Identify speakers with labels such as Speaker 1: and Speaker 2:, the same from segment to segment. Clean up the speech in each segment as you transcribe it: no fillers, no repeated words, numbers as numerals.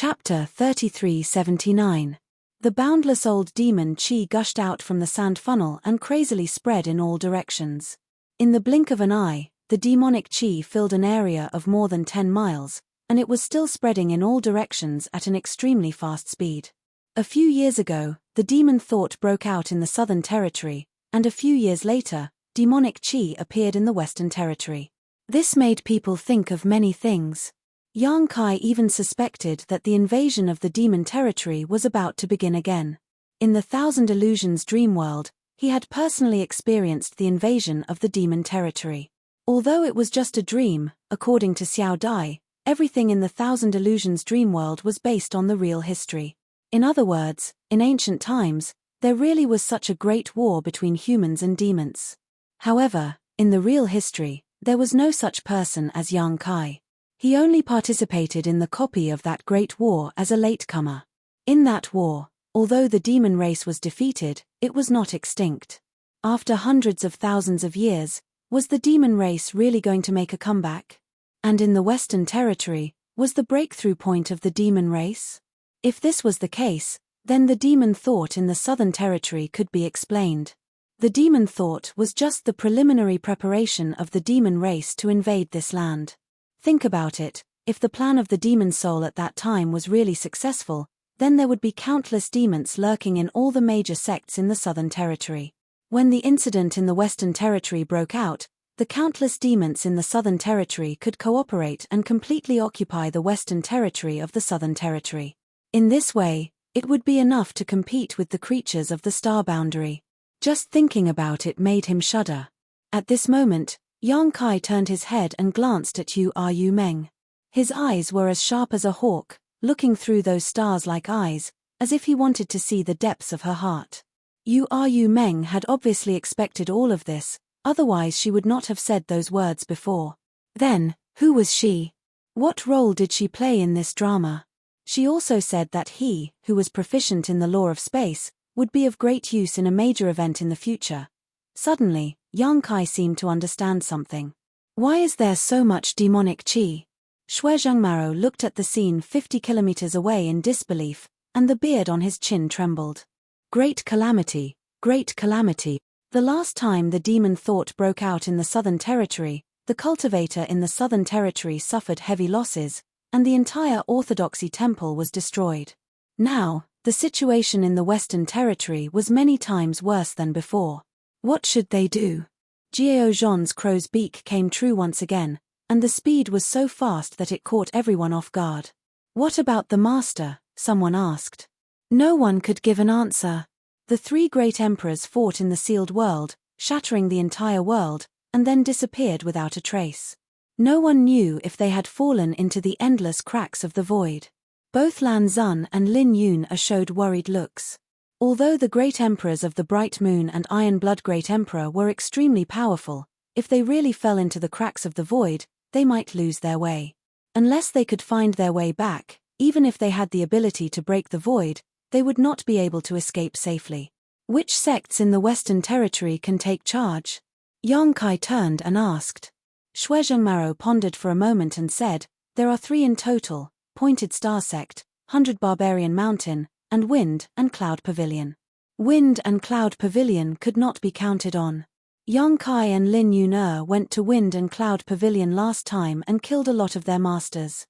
Speaker 1: Chapter 3379. The boundless old demon chi gushed out from the sand funnel and crazily spread in all directions. In the blink of an eye, the demonic chi filled an area of more than 10 miles, and it was still spreading in all directions at an extremely fast speed. A few years ago, the demon thought broke out in the Southern Territory, and a few years later, demonic chi appeared in the Western Territory. This made people think of many things. Yang Kai even suspected that the invasion of the demon territory was about to begin again. In the Thousand Illusions dream world, he had personally experienced the invasion of the demon territory. Although it was just a dream, according to Xiao Dai, everything in the Thousand Illusions dream world was based on the real history. In other words, in ancient times, there really was such a great war between humans and demons. However, in the real history, there was no such person as Yang Kai. He only participated in the copy of that great war as a latecomer. In that war, although the demon race was defeated, it was not extinct. After hundreds of thousands of years, was the demon race really going to make a comeback? And in the Western Territory, was the breakthrough point of the demon race? If this was the case, then the demon thought in the Southern Territory could be explained. The demon thought was just the preliminary preparation of the demon race to invade this land. Think about it, if the plan of the demon soul at that time was really successful, then there would be countless demons lurking in all the major sects in the Southern Territory. When the incident in the Western Territory broke out, the countless demons in the Southern Territory could cooperate and completely occupy the Western Territory of the Southern Territory. In this way, it would be enough to compete with the creatures of the star boundary. Just thinking about it made him shudder. At this moment, Yang Kai turned his head and glanced at Yu Meng. His eyes were as sharp as a hawk, looking through those stars-like eyes, as if he wanted to see the depths of her heart. Yu Meng had obviously expected all of this, otherwise she would not have said those words before. Then, who was she? What role did she play in this drama? She also said that he, who was proficient in the law of space, would be of great use in a major event in the future. Suddenly, Yang Kai seemed to understand something. Why is there so much demonic chi? Shui Zhengmaro looked at the scene 50 kilometers away in disbelief, and the beard on his chin trembled. Great calamity, great calamity. The last time the demon thought broke out in the Southern Territory, the cultivator in the Southern Territory suffered heavy losses, and the entire Orthodoxy temple was destroyed. Now, the situation in the Western Territory was many times worse than before. What should they do? Jiao Zhan's crow's beak came true once again, and the speed was so fast that it caught everyone off guard. What about the master? Someone asked. No one could give an answer. The three great emperors fought in the sealed world, shattering the entire world, and then disappeared without a trace. No one knew if they had fallen into the endless cracks of the void. Both Lan Xun and Lin Yun showed worried looks. Although the great emperors of the Bright Moon and Iron Blood Great Emperor were extremely powerful, if they really fell into the cracks of the void, they might lose their way. Unless they could find their way back, even if they had the ability to break the void, they would not be able to escape safely. Which sects in the Western Territory can take charge? Yang Kai turned and asked. Shui Zhengmaro pondered for a moment and said, there are 3 in total: Pointed Star Sect, 100 Barbarian Mountain, and Wind and Cloud Pavilion. Wind and Cloud Pavilion could not be counted on. Yang Kai and Lin Yun went to Wind and Cloud Pavilion last time and killed a lot of their masters.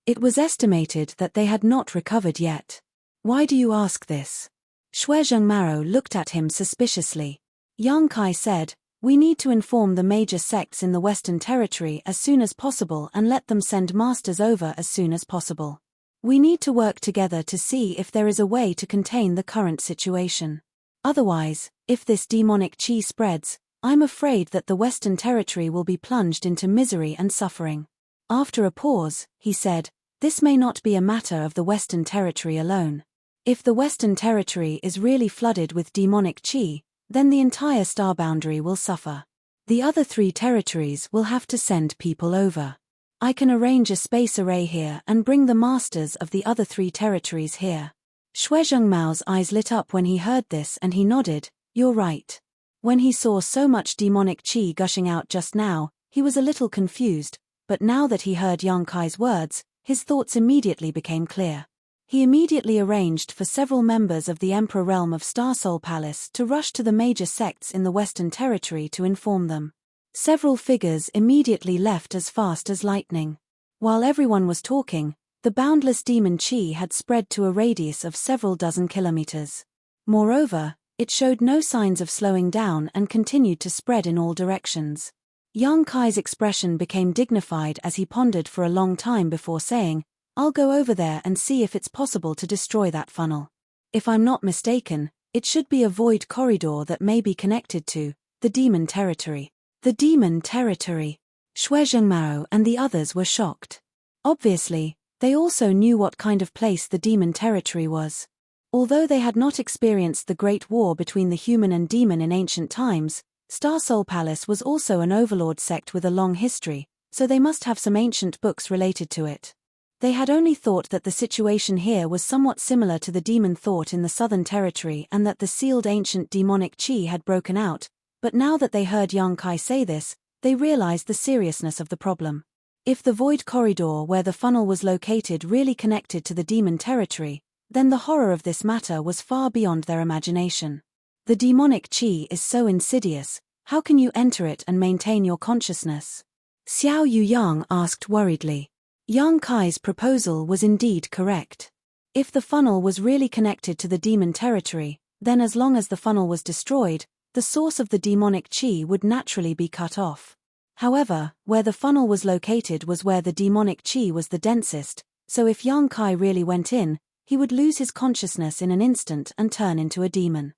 Speaker 1: It was estimated that they had not recovered yet. Why do you ask this? Shui Zhengmaro looked at him suspiciously. Yang Kai said, we need to inform the major sects in the Western Territory as soon as possible and let them send masters over as soon as possible. We need to work together to see if there is a way to contain the current situation. Otherwise, if this demonic chi spreads, I'm afraid that the Western Territory will be plunged into misery and suffering. After a pause, he said, this may not be a matter of the Western Territory alone. If the Western Territory is really flooded with demonic chi, then the entire star boundary will suffer. The other 3 territories will have to send people over. I can arrange a space array here and bring the masters of the other 3 territories here. Shui Zhengmao's eyes lit up when he heard this and he nodded, you're right. When he saw so much demonic chi gushing out just now, he was a little confused, but now that he heard Yang Kai's words, his thoughts immediately became clear. He immediately arranged for several members of the Emperor realm of Star Soul Palace to rush to the major sects in the Western Territory to inform them. Several figures immediately left as fast as lightning. While everyone was talking, the boundless demon chi had spread to a radius of several dozen kilometers. Moreover, it showed no signs of slowing down and continued to spread in all directions. Yang Kai's expression became dignified as he pondered for a long time before saying, "I'll go over there and see if it's possible to destroy that funnel. If I'm not mistaken, it should be a void corridor that may be connected to the demon territory." The demon territory. Xue Zhengmao and the others were shocked. Obviously, they also knew what kind of place the demon territory was. Although they had not experienced the Great War between the human and demon in ancient times, Star Soul Palace was also an overlord sect with a long history, so they must have some ancient books related to it. They had only thought that the situation here was somewhat similar to the demon thought in the Southern Territory and that the sealed ancient demonic chi had broken out, but now that they heard Yang Kai say this, they realized the seriousness of the problem. If the void corridor where the funnel was located really connected to the demon territory, then the horror of this matter was far beyond their imagination. The demonic chi is so insidious, how can you enter it and maintain your consciousness? Xiao Yuyang asked worriedly. Yang Kai's proposal was indeed correct. If the funnel was really connected to the demon territory, then as long as the funnel was destroyed, the source of the demonic chi would naturally be cut off. However, where the funnel was located was where the demonic chi was the densest, so if Yang Kai really went in, he would lose his consciousness in an instant and turn into a demon.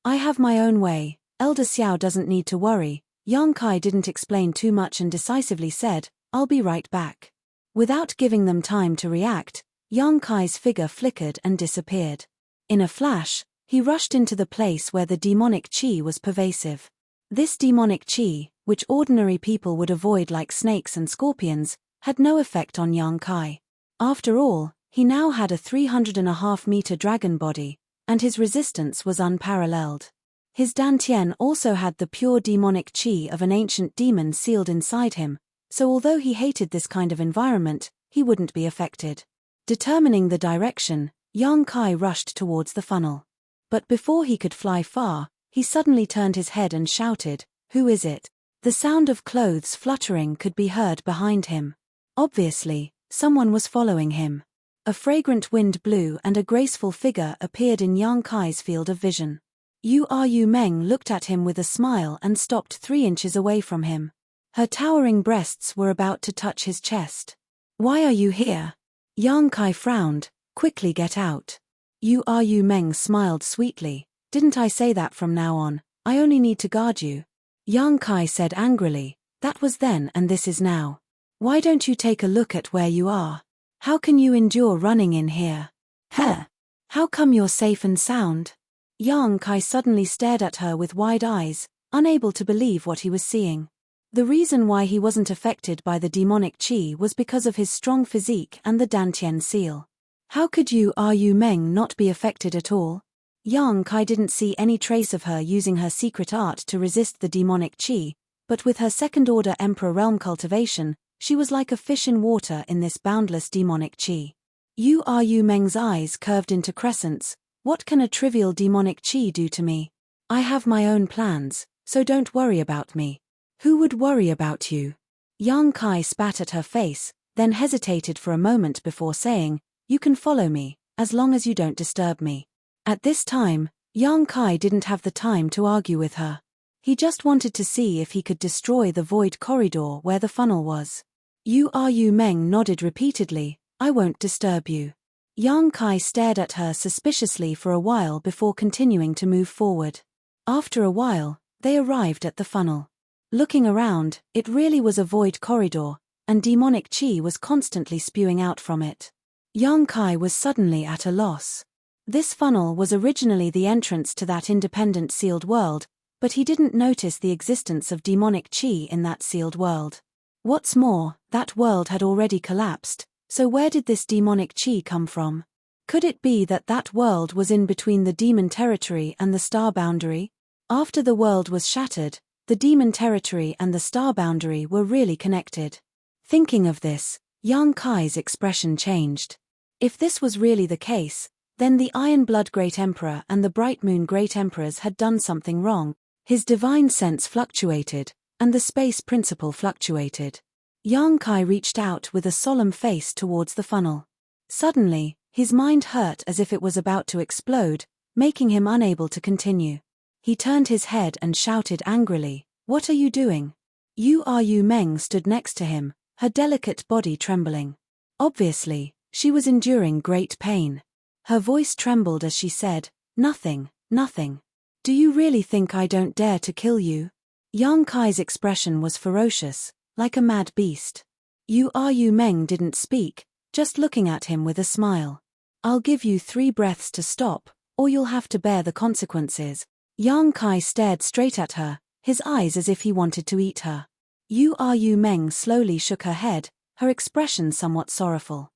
Speaker 1: "I have my own way, Elder Xiao doesn't need to worry." Yang Kai didn't explain too much and decisively said, "I'll be right back." Without giving them time to react, Yang Kai's figure flickered and disappeared. In a flash, he rushed into the place where the demonic chi was pervasive. This demonic chi, which ordinary people would avoid like snakes and scorpions, had no effect on Yang Kai. After all, he now had a 3.5-meter dragon body, and his resistance was unparalleled. His dantian also had the pure demonic chi of an ancient demon sealed inside him, so although he hated this kind of environment, he wouldn't be affected. Determining the direction, Yang Kai rushed towards the funnel. But before he could fly far, he suddenly turned his head and shouted, "Who is it?" The sound of clothes fluttering could be heard behind him. Obviously, someone was following him. A fragrant wind blew and a graceful figure appeared in Yang Kai's field of vision. Yu Meng looked at him with a smile and stopped 3 inches away from him. Her towering breasts were about to touch his chest. "Why are you here?" Yang Kai frowned. "Quickly get out." Yu Meng smiled sweetly. "Didn't I say that from now on? I only need to guard you." Yang Kai said angrily, "That was then and this is now. Why don't you take a look at where you are? How can you endure running in here? Huh? How come you're safe and sound?" Yang Kai suddenly stared at her with wide eyes, unable to believe what he was seeing. The reason why he wasn't affected by the demonic chi was because of his strong physique and the Dantian seal. How could Yu Meng not be affected at all? Yang Kai didn't see any trace of her using her secret art to resist the demonic chi, but with her second-order Emperor realm cultivation, she was like a fish in water in this boundless demonic chi. Yu Meng's eyes curved into crescents. "What can a trivial demonic chi do to me? I have my own plans, so don't worry about me." "Who would worry about you?" Yang Kai spat at her face, then hesitated for a moment before saying, "You can follow me, as long as you don't disturb me." At this time, Yang Kai didn't have the time to argue with her. He just wanted to see if he could destroy the void corridor where the funnel was. Yu Meng nodded repeatedly, "I won't disturb you." Yang Kai stared at her suspiciously for a while before continuing to move forward. After a while, they arrived at the funnel. Looking around, it really was a void corridor, and demonic chi was constantly spewing out from it. Yang Kai was suddenly at a loss. This funnel was originally the entrance to that independent sealed world, but he didn't notice the existence of demonic chi in that sealed world. What's more, that world had already collapsed, so where did this demonic chi come from? Could it be that that world was in between the demon territory and the star boundary? After the world was shattered, the demon territory and the star boundary were really connected. Thinking of this, Yang Kai's expression changed. If this was really the case, then the Iron Blood Great Emperor and the Bright Moon Great Emperors had done something wrong. His divine sense fluctuated, and the space principle fluctuated. Yang Kai reached out with a solemn face towards the funnel. Suddenly, his mind hurt as if it was about to explode, making him unable to continue. He turned his head and shouted angrily, "What are you doing?" Yu Meng stood next to him, her delicate body trembling. Obviously, she was enduring great pain. Her voice trembled as she said, "Nothing, nothing. Do you really think I don't dare to kill you?" Yang Kai's expression was ferocious, like a mad beast. Yu Meng didn't speak, just looking at him with a smile. "I'll give you 3 breaths to stop, or you'll have to bear the consequences." Yang Kai stared straight at her, his eyes as if he wanted to eat her. Yu Meng slowly shook her head, her expression somewhat sorrowful.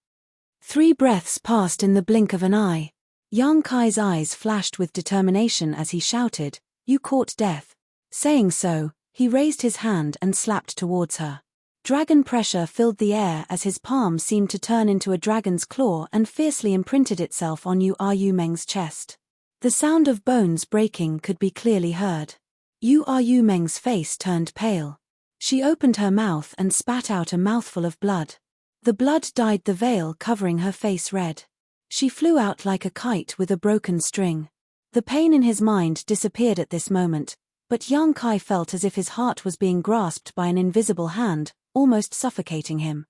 Speaker 1: 3 breaths passed in the blink of an eye. Yang Kai's eyes flashed with determination as he shouted, "You court death." Saying so, he raised his hand and slapped towards her. Dragon pressure filled the air as his palm seemed to turn into a dragon's claw and fiercely imprinted itself on Yu Meng's chest. The sound of bones breaking could be clearly heard. Yu Meng's face turned pale. She opened her mouth and spat out a mouthful of blood. The blood dyed the veil covering her face red. She flew out like a kite with a broken string. The pain in his mind disappeared at this moment, but Yang Kai felt as if his heart was being grasped by an invisible hand, almost suffocating him.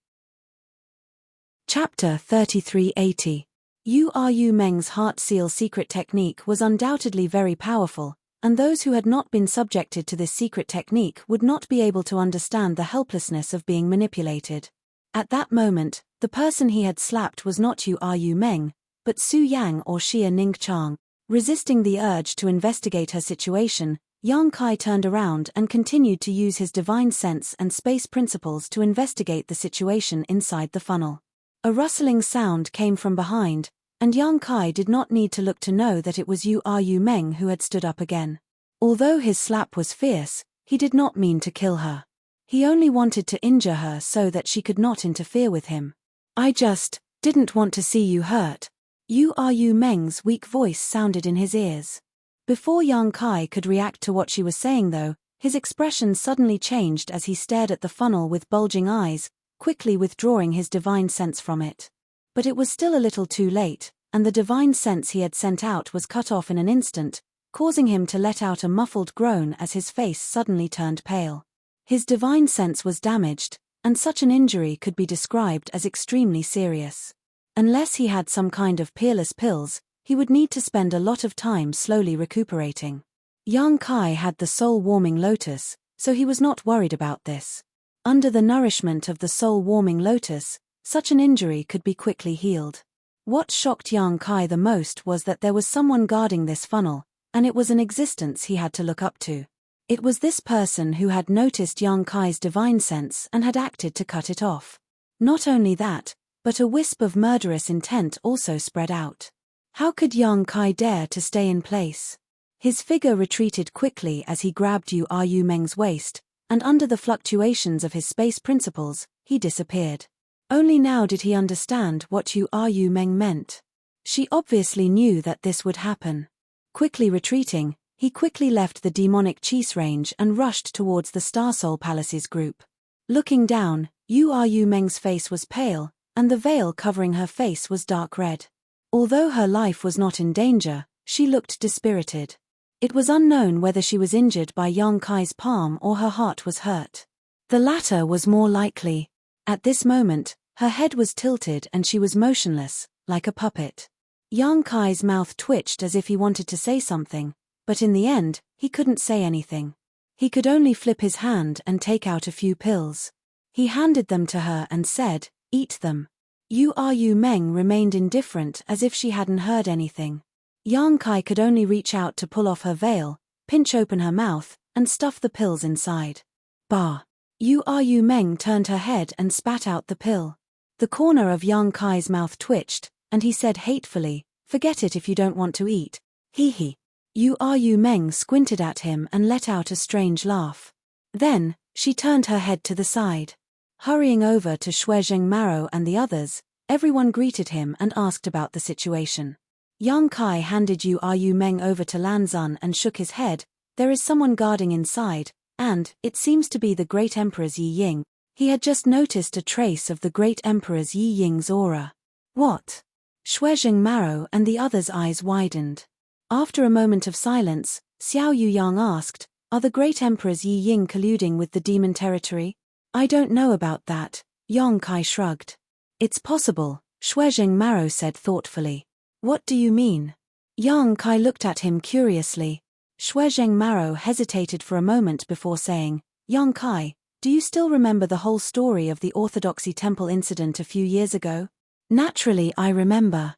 Speaker 1: Chapter 3380. Yu Meng's heart seal secret technique was undoubtedly very powerful, and those who had not been subjected to this secret technique would not be able to understand the helplessness of being manipulated. At that moment, the person he had slapped was not Yu Meng, but Su Yang or Xia Ningqiang. Resisting the urge to investigate her situation, Yang Kai turned around and continued to use his divine sense and space principles to investigate the situation inside the funnel. A rustling sound came from behind, and Yang Kai did not need to look to know that it was Yu Meng who had stood up again. Although his slap was fierce, he did not mean to kill her. He only wanted to injure her so that she could not interfere with him. "I just didn't want to see you hurt." Yu Meng's weak voice sounded in his ears. Before Yang Kai could react to what she was saying though, his expression suddenly changed as he stared at the funnel with bulging eyes, quickly withdrawing his divine sense from it. But it was still a little too late, and the divine sense he had sent out was cut off in an instant, causing him to let out a muffled groan as his face suddenly turned pale. His divine sense was damaged, and such an injury could be described as extremely serious. Unless he had some kind of peerless pills, he would need to spend a lot of time slowly recuperating. Yang Kai had the soul-warming lotus, so he was not worried about this. Under the nourishment of the soul-warming lotus, such an injury could be quickly healed. What shocked Yang Kai the most was that there was someone guarding this funnel, and it was an existence he had to look up to. It was this person who had noticed Yang Kai's divine sense and had acted to cut it off. Not only that, but a wisp of murderous intent also spread out. How could Yang Kai dare to stay in place? His figure retreated quickly as he grabbed Yu Meng's waist, and under the fluctuations of his space principles, he disappeared. Only now did he understand what Yu Meng meant. She obviously knew that this would happen. Quickly retreating, he quickly left the demonic cheese range and rushed towards the Star Soul Palace's group. Looking down, Yu Meng's face was pale, and the veil covering her face was dark red. Although her life was not in danger, she looked dispirited. It was unknown whether she was injured by Yang Kai's palm or her heart was hurt. The latter was more likely. At this moment, her head was tilted and she was motionless, like a puppet. Yang Kai's mouth twitched as if he wanted to say something, but in the end, he couldn't say anything. He could only flip his hand and take out a few pills. He handed them to her and said, "Eat them." Yu Meng remained indifferent as if she hadn't heard anything. Yang Kai could only reach out to pull off her veil, pinch open her mouth, and stuff the pills inside. Bah! Yu Meng turned her head and spat out the pill. The corner of Yang Kai's mouth twitched, and he said hatefully, "Forget it if you don't want to eat. Hee hee." Yu Meng squinted at him and let out a strange laugh. Then, she turned her head to the side. Hurrying over to Shuezheng Maro and the others, everyone greeted him and asked about the situation. Yang Kai handed Yu Meng over to Lan Xun and shook his head. There is someone guarding inside, and it seems to be the Great Emperor's Yi Ying. He had just noticed a trace of the Great Emperor's Yi Ying's aura. What? Shuezheng Maro and the others' eyes widened. After a moment of silence, Xiao Yuyang asked, "Are the Great Emperor's Yi Ying colluding with the demon territory?" "I don't know about that," Yang Kai shrugged. "It's possible," Shuezheng Maro said thoughtfully. "What do you mean?" Yang Kai looked at him curiously. Shuezheng Maro hesitated for a moment before saying, "Yang Kai, do you still remember the whole story of the Orthodoxy Temple incident a few years ago?" "Naturally, I remember."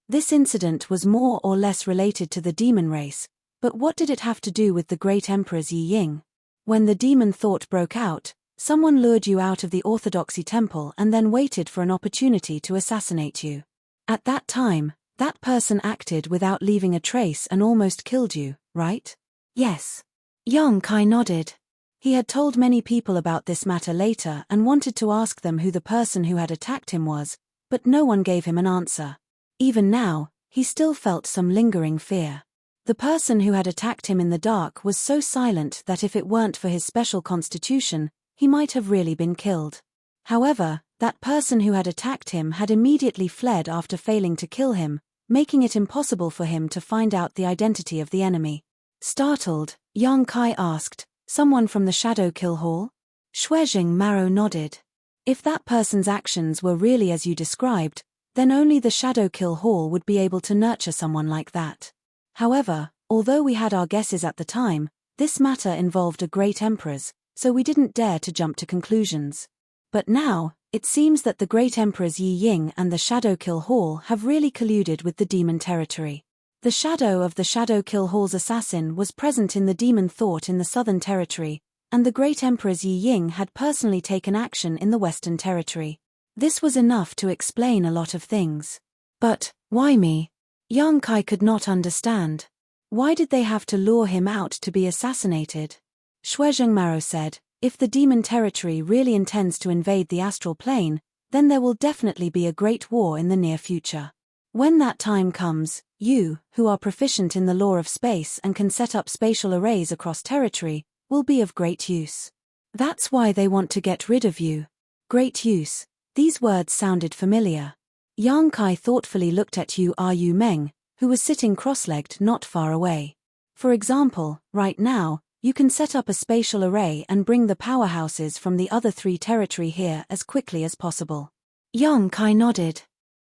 Speaker 1: This incident was more or less related to the demon race, but what did it have to do with the Great Emperor's Yi Ying? When the demon thought broke out, someone lured you out of the Orthodoxy Temple and then waited for an opportunity to assassinate you. At that time, that person acted without leaving a trace and almost killed you, right? Yes. Yang Kai nodded. He had told many people about this matter later and wanted to ask them who the person who had attacked him was, but no one gave him an answer. Even now, he still felt some lingering fear. The person who had attacked him in the dark was so silent that if it weren't for his special constitution, he might have really been killed. However, that person who had attacked him had immediately fled after failing to kill him, making it impossible for him to find out the identity of the enemy. Startled, Yang Kai asked, "Someone from the Shadow Kill Hall?" Shuezheng Maro nodded. "If that person's actions were really as you described, then only the Shadow Kill Hall would be able to nurture someone like that. However, although we had our guesses at the time, this matter involved a great emperor's, so we didn't dare to jump to conclusions. But now, it seems that the Great Emperor's Yi Ying and the Shadow Kill Hall have really colluded with the demon territory. The shadow of the Shadow Kill Hall's assassin was present in the demon thought in the southern territory, and the Great Emperor's Yi Ying had personally taken action in the western territory. This was enough to explain a lot of things. But, why me? Yang Kai could not understand. Why did they have to lure him out to be assassinated? Shuezheng Maro said, "If the demon territory really intends to invade the astral plane, then there will definitely be a great war in the near future. When that time comes, you, who are proficient in the law of space and can set up spatial arrays across territory, will be of great use. That's why they want to get rid of you." Great use. These words sounded familiar. Yang Kai thoughtfully looked at Yu Meng, who was sitting cross-legged not far away. "For example, right now, you can set up a spatial array and bring the powerhouses from the other three territory here as quickly as possible." Yang Kai nodded.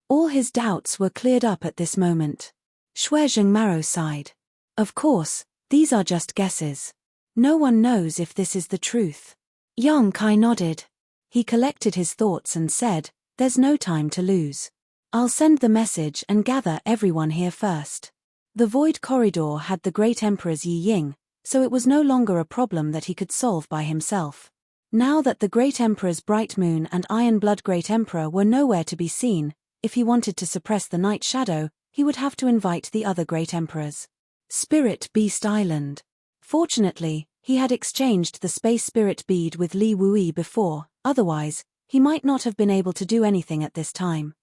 Speaker 1: All his doubts were cleared up at this moment. Shuezheng Maro sighed. "Of course, these are just guesses. No one knows if this is the truth." Yang Kai nodded. He collected his thoughts and said, "There's no time to lose. I'll send the message and gather everyone here first." The void corridor had the Great Emperor's Yi Ying, so it was no longer a problem that he could solve by himself. Now that the Great Emperor's Bright Moon and Iron Blood Great Emperor were nowhere to be seen, if he wanted to suppress the Night Shadow, he would have to invite the other Great Emperors. Spirit Beast Island. Fortunately, he had exchanged the Space Spirit Bead with Li Wui before, otherwise, he might not have been able to do anything at this time.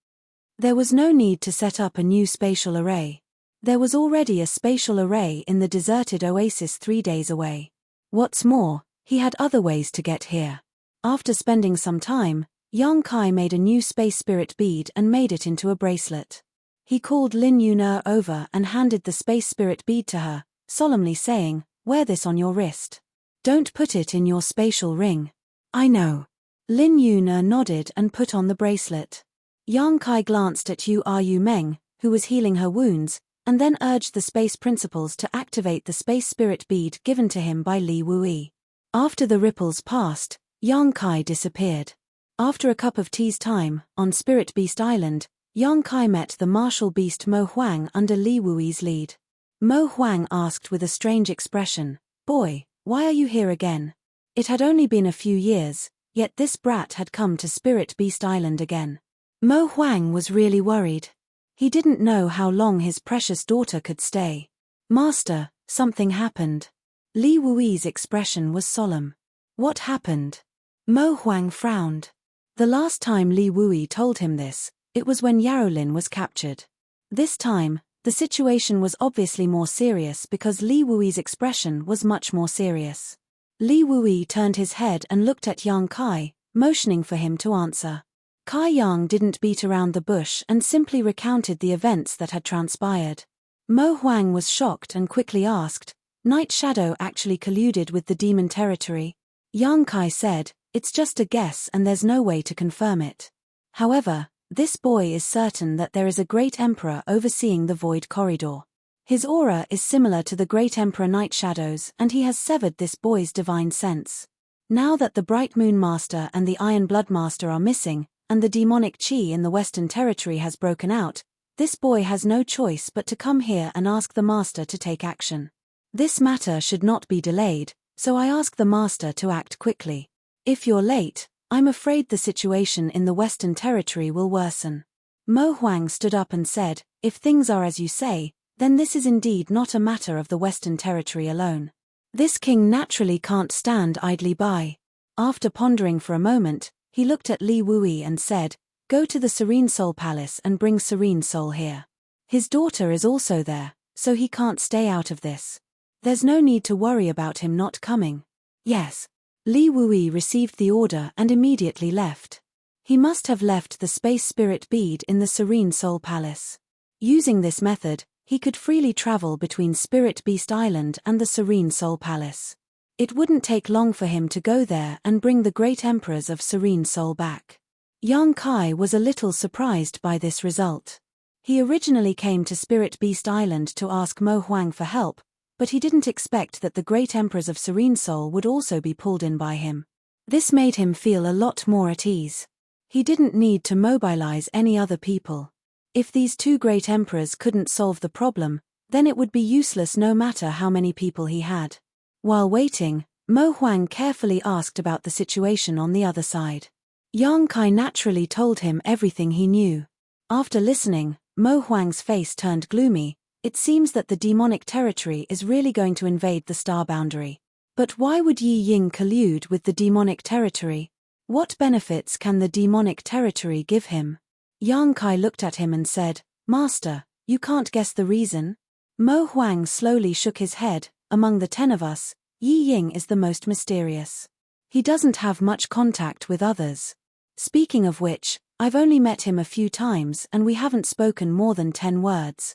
Speaker 1: There was no need to set up a new spatial array. There was already a spatial array in the deserted oasis 3 days away. What's more, he had other ways to get here. After spending some time, Yang Kai made a new Space Spirit Bead and made it into a bracelet. He called Lin Yuner over and handed the Space Spirit Bead to her, solemnly saying, "Wear this on your wrist. Don't put it in your spatial ring." "I know." Lin Yuner nodded and put on the bracelet. Yang Kai glanced at Yu Meng, who was healing her wounds, and then urged the space principles to activate the Space Spirit Bead given to him by Li Wui. After the ripples passed, Yang Kai disappeared. After a cup of tea's time, on Spirit Beast Island, Yang Kai met the martial beast Mo Huang under Li Wui's lead. Mo Huang asked with a strange expression, "Boy, why are you here again?" It had only been a few years, yet this brat had come to Spirit Beast Island again. Mo Huang was really worried. He didn't know how long his precious daughter could stay. "Master, something happened." Li Wui's expression was solemn. "What happened?" Mo Huang frowned. The last time Li Wui told him this, it was when Yarolin was captured. This time, the situation was obviously more serious because Li Wui's expression was much more serious. Li Wui turned his head and looked at Yang Kai, motioning for him to answer. Kai Yang didn't beat around the bush and simply recounted the events that had transpired. Mo Huang was shocked and quickly asked, "Night Shadow actually colluded with the demon territory?" Yang Kai said, "It's just a guess and there's no way to confirm it. However, this boy is certain that there is a great emperor overseeing the void corridor. His aura is similar to the great emperor Night Shadow's and he has severed this boy's divine sense. Now that the Bright Moon Master and the Iron Blood Master are missing, and the demonic chi in the Western Territory has broken out, this boy has no choice but to come here and ask the Master to take action. This matter should not be delayed, so I ask the Master to act quickly. If you're late, I'm afraid the situation in the Western Territory will worsen." Mo Huang stood up and said, "If things are as you say, then this is indeed not a matter of the Western Territory alone. This king naturally can't stand idly by." After pondering for a moment, he looked at Li Wui and said, "Go to the Serene Soul Palace and bring Serene Soul here. His daughter is also there, so he can't stay out of this. There's no need to worry about him not coming." "Yes." Li Wui received the order and immediately left. He must have left the Space Spirit Bead in the Serene Soul Palace. Using this method, he could freely travel between Spirit Beast Island and the Serene Soul Palace. It wouldn't take long for him to go there and bring the great emperors of Serene Soul back. Yang Kai was a little surprised by this result. He originally came to Spirit Beast Island to ask Mo Huang for help, but he didn't expect that the great emperors of Serene Soul would also be pulled in by him. This made him feel a lot more at ease. He didn't need to mobilize any other people. If these two great emperors couldn't solve the problem, then it would be useless no matter how many people he had. While waiting, Mo Huang carefully asked about the situation on the other side. Yang Kai naturally told him everything he knew. After listening, Mo Huang's face turned gloomy. It seems that the demonic territory is really going to invade the star boundary. But why would Yi Ying collude with the demonic territory? What benefits can the demonic territory give him? Yang Kai looked at him and said, "Master, you can't guess the reason?" Mo Huang slowly shook his head. "Among the 10 of us, Yi Ying is the most mysterious. He doesn't have much contact with others. Speaking of which, I've only met him a few times and we haven't spoken more than 10 words.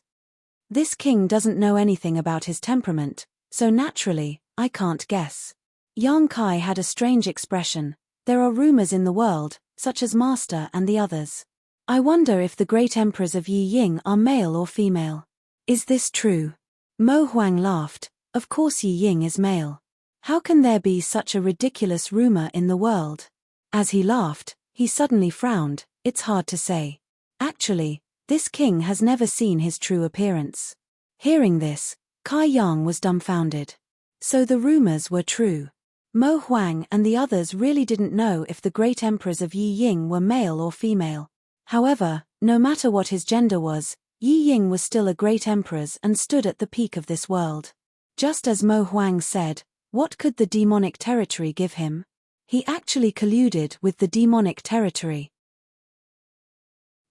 Speaker 1: This king doesn't know anything about his temperament, so naturally, I can't guess." Yang Kai had a strange expression. "There are rumors in the world, such as Master and the others. I wonder if the great emperors of Yi Ying are male or female. Is this true?" Mo Huang laughed. "Of course Yi Ying is male. How can there be such a ridiculous rumor in the world?" As he laughed, he suddenly frowned. "It's hard to say. Actually, this king has never seen his true appearance." Hearing this, Kai Yang was dumbfounded. So the rumors were true. Mo Huang and the others really didn't know if the great emperors of Yi Ying were male or female. However, no matter what his gender was, Yi Ying was still a great emperor and stood at the peak of this world. Just as Mo Huang said, what could the demonic territory give him? He actually colluded with the demonic territory.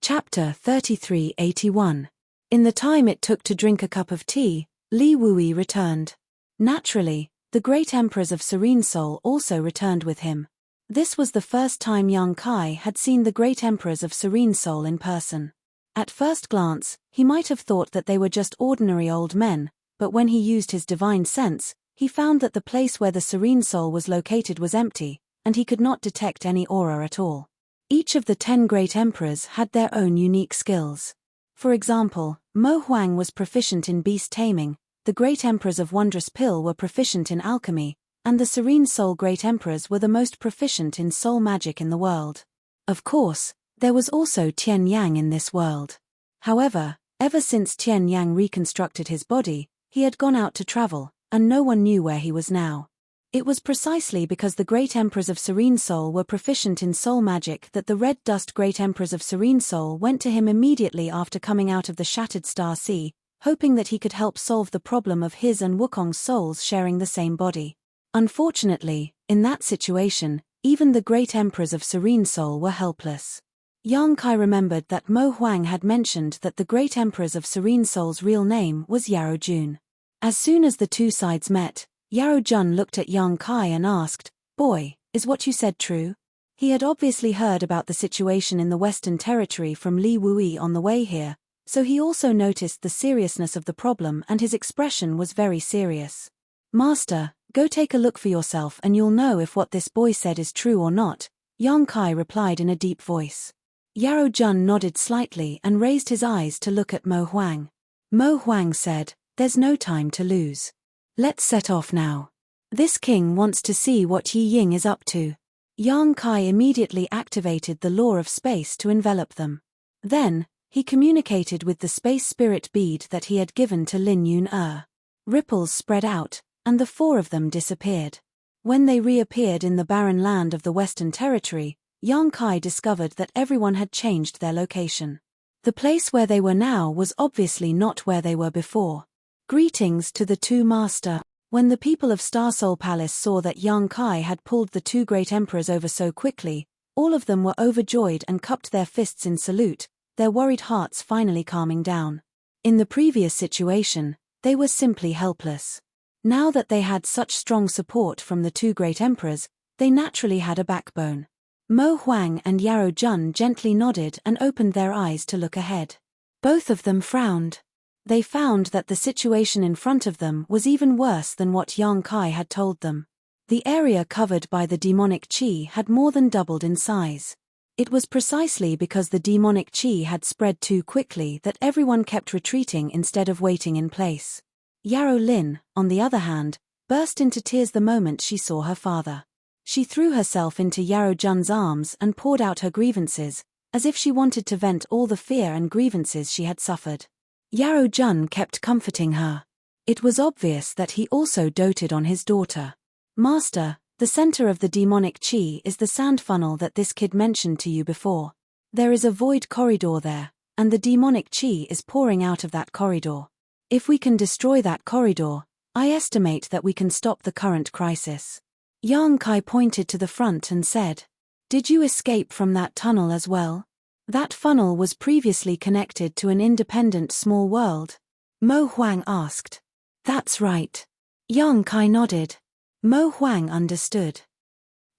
Speaker 1: Chapter 3381. In the time it took to drink a cup of tea, Li Wui returned. Naturally, the great emperors of Serene Soul also returned with him. This was the first time Yang Kai had seen the great emperors of Serene Soul in person. At first glance, he might have thought that they were just ordinary old men, but when he used his divine sense, he found that the place where the Serene Soul was located was empty, and he could not detect any aura at all. Each of the 10 great emperors had their own unique skills. For example, Mo Huang was proficient in beast taming, the great emperors of Wondrous Pill were proficient in alchemy, and the Serene Soul great emperors were the most proficient in soul magic in the world. Of course, there was also Tian Yang in this world. However, ever since Tian Yang reconstructed his body, he had gone out to travel, and no one knew where he was now. It was precisely because the great emperors of Serene Soul were proficient in soul magic that the Red Dust great emperors of Serene Soul went to him immediately after coming out of the Shattered Star Sea, hoping that he could help solve the problem of his and Wukong's souls sharing the same body. Unfortunately, in that situation, Even the great emperors of Serene Soul were helpless. Yang Kai remembered that Mo Huang had mentioned that the great emperors of Serene Soul's real name was Yarrow Jun. As soon as the two sides met, Yarrow Jun looked at Yang Kai and asked, "Boy, is what you said true?" He had obviously heard about the situation in the Western Territory from Li Wui on the way here, so he also noticed the seriousness of the problem and his expression was very serious. "Master, go take a look for yourself and you'll know if what this boy said is true or not," Yang Kai replied in a deep voice. Yarrow Jun nodded slightly and raised his eyes to look at Mo Huang. Mo Huang said, "There's no time to lose. Let's set off now. This king wants to see what Yi Ying is up to." Yang Kai immediately activated the law of space to envelop them. Then, he communicated with the space spirit bead that he had given to Lin Yun. Ripples spread out, and the four of them disappeared. When they reappeared in the barren land of the Western Territory, Yang Kai discovered that everyone had changed their location. The place where they were now was obviously not where they were before. Greetings to the two master. When the people of Star Soul Palace saw that Yang Kai had pulled the two great emperors over so quickly, all of them were overjoyed and cupped their fists in salute, their worried hearts finally calming down. In the previous situation, they were simply helpless. Now that they had such strong support from the two great emperors, they naturally had a backbone. Mo Huang and Yarrow Jun gently nodded and opened their eyes to look ahead. Both of them frowned. They found that the situation in front of them was even worse than what Yang Kai had told them. The area covered by the demonic qi had more than doubled in size. It was precisely because the demonic qi had spread too quickly that everyone kept retreating instead of waiting in place. Yarrow Lin, on the other hand, burst into tears the moment she saw her father. She threw herself into Yarrow Jun's arms and poured out her grievances, as if she wanted to vent all the fear and grievances she had suffered. Yarrow Jun kept comforting her. It was obvious that he also doted on his daughter. "Master, the center of the demonic qi is the sand funnel that this kid mentioned to you before. There is a void corridor there, and the demonic qi is pouring out of that corridor. If we can destroy that corridor, I estimate that we can stop the current crisis." Yang Kai pointed to the front and said, "Did you escape from that tunnel as well? That funnel was previously connected to an independent small world." Mo Huang asked. "That's right." Yang Kai nodded. Mo Huang understood.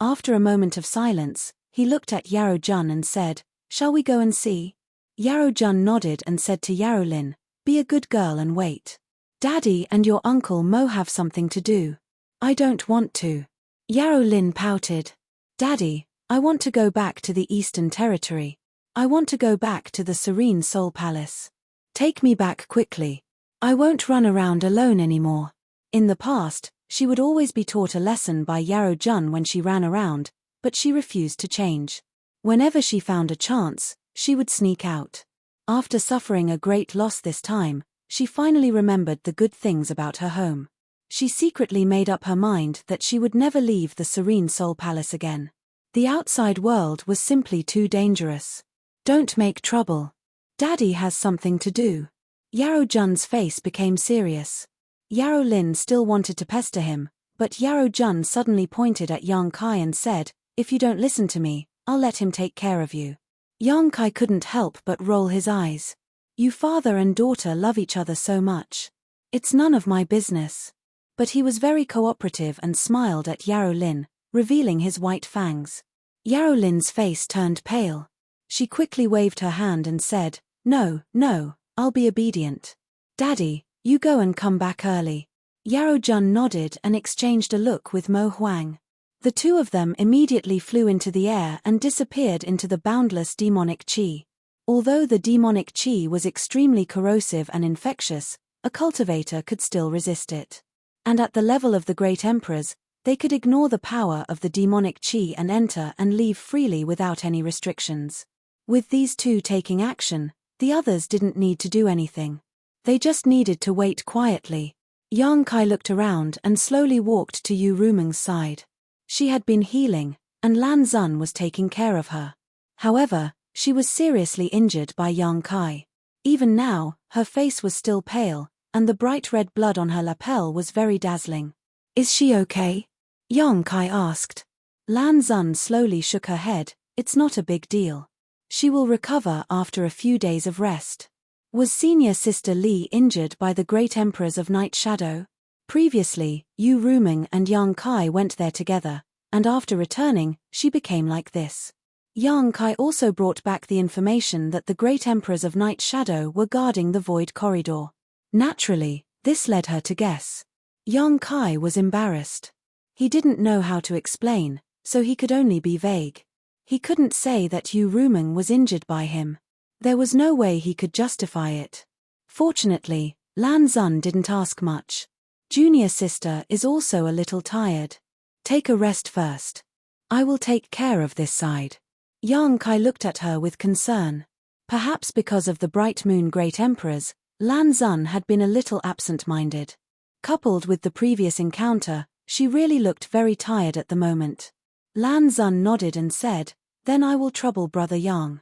Speaker 1: After a moment of silence, he looked at Yarrow Jun and said, "Shall we go and see?" Yarrow Jun nodded and said to Yarrow Lin, "Be a good girl and wait. Daddy and your uncle Mo have something to do." "I don't want to." Yarrow Lin pouted. "Daddy, I want to go back to the Eastern Territory. I want to go back to the Serene Soul Palace. Take me back quickly. I won't run around alone anymore." In the past, she would always be taught a lesson by Yarrow Jun when she ran around, but she refused to change. Whenever she found a chance, she would sneak out. After suffering a great loss this time, she finally remembered the good things about her home. She secretly made up her mind that she would never leave the Serene Soul Palace again. The outside world was simply too dangerous. "Don't make trouble. Daddy has something to do." Yarrow Jun's face became serious. Yarrow Lin still wanted to pester him, but Yarrow Jun suddenly pointed at Yang Kai and said, "If you don't listen to me, I'll let him take care of you." Yang Kai couldn't help but roll his eyes. "You father and daughter love each other so much. It's none of my business." But he was very cooperative and smiled at Yarrow Lin, revealing his white fangs. Yarrow Lin's face turned pale. She quickly waved her hand and said, "No, no, I'll be obedient. Daddy, you go and come back early." Yarrow Jun nodded and exchanged a look with Mo Huang. The two of them immediately flew into the air and disappeared into the boundless demonic qi. Although the demonic qi was extremely corrosive and infectious, a cultivator could still resist it. And at the level of the great emperors, they could ignore the power of the demonic qi and enter and leave freely without any restrictions. With these two taking action, the others didn't need to do anything. They just needed to wait quietly. Yang Kai looked around and slowly walked to Yu Rumeng's side. She had been healing, and Lan Zun was taking care of her. However, she was seriously injured by Yang Kai. Even now, her face was still pale, and the bright red blood on her lapel was very dazzling. "Is she okay?" Yang Kai asked. Lan Xun slowly shook her head. It's not a big deal. She will recover after a few days of rest. Was senior sister Li injured by the great emperors of Night Shadow? Previously, Yu Ruming and Yang Kai went there together, and after returning, she became like this. Yang Kai also brought back the information that the great emperors of Night Shadow were guarding the void corridor. Naturally, this led her to guess. Yang Kai was embarrassed. He didn't know how to explain, so he could only be vague. He couldn't say that Yu Ruming was injured by him. There was no way he could justify it. Fortunately, Lan Xun didn't ask much. Junior sister is also a little tired. Take a rest first. I will take care of this side. Yang Kai looked at her with concern. Perhaps because of the bright moon great emperors, Lan Xun had been a little absent-minded. Coupled with the previous encounter, she really looked very tired at the moment. Lan Xun nodded and said, "Then I will trouble Brother Yang."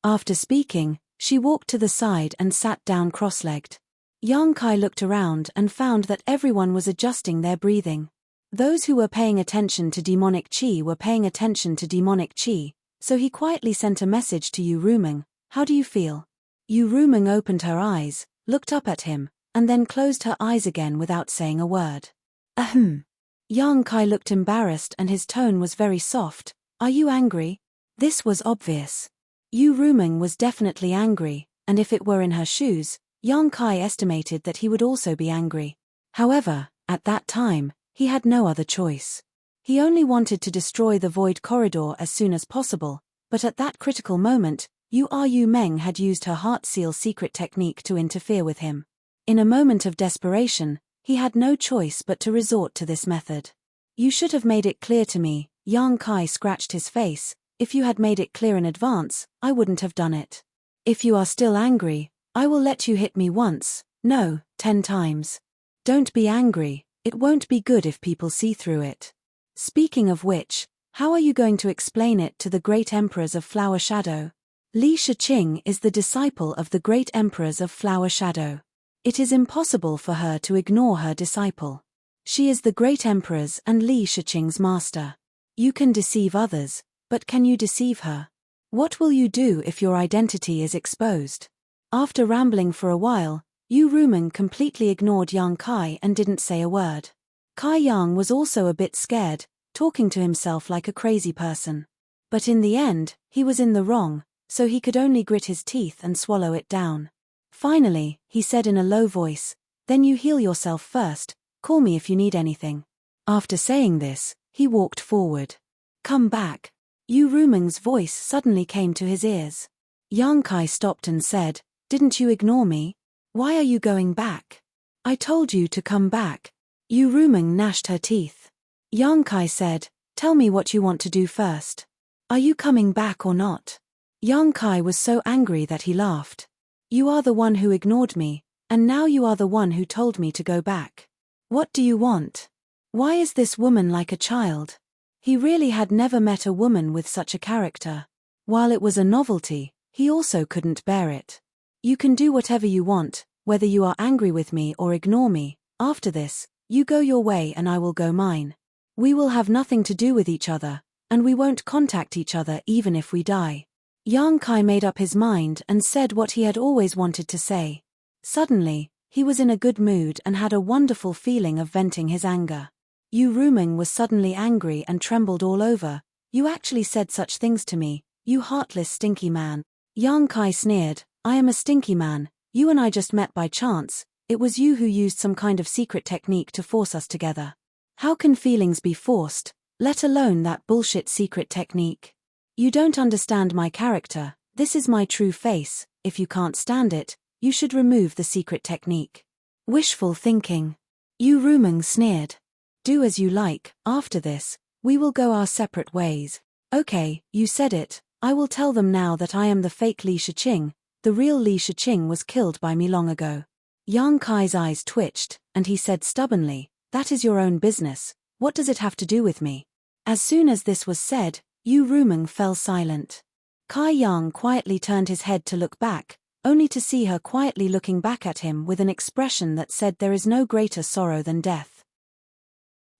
Speaker 1: After speaking, she walked to the side and sat down cross-legged. Yang Kai looked around and found that everyone was adjusting their breathing. Those who were paying attention to demonic qi were paying attention to demonic qi, so he quietly sent a message to Yu Ruming. "How do you feel?" Yu Ruming opened her eyes, looked up at him, and then closed her eyes again without saying a word. Ahem. Yang Kai looked embarrassed and his tone was very soft. "Are you angry?" This was obvious. Yu Ruming was definitely angry, and if it were in her shoes, Yang Kai estimated that he would also be angry. However, at that time, he had no other choice. He only wanted to destroy the void corridor as soon as possible, but at that critical moment, Yu Meng had used her heart seal secret technique to interfere with him. In a moment of desperation, he had no choice but to resort to this method. "You should have made it clear to me," Yang Kai scratched his face. "If you had made it clear in advance, I wouldn't have done it. If you are still angry, I will let you hit me once, no, 10 times. Don't be angry, it won't be good if people see through it. Speaking of which, how are you going to explain it to the great emperors of Flower Shadow?" Li Shiqing is the disciple of the great emperors of Flower Shadow. It is impossible for her to ignore her disciple. She is the great emperor's and Li Shiqing's master. You can deceive others, but can you deceive her? What will you do if your identity is exposed? After rambling for a while, Yu Ruming completely ignored Yang Kai and didn't say a word. Kai Yang was also a bit scared, talking to himself like a crazy person. But in the end, he was in the wrong, so he could only grit his teeth and swallow it down. Finally, he said in a low voice, "Then you heal yourself first, call me if you need anything." After saying this, he walked forward. "Come back." Yu Ruming's voice suddenly came to his ears. Yang Kai stopped and said, "Didn't you ignore me? Why are you going back? I told you to come back." Yu Ruming gnashed her teeth. Yang Kai said, "Tell me what you want to do first. Are you coming back or not?" Yang Kai was so angry that he laughed. "You are the one who ignored me, and now you are the one who told me to go back. What do you want? Why is this woman like a child?" He really had never met a woman with such a character. While it was a novelty, he also couldn't bear it. "You can do whatever you want, whether you are angry with me or ignore me. After this, you go your way and I will go mine. We will have nothing to do with each other, and we won't contact each other even if we die." Yang Kai made up his mind and said what he had always wanted to say. Suddenly, he was in a good mood and had a wonderful feeling of venting his anger. Yu Ruming was suddenly angry and trembled all over. "You actually said such things to me, you heartless stinky man." Yang Kai sneered, "I am a stinky man, you and I just met by chance, it was you who used some kind of secret technique to force us together. How can feelings be forced, let alone that bullshit secret technique? You don't understand my character, this is my true face, if you can't stand it, you should remove the secret technique." Wishful thinking. Yu Ruming sneered. "Do as you like, after this, we will go our separate ways." "Okay, you said it, I will tell them now that I am the fake Li Shiqing, the real Li Shiqing was killed by me long ago." Yang Kai's eyes twitched, and he said stubbornly, "That is your own business, what does it have to do with me?" As soon as this was said, Yu Ruming fell silent. Kai Yang quietly turned his head to look back, only to see her quietly looking back at him with an expression that said there is no greater sorrow than death.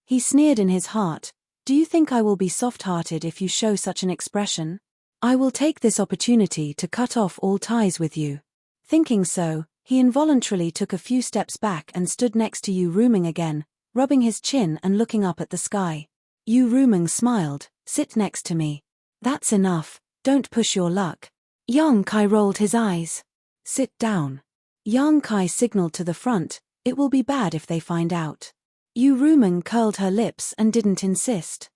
Speaker 1: He sneered in his heart, Do you think I will be soft-hearted if you show such an expression? I will take this opportunity to cut off all ties with you. Thinking so, he involuntarily took a few steps back and stood next to Yu Rumeng again, rubbing his chin and looking up at the sky. Yu Rumeng smiled. Sit next to me. That's enough, don't push your luck. Yang Kai rolled his eyes. Sit down. Yang Kai signaled to the front, it will be bad if they find out. Yu Rumeng curled her lips and didn't insist.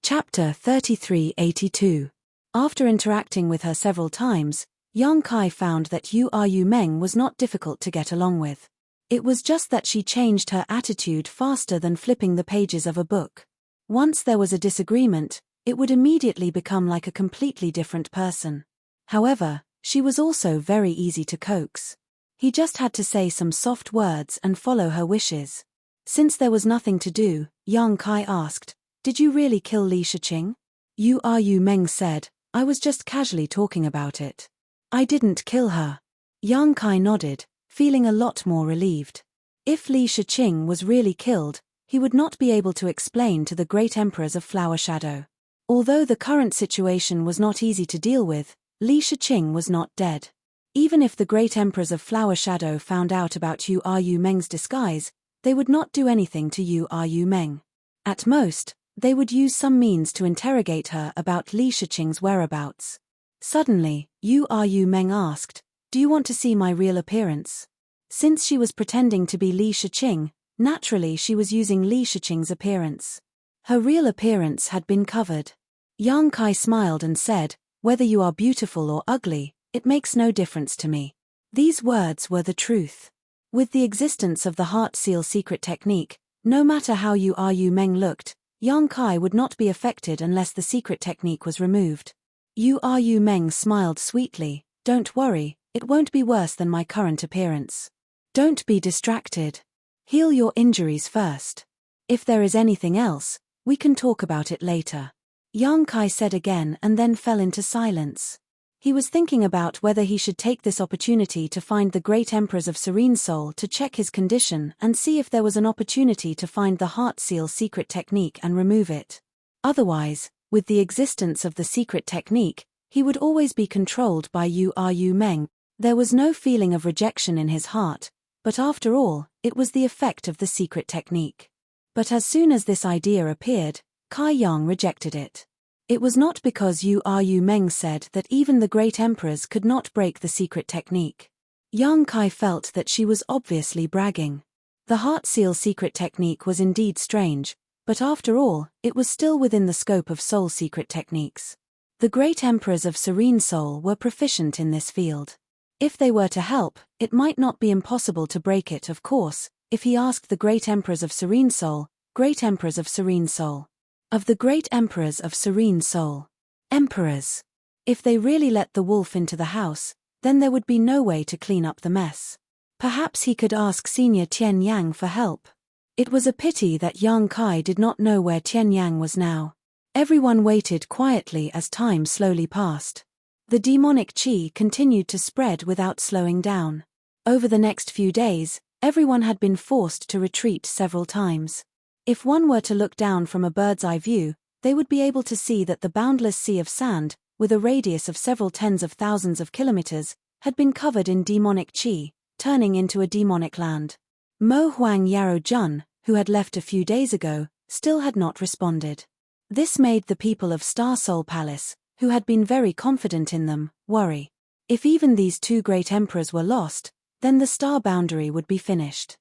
Speaker 1: Chapter 3382. After interacting with her several times, Yang Kai found that Yu Rumeng was not difficult to get along with. It was just that she changed her attitude faster than flipping the pages of a book. Once there was a disagreement, it would immediately become like a completely different person. However, she was also very easy to coax. He just had to say some soft words and follow her wishes. Since there was nothing to do, Yang Kai asked, Did you really kill Li Shiqing? Yu Rumeng said, I was just casually talking about it. I didn't kill her. Yang Kai nodded, feeling a lot more relieved. If Li Shiqing was really killed, he would not be able to explain to the great emperors of Flower Shadow. Although the current situation was not easy to deal with, Li Shiqing was not dead. Even if the great emperors of Flower Shadow found out about Yu Rumeng's disguise, they would not do anything to Yu Rumeng. At most, they would use some means to interrogate her about Li Shiqing's whereabouts. Suddenly, Yu Rumeng asked, Do you want to see my real appearance? Since she was pretending to be Li Shiqing, naturally she was using Li Shiqing's appearance. Her real appearance had been covered. Yang Kai smiled and said, Whether you are beautiful or ugly, it makes no difference to me. These words were the truth. With the existence of the heart seal secret technique, no matter how Yu Rumeng looked, Yang Kai would not be affected unless the secret technique was removed. Yu Rumeng smiled sweetly, Don't worry, it won't be worse than my current appearance. Don't be distracted. Heal your injuries first. If there is anything else, we can talk about it later. Yang Kai said again and then fell into silence. He was thinking about whether he should take this opportunity to find the great emperors of Serene Soul to check his condition and see if there was an opportunity to find the heart seal secret technique and remove it. Otherwise, with the existence of the secret technique, he would always be controlled by Yu Rumeng. There was no feeling of rejection in his heart, but after all, it was the effect of the secret technique. But as soon as this idea appeared, Kai Yang rejected it. It was not because Yu Rumeng said that even the great emperors could not break the secret technique. Yang Kai felt that she was obviously bragging. The heart seal secret technique was indeed strange, but after all, it was still within the scope of soul secret techniques. The great emperors of Serene Soul were proficient in this field. If they were to help, it might not be impossible to break it, of course, if he asked the great emperors of Serene Soul, great emperors of Serene Soul. Of the great emperors of Serene Soul. Emperors. If they really let the wolf into the house, then there would be no way to clean up the mess. Perhaps he could ask Senior Tian Yang for help. It was a pity that Yang Kai did not know where Tian Yang was now. Everyone waited quietly as time slowly passed. The demonic qi continued to spread without slowing down. Over the next few days, everyone had been forced to retreat several times. If one were to look down from a bird's eye view, they would be able to see that the boundless sea of sand, with a radius of several tens of thousands of kilometers, had been covered in demonic qi, turning into a demonic land. Mo Huang Yarrow Jun, who had left a few days ago, still had not responded. This made the people of Star Soul Palace, who had been very confident in them, worry. If even these two great emperors were lost, then the star boundary would be finished.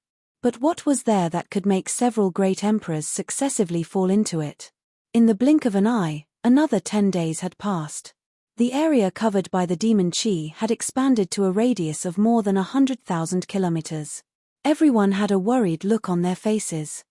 Speaker 1: But what was there that could make several great emperors successively fall into it? In the blink of an eye, another 10 days had passed. The area covered by the demon qi had expanded to a radius of more than 100,000 kilometers. Everyone had a worried look on their faces.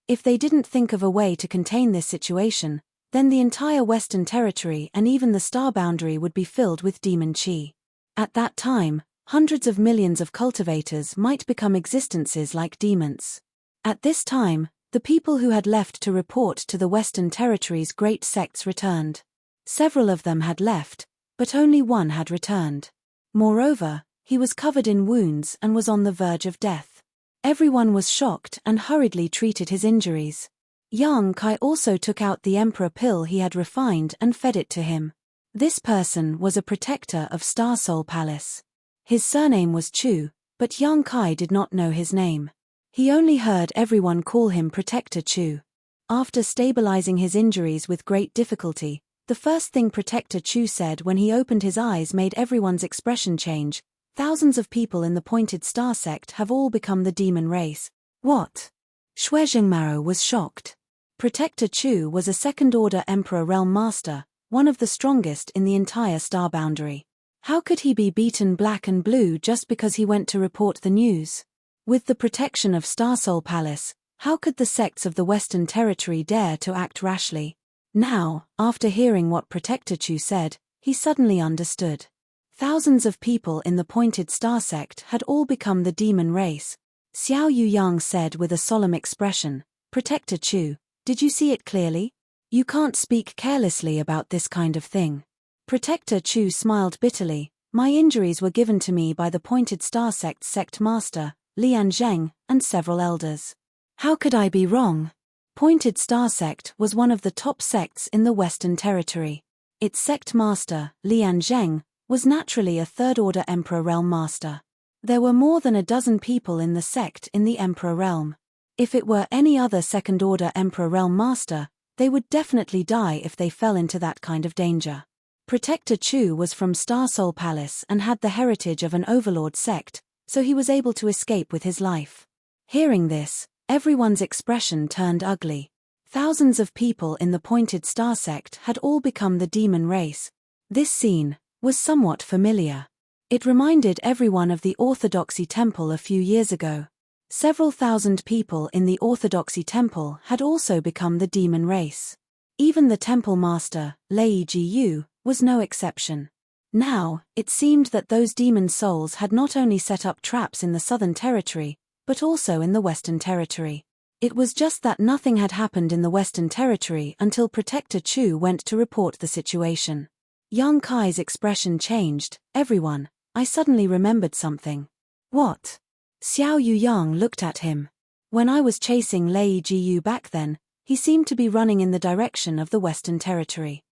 Speaker 1: If they didn't think of a way to contain this situation, then the entire Western Territory and even the star boundary would be filled with demon qi. At that time, hundreds of millions of cultivators might become existences like demons. At this time, the people who had left to report to the Western Territory's great sects returned. Several of them had left, but only one had returned. Moreover, he was covered in wounds and was on the verge of death. Everyone was shocked and hurriedly treated his injuries. Yang Kai also took out the emperor pill he had refined and fed it to him. This person was a protector of Star Soul Palace. His surname was Chu, but Yang Kai did not know his name. He only heard everyone call him Protector Chu. After stabilizing his injuries with great difficulty, the first thing Protector Chu said when he opened his eyes made everyone's expression change. Thousands of people in the Pointed Star sect have all become the demon race. What? Shui Jingmaro was shocked. Protector Chu was a second-order Emperor Realm Master, one of the strongest in the entire star boundary. How could he be beaten black and blue just because he went to report the news? With the protection of Star Soul Palace, how could the sects of the Western Territory dare to act rashly? Now, after hearing what Protector Chu said, he suddenly understood. Thousands of people in the Pointed Star sect had all become the demon race. Xiao Yuyang said with a solemn expression, "Protector Chu, did you see it clearly? You can't speak carelessly about this kind of thing." Protector Chu smiled bitterly. "My injuries were given to me by the Pointed Star sect's sect master, Lian Zheng, and several elders. How could I be wrong? Pointed Star sect was one of the top sects in the Western Territory. Its sect master, Lian Zheng, was naturally a third-order Emperor Realm Master. There were more than a dozen people in the sect in the Emperor Realm. If it were any other second-order Emperor Realm Master, they would definitely die if they fell into that kind of danger. Protector Chu was from Star Soul Palace and had the heritage of an overlord sect, so he was able to escape with his life. Hearing this, everyone's expression turned ugly. Thousands of people in the Pointed Star sect had all become the demon race. This scene was somewhat familiar. It reminded everyone of the Orthodoxy Temple a few years ago. Several thousand people in the Orthodoxy Temple had also become the demon race. Even the temple master, Lei Jiyu, was no exception. Now, it seemed that those demon souls had not only set up traps in the Southern Territory, but also in the Western Territory. It was just that nothing had happened in the Western Territory until Protector Chu went to report the situation. Yang Kai's expression changed. "Everyone, I suddenly remembered something." "What?" Xiao Yuyang looked at him. "When I was chasing Lei Jiyu back then, he seemed to be running in the direction of the Western Territory.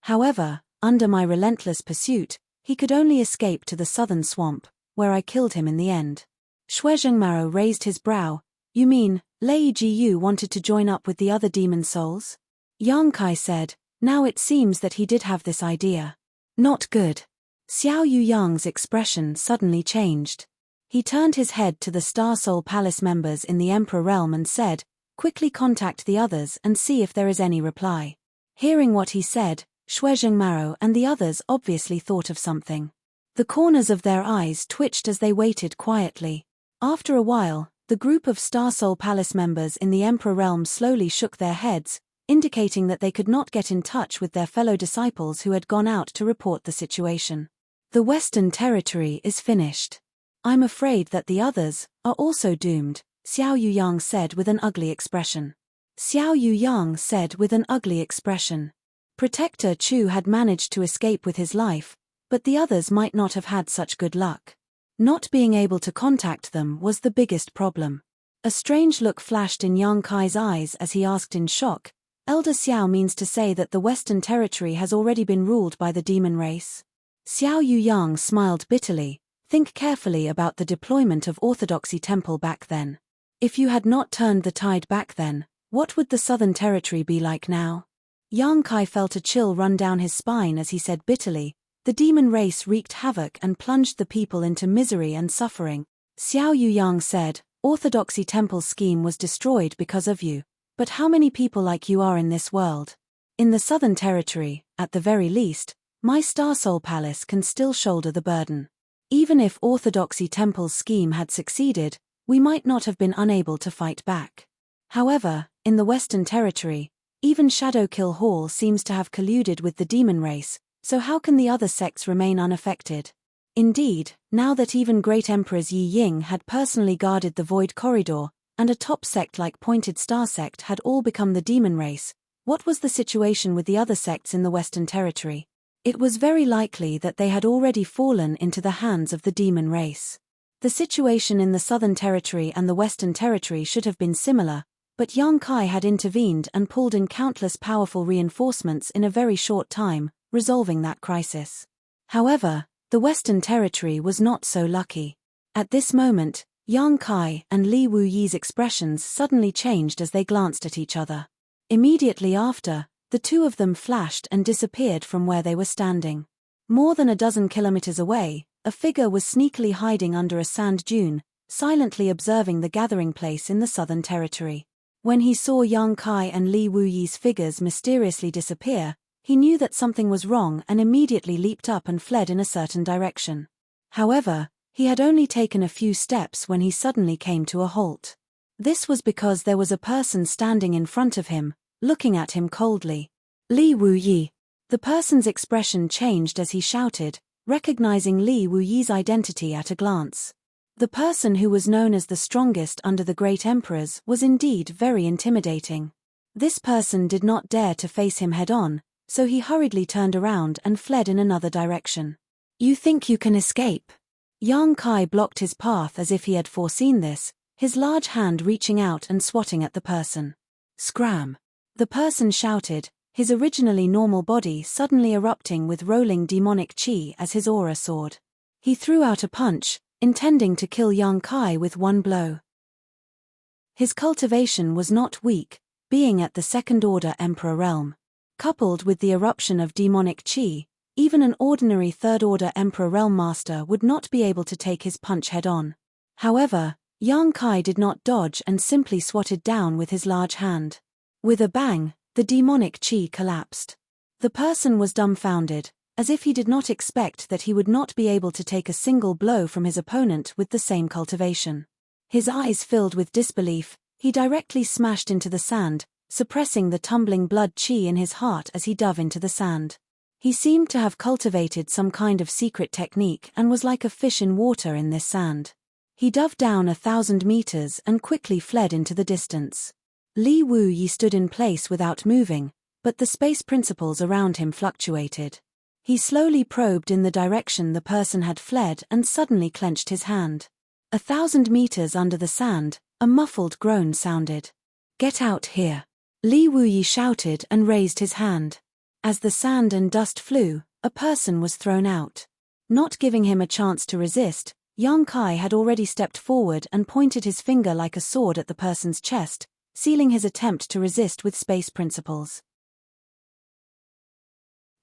Speaker 1: However, under my relentless pursuit, he could only escape to the southern swamp, where I killed him in the end." Shui Zhengmaro raised his brow. "You mean, Lei Jiyu wanted to join up with the other demon souls?" Yang Kai said, "Now it seems that he did have this idea." "Not good." Xiao Yuyang's expression suddenly changed. He turned his head to the Star Soul Palace members in the Emperor Realm and said, "Quickly contact the others and see if there is any reply." Hearing what he said, Shui Zhengmaro and the others obviously thought of something. The corners of their eyes twitched as they waited quietly. After a while, the group of Star Soul Palace members in the Emperor Realm slowly shook their heads, indicating that they could not get in touch with their fellow disciples who had gone out to report the situation. "The Western Territory is finished. I'm afraid that the others are also doomed," Xiao Yuyang said with an ugly expression. Xiao Yuyang said with an ugly expression. Protector Chu had managed to escape with his life, but the others might not have had such good luck. Not being able to contact them was the biggest problem. A strange look flashed in Yang Kai's eyes as he asked in shock, "Elder Xiao means to say that the Western Territory has already been ruled by the demon race?" Xiao Yuyang smiled bitterly. "Think carefully about the deployment of Orthodoxy Temple back then. If you had not turned the tide back then, what would the Southern Territory be like now?" Yang Kai felt a chill run down his spine as he said bitterly, "The demon race wreaked havoc and plunged the people into misery and suffering." Xiao Yuyang said, "Orthodoxy Temple's scheme was destroyed because of you, but how many people like you are in this world? In the Southern Territory, at the very least, my Star Soul Palace can still shoulder the burden. Even if Orthodoxy Temple's scheme had succeeded, we might not have been unable to fight back. However, in the Western Territory, even Shadowkill Hall seems to have colluded with the demon race, so how can the other sects remain unaffected? Indeed, now that even Great Emperors Yi Ying had personally guarded the Void Corridor, and a top sect like Pointed Star sect had all become the demon race, what was the situation with the other sects in the Western Territory? It was very likely that they had already fallen into the hands of the demon race. The situation in the Southern Territory and the Western Territory should have been similar, But Yang Kai had intervened and pulled in countless powerful reinforcements in a very short time, resolving that crisis. However, the Western Territory was not so lucky. At this moment, Yang Kai and Li Wuyi's expressions suddenly changed as they glanced at each other. Immediately after, the two of them flashed and disappeared from where they were standing. More than a dozen kilometers away, a figure was sneakily hiding under a sand dune, silently observing the gathering place in the Southern Territory. When he saw Yang Kai and Li Wuyi's figures mysteriously disappear, he knew that something was wrong and immediately leaped up and fled in a certain direction. However, he had only taken a few steps when he suddenly came to a halt. This was because there was a person standing in front of him, looking at him coldly. Li Wuyi. The person's expression changed as he shouted, recognizing Li Wuyi's identity at a glance. The person who was known as the strongest under the great emperors was indeed very intimidating. This person did not dare to face him head-on, so he hurriedly turned around and fled in another direction. You think you can escape? Yang Kai blocked his path as if he had foreseen this, his large hand reaching out and swatting at the person. Scram! The person shouted, his originally normal body suddenly erupting with rolling demonic chi as his aura soared. He threw out a punch, intending to kill Yang Kai with one blow. His cultivation was not weak, being at the second-order Emperor realm. Coupled with the eruption of demonic chi, even an ordinary third-order Emperor realm master would not be able to take his punch head-on. However, Yang Kai did not dodge and simply swatted down with his large hand. With a bang, the demonic chi collapsed. The person was dumbfounded, as if he did not expect that he would not be able to take a single blow from his opponent with the same cultivation. His eyes filled with disbelief, he directly smashed into the sand, suppressing the tumbling blood chi in his heart as he dove into the sand. He seemed to have cultivated some kind of secret technique and was like a fish in water in this sand. He dove down 1,000 meters and quickly fled into the distance. Li Wuyi stood in place without moving, but the space principles around him fluctuated. He slowly probed in the direction the person had fled and suddenly clenched his hand. 1,000 meters under the sand, a muffled groan sounded. Get out here! Li Wuyi shouted and raised his hand. As the sand and dust flew, a person was thrown out. Not giving him a chance to resist, Yang Kai had already stepped forward and pointed his finger like a sword at the person's chest, sealing his attempt to resist with space principles.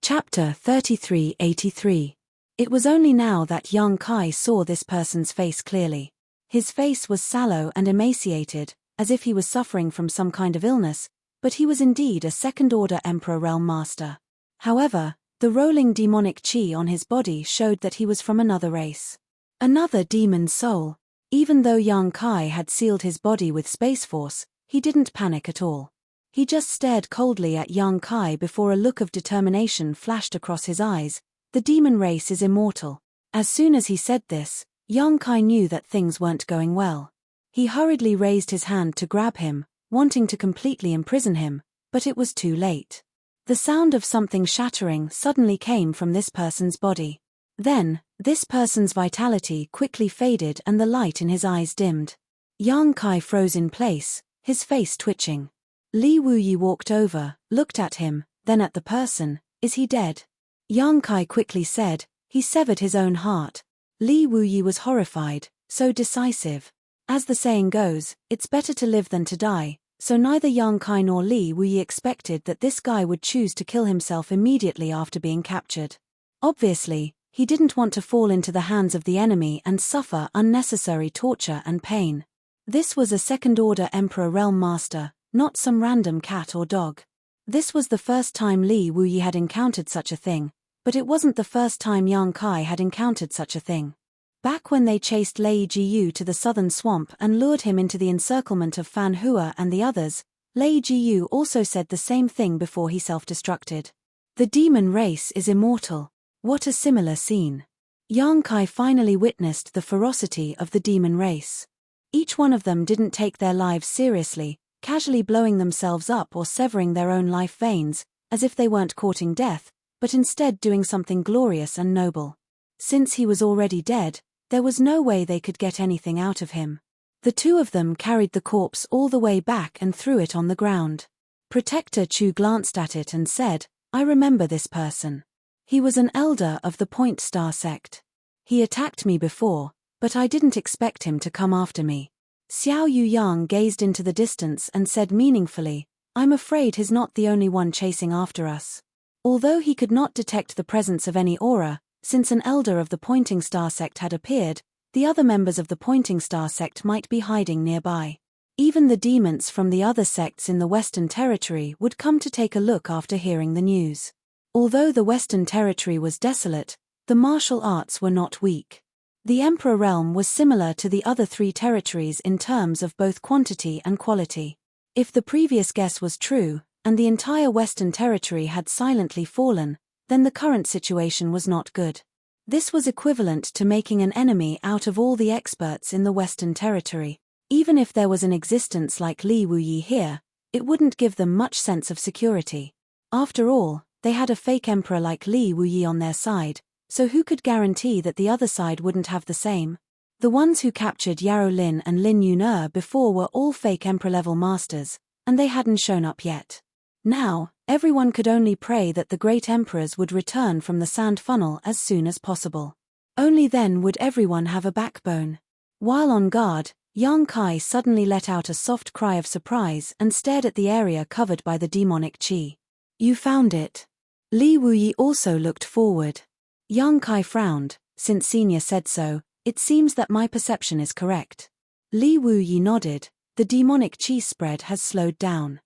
Speaker 1: Chapter 3383. It was only now that Yang Kai saw this person's face clearly. His face was sallow and emaciated, as if he was suffering from some kind of illness, but he was indeed a second-order Emperor realm master. However, the rolling demonic chi on his body showed that he was from another race. Another demon soul. Even though Yang Kai had sealed his body with space force, he didn't panic at all. He just stared coldly at Yang Kai before a look of determination flashed across his eyes. The demon race is immortal. As soon as he said this, Yang Kai knew that things weren't going well. He hurriedly raised his hand to grab him, wanting to completely imprison him, but it was too late. The sound of something shattering suddenly came from this person's body. Then, this person's vitality quickly faded and the light in his eyes dimmed. Yang Kai froze in place, his face twitching. Li Wuyi walked over, looked at him, then at the person. Is he dead? Yang Kai quickly said, he severed his own heart. Li Wuyi was horrified, so decisive. As the saying goes, it's better to live than to die, so neither Yang Kai nor Li Wuyi expected that this guy would choose to kill himself immediately after being captured. Obviously, he didn't want to fall into the hands of the enemy and suffer unnecessary torture and pain. This was a second-order Emperor realm master, not some random cat or dog. This was the first time Li Wuyi had encountered such a thing, but it wasn't the first time Yang Kai had encountered such a thing. Back when they chased Lei Jiyu to the southern swamp and lured him into the encirclement of Fan Hua and the others, Lei Jiyu also said the same thing before he self-destructed. The demon race is immortal. What a similar scene. Yang Kai finally witnessed the ferocity of the demon race. Each one of them didn't take their lives seriously, casually blowing themselves up or severing their own life veins, as if they weren't courting death, but instead doing something glorious and noble. Since he was already dead, there was no way they could get anything out of him. The two of them carried the corpse all the way back and threw it on the ground. Protector Chu glanced at it and said, "I remember this person. He was an elder of the Point Star sect. He attacked me before, but I didn't expect him to come after me." Xiao Yuyang gazed into the distance and said meaningfully, "I'm afraid he's not the only one chasing after us." Although he could not detect the presence of any aura, since an elder of the Pointing Star sect had appeared, the other members of the Pointing Star sect might be hiding nearby. Even the demons from the other sects in the Western Territory would come to take a look after hearing the news. Although the Western Territory was desolate, the martial arts were not weak. The Emperor realm was similar to the other three territories in terms of both quantity and quality. If the previous guess was true, and the entire Western Territory had silently fallen, then the current situation was not good. This was equivalent to making an enemy out of all the experts in the Western Territory. Even if there was an existence like Li Wuyi here, it wouldn't give them much sense of security. After all, they had a fake emperor like Li Wuyi on their side, so who could guarantee that the other side wouldn't have the same? The ones who captured Yarrow Lin and Lin Yuner before were all fake emperor-level masters, and they hadn't shown up yet. Now, everyone could only pray that the great emperors would return from the sand funnel as soon as possible. Only then would everyone have a backbone. While on guard, Yang Kai suddenly let out a soft cry of surprise and stared at the area covered by the demonic qi. "You found it." Li Wuyi also looked forward. Yang Kai frowned. "Since Senior said so, it seems that my perception is correct." Li Wuyi nodded. "The demonic qi spread has slowed down."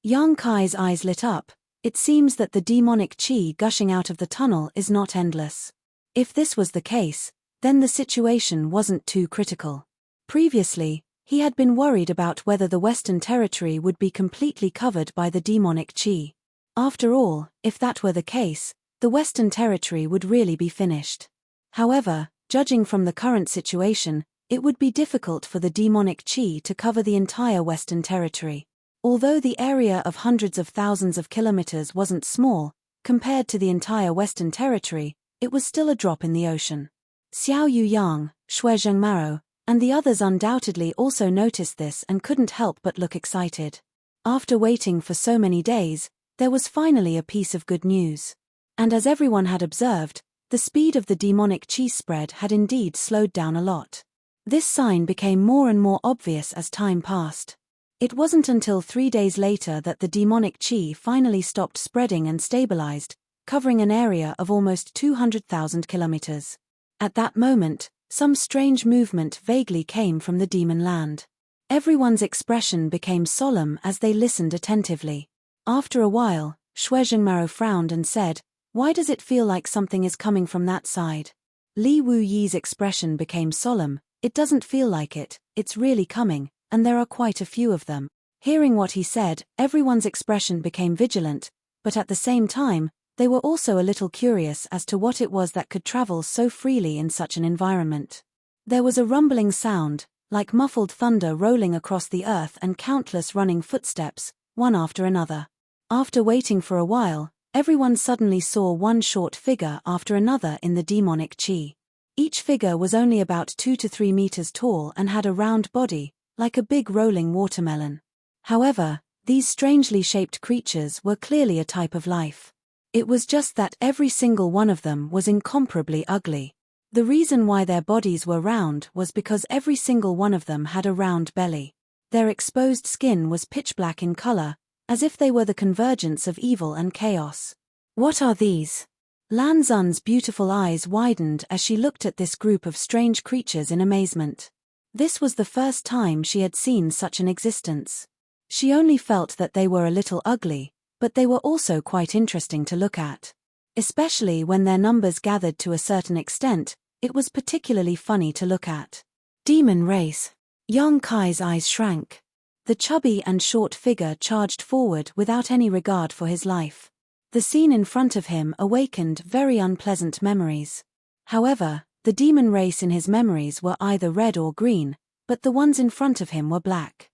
Speaker 1: Yang Kai's eyes lit up. It seems that the demonic qi gushing out of the tunnel is not endless. If this was the case, then the situation wasn't too critical. Previously, he had been worried about whether the Western Territory would be completely covered by the demonic qi. After all, if that were the case, the Western Territory would really be finished. However, judging from the current situation, it would be difficult for the demonic qi to cover the entire Western Territory. Although the area of hundreds of thousands of kilometers wasn't small, compared to the entire Western Territory, it was still a drop in the ocean. Xiao Yuyang, Shui Zhengmao, and the others undoubtedly also noticed this and couldn't help but look excited. After waiting for so many days, there was finally a piece of good news. And as everyone had observed, the speed of the demonic qi spread had indeed slowed down a lot. This sign became more and more obvious as time passed. It wasn't until 3 days later that the demonic qi finally stopped spreading and stabilized, covering an area of almost 200,000 kilometers. At that moment, some strange movement vaguely came from the demon land. Everyone's expression became solemn as they listened attentively. After a while, Shui Zhengmao frowned and said, "Why does it feel like something is coming from that side?" Li Wuyi's expression became solemn. "It doesn't feel like it, it's really coming, and there are quite a few of them." Hearing what he said, everyone's expression became vigilant, but at the same time, they were also a little curious as to what it was that could travel so freely in such an environment. There was a rumbling sound, like muffled thunder rolling across the earth and countless running footsteps, one after another. After waiting for a while, everyone suddenly saw one short figure after another in the demonic qi. Each figure was only about 2 to 3 meters tall and had a round body, like a big rolling watermelon. However, these strangely shaped creatures were clearly a type of life. It was just that every single one of them was incomparably ugly. The reason why their bodies were round was because every single one of them had a round belly. Their exposed skin was pitch black in color, as if they were the convergence of evil and chaos. "What are these?" Lan Zun's beautiful eyes widened as she looked at this group of strange creatures in amazement. This was the first time she had seen such an existence. She only felt that they were a little ugly, but they were also quite interesting to look at. Especially when their numbers gathered to a certain extent, it was particularly funny to look at. Demon race. Yang Kai's eyes shrank. The chubby and short figure charged forward without any regard for his life. The scene in front of him awakened very unpleasant memories. However, the demon race in his memories were either red or green, but the ones in front of him were black.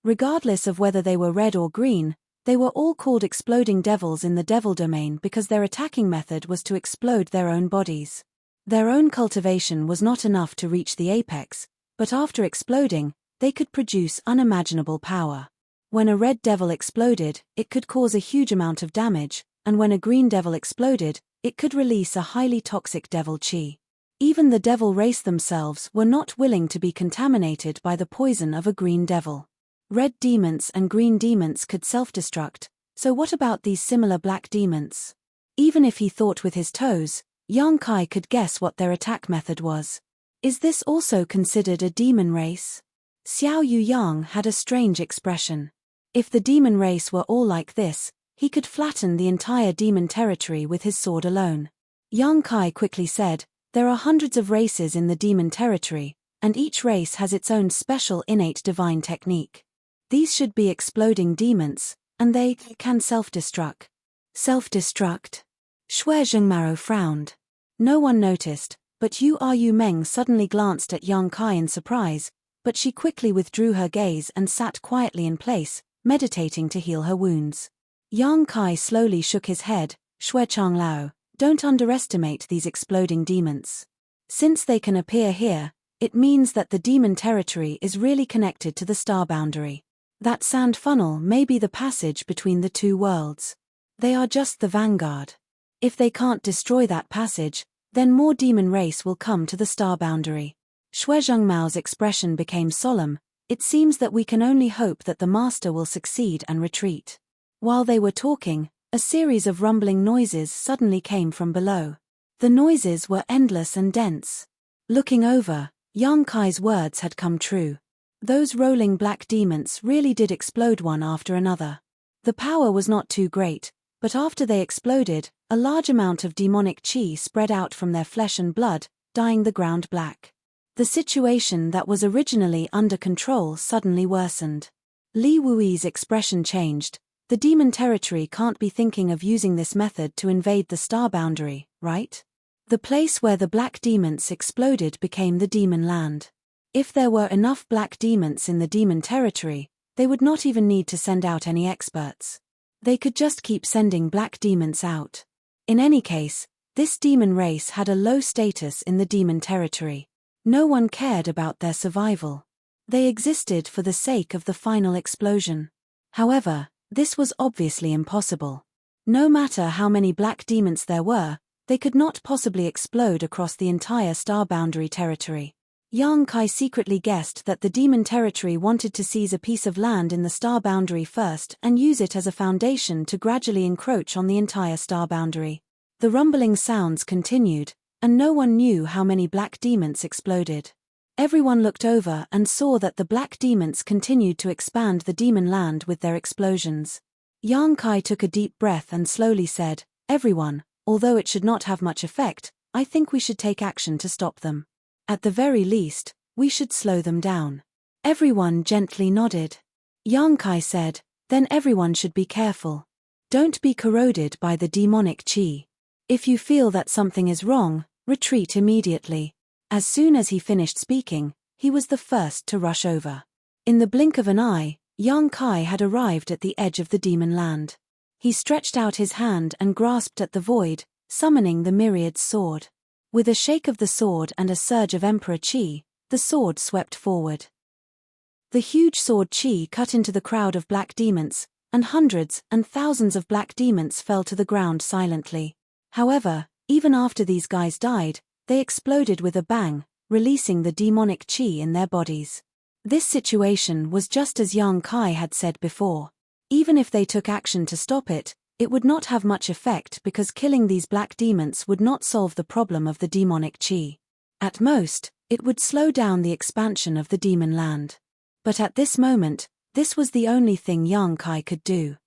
Speaker 1: Regardless of whether they were red or green, they were all called exploding devils in the devil domain because their attacking method was to explode their own bodies. Their own cultivation was not enough to reach the apex, but after exploding, they could produce unimaginable power. When a red devil exploded, it could cause a huge amount of damage, and when a green devil exploded, it could release a highly toxic devil chi. Even the devil race themselves were not willing to be contaminated by the poison of a green devil. Red demons and green demons could self-destruct, so what about these similar black demons? Even if he thought with his toes, Yang Kai could guess what their attack method was. Is this also considered a demon race? Xiao Yu Yang had a strange expression. If the demon race were all like this, he could flatten the entire demon territory with his sword alone. Yang Kai quickly said, there are hundreds of races in the demon territory, and each race has its own special innate divine technique. These should be exploding demons, and they can self-destruct. Self-destruct? Xue Zhengmao frowned. No one noticed, but Yu Meng suddenly glanced at Yang Kai in surprise, but she quickly withdrew her gaze and sat quietly in place, meditating to heal her wounds. Yang Kai slowly shook his head. Xue Changlao, don't underestimate these exploding demons. Since they can appear here, it means that the demon territory is really connected to the star boundary. That sand funnel may be the passage between the two worlds. They are just the vanguard. If they can't destroy that passage, then more demon race will come to the star boundary. Xue Zhengmao's expression became solemn. It seems that we can only hope that the master will succeed and retreat. While they were talking, a series of rumbling noises suddenly came from below. The noises were endless and dense. Looking over, Yang Kai's words had come true. Those rolling black demons really did explode one after another. The power was not too great, but after they exploded, a large amount of demonic chi spread out from their flesh and blood, dyeing the ground black. The situation that was originally under control suddenly worsened. Li Wui's expression changed. The demon territory can't be thinking of using this method to invade the star boundary, right? The place where the black demons exploded became the demon land. If there were enough black demons in the demon territory, they would not even need to send out any experts. They could just keep sending black demons out. In any case, this demon race had a low status in the demon territory. No one cared about their survival. They existed for the sake of the final explosion. However, this was obviously impossible. No matter how many black demons there were, they could not possibly explode across the entire star boundary territory. Yang Kai secretly guessed that the demon territory wanted to seize a piece of land in the star boundary first and use it as a foundation to gradually encroach on the entire star boundary. The rumbling sounds continued, and no one knew how many black demons exploded. Everyone looked over and saw that the black demons continued to expand the demon land with their explosions. Yang Kai took a deep breath and slowly said, "Everyone, although it should not have much effect, I think we should take action to stop them. At the very least, we should slow them down." Everyone gently nodded. Yang Kai said, "Then everyone should be careful. Don't be corroded by the demonic chi. If you feel that something is wrong, retreat immediately." As soon as he finished speaking, he was the first to rush over. In the blink of an eye, Yang Kai had arrived at the edge of the demon land. He stretched out his hand and grasped at the void, summoning the myriad sword. With a shake of the sword and a surge of emperor chi, the sword swept forward. The huge sword chi cut into the crowd of black demons, and hundreds and thousands of black demons fell to the ground silently. However, even after these guys died, they exploded with a bang, releasing the demonic chi in their bodies. This situation was just as Yang Kai had said before. Even if they took action to stop it, it would not have much effect because killing these black demons would not solve the problem of the demonic chi. At most, it would slow down the expansion of the demon land. But at this moment, this was the only thing Yang Kai could do.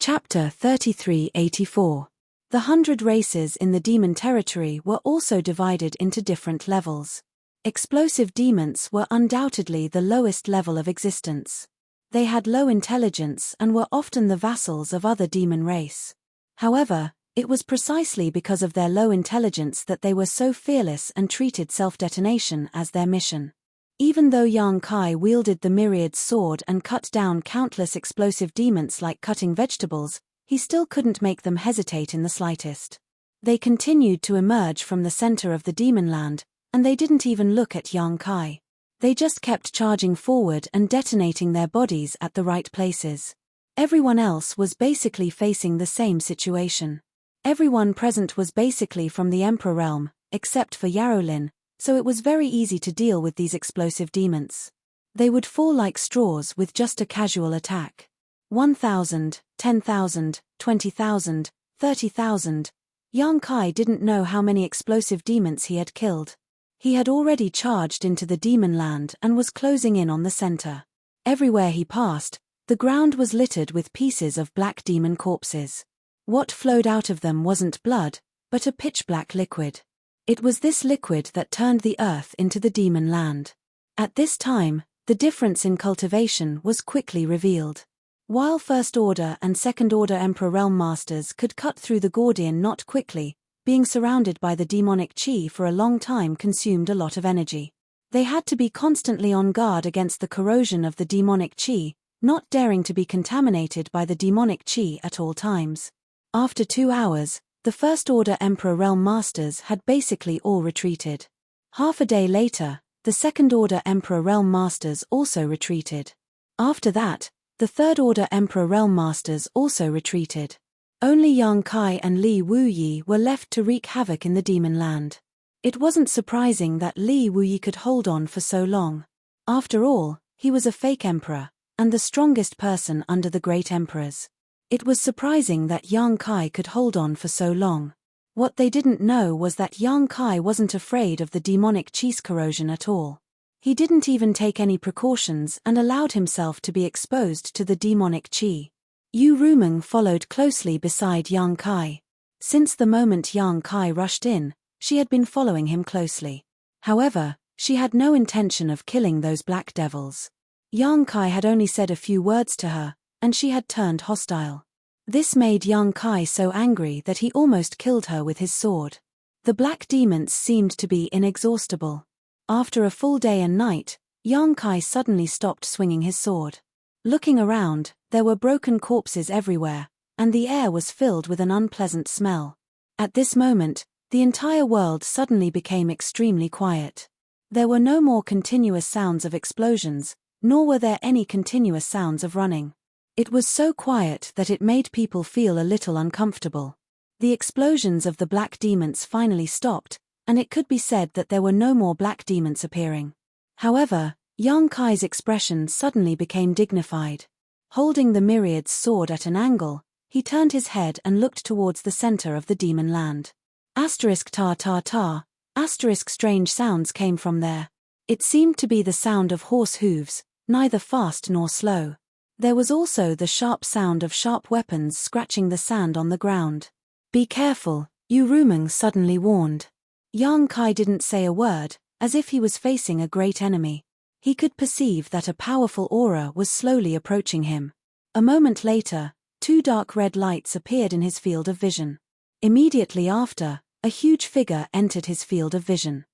Speaker 1: Chapter 3384. The 100 races in the demon territory were also divided into different levels. Explosive demons were undoubtedly the lowest level of existence. They had low intelligence and were often the vassals of other demon race. However, it was precisely because of their low intelligence that they were so fearless and treated self-detonation as their mission. Even though Yang Kai wielded the myriad sword and cut down countless explosive demons like cutting vegetables, he still couldn't make them hesitate in the slightest. They continued to emerge from the center of the demon land, and they didn't even look at Yang Kai. They just kept charging forward and detonating their bodies at the right places. Everyone else was basically facing the same situation. Everyone present was basically from the Emperor realm, except for Yarolin, so it was very easy to deal with these explosive demons. They would fall like straws with just a casual attack. 1,000, 10,000, 20,000, 30,000. Yang Kai didn't know how many explosive demons he had killed. He had already charged into the demon land and was closing in on the center. Everywhere he passed, the ground was littered with pieces of black demon corpses. What flowed out of them wasn't blood, but a pitch-black liquid. It was this liquid that turned the earth into the demon land. At this time, the difference in cultivation was quickly revealed. While First Order and Second Order Emperor Realm Masters could cut through the Gordian knot quickly, being surrounded by the demonic chi for a long time consumed a lot of energy. They had to be constantly on guard against the corrosion of the demonic chi, not daring to be contaminated by the demonic chi at all times. After 2 hours, the First Order Emperor Realm Masters had basically all retreated. Half a day later, the Second Order Emperor Realm Masters also retreated. After that, the Third Order Emperor Realm Masters also retreated. Only Yang Kai and Li Wuyi were left to wreak havoc in the demon land. It wasn't surprising that Li Wuyi could hold on for so long. After all, he was a fake emperor, and the strongest person under the great emperors. It was surprising that Yang Kai could hold on for so long. What they didn't know was that Yang Kai wasn't afraid of the demonic chi's corrosion at all. He didn't even take any precautions and allowed himself to be exposed to the demonic chi. Yu Rumeng followed closely beside Yang Kai. Since the moment Yang Kai rushed in, she had been following him closely. However, she had no intention of killing those black devils. Yang Kai had only said a few words to her, and she had turned hostile. This made Yang Kai so angry that he almost killed her with his sword. The black demons seemed to be inexhaustible. After a full day and night, Yang Kai suddenly stopped swinging his sword. Looking around, there were broken corpses everywhere, and the air was filled with an unpleasant smell. At this moment, the entire world suddenly became extremely quiet. There were no more continuous sounds of explosions, nor were there any continuous sounds of running. It was so quiet that it made people feel a little uncomfortable. The explosions of the black demons finally stopped, and it could be said that there were no more black demons appearing. However, Yang Kai's expression suddenly became dignified. Holding the myriad's sword at an angle, he turned his head and looked towards the center of the demon land. Asterisk ta ta ta, asterisk strange sounds came from there. It seemed to be the sound of horse hooves, neither fast nor slow. There was also the sharp sound of sharp weapons scratching the sand on the ground. Be careful, Yu Rumeng suddenly warned. Yang Kai didn't say a word, as if he was facing a great enemy. He could perceive that a powerful aura was slowly approaching him. A moment later, 2 dark red lights appeared in his field of vision. Immediately after, a huge figure entered his field of vision.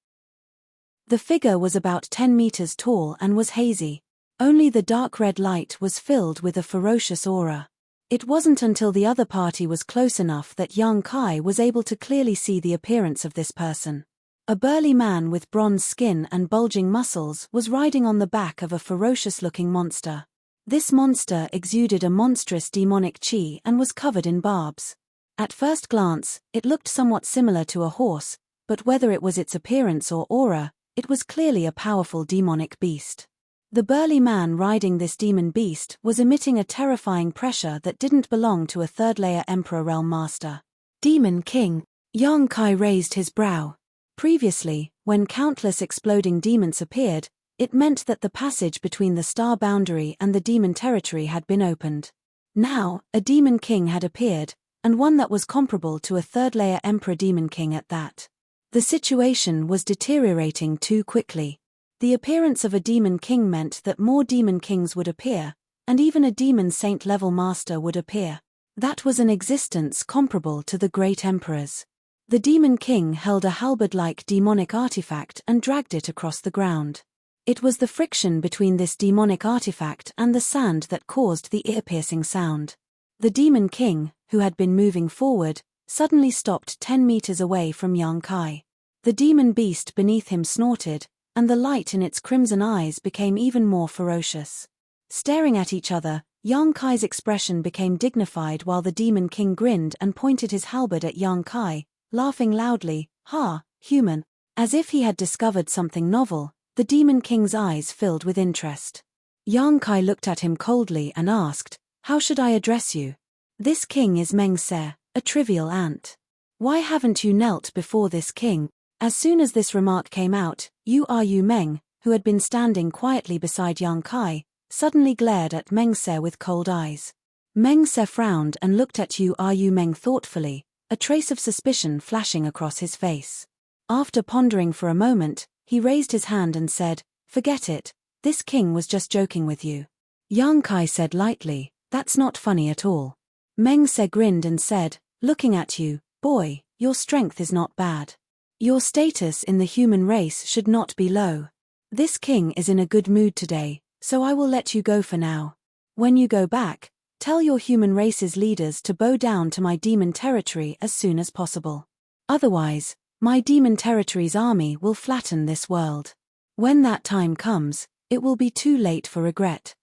Speaker 1: The figure was about 10 meters tall and was hazy. Only the dark red light was filled with a ferocious aura. It wasn't until the other party was close enough that Yang Kai was able to clearly see the appearance of this person. A burly man with bronze skin and bulging muscles was riding on the back of a ferocious-looking monster. This monster exuded a monstrous demonic chi and was covered in barbs. At first glance, it looked somewhat similar to a horse, but whether it was its appearance or aura, it was clearly a powerful demonic beast. The burly man riding this demon beast was emitting a terrifying pressure that didn't belong to a third-layer Emperor Realm Master. Demon King. Yang Kai raised his brow. Previously, when countless exploding demons appeared, it meant that the passage between the star boundary and the demon territory had been opened. Now, a Demon King had appeared, and one that was comparable to a third-layer Emperor Demon King at that. The situation was deteriorating too quickly. The appearance of a Demon King meant that more Demon Kings would appear, and even a Demon Saint-level Master would appear. That was an existence comparable to the great emperors. The Demon King held a halberd-like demonic artifact and dragged it across the ground. It was the friction between this demonic artifact and the sand that caused the ear-piercing sound. The Demon King, who had been moving forward, suddenly stopped 10 meters away from Yang Kai. The demon beast beneath him snorted, and the light in its crimson eyes became even more ferocious. Staring at each other, Yang Kai's expression became dignified while the demon king grinned and pointed his halberd at Yang Kai, laughing loudly, "Ha, human." As if he had discovered something novel, the demon king's eyes filled with interest. Yang Kai looked at him coldly and asked, "How should I address you?" "This king is Meng Se, a trivial ant. Why haven't you knelt before this king?" As soon as this remark came out, Yu Meng, who had been standing quietly beside Yang Kai, suddenly glared at Meng Se with cold eyes. Meng Se frowned and looked at Yu Meng thoughtfully, a trace of suspicion flashing across his face. After pondering for a moment, he raised his hand and said, "Forget it, this king was just joking with you." Yang Kai said lightly, "That's not funny at all." Meng Se grinned and said, "Looking at you, boy, your strength is not bad. Your status in the human race should not be low. This king is in a good mood today, so I will let you go for now. When you go back, tell your human race's leaders to bow down to my demon territory as soon as possible. Otherwise, my demon territory's army will flatten this world. When that time comes, it will be too late for regret."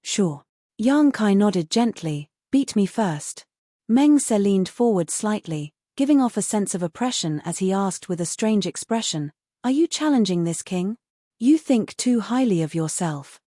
Speaker 1: "Sure." Yang Kai nodded gently, "Beat me first." Meng Se leaned forward slightly, giving off a sense of oppression as he asked with a strange expression, "Are you challenging this king? You think too highly of yourself."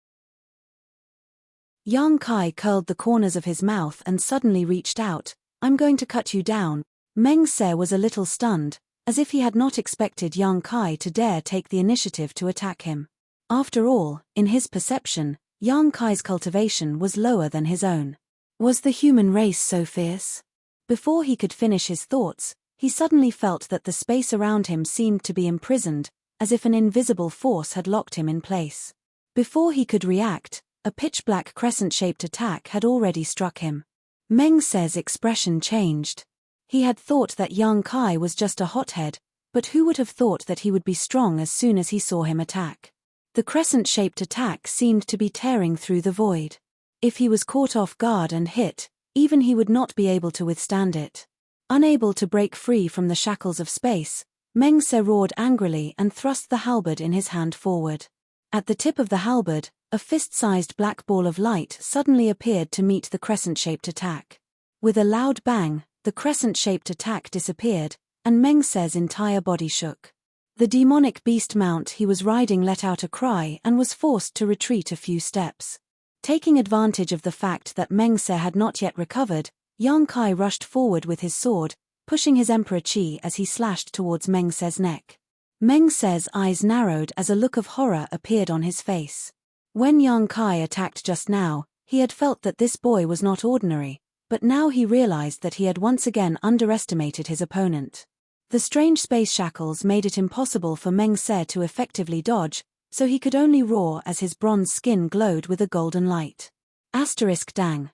Speaker 1: Yang Kai curled the corners of his mouth and suddenly reached out, "I'm going to cut you down." Meng Se was a little stunned, as if he had not expected Yang Kai to dare take the initiative to attack him. After all, in his perception, Yang Kai's cultivation was lower than his own. Was the human race so fierce? Before he could finish his thoughts, he suddenly felt that the space around him seemed to be imprisoned, as if an invisible force had locked him in place. Before he could react, a pitch-black crescent-shaped attack had already struck him. Meng Se's expression changed. He had thought that Yang Kai was just a hothead, but who would have thought that he would be strong as soon as he saw him attack? The crescent-shaped attack seemed to be tearing through the void. If he was caught off guard and hit, even he would not be able to withstand it. Unable to break free from the shackles of space, Meng Se roared angrily and thrust the halberd in his hand forward. At the tip of the halberd, a fist-sized black ball of light suddenly appeared to meet the crescent-shaped attack. With a loud bang, the crescent-shaped attack disappeared, and Meng Se's entire body shook. The demonic beast mount he was riding let out a cry and was forced to retreat a few steps. Taking advantage of the fact that Meng Se had not yet recovered, Yang Kai rushed forward with his sword, pushing his Emperor Qi as he slashed towards Meng Se's neck. Meng Se's eyes narrowed as a look of horror appeared on his face. When Yang Kai attacked just now, he had felt that this boy was not ordinary, but now he realized that he had once again underestimated his opponent. The strange space shackles made it impossible for Meng Se to effectively dodge, so he could only roar as his bronze skin glowed with a golden light. Dang.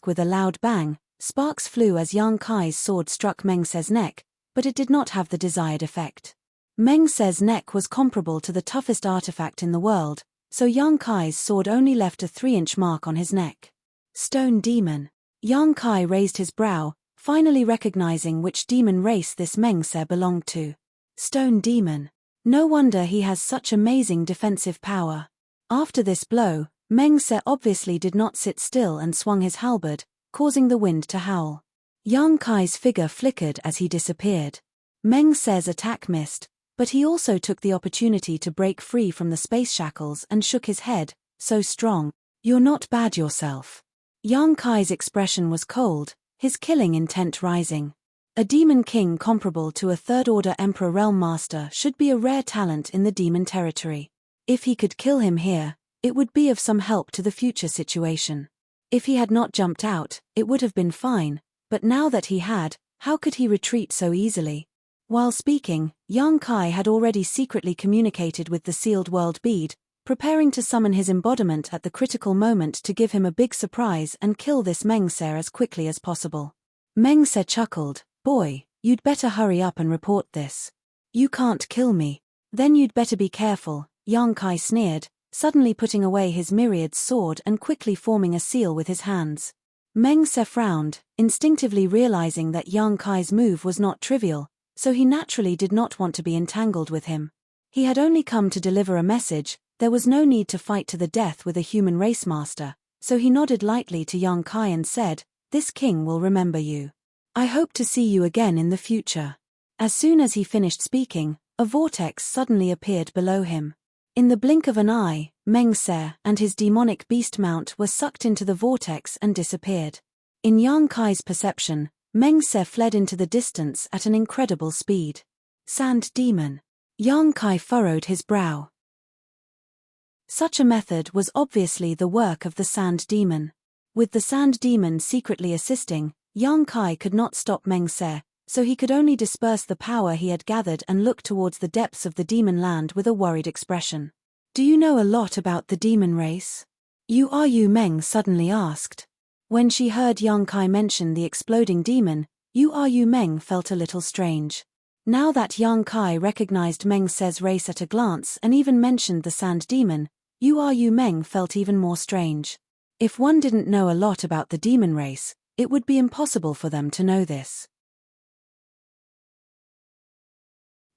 Speaker 1: With a loud bang, sparks flew as Yang Kai's sword struck Meng Se's neck, but it did not have the desired effect. Meng Se's neck was comparable to the toughest artifact in the world, so Yang Kai's sword only left a 3-inch mark on his neck. Stone demon. Yang Kai raised his brow, finally recognizing which demon race this Meng Se belonged to. Stone demon. No wonder he has such amazing defensive power. After this blow, Meng Se obviously did not sit still and swung his halberd, causing the wind to howl. Yang Kai's figure flickered as he disappeared. Meng Se's attack missed, but he also took the opportunity to break free from the space shackles and shook his head, "So strong. You're not bad yourself." Yang Kai's expression was cold, his killing intent rising. A demon king comparable to a third-order emperor realm master should be a rare talent in the demon territory. If he could kill him here, it would be of some help to the future situation. If he had not jumped out, it would have been fine, but now that he had, how could he retreat so easily? While speaking, Yang Kai had already secretly communicated with the sealed world bead, preparing to summon his embodiment at the critical moment to give him a big surprise and kill this Meng Se as quickly as possible. Meng Se chuckled, "Boy, you'd better hurry up and report this. You can't kill me. Then you'd better be careful," Yang Kai sneered, suddenly putting away his myriad sword and quickly forming a seal with his hands. Meng Se frowned, instinctively realizing that Yang Kai's move was not trivial, so he naturally did not want to be entangled with him. He had only come to deliver a message, there was no need to fight to the death with a human race master, so he nodded lightly to young Kai and said, "This king will remember you. I hope to see you again in the future." As soon as he finished speaking, a vortex suddenly appeared below him. In the blink of an eye, Meng Se and his demonic beast mount were sucked into the vortex and disappeared. In Yang Kai's perception, Meng Se fled into the distance at an incredible speed. Sand demon. Yang Kai furrowed his brow. Such a method was obviously the work of the sand demon. With the sand demon secretly assisting, Yang Kai could not stop Meng Se, so he could only disperse the power he had gathered and look towards the depths of the demon land with a worried expression. "Do you know a lot about the demon race?" Yu Meng suddenly asked. When she heard Yang Kai mention the exploding demon, Yu Meng felt a little strange. Now that Yang Kai recognized Meng Se's race at a glance and even mentioned the sand demon, Yu Meng felt even more strange. If one didn't know a lot about the demon race, it would be impossible for them to know this.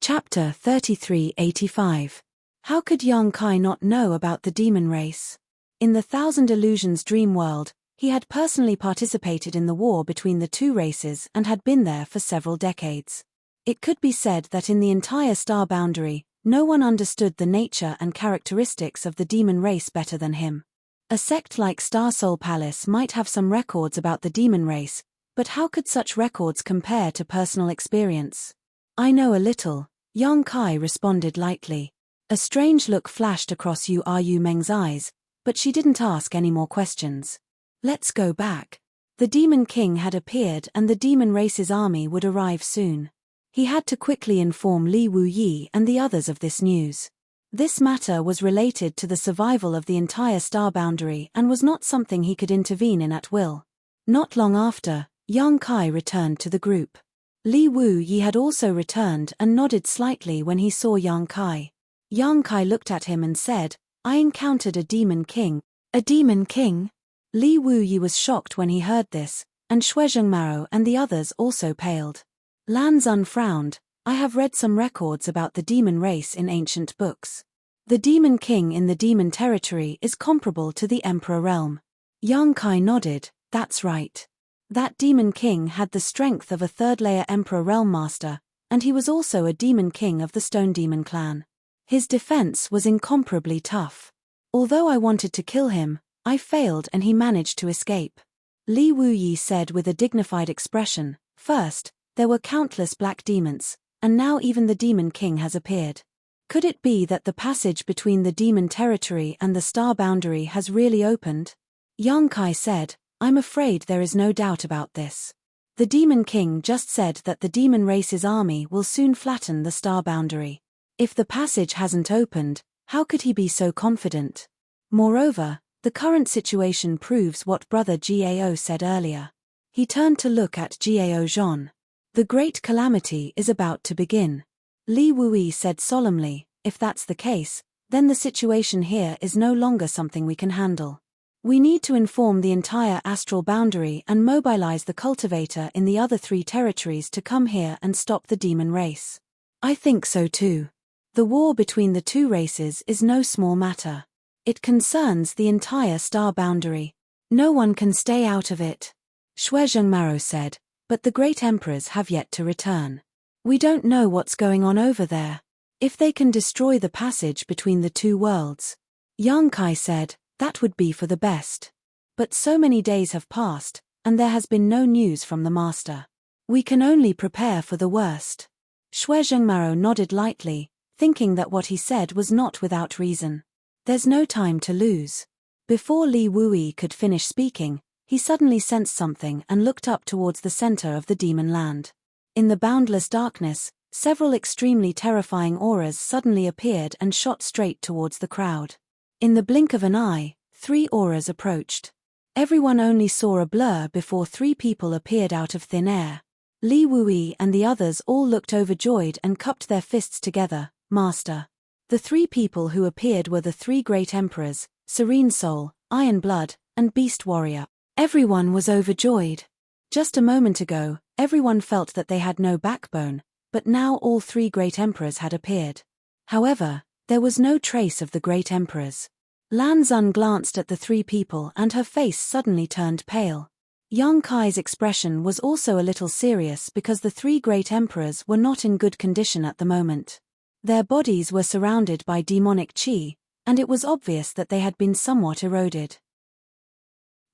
Speaker 1: Chapter 3385. How could Yang Kai not know about the demon race? In the Thousand Illusions dream world, he had personally participated in the war between the two races and had been there for several decades. It could be said that in the entire star boundary, no one understood the nature and characteristics of the demon race better than him. A sect like Star Soul Palace might have some records about the demon race, but how could such records compare to personal experience? "I know a little," Yang Kai responded lightly. A strange look flashed across Yu Meng's eyes, but she didn't ask any more questions. "Let's go back." The Demon King had appeared and the demon race's army would arrive soon. He had to quickly inform Li Wuyi and the others of this news. This matter was related to the survival of the entire star boundary and was not something he could intervene in at will. Not long after, Yang Kai returned to the group. Li Wuyi had also returned and nodded slightly when he saw Yang Kai. Yang Kai looked at him and said, "I encountered a demon king." "A demon king?" Li Wuyi was shocked when he heard this, and Shuizhengmao and the others also paled. Lan Zun frowned. "I have read some records about the demon race in ancient books. The demon king in the demon territory is comparable to the emperor realm." Yang Kai nodded. "That's right. That demon king had the strength of a third-layer emperor realm master, and he was also a demon king of the Stone Demon clan. His defense was incomparably tough. Although I wanted to kill him, I failed and he managed to escape." Li Wuyi said with a dignified expression, "First, there were countless black demons, and now even the demon king has appeared. Could it be that the passage between the demon territory and the star boundary has really opened?" Yang Kai said, "I'm afraid there is no doubt about this. The demon king just said that the demon race's army will soon flatten the star boundary. If the passage hasn't opened, how could he be so confident? Moreover, the current situation proves what Brother Gao said earlier." He turned to look at Gao Zhon. "The great calamity is about to begin." Li Wuyi said solemnly, "If that's the case, then the situation here is no longer something we can handle. We need to inform the entire astral boundary and mobilize the cultivator in the other 3 territories to come here and stop the demon race." "I think so too. The war between the 2 races is no small matter. It concerns the entire star boundary. No one can stay out of it." Shuizhengmao said, "But the great emperors have yet to return. We don't know what's going on over there. If they can destroy the passage between the 2 worlds." Yang Kai said, "That would be for the best. But so many days have passed, and there has been no news from the master. We can only prepare for the worst." Shuizhengmao nodded lightly, thinking that what he said was not without reason. There's no time to lose. Before Li Wuyi could finish speaking, he suddenly sensed something and looked up towards the center of the demon land. In the boundless darkness, several extremely terrifying auras suddenly appeared and shot straight towards the crowd. In the blink of an eye, 3 auras approached. Everyone only saw a blur before 3 people appeared out of thin air. Li Wuyi and the others all looked overjoyed and cupped their fists together. "Master." The 3 people who appeared were the 3 great emperors, Serene Soul, Iron Blood, and Beast Warrior. Everyone was overjoyed. Just a moment ago, everyone felt that they had no backbone, but now all three great emperors had appeared. However, there was no trace of the great emperors. Lan Xun glanced at the three people and her face suddenly turned pale. Yang Kai's expression was also a little serious because the three great emperors were not in good condition at the moment. Their bodies were surrounded by demonic qi, and it was obvious that they had been somewhat eroded.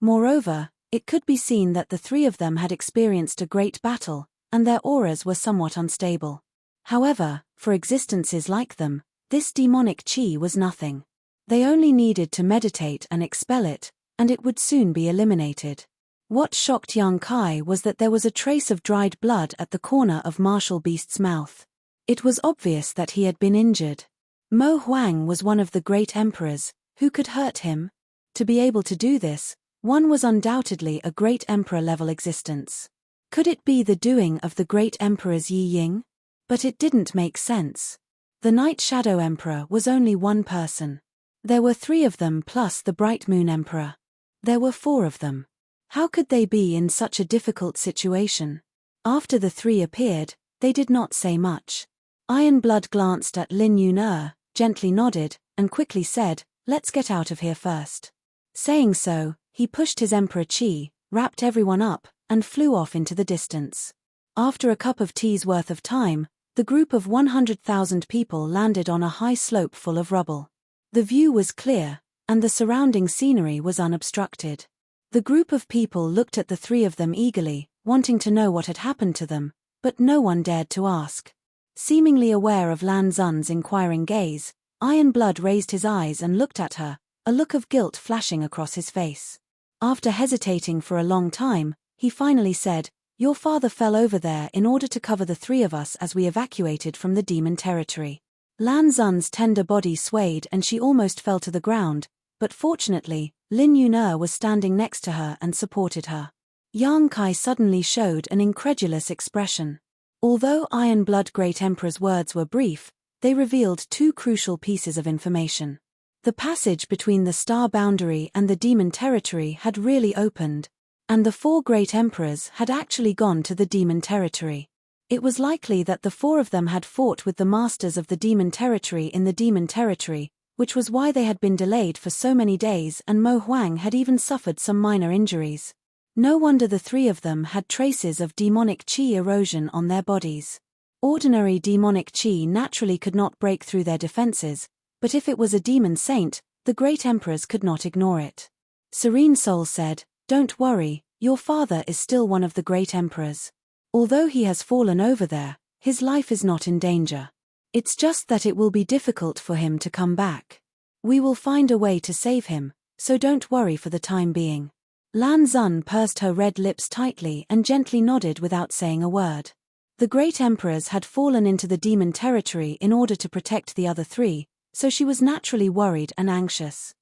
Speaker 1: Moreover, it could be seen that the three of them had experienced a great battle, and their auras were somewhat unstable. However, for existences like them, this demonic qi was nothing. They only needed to meditate and expel it, and it would soon be eliminated. What shocked Yang Kai was that there was a trace of dried blood at the corner of Martial Beast's mouth. It was obvious that he had been injured. Mo Huang was one of the great emperors. Who could hurt him? To be able to do this, one was undoubtedly a great emperor-level existence. Could it be the doing of the great emperors Yi Ying? But it didn't make sense. The Night Shadow Emperor was only one person. There were three of them plus the Bright Moon Emperor. There were four of them. How could they be in such a difficult situation? After the three appeared, they did not say much. Iron Blood glanced at Lin Yun, gently nodded, and quickly said, "Let's get out of here first." Saying so, he pushed his Emperor Qi, wrapped everyone up, and flew off into the distance. After a cup of tea's worth of time, the group of 100,000 people landed on a high slope full of rubble. The view was clear, and the surrounding scenery was unobstructed. The group of people looked at the three of them eagerly, wanting to know what had happened to them, but no one dared to ask. Seemingly aware of Lan Xun's inquiring gaze, Iron Blood raised his eyes and looked at her, a look of guilt flashing across his face. After hesitating for a long time, he finally said, "Your father fell over there in order to cover the three of us as we evacuated from the demon territory." Lan Xun's tender body swayed and she almost fell to the ground, but fortunately, Lin Yun was standing next to her and supported her. Yang Kai suddenly showed an incredulous expression. Although Iron Blood Great Emperor's words were brief, they revealed two crucial pieces of information. The passage between the star boundary and the demon territory had really opened, and the four great emperors had actually gone to the demon territory. It was likely that the four of them had fought with the masters of the demon territory in the demon territory, which was why they had been delayed for so many days, and Mo Huang had even suffered some minor injuries. No wonder the three of them had traces of demonic qi erosion on their bodies. Ordinary demonic qi naturally could not break through their defenses, but if it was a demon saint, the great emperors could not ignore it. Serene Soul said, "Don't worry, your father is still one of the great emperors. Although he has fallen over there, his life is not in danger. It's just that it will be difficult for him to come back. We will find a way to save him, so don't worry for the time being." Lan Xun pursed her red lips tightly and gently nodded without saying a word. The great emperors had fallen into the demon territory in order to protect the other three, so she was naturally worried and anxious.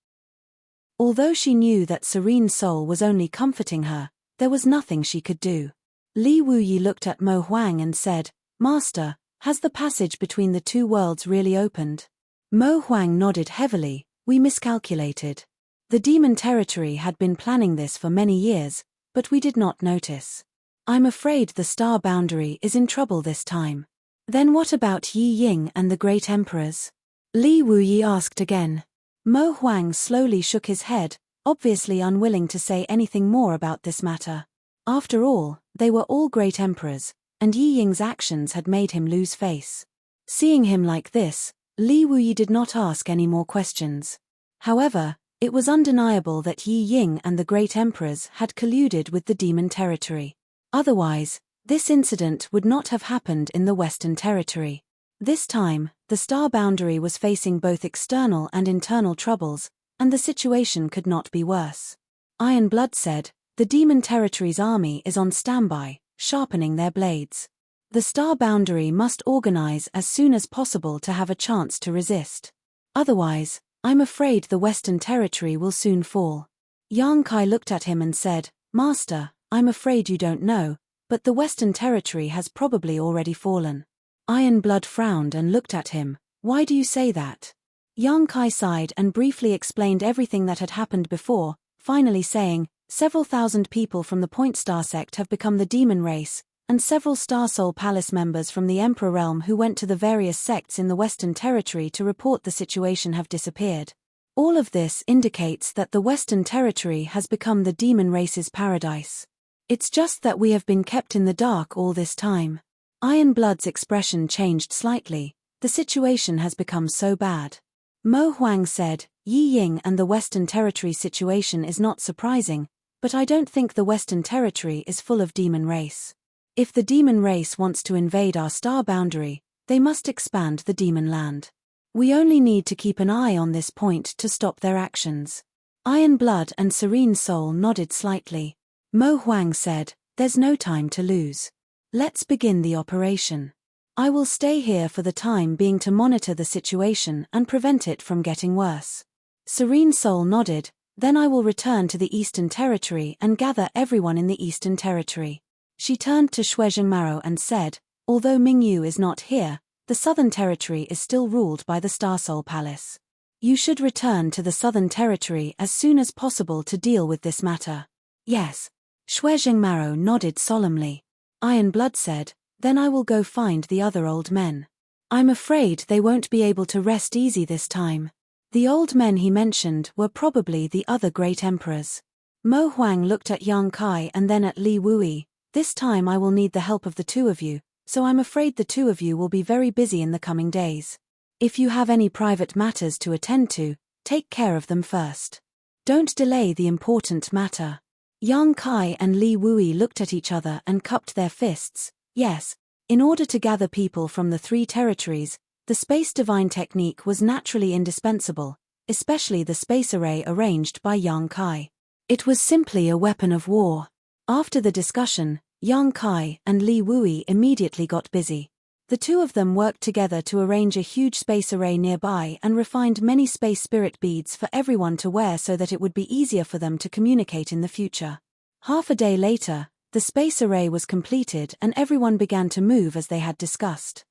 Speaker 1: Although she knew that Serene Soul was only comforting her, there was nothing she could do. Li Wuyi looked at Mo Huang and said, "Master, has the passage between the two worlds really opened?" Mo Huang nodded heavily. "We miscalculated. The demon territory had been planning this for many years, but we did not notice. I'm afraid the star boundary is in trouble this time." "Then what about Yi Ying and the great emperors?" Li Wuyi asked again. Mo Huang slowly shook his head, obviously unwilling to say anything more about this matter. After all, they were all great emperors, and Yi Ying's actions had made him lose face. Seeing him like this, Li Wuyi did not ask any more questions. However, it was undeniable that Yi Ying and the great emperors had colluded with the demon territory. Otherwise, this incident would not have happened in the Western Territory. This time, the star boundary was facing both external and internal troubles, and the situation could not be worse. Iron Blood said, "The demon territory's army is on standby, sharpening their blades. The star boundary must organize as soon as possible to have a chance to resist. Otherwise, I'm afraid the Western Territory will soon fall." Yang Kai looked at him and said, "Master, I'm afraid you don't know, but the Western Territory has probably already fallen." Iron Blood frowned and looked at him. "Why do you say that?" Yang Kai sighed and briefly explained everything that had happened before, finally saying, "Several thousand people from the Point Star sect have become the demon race, and several Star Soul Palace members from the Emperor realm who went to the various sects in the Western Territory to report the situation have disappeared. All of this indicates that the Western Territory has become the demon race's paradise. It's just that we have been kept in the dark all this time. Iron Blood's expression changed slightly. The situation has become so bad. Mo Huang said, Yi Ying and the Western Territory situation is not surprising, but I don't think the Western Territory is full of demon race. If the demon race wants to invade our star boundary, they must expand the demon land. We only need to keep an eye on this point to stop their actions. Iron Blood and Serene Soul nodded slightly. Mo Huang said, there's no time to lose. Let's begin the operation. I will stay here for the time being to monitor the situation and prevent it from getting worse. Serene Soul nodded, then I will return to the Eastern Territory and gather everyone in the Eastern Territory. She turned to Shuizhengmaro and said, although Mingyu is not here, the Southern Territory is still ruled by the Star Soul Palace. You should return to the Southern Territory as soon as possible to deal with this matter. Yes. Shuizhengmaro nodded solemnly. Iron Blood said, then I will go find the other old men. I'm afraid they won't be able to rest easy this time. The old men he mentioned were probably the other great emperors. Mo Huang looked at Yang Kai and then at Li Wui. This time I will need the help of the two of you, so I'm afraid the two of you will be very busy in the coming days. If you have any private matters to attend to, take care of them first. Don't delay the important matter. Yang Kai and Li Wui looked at each other and cupped their fists. Yes, in order to gather people from the three territories, the space divine technique was naturally indispensable, especially the space array arranged by Yang Kai. It was simply a weapon of war. After the discussion, Yang Kai and Li Wui immediately got busy. The two of them worked together to arrange a huge space array nearby and refined many space spirit beads for everyone to wear so that it would be easier for them to communicate in the future. Half a day later, the space array was completed and everyone began to move as they had discussed.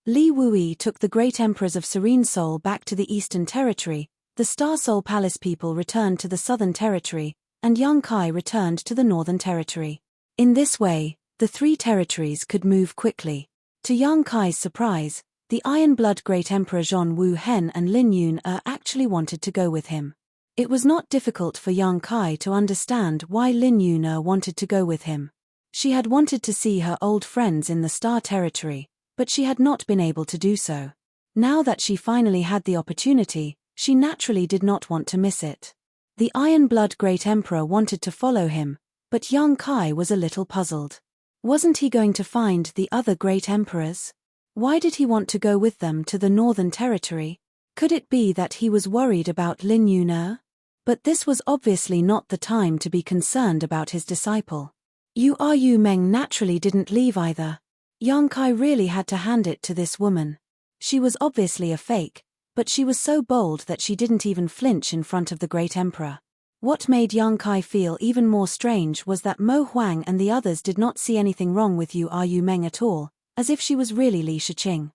Speaker 1: Li Wui took the great emperors of Serene Soul back to the Eastern Territory, the Star Soul Palace people returned to the Southern Territory, and Yang Kai returned to the Northern Territory. In this way, the three territories could move quickly. To Yang Kai's surprise, the Iron Blood Great Emperor Zhon Wu Hen and Lin Yun actually wanted to go with him. It was not difficult for Yang Kai to understand why Lin Yun wanted to go with him. She had wanted to see her old friends in the Star Territory, but she had not been able to do so. Now that she finally had the opportunity, she naturally did not want to miss it. The Iron Blood Great Emperor wanted to follow him, but Yang Kai was a little puzzled. Wasn't he going to find the other great emperors? Why did he want to go with them to the Northern Territory? Could it be that he was worried about Lin Yun? But this was obviously not the time to be concerned about his disciple. Yu Meng naturally didn't leave either. Yang Kai really had to hand it to this woman. She was obviously a fake, but she was so bold that she didn't even flinch in front of the great emperor. What made Yang Kai feel even more strange was that Mo Huang and the others did not see anything wrong with Yu Meng at all, as if she was really Li Shiqing.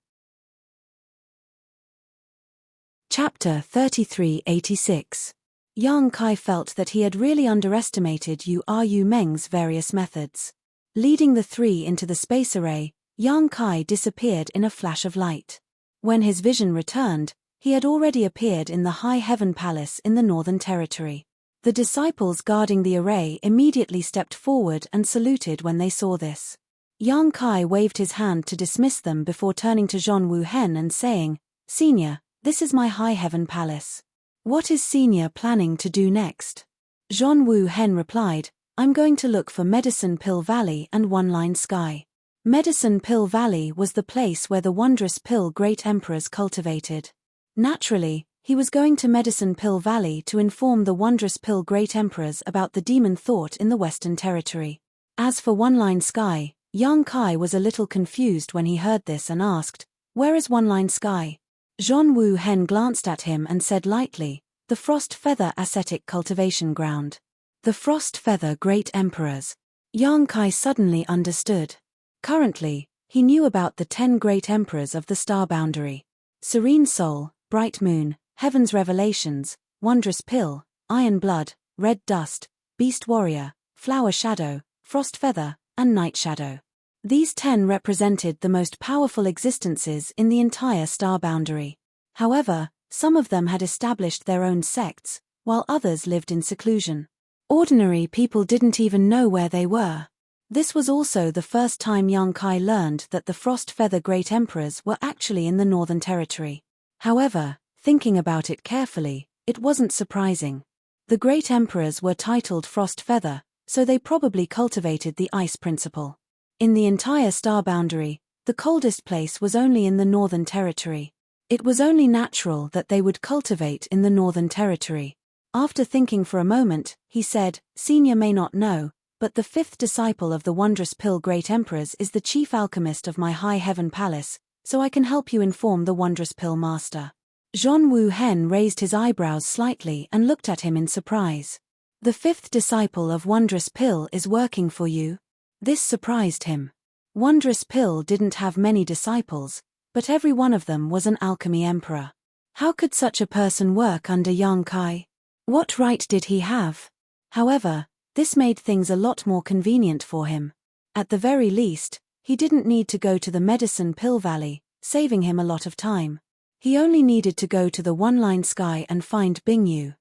Speaker 1: Chapter 3386. Yang Kai felt that he had really underestimated Yu Meng's various methods. Leading the three into the space array, Yang Kai disappeared in a flash of light. When his vision returned, he had already appeared in the High Heaven Palace in the Northern Territory. The disciples guarding the array immediately stepped forward and saluted when they saw this. Yang Kai waved his hand to dismiss them before turning to Zhon Wu Hen and saying, "Senior, this is my High Heaven Palace. What is Senior planning to do next?" Zhon Wu Hen replied, "I'm going to look for Medicine Pill Valley and One Line Sky." Medicine Pill Valley was the place where the wondrous pill great emperors cultivated. Naturally, he was going to Medicine Pill Valley to inform the wondrous pill great emperors about the demon thought in the Western Territory. As for One Line Sky, Yang Kai was a little confused when he heard this and asked, "Where is One Line Sky?" Zhon Wu Hen glanced at him and said lightly, "The Frost Feather Ascetic Cultivation Ground." The Frost Feather Great Emperors. Yang Kai suddenly understood. Currently, he knew about the 10 great emperors of the star boundary. Serene Soul, Bright Moon, Heaven's Revelations, Wondrous Pill, Iron Blood, Red Dust, Beast Warrior, Flower Shadow, Frost Feather, and Night Shadow. These 10 represented the most powerful existences in the entire star boundary. However, some of them had established their own sects, while others lived in seclusion. Ordinary people didn't even know where they were. This was also the first time young Kai learned that the Frost Feather Great Emperors were actually in the Northern Territory. However, thinking about it carefully, it wasn't surprising. The Great Emperors were titled Frost Feather, so they probably cultivated the ice principle. In the entire star boundary, the coldest place was only in the Northern Territory. It was only natural that they would cultivate in the Northern Territory. After thinking for a moment, he said, "Senior may not know, but the 5th disciple of the Wondrous Pill Great Emperors is the chief alchemist of my High Heaven Palace, so I can help you inform the Wondrous Pill Master." Zhon Wu Hen raised his eyebrows slightly and looked at him in surprise. "The 5th disciple of Wondrous Pill is working for you?" This surprised him. Wondrous Pill didn't have many disciples, but every one of them was an alchemy emperor. How could such a person work under Yang Kai? What right did he have? However, this made things a lot more convenient for him. At the very least, he didn't need to go to the Medicine Pill Valley, saving him a lot of time. He only needed to go to the One-Line Sky and find Bingyu.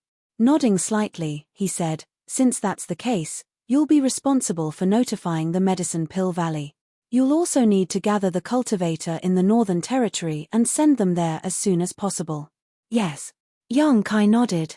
Speaker 1: Nodding slightly, he said, "Since that's the case, you'll be responsible for notifying the Medicine Pill Valley. You'll also need to gather the cultivator in the Northern Territory and send them there as soon as possible." "Yes." Yang Kai nodded.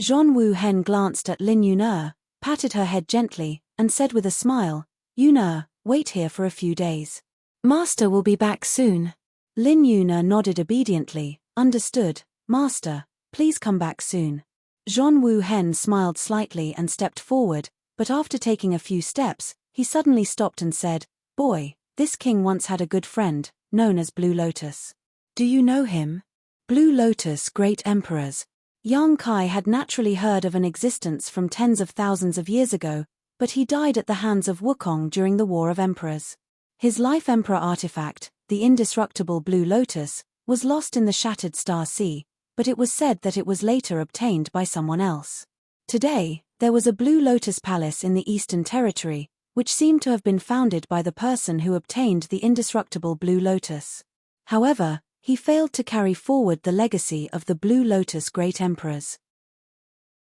Speaker 1: Zhon Wu Hen glanced at Lin Yuner, patted her head gently, and said with a smile, "Yuner, wait here for a few days. Master will be back soon." Lin Yuner nodded obediently. "Understood, Master, please come back soon." Zhon Wu Hen smiled slightly and stepped forward, but after taking a few steps, he suddenly stopped and said, "Boy, this king once had a good friend, known as Blue Lotus. Do you know him?" Blue Lotus Great Emperors. Yang Kai had naturally heard of an existence from tens of thousands of years ago, but he died at the hands of Wukong during the War of Emperors. His Life Emperor artifact, the indestructible Blue Lotus, was lost in the Shattered Star Sea, but it was said that it was later obtained by someone else. Today, there was a Blue Lotus Palace in the Eastern Territory, which seemed to have been founded by the person who obtained the indestructible Blue Lotus. However, he failed to carry forward the legacy of the Blue Lotus Great Emperors.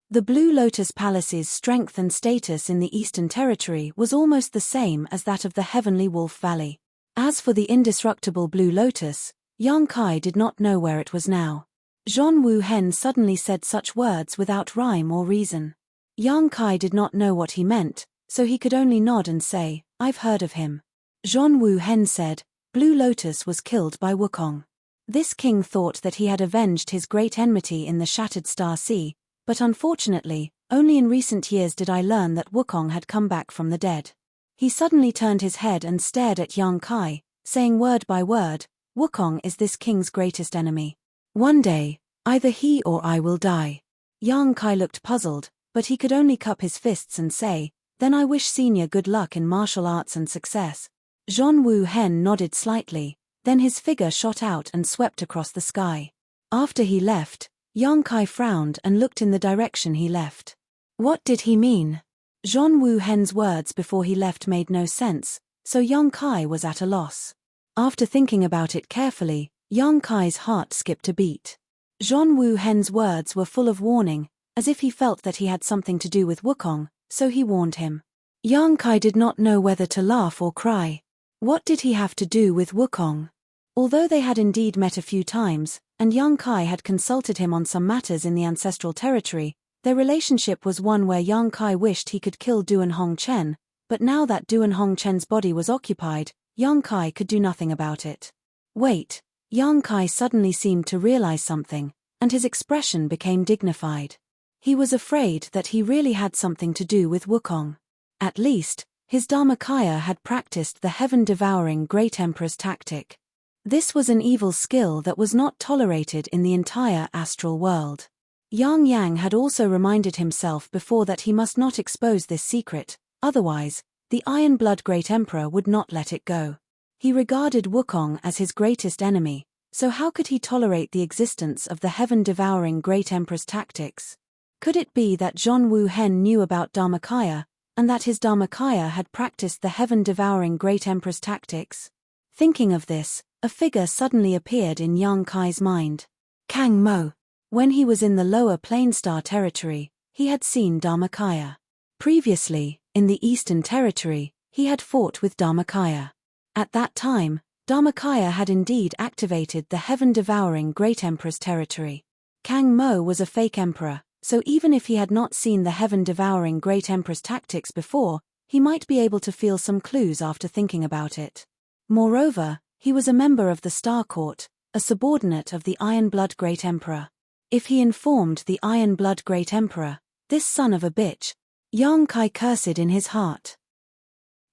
Speaker 1: The Blue Lotus Palace's strength and status in the Eastern Territory was almost the same as that of the Heavenly Wolf Valley. As for the indestructible Blue Lotus, Yang Kai did not know where it was now. Zhon Wu Hen suddenly said such words without rhyme or reason. Yang Kai did not know what he meant, so he could only nod and say, "I've heard of him." Zhon Wu Hen said, "Blue Lotus was killed by Wukong. This king thought that he had avenged his great enmity in the Shattered Star Sea, but unfortunately, only in recent years did I learn that Wukong had come back from the dead." He suddenly turned his head and stared at Yang Kai, saying word by word, "Wukong is this king's greatest enemy. One day, either he or I will die." Yang Kai looked puzzled, but he could only cup his fists and say, "Then I wish Senior good luck in martial arts and success." Zhon Wu Hen nodded slightly, then his figure shot out and swept across the sky. After he left, Yang Kai frowned and looked in the direction he left. What did he mean? Zhon Wu Hen's words before he left made no sense, so Yang Kai was at a loss. After thinking about it carefully, Yang Kai's heart skipped a beat. Zhon Wu Hen's words were full of warning, as if he felt that he had something to do with Wukong, so he warned him. Yang Kai did not know whether to laugh or cry. What did he have to do with Wukong? Although they had indeed met a few times, and Yang Kai had consulted him on some matters in the ancestral territory, their relationship was one where Yang Kai wished he could kill Duan Hongchen, but now that Duan Hongchen's body was occupied, Yang Kai could do nothing about it. Wait, Yang Kai suddenly seemed to realize something, and his expression became dignified. He was afraid that he really had something to do with Wukong. At least, his Dharmakaya had practiced the heaven-devouring Great Emperor's tactic. This was an evil skill that was not tolerated in the entire astral world. Yang Yang had also reminded himself before that he must not expose this secret, otherwise, the Iron Blood Great Emperor would not let it go. He regarded Wukong as his greatest enemy, so how could he tolerate the existence of the heaven-devouring Great Emperor's tactics? Could it be that Zhon Wu Hen knew about Dharmakaya, and that his Dharmakaya had practiced the heaven-devouring Great Emperor's tactics? Thinking of this, a figure suddenly appeared in Yang Kai's mind. Kang Mo. When he was in the lower Plainstar territory, he had seen Dharmakaya. Previously, in the Eastern Territory, he had fought with Dharmakaya. At that time, Dharmakaya had indeed activated the heaven-devouring Great Emperor's territory. Kang Mo was a fake emperor, so even if he had not seen the heaven-devouring Great Emperor's tactics before, he might be able to feel some clues after thinking about it. Moreover, he was a member of the Star Court, a subordinate of the Iron Blood Great Emperor. If he informed the Iron Blood Great Emperor, this son of a bitch, Yang Kai cursed in his heart.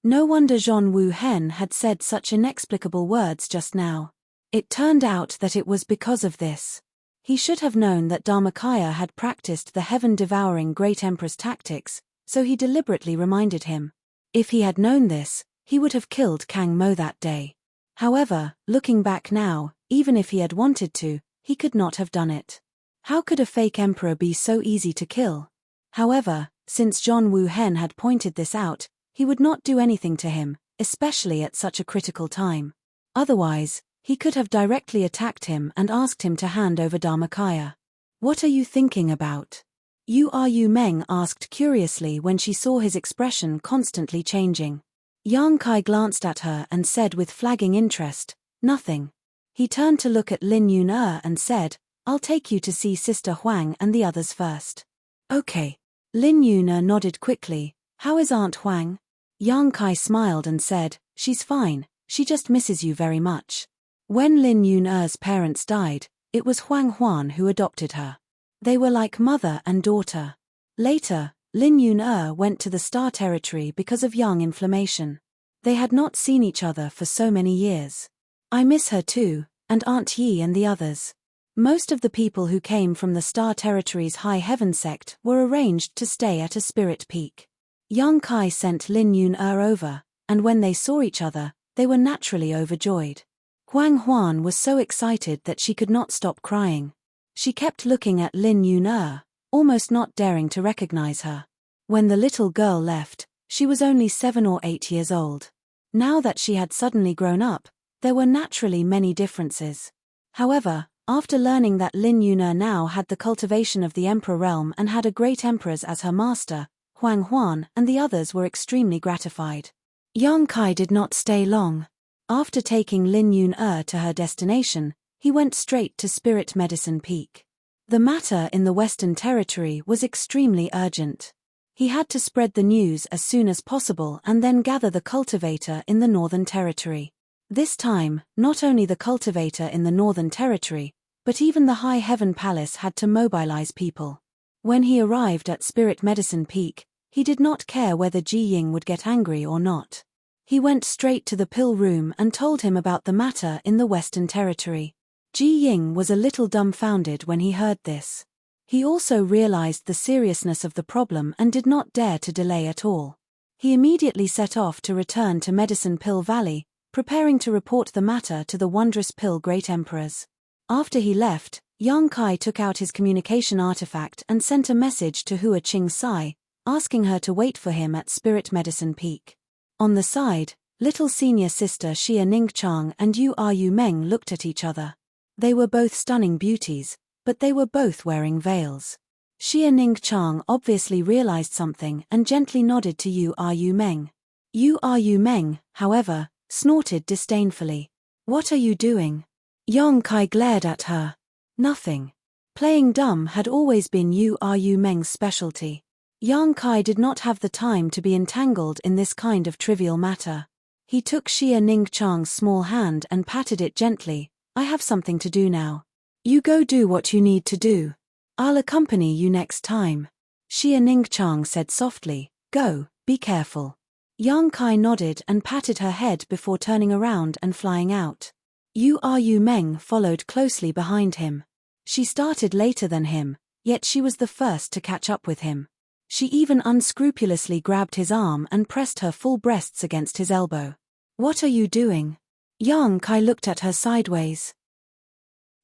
Speaker 1: No wonder Zhong Wu Hen had said such inexplicable words just now. It turned out that it was because of this. He should have known that Dharmakaya had practiced the heaven-devouring Great Emperor's tactics, so he deliberately reminded him. If he had known this, he would have killed Kang Mo that day. However, looking back now, even if he had wanted to, he could not have done it. How could a fake emperor be so easy to kill? However, since Zhong Wu Hen had pointed this out, he would not do anything to him, especially at such a critical time. Otherwise, he could have directly attacked him and asked him to hand over Dharmakaya. What are you thinking about? Yu Meng asked curiously when she saw his expression constantly changing. Yang Kai glanced at her and said with flagging interest, nothing. He turned to look at Lin Yun and said, I'll take you to see Sister Huang and the others first. Okay. Lin Yun nodded quickly. How is Aunt Huang? Yang Kai smiled and said, she's fine, she just misses you very much. When Lin Yun's parents died, it was Huang Huan who adopted her. They were like mother and daughter. Later, Lin Yun went to the Star Territory because of young inflammation. They had not seen each other for so many years. I miss her too, and Aunt Yi and the others. Most of the people who came from the Star Territory's High Heaven sect were arranged to stay at a spirit peak. Yang Kai sent Lin Yun over, and when they saw each other, they were naturally overjoyed. Huang Huan was so excited that she could not stop crying. She kept looking at Lin Yun, almost not daring to recognize her. When the little girl left, she was only 7 or 8 years old. Now that she had suddenly grown up, there were naturally many differences. However, after learning that Lin Yun now had the cultivation of the Emperor realm and had a great empress as her master, Huang Huan and the others were extremely gratified. Yang Kai did not stay long. After taking Lin Yun to her destination, he went straight to Spirit Medicine Peak. The matter in the Western Territory was extremely urgent. He had to spread the news as soon as possible and then gather the cultivator in the Northern Territory. This time, not only the cultivator in the Northern Territory, but even the High Heaven Palace had to mobilize people. When he arrived at Spirit Medicine Peak, he did not care whether Ji Ying would get angry or not. He went straight to the pill room and told him about the matter in the Western Territory. Ji Ying was a little dumbfounded when he heard this. He also realized the seriousness of the problem and did not dare to delay at all. He immediately set off to return to Medicine Pill Valley, preparing to report the matter to the Wondrous Pill Great Emperors. After he left, Yang Kai took out his communication artifact and sent a message to Hua Qing Sai, asking her to wait for him at Spirit Medicine Peak. On the side, little senior sister Xia Ningchang and Yu Meng looked at each other. They were both stunning beauties, but they were both wearing veils. Xia Ningchang obviously realized something and gently nodded to Yu Meng. Yu Meng, however, snorted disdainfully. What are you doing? Yang Kai glared at her. Nothing. Playing dumb had always been Yu Meng's specialty. Yang Kai did not have the time to be entangled in this kind of trivial matter. He took Xia Ningchang's small hand and patted it gently. I have something to do now. You go do what you need to do. I'll accompany you next time. Xia Ningchang said softly, go, be careful. Yang Kai nodded and patted her head before turning around and flying out. Yu Meng followed closely behind him. She started later than him, yet she was the first to catch up with him. She even unscrupulously grabbed his arm and pressed her full breasts against his elbow. What are you doing? Yang Kai looked at her sideways.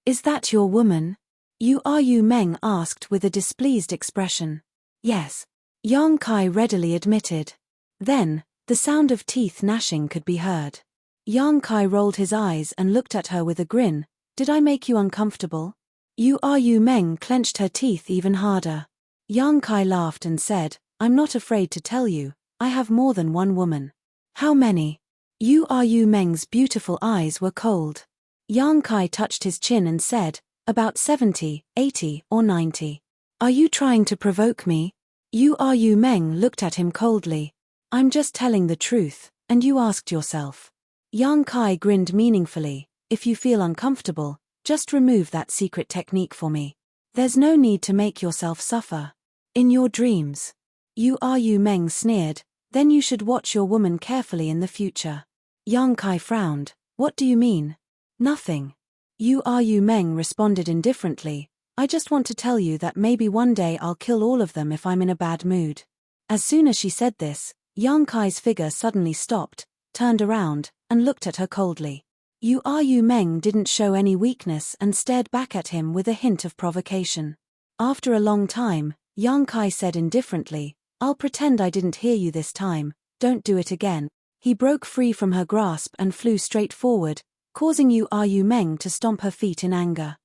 Speaker 1: Is that your woman? Yu Meng asked with a displeased expression. Yes. Yang Kai readily admitted. Then, the sound of teeth gnashing could be heard. Yang Kai rolled his eyes and looked at her with a grin. Did I make you uncomfortable? Yu Meng clenched her teeth even harder. Yang Kai laughed and said, I'm not afraid to tell you, I have more than one woman. How many? Yu Meng's beautiful eyes were cold. Yang Kai touched his chin and said, about 70, 80, or 90. Are you trying to provoke me? Yu Meng looked at him coldly. I'm just telling the truth, and you asked yourself. Yang Kai grinned meaningfully. If you feel uncomfortable, just remove that secret technique for me. There's no need to make yourself suffer. In your dreams. Yu Meng sneered, then you should watch your woman carefully in the future. Yang Kai frowned. What do you mean? Nothing. Yu Meng responded indifferently. I just want to tell you that maybe one day I'll kill all of them if I'm in a bad mood. As soon as she said this, Yang Kai's figure suddenly stopped, turned around, and looked at her coldly. Yu Meng didn't show any weakness and stared back at him with a hint of provocation. After a long time, Yang Kai said indifferently, I'll pretend I didn't hear you this time, don't do it again. He broke free from her grasp and flew straight forward, causing Yu Meng to stomp her feet in anger.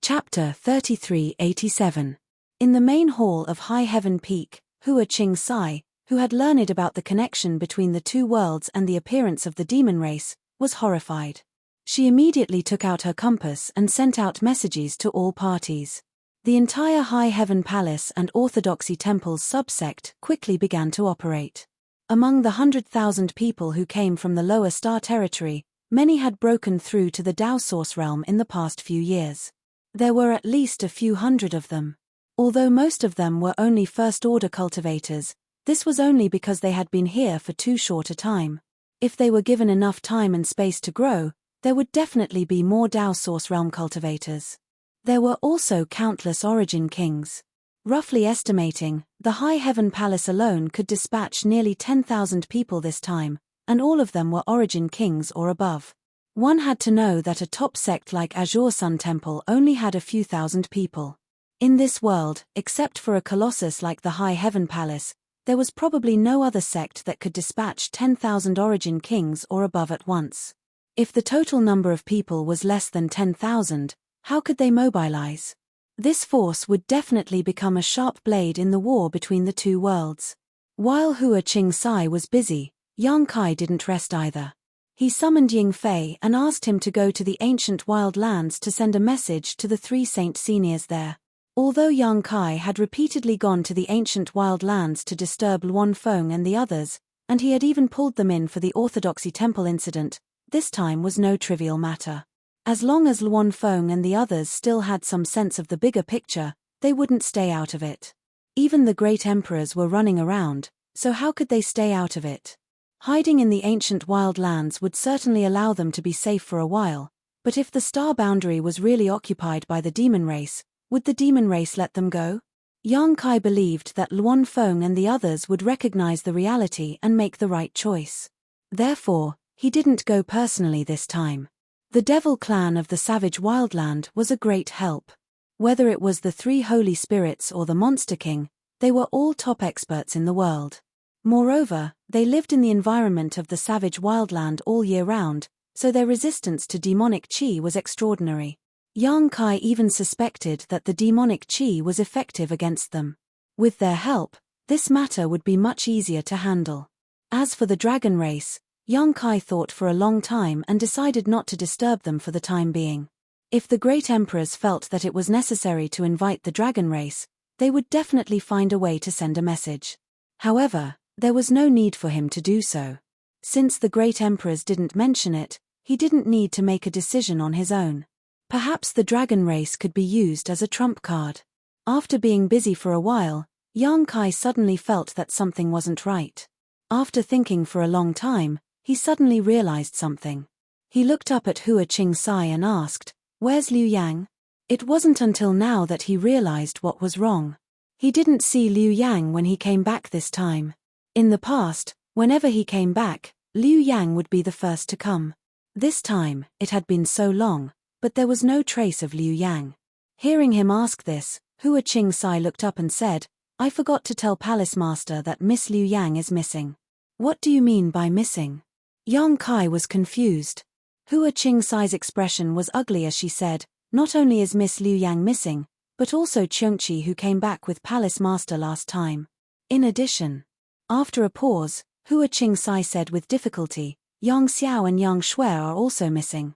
Speaker 1: Chapter 3387. In the main hall of High Heaven Peak, Hua Qing Sai, who had learned about the connection between the two worlds and the appearance of the demon race, was horrified. She immediately took out her compass and sent out messages to all parties. The entire High Heaven Palace and Orthodoxy Temple's subsect quickly began to operate. Among the 100,000 people who came from the lower star territory, many had broken through to the Dao Source realm in the past few years. There were at least a few hundred of them. Although most of them were only first-order cultivators, this was only because they had been here for too short a time. If they were given enough time and space to grow, there would definitely be more Dao Source realm cultivators. There were also countless origin kings. Roughly estimating, the High Heaven Palace alone could dispatch nearly 10,000 people this time, and all of them were origin kings or above. One had to know that a top sect like Azure Sun Temple only had a few thousand people. In this world, except for a colossus like the High Heaven Palace, there was probably no other sect that could dispatch 10,000 origin kings or above at once. If the total number of people was less than 10,000, how could they mobilize? This force would definitely become a sharp blade in the war between the two worlds. While Hua Qing Sai was busy, Yang Kai didn't rest either. He summoned Ying Fei and asked him to go to the ancient wild lands to send a message to the three saint seniors there. Although Yang Kai had repeatedly gone to the ancient wild lands to disturb Luan Feng and the others, and he had even pulled them in for the Orthodoxy Temple incident, this time was no trivial matter. As long as Luan Feng and the others still had some sense of the bigger picture, they wouldn't stay out of it. Even the great emperors were running around, so how could they stay out of it? Hiding in the ancient wild lands would certainly allow them to be safe for a while, but if the star boundary was really occupied by the demon race, would the demon race let them go? Yang Kai believed that Luan Feng and the others would recognize the reality and make the right choice. Therefore, he didn't go personally this time. The Devil Clan of the Savage Wildland was a great help. Whether it was the three holy spirits or the Monster King, they were all top experts in the world. Moreover, they lived in the environment of the savage wildland all year round, so their resistance to demonic qi was extraordinary. Yang Kai even suspected that the demonic qi was effective against them. With their help, this matter would be much easier to handle. As for the dragon race, Yang Kai thought for a long time and decided not to disturb them for the time being. If the great emperors felt that it was necessary to invite the dragon race, they would definitely find a way to send a message. However, there was no need for him to do so. Since the great emperors didn't mention it, he didn't need to make a decision on his own. Perhaps the dragon race could be used as a trump card. After being busy for a while, Yang Kai suddenly felt that something wasn't right. After thinking for a long time, he suddenly realized something. He looked up at Hua Qing Sai and asked, "Where's Liu Yang?" It wasn't until now that he realized what was wrong. He didn't see Liu Yang when he came back this time. In the past, whenever he came back, Liu Yang would be the first to come. This time, it had been so long, but there was no trace of Liu Yang. Hearing him ask this, Hua Qing Sai looked up and said, "I forgot to tell Palace Master that Miss Liu Yang is missing." "What do you mean by missing?" Yang Kai was confused. Hua Qing Sai's expression was ugly as she said, "Not only is Miss Liu Yang missing, but also Cheongqi, who came back with Palace Master last time. In addition." After a pause, Hua Qing Sai said with difficulty, "Yang Xiao and Yang Shui are also missing."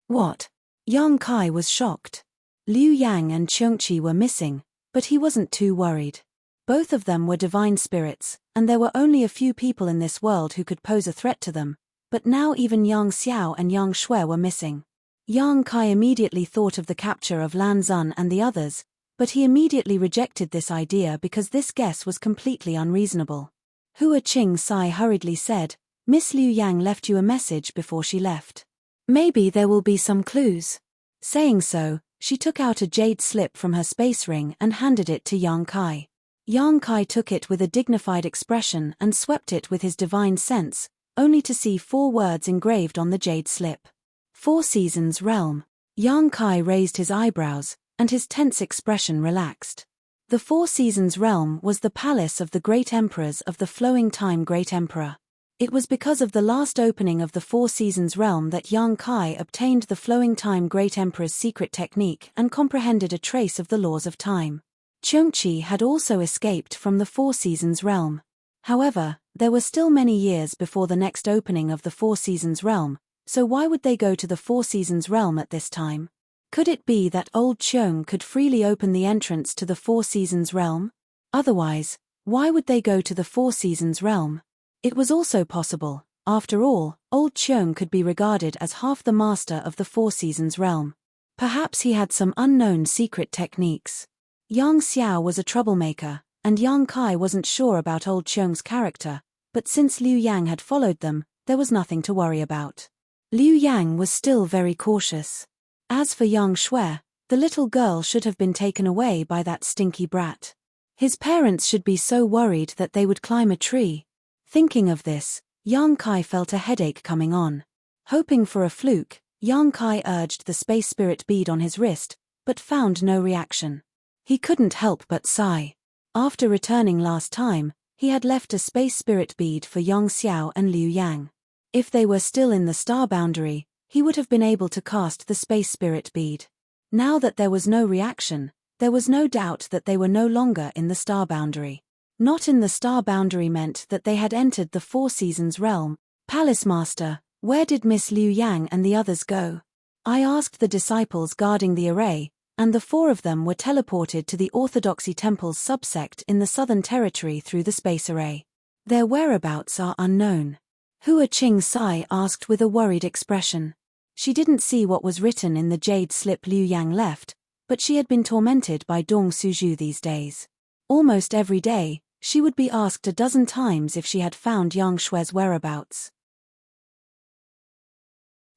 Speaker 1: "What?" Yang Kai was shocked. Liu Yang and Cheongqi were missing, but he wasn't too worried. Both of them were divine spirits, and there were only a few people in this world who could pose a threat to them, but now even Yang Xiao and Yang Shui were missing. Yang Kai immediately thought of the capture of Lan Zun and the others, but he immediately rejected this idea because this guess was completely unreasonable. Hua Qing Sai hurriedly said, "Miss Liu Yang left you a message before she left. Maybe there will be some clues." Saying so, she took out a jade slip from her space ring and handed it to Yang Kai. Yang Kai took it with a dignified expression and swept it with his divine sense, only to see 4 words engraved on the jade slip. "Four Seasons Realm." Yang Kai raised his eyebrows, and his tense expression relaxed. The Four Seasons Realm was the palace of the Great Emperors of the Flowing Time Great Emperor. It was because of the last opening of the Four Seasons Realm that Yang Kai obtained the Flowing Time Great Emperor's secret technique and comprehended a trace of the laws of time. Cheongqi had also escaped from the Four Seasons Realm. However, there were still many years before the next opening of the Four Seasons Realm, so why would they go to the Four Seasons Realm at this time? Could it be that old Cheong could freely open the entrance to the Four Seasons Realm? Otherwise, why would they go to the Four Seasons Realm? It was also possible, after all, old Cheong could be regarded as half the master of the Four Seasons Realm. Perhaps he had some unknown secret techniques. Yang Xiao was a troublemaker, and Yang Kai wasn't sure about old Cheong's character, but since Liu Yang had followed them, there was nothing to worry about. Liu Yang was still very cautious. As for Yang Shui, the little girl should have been taken away by that stinky brat. His parents should be so worried that they would climb a tree. Thinking of this, Yang Kai felt a headache coming on. Hoping for a fluke, Yang Kai urged the space spirit bead on his wrist, but found no reaction. He couldn't help but sigh. After returning last time, he had left a space spirit bead for Yang Xiao and Liu Yang. If they were still in the star boundary, he would have been able to cast the space spirit bead. Now that there was no reaction, there was no doubt that they were no longer in the star boundary. Not in the star boundary meant that they had entered the Four Seasons Realm. "Palace Master, where did Miss Liu Yang and the others go?" I asked the disciples guarding the array, and the 4 of them were teleported to the Orthodoxy Temple's subsect in the Southern Territory through the space array. "Their whereabouts are unknown." Hua Qing Sai asked with a worried expression. She didn't see what was written in the jade slip Liu Yang left, but she had been tormented by Dong Suju these days. Almost every day, she would be asked a dozen times if she had found Yang Shui's whereabouts.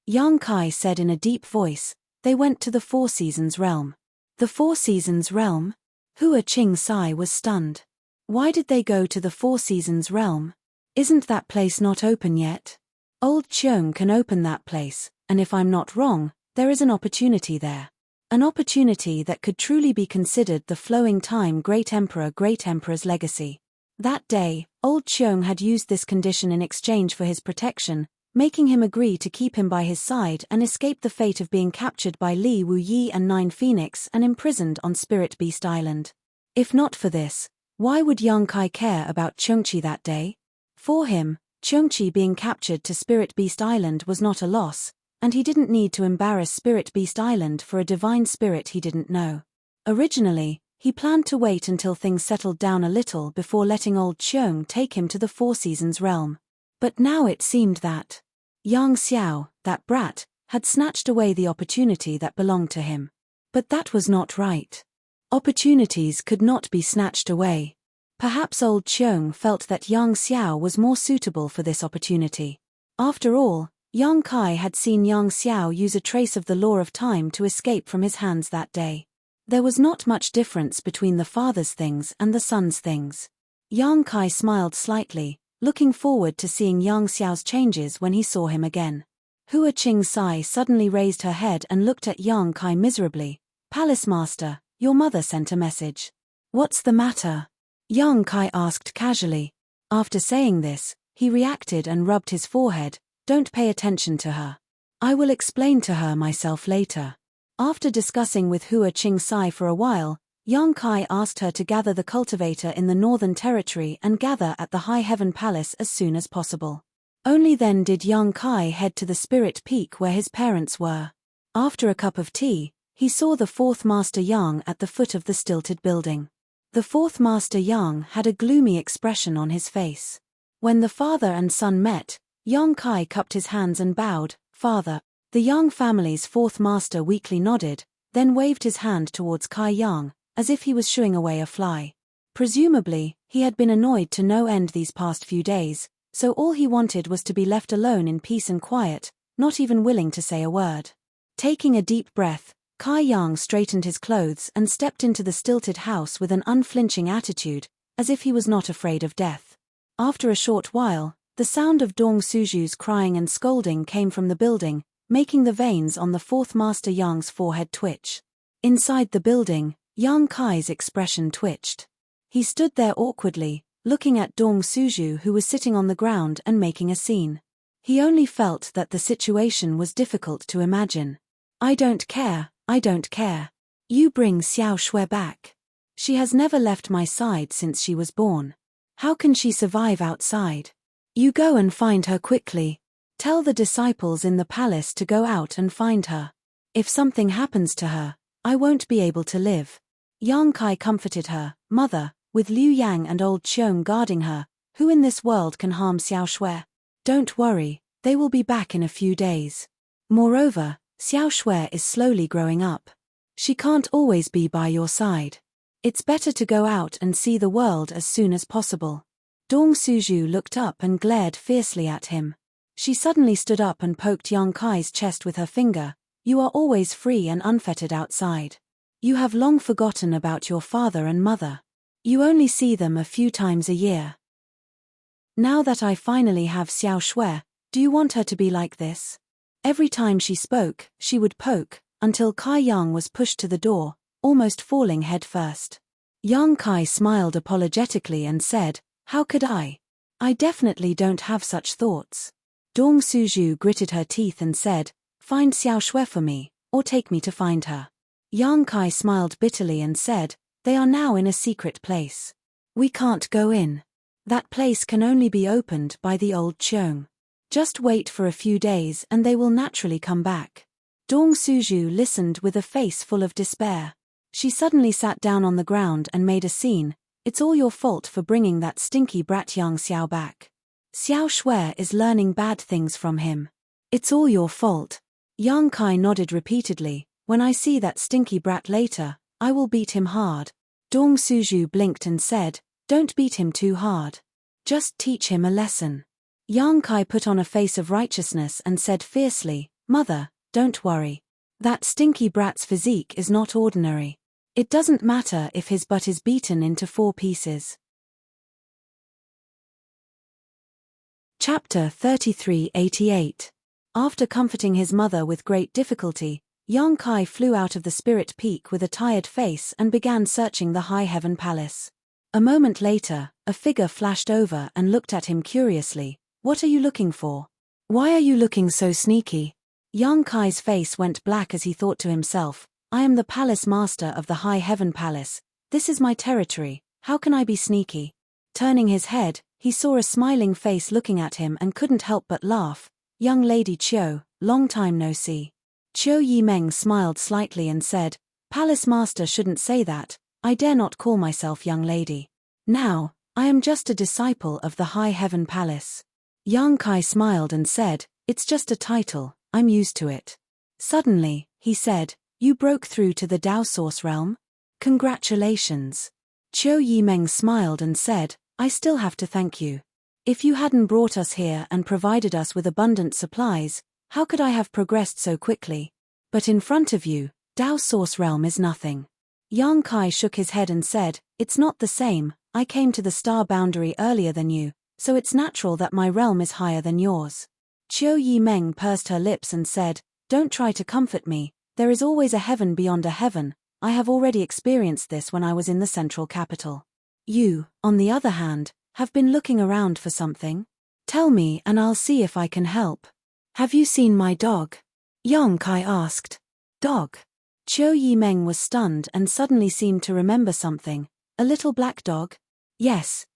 Speaker 1: Yang Kai said in a deep voice, "They went to the Four Seasons Realm." "The Four Seasons Realm?" Hua Qing Sai was stunned. "Why did they go to the Four Seasons Realm? Isn't that place not open yet?" "Old Cheong can open that place, and if I'm not wrong, there is an opportunity there. An opportunity that could truly be considered the Flowing Time Great Emperor's legacy." That day, old Cheong had used this condition in exchange for his protection, making him agree to keep him by his side and escape the fate of being captured by Li Wu Yi and 9 Phoenix and imprisoned on Spirit Beast Island. If not for this, why would Yang Kai care about Cheongqi that day? For him, Cheongqi being captured to Spirit Beast Island was not a loss, and he didn't need to embarrass Spirit Beast Island for a divine spirit he didn't know. Originally, he planned to wait until things settled down a little before letting old Cheong take him to the Four Seasons Realm. But now it seemed that Yang Xiao, that brat, had snatched away the opportunity that belonged to him. But that was not right. Opportunities could not be snatched away. Perhaps old Cheong felt that Yang Xiao was more suitable for this opportunity. After all, Yang Kai had seen Yang Xiao use a trace of the law of time to escape from his hands that day. There was not much difference between the father's things and the son's things. Yang Kai smiled slightly, looking forward to seeing Yang Xiao's changes when he saw him again. Hua Qing Sai suddenly raised her head and looked at Yang Kai miserably. "Palace Master, your mother sent a message. What's the matter? Yang Kai asked casually. After saying this, he reacted and rubbed his forehead. Don't pay attention to her. I will explain to her myself later. After discussing with Hua Qing Sai for a while, Yang Kai asked her to gather the cultivator in the Northern Territory and gather at the High Heaven Palace as soon as possible. Only then did Yang Kai head to the Spirit Peak where his parents were. After a cup of tea, he saw the fourth Master Yang at the foot of the stilted building. The fourth Master Yang had a gloomy expression on his face. When the father and son met, Yang Kai cupped his hands and bowed. Father. The Yang family's fourth master weakly nodded, then waved his hand towards Kai Yang, as if he was shooing away a fly. Presumably, he had been annoyed to no end these past few days, so all he wanted was to be left alone in peace and quiet, not even willing to say a word. Taking a deep breath, Kai Yang straightened his clothes and stepped into the stilted house with an unflinching attitude, as if he was not afraid of death. After a short while, the sound of Dong Suju's crying and scolding came from the building, making the veins on the fourth Master Yang's forehead twitch. Inside the building, Yang Kai's expression twitched. He stood there awkwardly, looking at Dong Suju who was sitting on the ground and making a scene. He only felt that the situation was difficult to imagine. I don't care. You bring Xiao Shui back. She has never left my side since she was born. How can she survive outside? You go and find her quickly. Tell the disciples in the palace to go out and find her. If something happens to her, I won't be able to live. Yang Kai comforted her. Mother, with Liu Yang and old Cheong guarding her, who in this world can harm Xiao Shui? Don't worry, they will be back in a few days. Moreover, Xiao Shui is slowly growing up. She can't always be by your side. It's better to go out and see the world as soon as possible. Dong Suju looked up and glared fiercely at him. She suddenly stood up and poked Yang Kai's chest with her finger. You are always free and unfettered outside. You have long forgotten about your father and mother. You only see them a few times a year. Now that I finally have Xiao Shui, do you want her to be like this? Every time she spoke, she would poke, until Kai Yang was pushed to the door, almost falling head first. Yang Kai smiled apologetically and said, How could I? I definitely don't have such thoughts. Dong Suju gritted her teeth and said, Find Xiao Shui for me, or take me to find her. Yang Kai smiled bitterly and said, They are now in a secret place. We can't go in. That place can only be opened by the old Cheong. Just wait for a few days and they will naturally come back. Dong Suju listened with a face full of despair. She suddenly sat down on the ground and made a scene. It's all your fault for bringing that stinky brat Yang Xiao back. Xiao Shui is learning bad things from him. It's all your fault. Yang Kai nodded repeatedly. When I see that stinky brat later, I will beat him hard. Dong Suju blinked and said, Don't beat him too hard. Just teach him a lesson. Yang Kai put on a face of righteousness and said fiercely, Mother, don't worry. That stinky brat's physique is not ordinary. It doesn't matter if his butt is beaten into 4 pieces. Chapter 3388. After comforting his mother with great difficulty, Yang Kai flew out of the Spirit Peak with a tired face and began searching the High Heaven Palace. A moment later, a figure flashed over and looked at him curiously. What are you looking for? Why are you looking so sneaky? Yang Kai's face went black as he thought to himself, I am the palace master of the High Heaven Palace. This is my territory. How can I be sneaky? Turning his head, he saw a smiling face looking at him and couldn't help but laugh. Young Lady Chiu, long time no see. Chiu Yimeng smiled slightly and said, Palace master shouldn't say that. I dare not call myself young lady. Now, I am just a disciple of the High Heaven Palace. Yang Kai smiled and said, It's just a title, I'm used to it. Suddenly, he said, You broke through to the Dao Source realm? Congratulations. Chiu Yimeng smiled and said, I still have to thank you. If you hadn't brought us here and provided us with abundant supplies, how could I have progressed so quickly? But in front of you, Dao Source realm is nothing. Yang Kai shook his head and said, It's not the same, I came to the star boundary earlier than you, so it's natural that my realm is higher than yours. Chiu Yimeng pursed her lips and said, Don't try to comfort me, there is always a heaven beyond a heaven, I have already experienced this when I was in the central capital. You, on the other hand, have been looking around for something? Tell me and I'll see if I can help. Have you seen my dog? Yang Kai asked. Dog? Qiu Yimeng was stunned and suddenly seemed to remember something. A little black dog? Yes,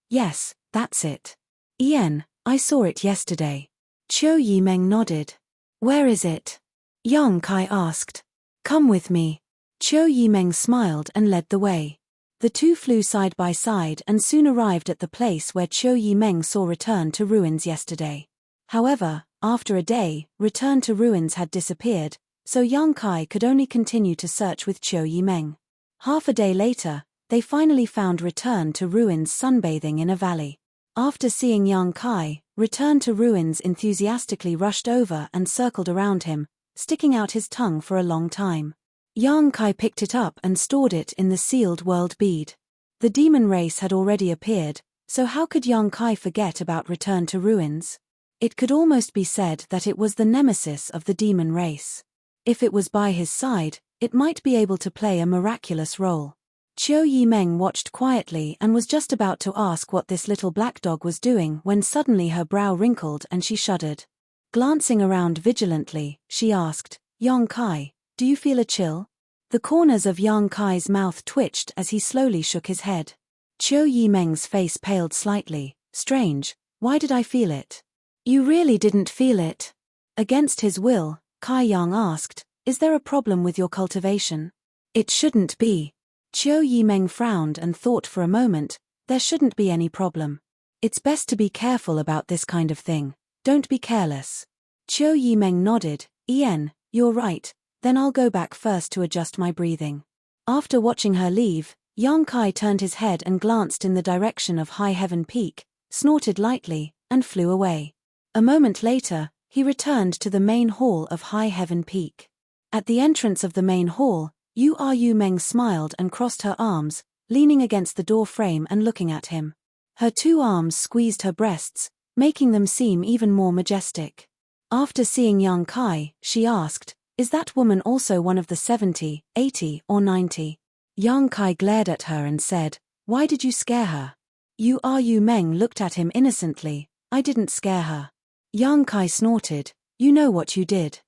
Speaker 1: that's it. Ian, I saw it yesterday. Qiu Yimeng nodded. Where is it? Yang Kai asked. Come with me. Qiu Yimeng smiled and led the way. The two flew side by side and soon arrived at the place where Qiu Yimeng saw Return to Ruins yesterday. However, after a day, Return to Ruins had disappeared, so Yang Kai could only continue to search with Qiu Yimeng. Half a day later, they finally found Return to Ruins sunbathing in a valley. After seeing Yang Kai, Return to Ruins enthusiastically rushed over and circled around him, sticking out his tongue for a long time. Yang Kai picked it up and stored it in the sealed world bead. The demon race had already appeared, so how could Yang Kai forget about Return to Ruins? It could almost be said that it was the nemesis of the demon race. If it was by his side, it might be able to play a miraculous role. Qiu Yimeng watched quietly and was just about to ask what this little black dog was doing when suddenly her brow wrinkled and she shuddered. Glancing around vigilantly, she asked, Yang Kai, do you feel a chill? The corners of Yang Kai's mouth twitched as he slowly shook his head. Qiu Yimeng's face paled slightly. Strange, why did I feel it? You really didn't feel it? Against his will, Kai Yang asked, is there a problem with your cultivation? It shouldn't be. Qiu Yimeng frowned and thought for a moment, there shouldn't be any problem. It's best to be careful about this kind of thing, don't be careless. Qiu Yimeng nodded, Ian, you're right, then I'll go back first to adjust my breathing. After watching her leave, Yang Kai turned his head and glanced in the direction of High Heaven Peak, snorted lightly, and flew away. A moment later, he returned to the main hall of High Heaven Peak. At the entrance of the main hall, Yu Meng smiled and crossed her arms, leaning against the door frame and looking at him. Her two arms squeezed her breasts, making them seem even more majestic. After seeing Yang Kai, she asked, is that woman also one of the 70, 80, or 90? Yang Kai glared at her and said, why did you scare her? Yu Meng looked at him innocently, I didn't scare her. Yang Kai snorted, you know what you did.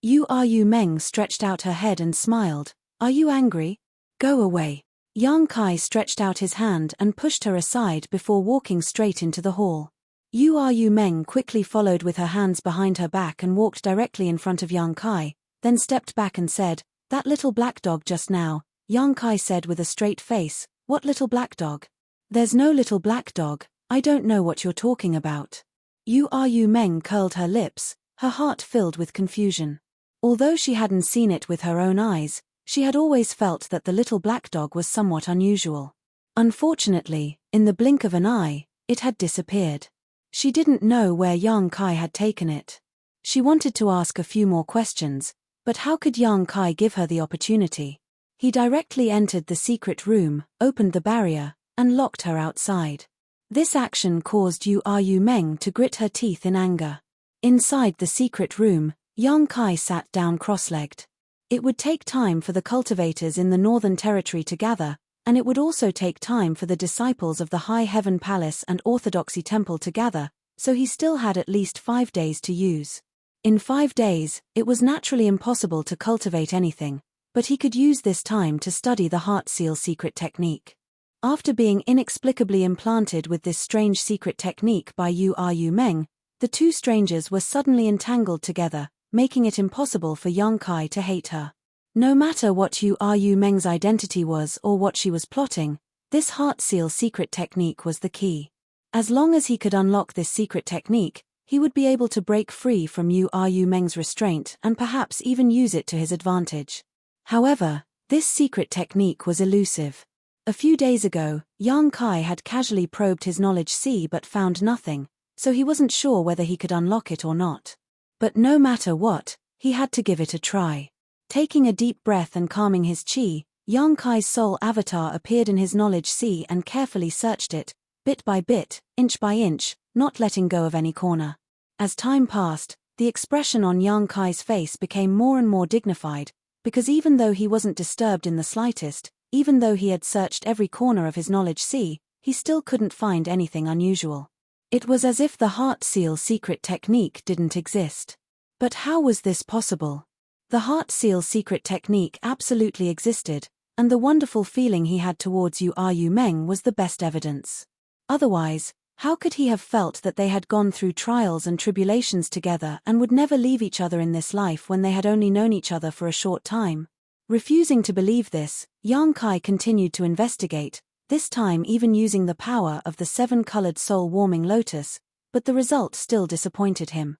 Speaker 1: Yu Meng stretched out her head and smiled, are you angry? Go away. Yang Kai stretched out his hand and pushed her aside before walking straight into the hall. Yu Meng quickly followed with her hands behind her back and walked directly in front of Yang Kai, then stepped back and said, that little black dog just now. Yang Kai said with a straight face, what little black dog? There's no little black dog, I don't know what you're talking about. Yu Meng curled her lips, her heart filled with confusion. Although she hadn't seen it with her own eyes, she had always felt that the little black dog was somewhat unusual. Unfortunately, in the blink of an eye, it had disappeared. She didn't know where Yang Kai had taken it. She wanted to ask a few more questions, but how could Yang Kai give her the opportunity? He directly entered the secret room, opened the barrier, and locked her outside. This action caused Yu Meng to grit her teeth in anger. Inside the secret room, Yang Kai sat down cross-legged. It would take time for the cultivators in the Northern Territory to gather, and it would also take time for the disciples of the High Heaven Palace and Orthodoxy Temple to gather, so he still had at least 5 days to use. In 5 days, it was naturally impossible to cultivate anything, but he could use this time to study the heart seal secret technique. After being inexplicably implanted with this strange secret technique by Yu Meng, the two strangers were suddenly entangled together, making it impossible for Yang Kai to hate her. No matter what Yu Meng's identity was or what she was plotting, this heart seal secret technique was the key. As long as he could unlock this secret technique, he would be able to break free from Yu Meng's restraint and perhaps even use it to his advantage. However, this secret technique was elusive. A few days ago, Yang Kai had casually probed his knowledge sea but found nothing, so he wasn't sure whether he could unlock it or not. But no matter what, he had to give it a try. Taking a deep breath and calming his chi, Yang Kai's soul avatar appeared in his knowledge sea and carefully searched it, bit by bit, inch by inch, not letting go of any corner. As time passed, the expression on Yang Kai's face became more and more dignified, because even though he wasn't disturbed in the slightest, even though he had searched every corner of his knowledge sea, he still couldn't find anything unusual. It was as if the heart seal secret technique didn't exist. But how was this possible? The heart seal secret technique absolutely existed, and the wonderful feeling he had towards Yu Meng was the best evidence. Otherwise, how could he have felt that they had gone through trials and tribulations together and would never leave each other in this life when they had only known each other for a short time? Refusing to believe this, Yang Kai continued to investigate, this time even using the power of the 7-colored soul-warming lotus, but the result still disappointed him.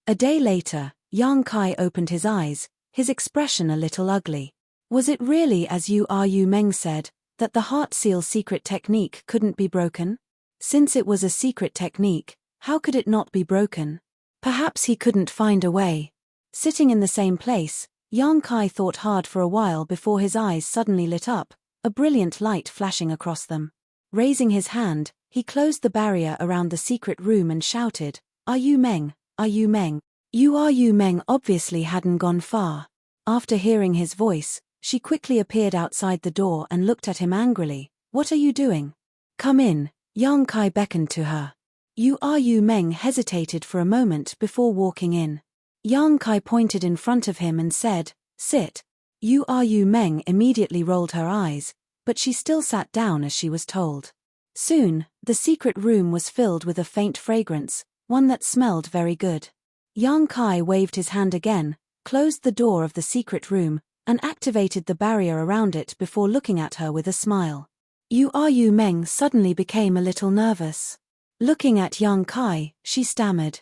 Speaker 1: A day later, Yang Kai opened his eyes, his expression a little ugly. Was it really as Yu Meng said, that the heart seal secret technique couldn't be broken? Since it was a secret technique, how could it not be broken? Perhaps he couldn't find a way. Sitting in the same place, Yang Kai thought hard for a while before his eyes suddenly lit up, a brilliant light flashing across them. Raising his hand, he closed the barrier around the secret room and shouted, "Are you Meng? Are you Meng?" Yu Meng obviously hadn't gone far. After hearing his voice, she quickly appeared outside the door and looked at him angrily. "What are you doing?" "Come in," Yang Kai beckoned to her. Yu Meng hesitated for a moment before walking in. Yang Kai pointed in front of him and said, "Sit." Yu Meng immediately rolled her eyes, but she still sat down as she was told. Soon, the secret room was filled with a faint fragrance, one that smelled very good. Yang Kai waved his hand again, closed the door of the secret room, and activated the barrier around it before looking at her with a smile. Yu Meng suddenly became a little nervous. Looking at Yang Kai, she stammered,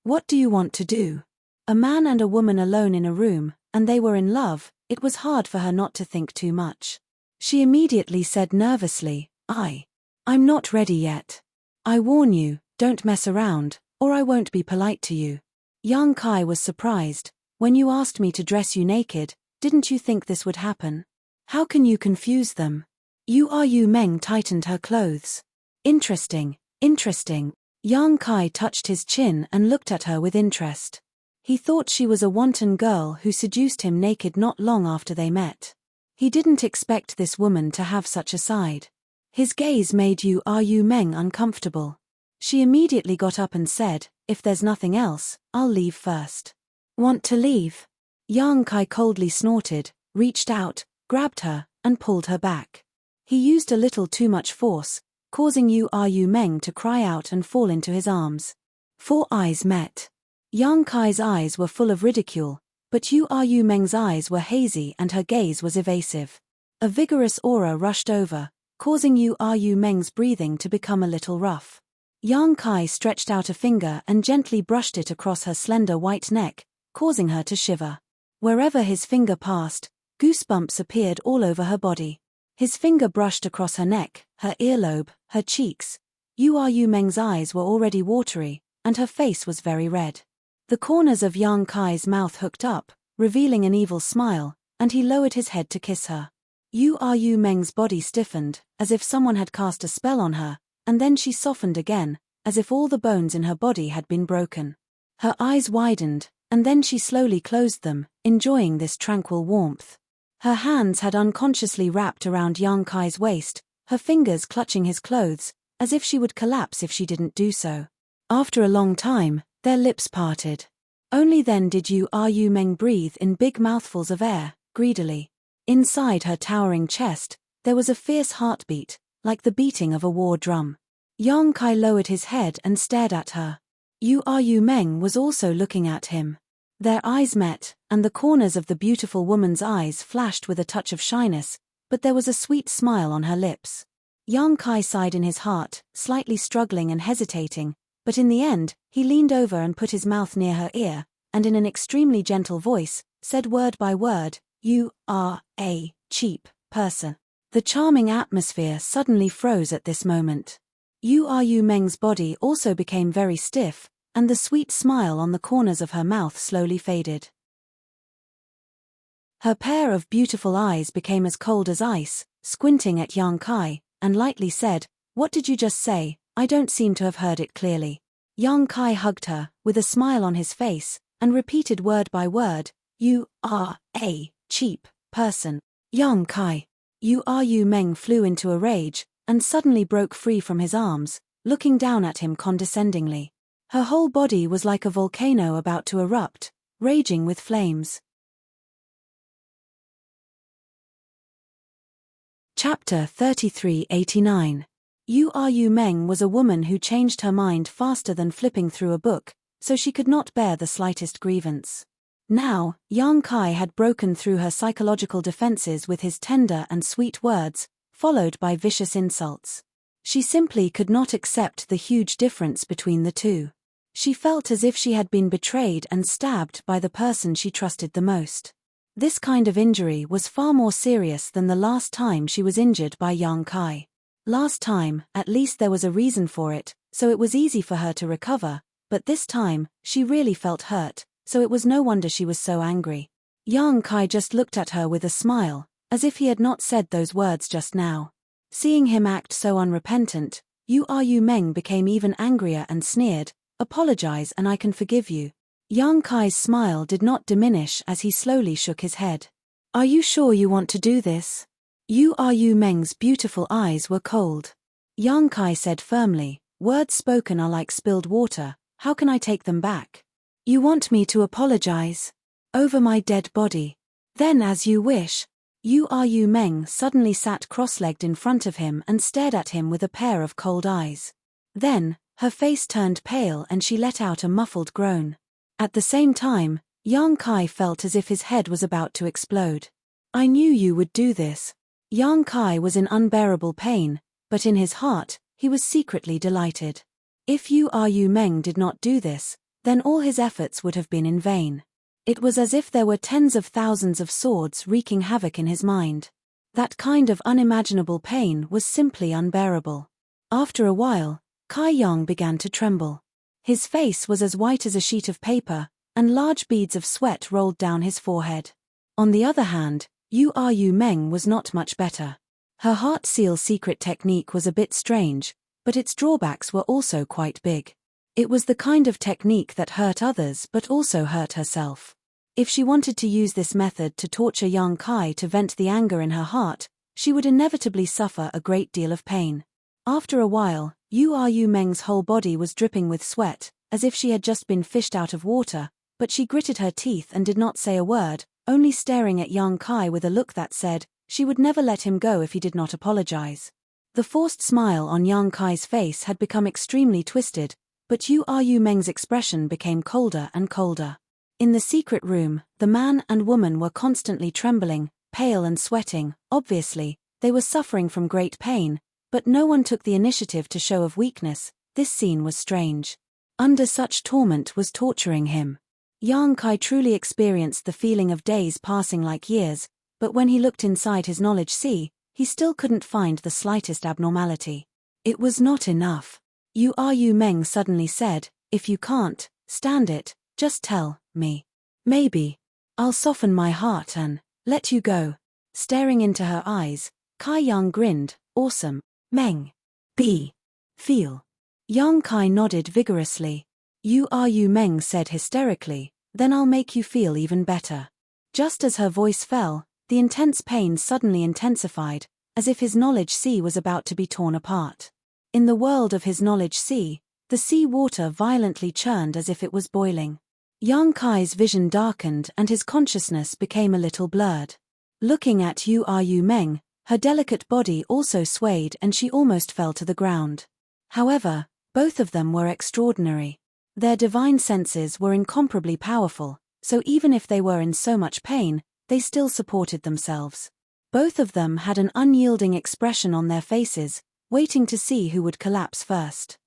Speaker 1: "What do you want to do?" A man and a woman alone in a room, and they were in love, it was hard for her not to think too much. She immediately said nervously, I'm not ready yet. I warn you, don't mess around, or I won't be polite to you." Yang Kai was surprised. "When you asked me to dress you naked, didn't you think this would happen? How can you confuse them?" Yu Meng tightened her clothes. Interesting. Yang Kai touched his chin and looked at her with interest. He thought she was a wanton girl who seduced him naked not long after they met. He didn't expect this woman to have such a side. His gaze made Yu Meng uncomfortable. She immediately got up and said, "If there's nothing else, I'll leave first." "Want to leave?" Yang Kai coldly snorted, reached out, grabbed her, and pulled her back. He used a little too much force, causing Yu Meng to cry out and fall into his arms. 4 eyes met. Yang Kai's eyes were full of ridicule, but Yu Meng's eyes were hazy and her gaze was evasive. A vigorous aura rushed over, causing Yu Meng's breathing to become a little rough. Yang Kai stretched out a finger and gently brushed it across her slender white neck, causing her to shiver. Wherever his finger passed, goosebumps appeared all over her body. His finger brushed across her neck, her earlobe, her cheeks. Yu Meng's eyes were already watery, and her face was very red. The corners of Yang Kai's mouth hooked up, revealing an evil smile, and he lowered his head to kiss her. Yu Meng's body stiffened, as if someone had cast a spell on her, and then she softened again, as if all the bones in her body had been broken. Her eyes widened, and then she slowly closed them, enjoying this tranquil warmth. Her hands had unconsciously wrapped around Yang Kai's waist, her fingers clutching his clothes, as if she would collapse if she didn't do so. After a long time, their lips parted. Only then did Yu Meng breathe in big mouthfuls of air, greedily. Inside her towering chest, there was a fierce heartbeat, like the beating of a war drum. Yang Kai lowered his head and stared at her. Yu Meng was also looking at him. Their eyes met, and the corners of the beautiful woman's eyes flashed with a touch of shyness, but there was a sweet smile on her lips. Yang Kai sighed in his heart, slightly struggling and hesitating, but in the end, he leaned over and put his mouth near her ear, and in an extremely gentle voice, said word by word, "You are a cheap person." The charming atmosphere suddenly froze at this moment. Yu Meng's body also became very stiff, and the sweet smile on the corners of her mouth slowly faded. Her pair of beautiful eyes became as cold as ice, squinting at Yang Kai, and lightly said, "What did you just say? I don't seem to have heard it clearly." Yang Kai hugged her, with a smile on his face, and repeated word by word, You are a cheap person. Yang Kai. Yu Meng flew into a rage, and suddenly broke free from his arms, looking down at him condescendingly. Her whole body was like a volcano about to erupt, raging with flames. Chapter 3389. Yu Meng was a woman who changed her mind faster than flipping through a book, so she could not bear the slightest grievance. Now, Yang Kai had broken through her psychological defenses with his tender and sweet words, followed by vicious insults. She simply could not accept the huge difference between the two. She felt as if she had been betrayed and stabbed by the person she trusted the most. This kind of injury was far more serious than the last time she was injured by Yang Kai. Last time, at least there was a reason for it, so it was easy for her to recover, but this time, she really felt hurt, so it was no wonder she was so angry. Yang Kai just looked at her with a smile, as if he had not said those words just now. Seeing him act so unrepentant, Yu Meng became even angrier and sneered, "Apologize and I can forgive you." Yang Kai's smile did not diminish as he slowly shook his head. "Are you sure you want to do this?" Yu Meng's beautiful eyes were cold. Yang Kai said firmly, "Words spoken are like spilled water, how can I take them back? You want me to apologize? Over my dead body? Then as you wish." Yu Meng suddenly sat cross-legged in front of him and stared at him with a pair of cold eyes. Then, her face turned pale and she let out a muffled groan. At the same time, Yang Kai felt as if his head was about to explode. "I knew you would do this." Yang Kai was in unbearable pain, but in his heart, he was secretly delighted. If Yu Meng did not do this, then all his efforts would have been in vain. It was as if there were tens of thousands of swords wreaking havoc in his mind. That kind of unimaginable pain was simply unbearable. After a while, Kai Yang began to tremble. His face was as white as a sheet of paper, and large beads of sweat rolled down his forehead. On the other hand, Yu Meng was not much better. Her heart seal secret technique was a bit strange, but its drawbacks were also quite big. It was the kind of technique that hurt others but also hurt herself. If she wanted to use this method to torture Yang Kai to vent the anger in her heart, she would inevitably suffer a great deal of pain. After a while, Yu Meng's whole body was dripping with sweat, as if she had just been fished out of water, but she gritted her teeth and did not say a word, only staring at Yang Kai with a look that said, she would never let him go if he did not apologize. The forced smile on Yang Kai's face had become extremely twisted, but Yu Meng's expression became colder and colder. In the secret room, the man and woman were constantly trembling, pale and sweating. Obviously, they were suffering from great pain, but no one took the initiative to show of weakness. This scene was strange. Under such torment was torturing him. Yang Kai truly experienced the feeling of days passing like years, but when he looked inside his knowledge sea, he still couldn't find the slightest abnormality. It was not enough. Yu Meng suddenly said, "If you can't stand it, just tell me. Maybe I'll soften my heart and let you go." Staring into her eyes, Kai Yang grinned, "Awesome. Meng. Feel." Yang Kai nodded vigorously. Yu Meng said hysterically, "Then I'll make you feel even better." Just as her voice fell, the intense pain suddenly intensified, as if his knowledge sea was about to be torn apart. In the world of his knowledge sea, the sea water violently churned as if it was boiling. Yang Kai's vision darkened and his consciousness became a little blurred. Looking at Yu Meng, her delicate body also swayed and she almost fell to the ground. However, both of them were extraordinary. Their divine senses were incomparably powerful, so even if they were in so much pain, they still supported themselves. Both of them had an unyielding expression on their faces, waiting to see who would collapse first.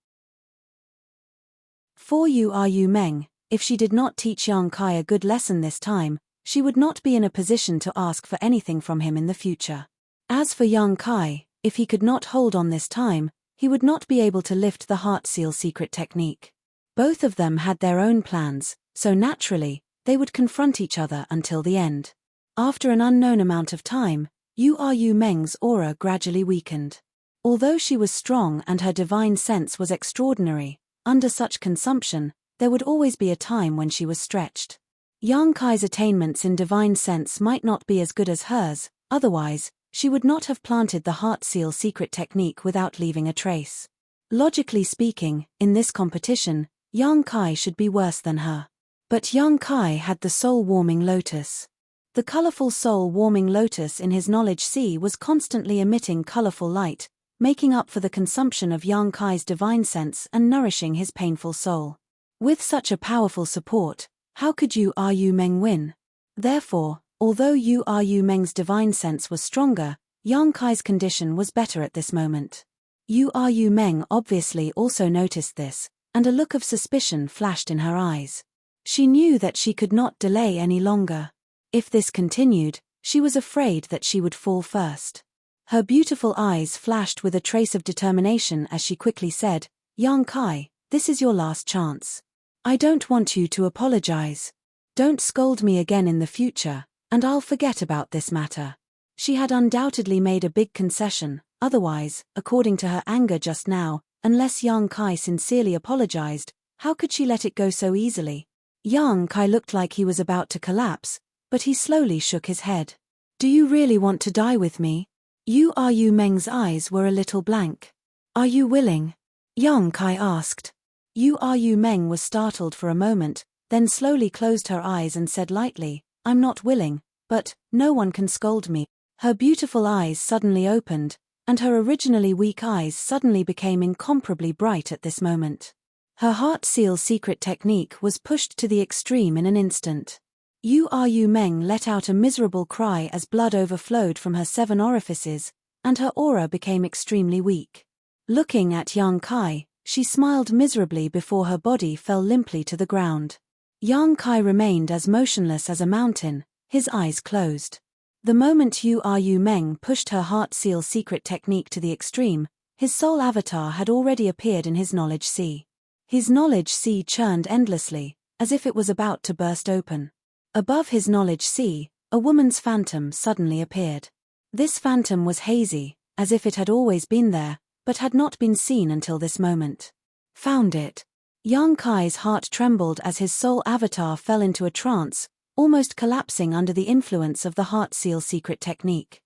Speaker 1: For Yu Meng, if she did not teach Yang Kai a good lesson this time, she would not be in a position to ask for anything from him in the future. As for Yang Kai, if he could not hold on this time, he would not be able to lift the heart seal secret technique. Both of them had their own plans, so naturally, they would confront each other until the end. After an unknown amount of time, Yu Meng's aura gradually weakened. Although she was strong and her divine sense was extraordinary, under such consumption, there would always be a time when she was stretched. Yang Kai's attainments in divine sense might not be as good as hers, otherwise, she would not have planted the heart seal secret technique without leaving a trace. Logically speaking, in this competition, Yang Kai should be worse than her. But Yang Kai had the soul-warming lotus. The colorful soul-warming lotus in his knowledge sea was constantly emitting colorful light, making up for the consumption of Yang Kai's divine sense and nourishing his painful soul. With such a powerful support, how could Yu Meng win? Therefore, although Yu Meng's divine sense was stronger, Yang Kai's condition was better at this moment. Yu Meng obviously also noticed this, and a look of suspicion flashed in her eyes. She knew that she could not delay any longer. If this continued, she was afraid that she would fall first. Her beautiful eyes flashed with a trace of determination as she quickly said, "Yang Kai, this is your last chance. I don't want you to apologize. Don't scold me again in the future, and I'll forget about this matter." She had undoubtedly made a big concession, otherwise, according to her anger just now, unless Yang Kai sincerely apologized, how could she let it go so easily? Yang Kai looked like he was about to collapse, but he slowly shook his head. "Do you really want to die with me?" Yu Meng's eyes were a little blank. "Are you willing?" Yang Kai asked. Yu Meng was startled for a moment, then slowly closed her eyes and said lightly, "I'm not willing, but no one can scold me." Her beautiful eyes suddenly opened, and her originally weak eyes suddenly became incomparably bright at this moment. Her heart seal secret technique was pushed to the extreme in an instant. Yu Meng let out a miserable cry as blood overflowed from her 7 orifices, and her aura became extremely weak. Looking at Yang Kai, she smiled miserably before her body fell limply to the ground. Yang Kai remained as motionless as a mountain, his eyes closed. The moment Yu Meng pushed her heart seal secret technique to the extreme, his soul avatar had already appeared in his knowledge sea. His knowledge sea churned endlessly, as if it was about to burst open. Above his knowledge sea, a woman's phantom suddenly appeared. This phantom was hazy, as if it had always been there, but had not been seen until this moment. Found it. Yang Kai's heart trembled as his soul avatar fell into a trance, almost collapsing under the influence of the heart seal secret technique.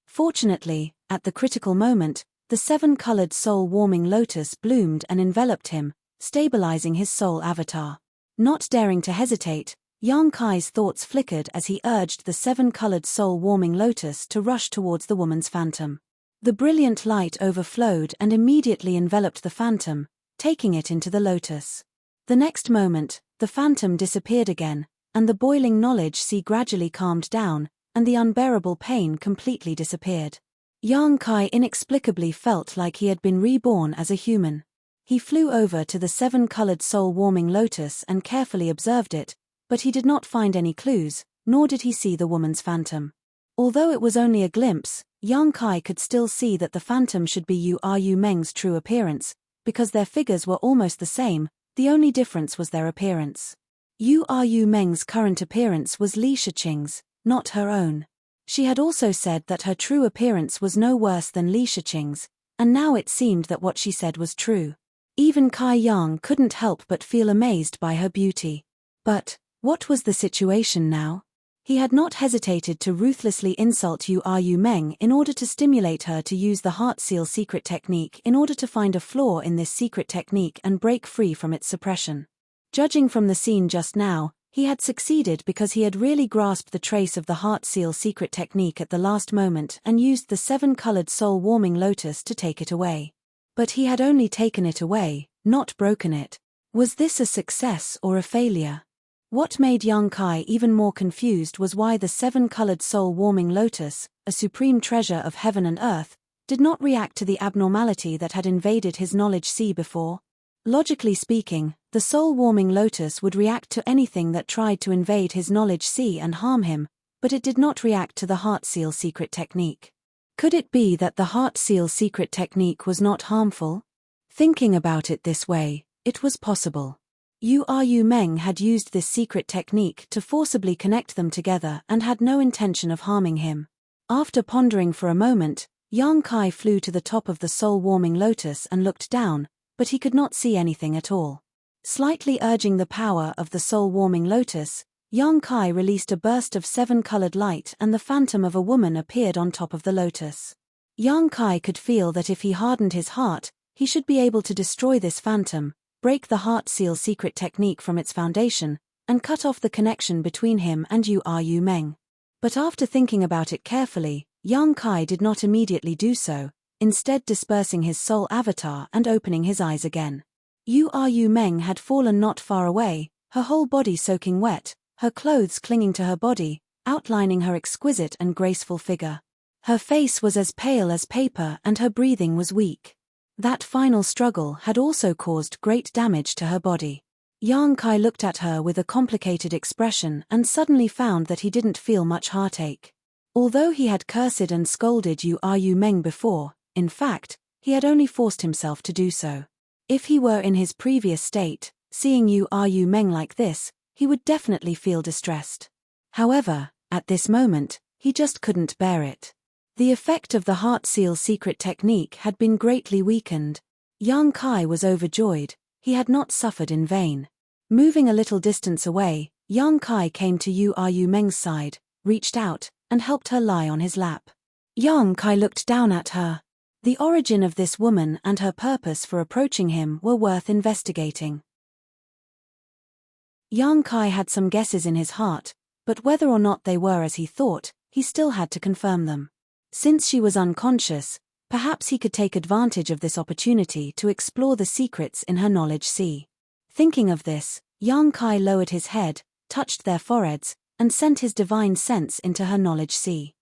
Speaker 1: Fortunately, at the critical moment, the 7-colored soul-warming lotus bloomed and enveloped him, stabilizing his soul avatar. Not daring to hesitate, Yang Kai's thoughts flickered as he urged the 7-colored soul-warming lotus to rush towards the woman's phantom. The brilliant light overflowed and immediately enveloped the phantom, taking it into the lotus. The next moment, the phantom disappeared again, and the boiling knowledge sea gradually calmed down, and the unbearable pain completely disappeared. Yang Kai inexplicably felt like he had been reborn as a human. He flew over to the 7-colored soul-warming lotus and carefully observed it, but he did not find any clues, nor did he see the woman's phantom. Although it was only a glimpse, Yang Kai could still see that the phantom should be Yu Meng's true appearance, because their figures were almost the same, the only difference was their appearance. Yu Meng's current appearance was Li Shiqing's, not her own. She had also said that her true appearance was no worse than Li Shiqing's, and now it seemed that what she said was true. Even Kai Yang couldn't help but feel amazed by her beauty. But what was the situation now? He had not hesitated to ruthlessly insult Yu Meng in order to stimulate her to use the heart seal secret technique in order to find a flaw in this secret technique and break free from its suppression. Judging from the scene just now, he had succeeded because he had really grasped the trace of the heart seal secret technique at the last moment and used the 7-colored soul-warming lotus to take it away. But he had only taken it away, not broken it. Was this a success or a failure? What made Yang Kai even more confused was why the 7-colored soul-warming lotus, a supreme treasure of heaven and earth, did not react to the abnormality that had invaded his knowledge sea before. Logically speaking, the soul-warming lotus would react to anything that tried to invade his knowledge sea and harm him, but it did not react to the heart seal secret technique. Could it be that the heart seal secret technique was not harmful? Thinking about it this way, it was possible. Yu Meng had used this secret technique to forcibly connect them together and had no intention of harming him. After pondering for a moment, Yang Kai flew to the top of the soul-warming lotus and looked down, but he could not see anything at all. Slightly urging the power of the soul-warming lotus, Yang Kai released a burst of 7-colored light and the phantom of a woman appeared on top of the lotus. Yang Kai could feel that if he hardened his heart, he should be able to destroy this phantom, break the heart seal secret technique from its foundation, and cut off the connection between him and Yu Meng. But after thinking about it carefully, Yang Kai did not immediately do so, instead dispersing his soul avatar and opening his eyes again. Yu Meng had fallen not far away, her whole body soaking wet, her clothes clinging to her body, outlining her exquisite and graceful figure. Her face was as pale as paper and her breathing was weak. That final struggle had also caused great damage to her body. Yang Kai looked at her with a complicated expression and suddenly found that he didn't feel much heartache. Although he had cursed and scolded Yu Meng before, in fact, he had only forced himself to do so. If he were in his previous state, seeing Yu Meng like this, he would definitely feel distressed. However, at this moment, he just couldn't bear it. The effect of the heart seal secret technique had been greatly weakened. Yang Kai was overjoyed, he had not suffered in vain. Moving a little distance away, Yang Kai came to Yu Meng's side, reached out, and helped her lie on his lap. Yang Kai looked down at her. The origin of this woman and her purpose for approaching him were worth investigating. Yang Kai had some guesses in his heart, but whether or not they were as he thought, he still had to confirm them. Since she was unconscious, perhaps he could take advantage of this opportunity to explore the secrets in her knowledge sea. Thinking of this, Yang Kai lowered his head, touched their foreheads, and sent his divine sense into her knowledge sea.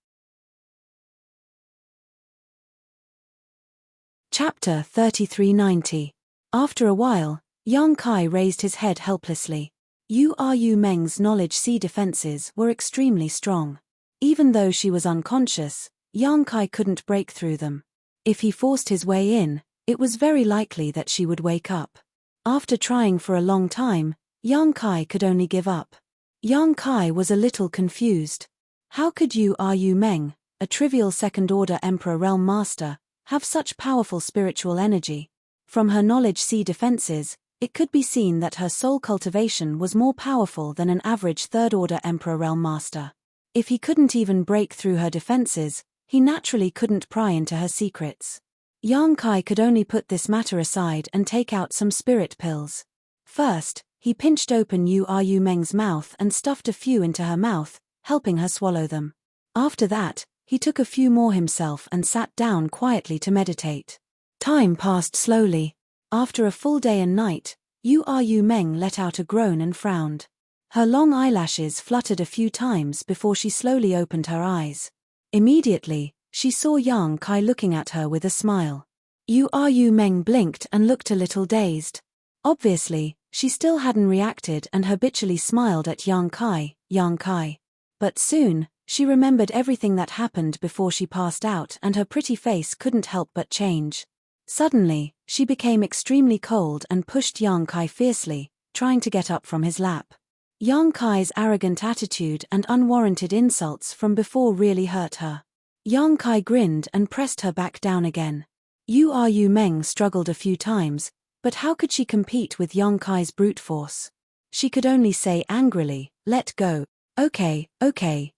Speaker 1: Chapter 3390. After a while, Yang Kai raised his head helplessly. Yu Meng's knowledge sea defenses were extremely strong. Even though she was unconscious, Yang Kai couldn't break through them. If he forced his way in, it was very likely that she would wake up. After trying for a long time, Yang Kai could only give up. Yang Kai was a little confused. How could Yu Meng, a trivial second-order Emperor Realm Master, have such powerful spiritual energy? From her knowledge sea defenses, it could be seen that her soul cultivation was more powerful than an average third-order Emperor Realm Master. If he couldn't even break through her defenses, he naturally couldn't pry into her secrets. Yang Kai could only put this matter aside and take out some spirit pills. First, he pinched open Yu Meng's mouth and stuffed a few into her mouth, helping her swallow them. After that, he took a few more himself and sat down quietly to meditate. Time passed slowly. After a full day and night, Yu Meng let out a groan and frowned. Her long eyelashes fluttered a few times before she slowly opened her eyes. Immediately, she saw Yang Kai looking at her with a smile. Yu Meng blinked and looked a little dazed. Obviously, she still hadn't reacted and habitually smiled at Yang Kai. But soon, she remembered everything that happened before she passed out and her pretty face couldn't help but change. Suddenly, she became extremely cold and pushed Yang Kai fiercely, trying to get up from his lap. Yang Kai's arrogant attitude and unwarranted insults from before really hurt her. Yang Kai grinned and pressed her back down again. Yu Meng struggled a few times, but how could she compete with Yang Kai's brute force? She could only say angrily, "Let go." Okay,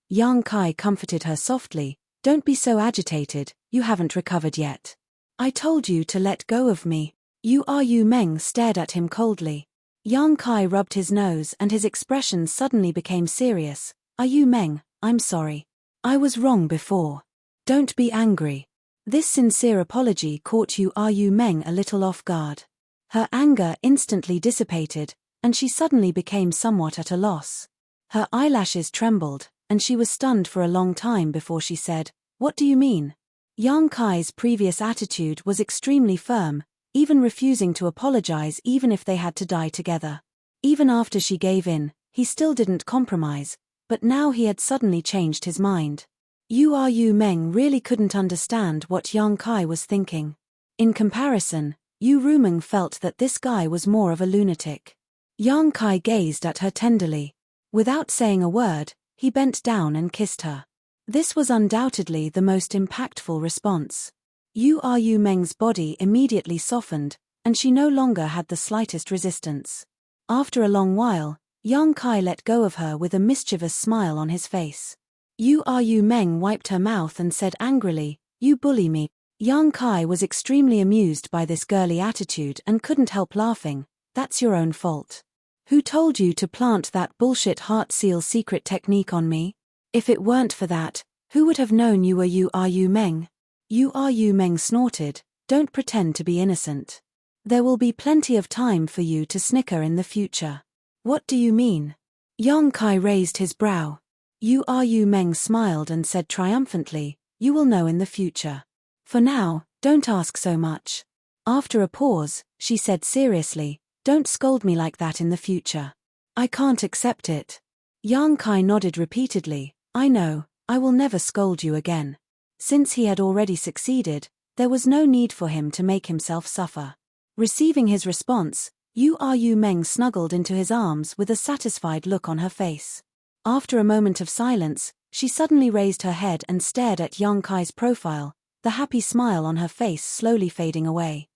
Speaker 1: Yang Kai comforted her softly, "Don't be so agitated, you haven't recovered yet. I told you to let go of me." Yu Meng stared at him coldly. Yang Kai rubbed his nose and his expression suddenly became serious. "Yu Meng, I'm sorry. I was wrong before. Don't be angry." This sincere apology caught Yu Meng a little off guard. Her anger instantly dissipated, and she suddenly became somewhat at a loss. Her eyelashes trembled, and she was stunned for a long time before she said, "What do you mean?" Yang Kai's previous attitude was extremely firm, even refusing to apologize even if they had to die together. Even after she gave in, he still didn't compromise, but now he had suddenly changed his mind. Yu Meng really couldn't understand what Yang Kai was thinking. In comparison, Yu Meng felt that this guy was more of a lunatic. Yang Kai gazed at her tenderly. Without saying a word, he bent down and kissed her. This was undoubtedly the most impactful response. Yu Meng's body immediately softened, and she no longer had the slightest resistance. After a long while, Yang Kai let go of her with a mischievous smile on his face. Yu Meng wiped her mouth and said angrily, "You bully me." Yang Kai was extremely amused by this girly attitude and couldn't help laughing. "That's your own fault. Who told you to plant that bullshit heart seal secret technique on me? If it weren't for that, who would have known you were Yu Meng?" Yu Meng snorted, "Don't pretend to be innocent. There will be plenty of time for you to snicker in the future." "What do you mean?" Yang Kai raised his brow. Yu Meng smiled and said triumphantly, "You will know in the future. For now, don't ask so much." After a pause, she said seriously, "Don't scold me like that in the future. I can't accept it." Yang Kai nodded repeatedly, "I know, I will never scold you again." Since he had already succeeded, there was no need for him to make himself suffer. Receiving his response, Yu Meng snuggled into his arms with a satisfied look on her face. After a moment of silence, she suddenly raised her head and stared at Yang Kai's profile, the happy smile on her face slowly fading away.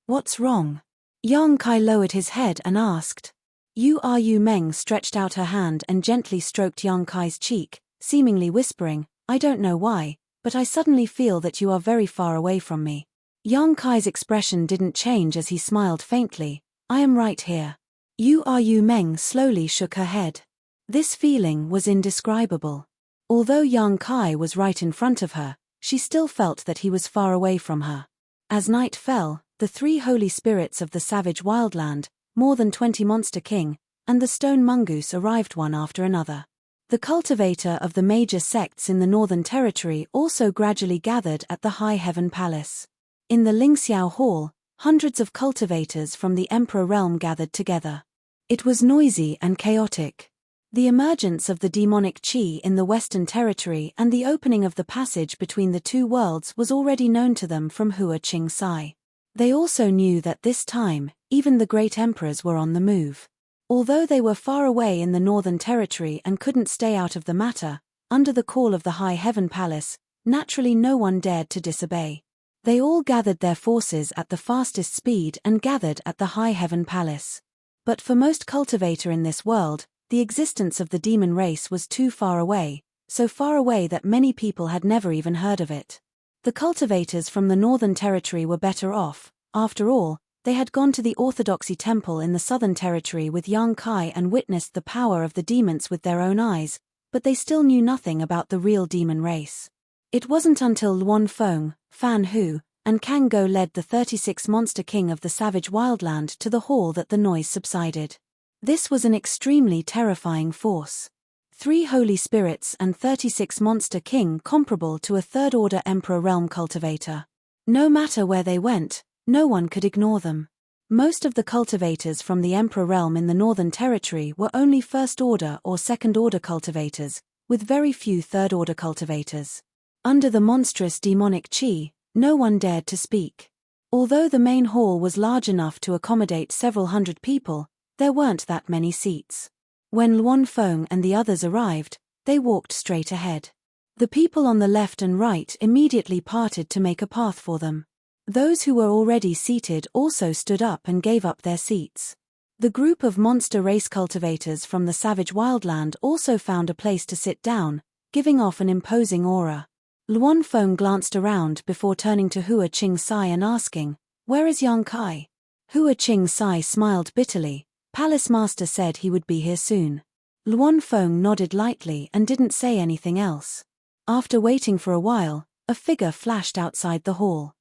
Speaker 1: "What's wrong?" Yang Kai lowered his head and asked. Yu Meng stretched out her hand and gently stroked Yang Kai's cheek, seemingly whispering, "I don't know why, but I suddenly feel that you are very far away from me." Yang Kai's expression didn't change as he smiled faintly, "I am right here." Yu Meng slowly shook her head. This feeling was indescribable. Although Yang Kai was right in front of her, she still felt that he was far away from her. As night fell, the 3 holy spirits of the savage wildland, more than 20 Monster King, and the stone mongoose arrived one after another. The cultivator of the major sects in the Northern Territory also gradually gathered at the High Heaven Palace. In the Lingxiao Hall, hundreds of cultivators from the Emperor realm gathered together. It was noisy and chaotic. The emergence of the demonic qi in the Western Territory and the opening of the passage between the 2 worlds was already known to them from Hua Qing Sai. They also knew that this time, even the great emperors were on the move. Although they were far away in the Northern Territory and couldn't stay out of the matter, under the call of the High Heaven Palace, naturally no one dared to disobey. They all gathered their forces at the fastest speed and gathered at the High Heaven Palace. But for most cultivator in this world, the existence of the demon race was too far away, so far away that many people had never even heard of it. The cultivators from the Northern Territory were better off. After all, they had gone to the Orthodoxy Temple in the Southern Territory with Yang Kai and witnessed the power of the demons with their own eyes, but they still knew nothing about the real demon race. It wasn't until Luan Feng, Fan Hu, and Kang Go led the 36 Monster King of the Savage Wildland to the hall that the noise subsided. This was an extremely terrifying force. 3 holy spirits and 36 Monster King comparable to a third-order Emperor realm cultivator. No matter where they went, no one could ignore them. Most of the cultivators from the Emperor realm in the Northern Territory were only first-order or second-order cultivators, with very few third-order cultivators. Under the monstrous demonic qi, no one dared to speak. Although the main hall was large enough to accommodate several hundred people, there weren't that many seats. When Luan Feng and the others arrived, they walked straight ahead. The people on the left and right immediately parted to make a path for them. Those who were already seated also stood up and gave up their seats. The group of monster race cultivators from the savage wildland also found a place to sit down, giving off an imposing aura. Luan Feng glanced around before turning to Hua Qing Sai and asking, "Where is Yang Kai?" Hua Qing Sai smiled bitterly. "Palace Master said he would be here soon." Luan Feng nodded lightly and didn't say anything else. After waiting for a while, a figure flashed outside the hall.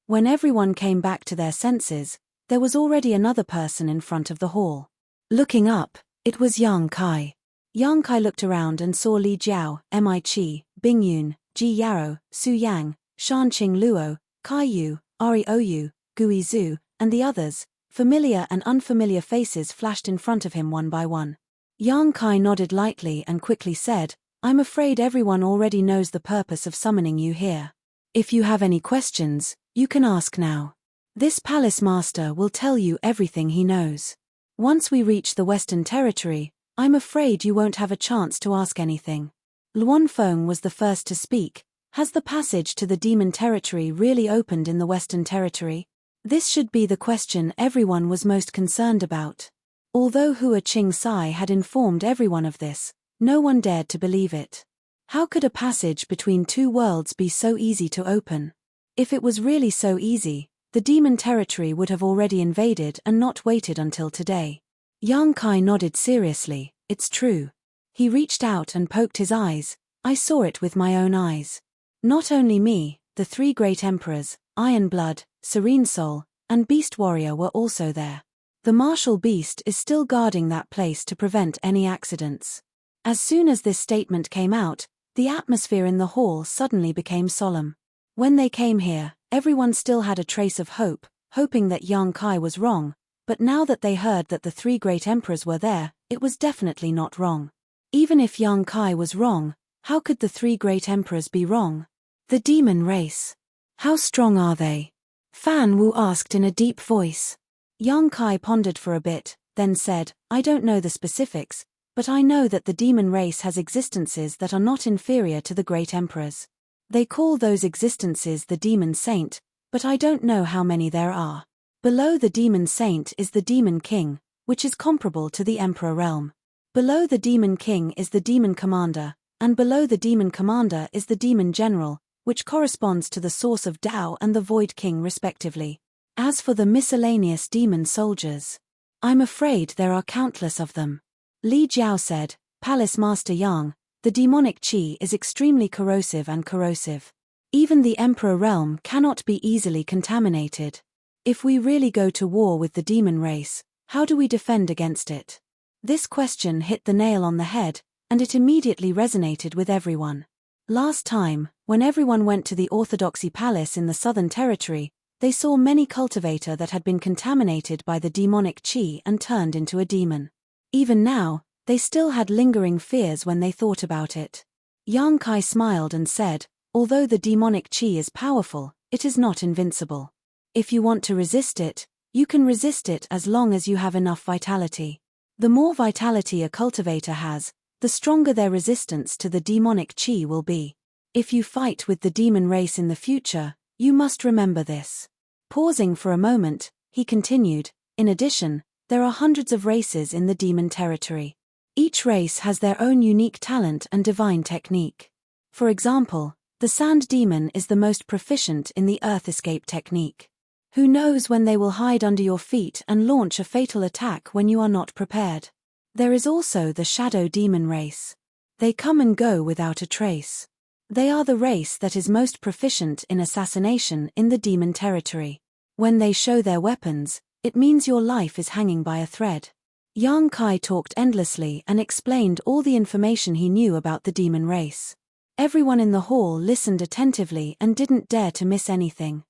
Speaker 1: When everyone came back to their senses, there was already another person in front of the hall. Looking up, it was Yang Kai. Yang Kai looked around and saw Li Jiao, Mi Qi, Bing Yun, Ji Yarou, Su Yang, Shanqing Luo, Kai Yu, Ari Ou, Gui Zhu, and the others. Familiar and unfamiliar faces flashed in front of him one by one. Yang Kai nodded lightly and quickly said, "I'm afraid everyone already knows the purpose of summoning you here. If you have any questions, you can ask now. This Palace Master will tell you everything he knows. Once we reach the Western Territory, I'm afraid you won't have a chance to ask anything." Luan Feng was the first to speak. "Has the passage to the Demon Territory really opened in the Western Territory?" This should be the question everyone was most concerned about. Although Hua Qing-sai had informed everyone of this, no one dared to believe it. How could a passage between two worlds be so easy to open? If it was really so easy, the demon territory would have already invaded and not waited until today. Yang Kai nodded seriously. It's true. He reached out and poked his eyes. I saw it with my own eyes. Not only me, the three great emperors, Iron Blood, Serene Soul, and Beast Warrior were also there. The martial beast is still guarding that place to prevent any accidents. As soon as this statement came out, the atmosphere in the hall suddenly became solemn. When they came here, everyone still had a trace of hope, hoping that Yang Kai was wrong, but now that they heard that the three great emperors were there, it was definitely not wrong. Even if Yang Kai was wrong, how could the three great emperors be wrong? The demon race. How strong are they? Fan Wu asked in a deep voice. Yang Kai pondered for a bit, then said, I don't know the specifics, but I know that the demon race has existences that are not inferior to the great emperors. They call those existences the demon saint, but I don't know how many there are. Below the demon saint is the demon king, which is comparable to the emperor realm. Below the demon king is the demon commander, and below the demon commander is the demon general, which corresponds to the source of Tao and the void king respectively. As for the miscellaneous demon soldiers, I'm afraid there are countless of them. Li Jiao said, Palace Master Yang, the demonic qi is extremely corrosive and corrosive. Even the emperor realm cannot be easily contaminated. If we really go to war with the demon race, how do we defend against it? This question hit the nail on the head, and it immediately resonated with everyone. Last time, when everyone went to the Orthodoxy Palace in the Southern Territory, they saw many cultivator that had been contaminated by the demonic qi and turned into a demon. Even now, they still had lingering fears when they thought about it. Yang Kai smiled and said, although the demonic qi is powerful, it is not invincible. If you want to resist it, you can resist it as long as you have enough vitality. The more vitality a cultivator has, the stronger their resistance to the demonic qi will be. If you fight with the demon race in the future, you must remember this. Pausing for a moment, he continued, in addition, there are hundreds of races in the demon territory. Each race has their own unique talent and divine technique. For example, the sand demon is the most proficient in the earth escape technique. Who knows when they will hide under your feet and launch a fatal attack when you are not prepared. There is also the shadow demon race. They come and go without a trace. They are the race that is most proficient in assassination in the demon territory. When they show their weapons, it means your life is hanging by a thread. Yang Kai talked endlessly and explained all the information he knew about the demon race. Everyone in the hall listened attentively and didn't dare to miss anything.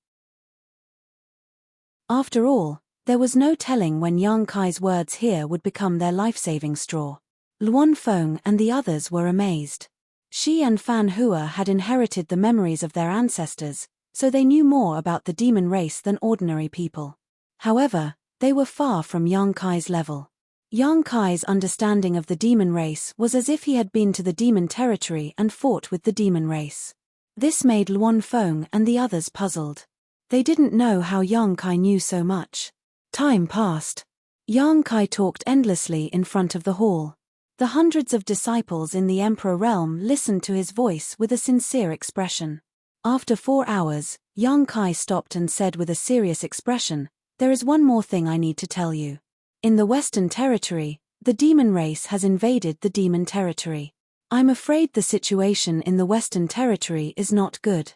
Speaker 1: After all, there was no telling when Yang Kai's words here would become their life-saving straw. Luan Feng and the others were amazed. Shi and Fan Hua had inherited the memories of their ancestors, so they knew more about the demon race than ordinary people. However, they were far from Yang Kai's level. Yang Kai's understanding of the demon race was as if he had been to the demon territory and fought with the demon race. This made Luan Feng and the others puzzled. They didn't know how Yang Kai knew so much. Time passed. Yang Kai talked endlessly in front of the hall. The hundreds of disciples in the Emperor realm listened to his voice with a sincere expression. After 4 hours, Yang Kai stopped and said with a serious expression, there is one more thing I need to tell you. In the Western Territory, the demon race has invaded the demon territory. I'm afraid the situation in the Western Territory is not good.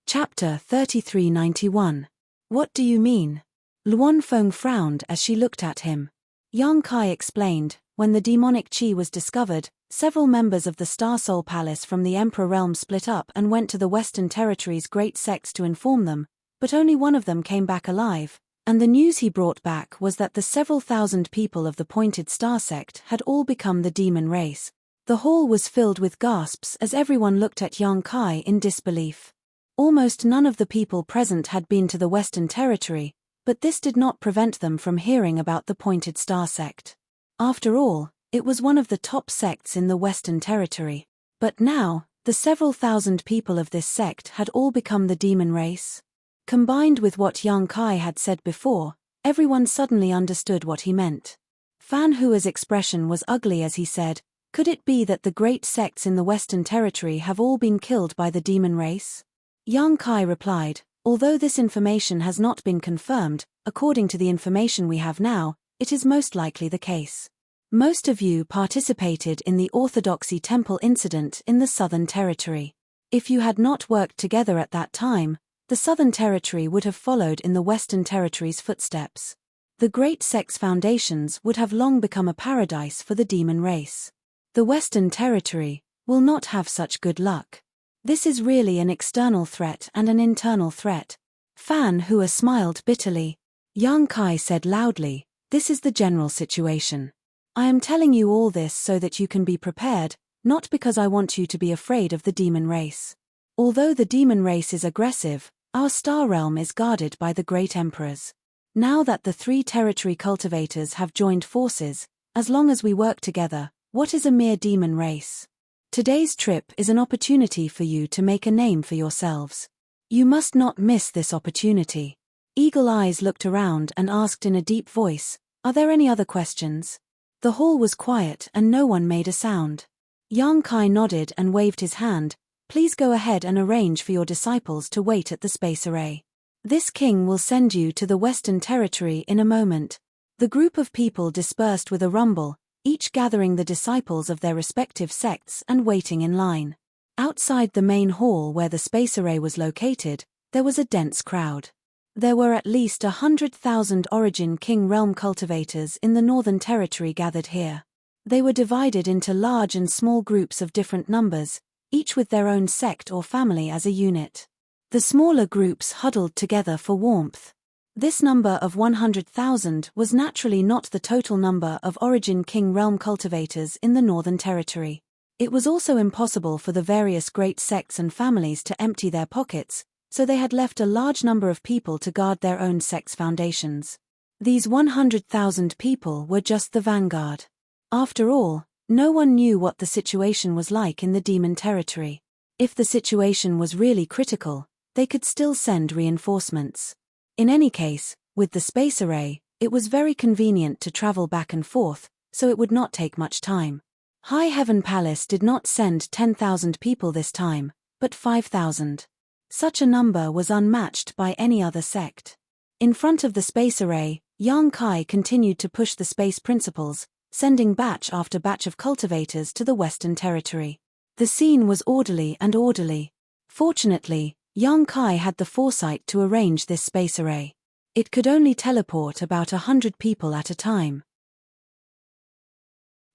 Speaker 1: Chapter 3391. What do you mean? Luan Feng frowned as she looked at him. Yang Kai explained, when the demonic qi was discovered, several members of the Star Soul Palace from the Emperor realm split up and went to the Western Territory's great sects to inform them, but only one of them came back alive, and the news he brought back was that the several thousand people of the Pointed Star sect had all become the demon race. The hall was filled with gasps as everyone looked at Yang Kai in disbelief. Almost none of the people present had been to the Western Territory, but this did not prevent them from hearing about the Pointed Star sect. After all, it was one of the top sects in the Western Territory. But now, The several thousand people of this sect had all become the demon race. Combined with what Yang Kai had said before, everyone suddenly understood what he meant. Fan Hua's expression was ugly as he said, "Could it be that the great sects in the Western Territory have all been killed by the demon race?" Yang Kai replied, "Although this information has not been confirmed, according to the information we have now, it is most likely the case. Most of you participated in the Orthodoxy Temple incident in the Southern Territory. If you had not worked together at that time, the Southern Territory would have followed in the Western Territory's footsteps. The great sect's foundations would have long become a paradise for the demon race. The Western Territory will not have such good luck. This is really an external threat and an internal threat." Fan Hua smiled bitterly. Yang Kai said loudly, "This is the general situation. I am telling you all this so that you can be prepared, not because I want you to be afraid of the demon race. Although the demon race is aggressive, our star realm is guarded by the great emperors. Now that the 3 territory cultivators have joined forces, as long as we work together, what is a mere demon race? Today's trip is an opportunity for you to make a name for yourselves. You must not miss this opportunity." Eagle Eyes looked around and asked in a deep voice, "Are there any other questions?" The hall was quiet and no one made a sound. Yang Kai nodded and waved his hand, "Please go ahead and arrange for your disciples to wait at the space array. This king will send you to the Western Territory in a moment." The group of people dispersed with a rumble, each gathering the disciples of their respective sects and waiting in line. Outside the main hall where the space array was located, there was a dense crowd. There were at least 100,000 Origin King Realm cultivators in the Northern Territory gathered here. They were divided into large and small groups of different numbers, each with their own sect or family as a unit. The smaller groups huddled together for warmth. This number of 100,000 was naturally not the total number of Origin King Realm cultivators in the Northern Territory. It was also impossible for the various great sects and families to empty their pockets, so they had left a large number of people to guard their own sect's foundations. These 100,000 people were just the vanguard. After all, no one knew what the situation was like in the Demon Territory. If the situation was really critical, they could still send reinforcements. In any case, with the space array, it was very convenient to travel back and forth, so it would not take much time. High Heaven Palace did not send 10,000 people this time, but 5,000. Such a number was unmatched by any other sect. In front of the space array, Yang Kai continued to push the space principles, sending batch after batch of cultivators to the Western Territory. The scene was orderly and orderly. Fortunately, Yang Kai had the foresight to arrange this space array. It could only teleport about 100 people at a time.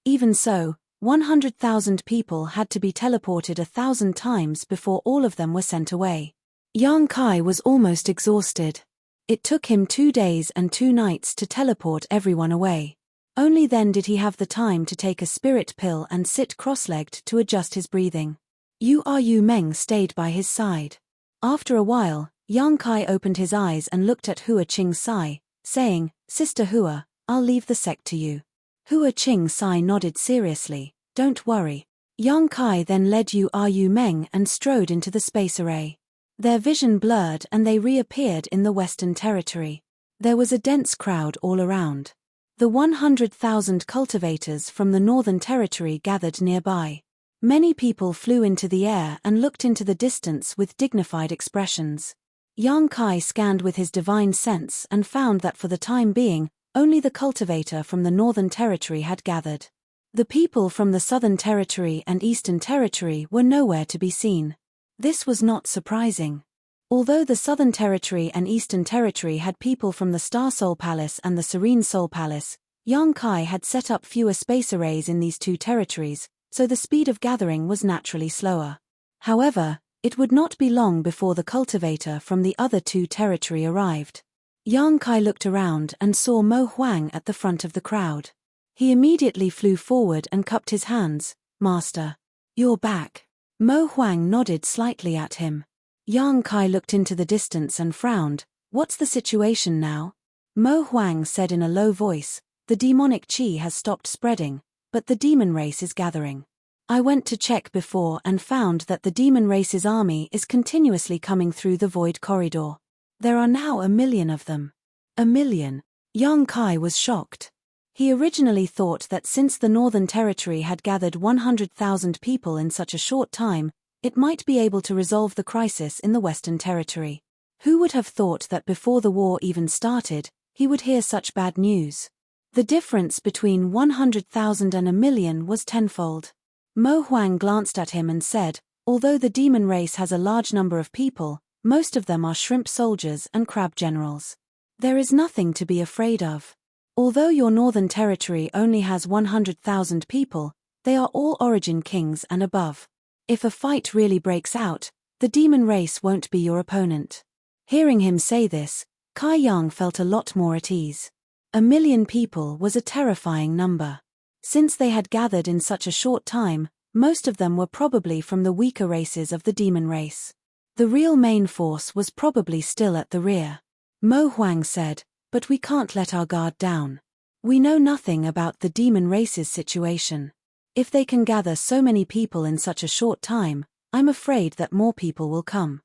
Speaker 1: Even so, 100,000 people had to be teleported 1,000 times before all of them were sent away. Yang Kai was almost exhausted. It took him 2 days and 2 nights to teleport everyone away. Only then did he have the time to take a spirit pill and sit cross-legged to adjust his breathing. Yu Meng stayed by his side. After a while, Yang Kai opened his eyes and looked at Hua Qing Sai, saying, "Sister Hua, I'll leave the sect to you." Hua Qing Sai nodded seriously, "Don't worry." Yang Kai then led Yu Meng and strode into the space array. Their vision blurred and they reappeared in the Western Territory. There was a dense crowd all around. The 100,000 cultivators from the Northern Territory gathered nearby. Many people flew into the air and looked into the distance with dignified expressions. Yang Kai scanned with his divine sense and found that for the time being, only the cultivator from the Northern Territory had gathered. The people from the Southern Territory and Eastern Territory were nowhere to be seen. This was not surprising. Although the Southern Territory and Eastern Territory had people from the Star Soul Palace and the Serene Soul Palace, Yang Kai had set up fewer space arrays in these 2 territories, so the speed of gathering was naturally slower. However, it would not be long before the cultivator from the other 2 territory arrived. Yang Kai looked around and saw Mo Huang at the front of the crowd. He immediately flew forward and cupped his hands. "Master, you're back." Mo Huang nodded slightly at him. Yang Kai looked into the distance and frowned. "What's the situation now?" Mo Huang said in a low voice, "The demonic qi has stopped spreading, but the demon race is gathering. I went to check before and found that the demon race's army is continuously coming through the void corridor. There are now 1,000,000 of them. 1,000,000. Yang Kai was shocked. He originally thought that since the Northern Territory had gathered 100,000 people in such a short time, it might be able to resolve the crisis in the Western Territory. Who would have thought that before the war even started, he would hear such bad news? The difference between 100,000 and 1,000,000 was tenfold. Mo Huang glanced at him and said, although the demon race has a large number of people, most of them are shrimp soldiers and crab generals. There is nothing to be afraid of. Although your Northern Territory only has 100,000 people, they are all origin kings and above. If a fight really breaks out, the demon race won't be your opponent. Hearing him say this, Kai Yang felt a lot more at ease. 1,000,000 people was a terrifying number. Since they had gathered in such a short time, most of them were probably from the weaker races of the demon race. The real main force was probably still at the rear. Mo Huang said, but we can't let our guard down. We know nothing about the demon race's situation. If they can gather so many people in such a short time, I'm afraid that more people will come.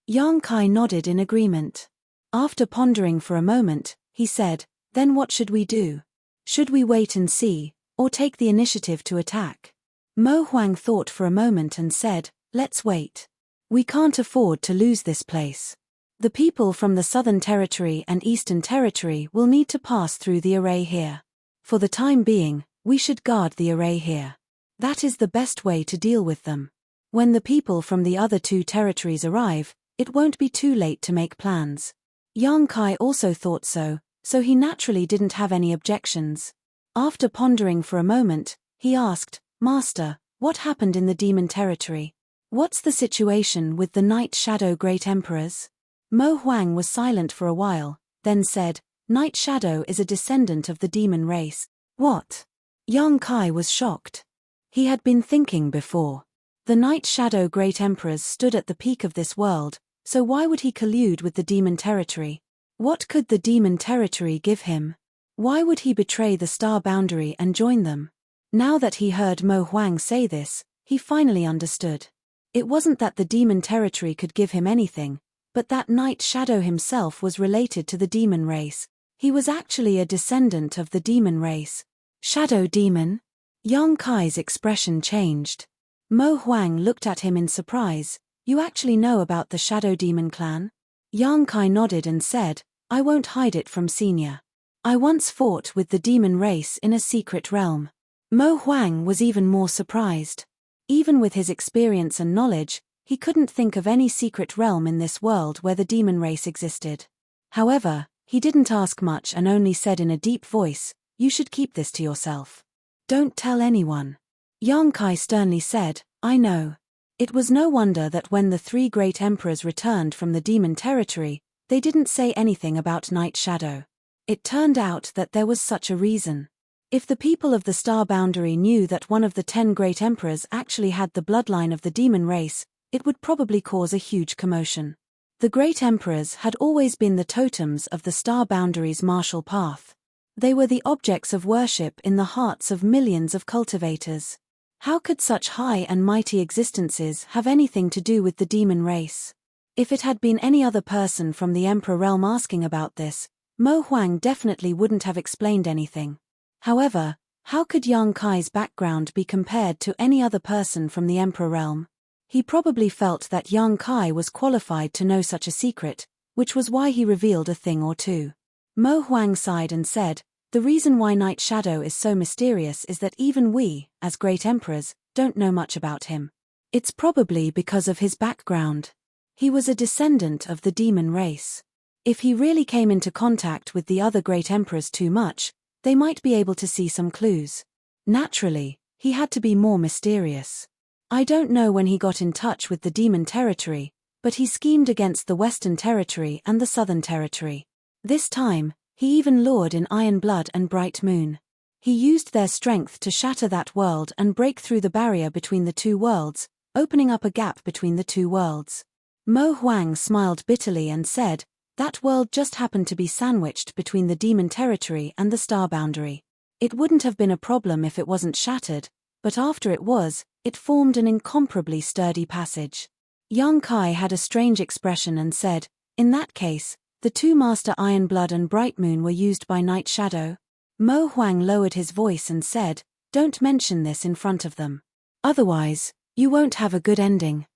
Speaker 1: Yang Kai nodded in agreement. After pondering for a moment, he said, then what should we do? Should we wait and see, or take the initiative to attack? Mo Huang thought for a moment and said, let's wait. We can't afford to lose this place. The people from the Southern Territory and Eastern Territory will need to pass through the array here. For the time being, we should guard the array here. That is the best way to deal with them. When the people from the other two territories arrive, it won't be too late to make plans. Yang Kai also thought so he naturally didn't have any objections. After pondering for a moment, he asked, Master, what happened in the demon territory? What's the situation with the Night Shadow Great Emperors? Mo Huang was silent for a while, then said, Night Shadow is a descendant of the demon race. What? Yang Kai was shocked. He had been thinking before. The Night Shadow Great Emperors stood at the peak of this world, so why would he collude with the demon territory? What could the demon territory give him? Why would he betray the star boundary and join them? Now that he heard Mo Huang say this, he finally understood. It wasn't that the demon territory could give him anything, but that Night Shadow himself was related to the demon race. He was actually a descendant of the demon race. Shadow demon? Yang Kai's expression changed. Mo Huang looked at him in surprise. You actually know about the Shadow Demon clan? Yang Kai nodded and said, I won't hide it from Senior. I once fought with the demon race in a secret realm. Mo Huang was even more surprised. Even with his experience and knowledge, he couldn't think of any secret realm in this world where the demon race existed. However, he didn't ask much and only said in a deep voice, you should keep this to yourself. Don't tell anyone. Yang Kai sternly said, I know. It was no wonder that when the three great emperors returned from the demon territory, they didn't say anything about Night Shadow. It turned out that there was such a reason. If the people of the star boundary knew that one of the 10 great emperors actually had the bloodline of the demon race, it would probably cause a huge commotion. The great emperors had always been the totems of the star boundary's martial path. They were the objects of worship in the hearts of millions of cultivators. How could such high and mighty existences have anything to do with the demon race? If it had been any other person from the Emperor realm asking about this, Mo Huang definitely wouldn't have explained anything. However, how could Yang Kai's background be compared to any other person from the Emperor realm? He probably felt that Yang Kai was qualified to know such a secret, which was why he revealed a thing or two. Mo Huang sighed and said, the reason why Night Shadow is so mysterious is that even we, as great emperors, don't know much about him. It's probably because of his background. He was a descendant of the demon race. If he really came into contact with the other great emperors too much, they might be able to see some clues. Naturally, he had to be more mysterious. I don't know when he got in touch with the demon territory, but he schemed against the Western Territory and the Southern Territory. This time, he even lured in Iron Blood and Bright Moon. He used their strength to shatter that world and break through the barrier between the two worlds, opening up a gap between the two worlds. Mo Huang smiled bitterly and said, that world just happened to be sandwiched between the demon territory and the star boundary. It wouldn't have been a problem if it wasn't shattered, but after it was, it formed an incomparably sturdy passage. Yang Kai had a strange expression and said, "In that case, the two Master Ironblood and Bright Moon were used by Night Shadow?" Mo Huang lowered his voice and said, "Don't mention this in front of them. Otherwise, you won't have a good ending."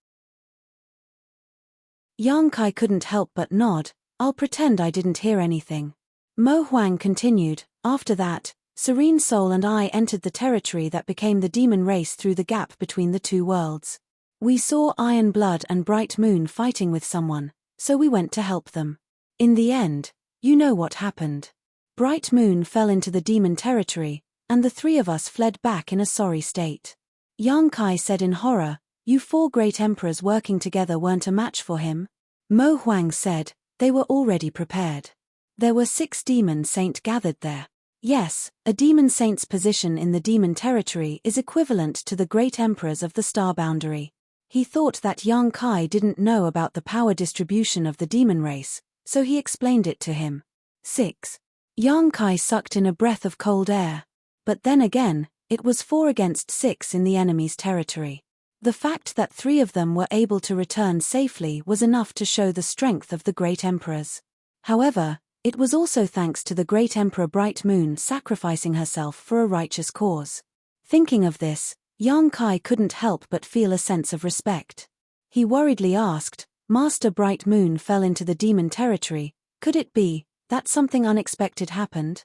Speaker 1: Yang Kai couldn't help but nod. "I'll pretend I didn't hear anything." Mo Huang continued, "After that, Serene Soul and I entered the territory that became the demon race through the gap between the two worlds. We saw Iron Blood and Bright Moon fighting with someone, so we went to help them. In the end, you know what happened. Bright Moon fell into the demon territory, and the three of us fled back in a sorry state." Yang Kai said in horror, "You four great emperors working together weren't a match for him?" Mo Huang said, "They were already prepared. There were 6 demon saints gathered there. Yes, a demon saint's position in the demon territory is equivalent to the great emperors of the star boundary." He thought that Yang Kai didn't know about the power distribution of the demon race, so he explained it to him. 6. Yang Kai sucked in a breath of cold air. But then again, it was 4 against 6 in the enemy's territory. The fact that 3 of them were able to return safely was enough to show the strength of the great emperors. However, it was also thanks to the great Emperor Bright Moon sacrificing herself for a righteous cause. Thinking of this, Yang Kai couldn't help but feel a sense of respect. He worriedly asked, "Master Bright Moon fell into the demon territory, could it be that something unexpected happened?"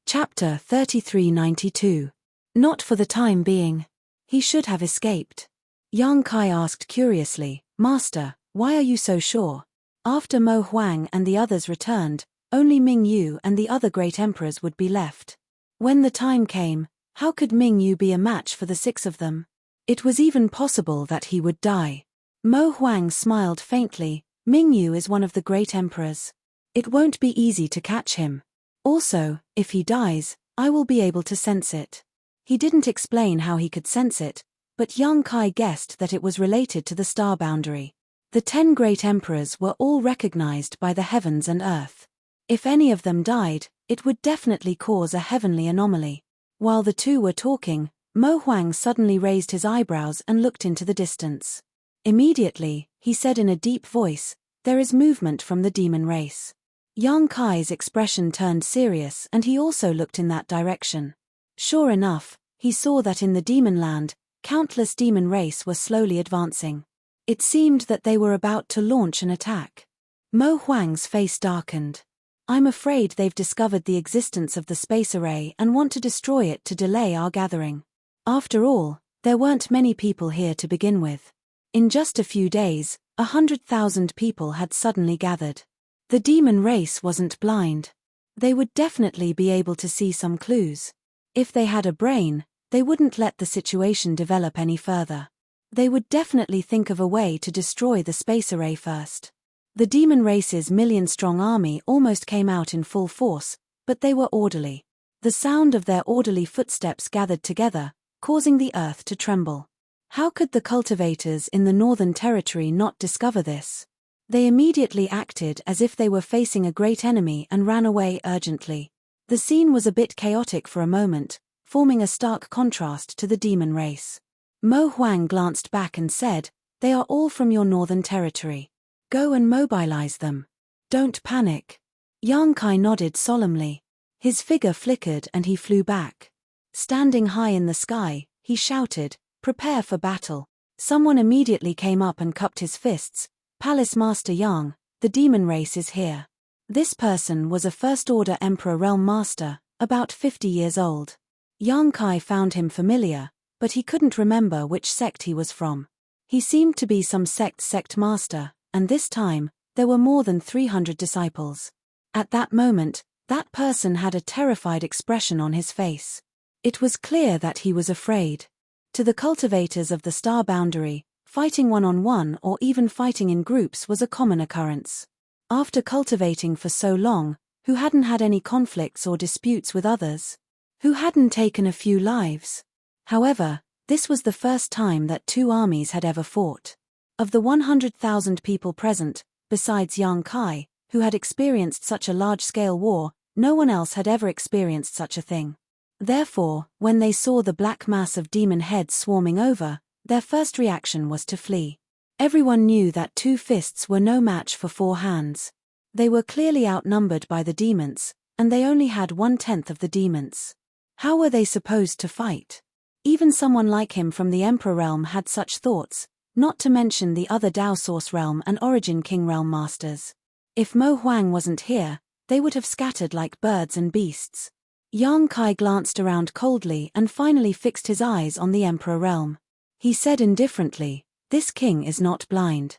Speaker 1: Chapter 3392. Not for the time being. He should have escaped. Yang Kai asked curiously, "Master, why are you so sure?" After Mo Huang and the others returned, only Ming Yu and the other great emperors would be left. When the time came, how could Ming Yu be a match for the 6 of them? It was even possible that he would die. Mo Huang smiled faintly. "Ming Yu is one of the great emperors. It won't be easy to catch him. Also, if he dies, I will be able to sense it." He didn't explain how he could sense it, but Yang Kai guessed that it was related to the star boundary. The 10 great emperors were all recognized by the heavens and earth. If any of them died, it would definitely cause a heavenly anomaly. While the two were talking, Mo Huang suddenly raised his eyebrows and looked into the distance. Immediately, he said in a deep voice, "There is movement from the demon race." Yang Kai's expression turned serious and he also looked in that direction. Sure enough, he saw that in the demon land, countless demon race were slowly advancing. It seemed that they were about to launch an attack. Mo Huang's face darkened. "I'm afraid they've discovered the existence of the space array and want to destroy it to delay our gathering. After all, there weren't many people here to begin with. In just a few days, 100,000 people had suddenly gathered. The demon race wasn't blind. They would definitely be able to see some clues. If they had a brain, they wouldn't let the situation develop any further. They would definitely think of a way to destroy the space array first." The demon race's million-strong army almost came out in full force, but they were orderly. The sound of their orderly footsteps gathered together, causing the earth to tremble. How could the cultivators in the Northern Territory not discover this? They immediately acted as if they were facing a great enemy and ran away urgently. The scene was a bit chaotic for a moment, forming a stark contrast to the demon race. Mo Huang glanced back and said, "They are all from your Northern Territory. Go and mobilize them. Don't panic." Yang Kai nodded solemnly. His figure flickered and he flew back. Standing high in the sky, he shouted, "Prepare for battle." Someone immediately came up and cupped his fists. "Palace Master Yang, the demon race is here." This person was a First-Order Emperor Realm Master, about 50 years old. Yang Kai found him familiar, but he couldn't remember which sect he was from. He seemed to be some sect master, and this time, there were more than 300 disciples. At that moment, that person had a terrified expression on his face. It was clear that he was afraid. To the cultivators of the star boundary, fighting one-on-one or even fighting in groups was a common occurrence. After cultivating for so long, who hadn't had any conflicts or disputes with others? Who hadn't taken a few lives? However, this was the first time that 2 armies had ever fought. Of the 100,000 people present, besides Yang Kai, who had experienced such a large-scale war. No one else had ever experienced such a thing. Therefore, when they saw the black mass of demon heads swarming over, their first reaction was to flee. Everyone knew that 2 fists were no match for 4 hands. They were clearly outnumbered by the demons, and they only had 1/10 of the demons. How were they supposed to fight? Even someone like him from the Emperor realm had such thoughts, not to mention the other Dao Source realm and Origin King realm masters. If Mo Huang wasn't here, they would have scattered like birds and beasts. Yang Kai glanced around coldly and finally fixed his eyes on the Emperor realm. He said indifferently, "This king is not blind.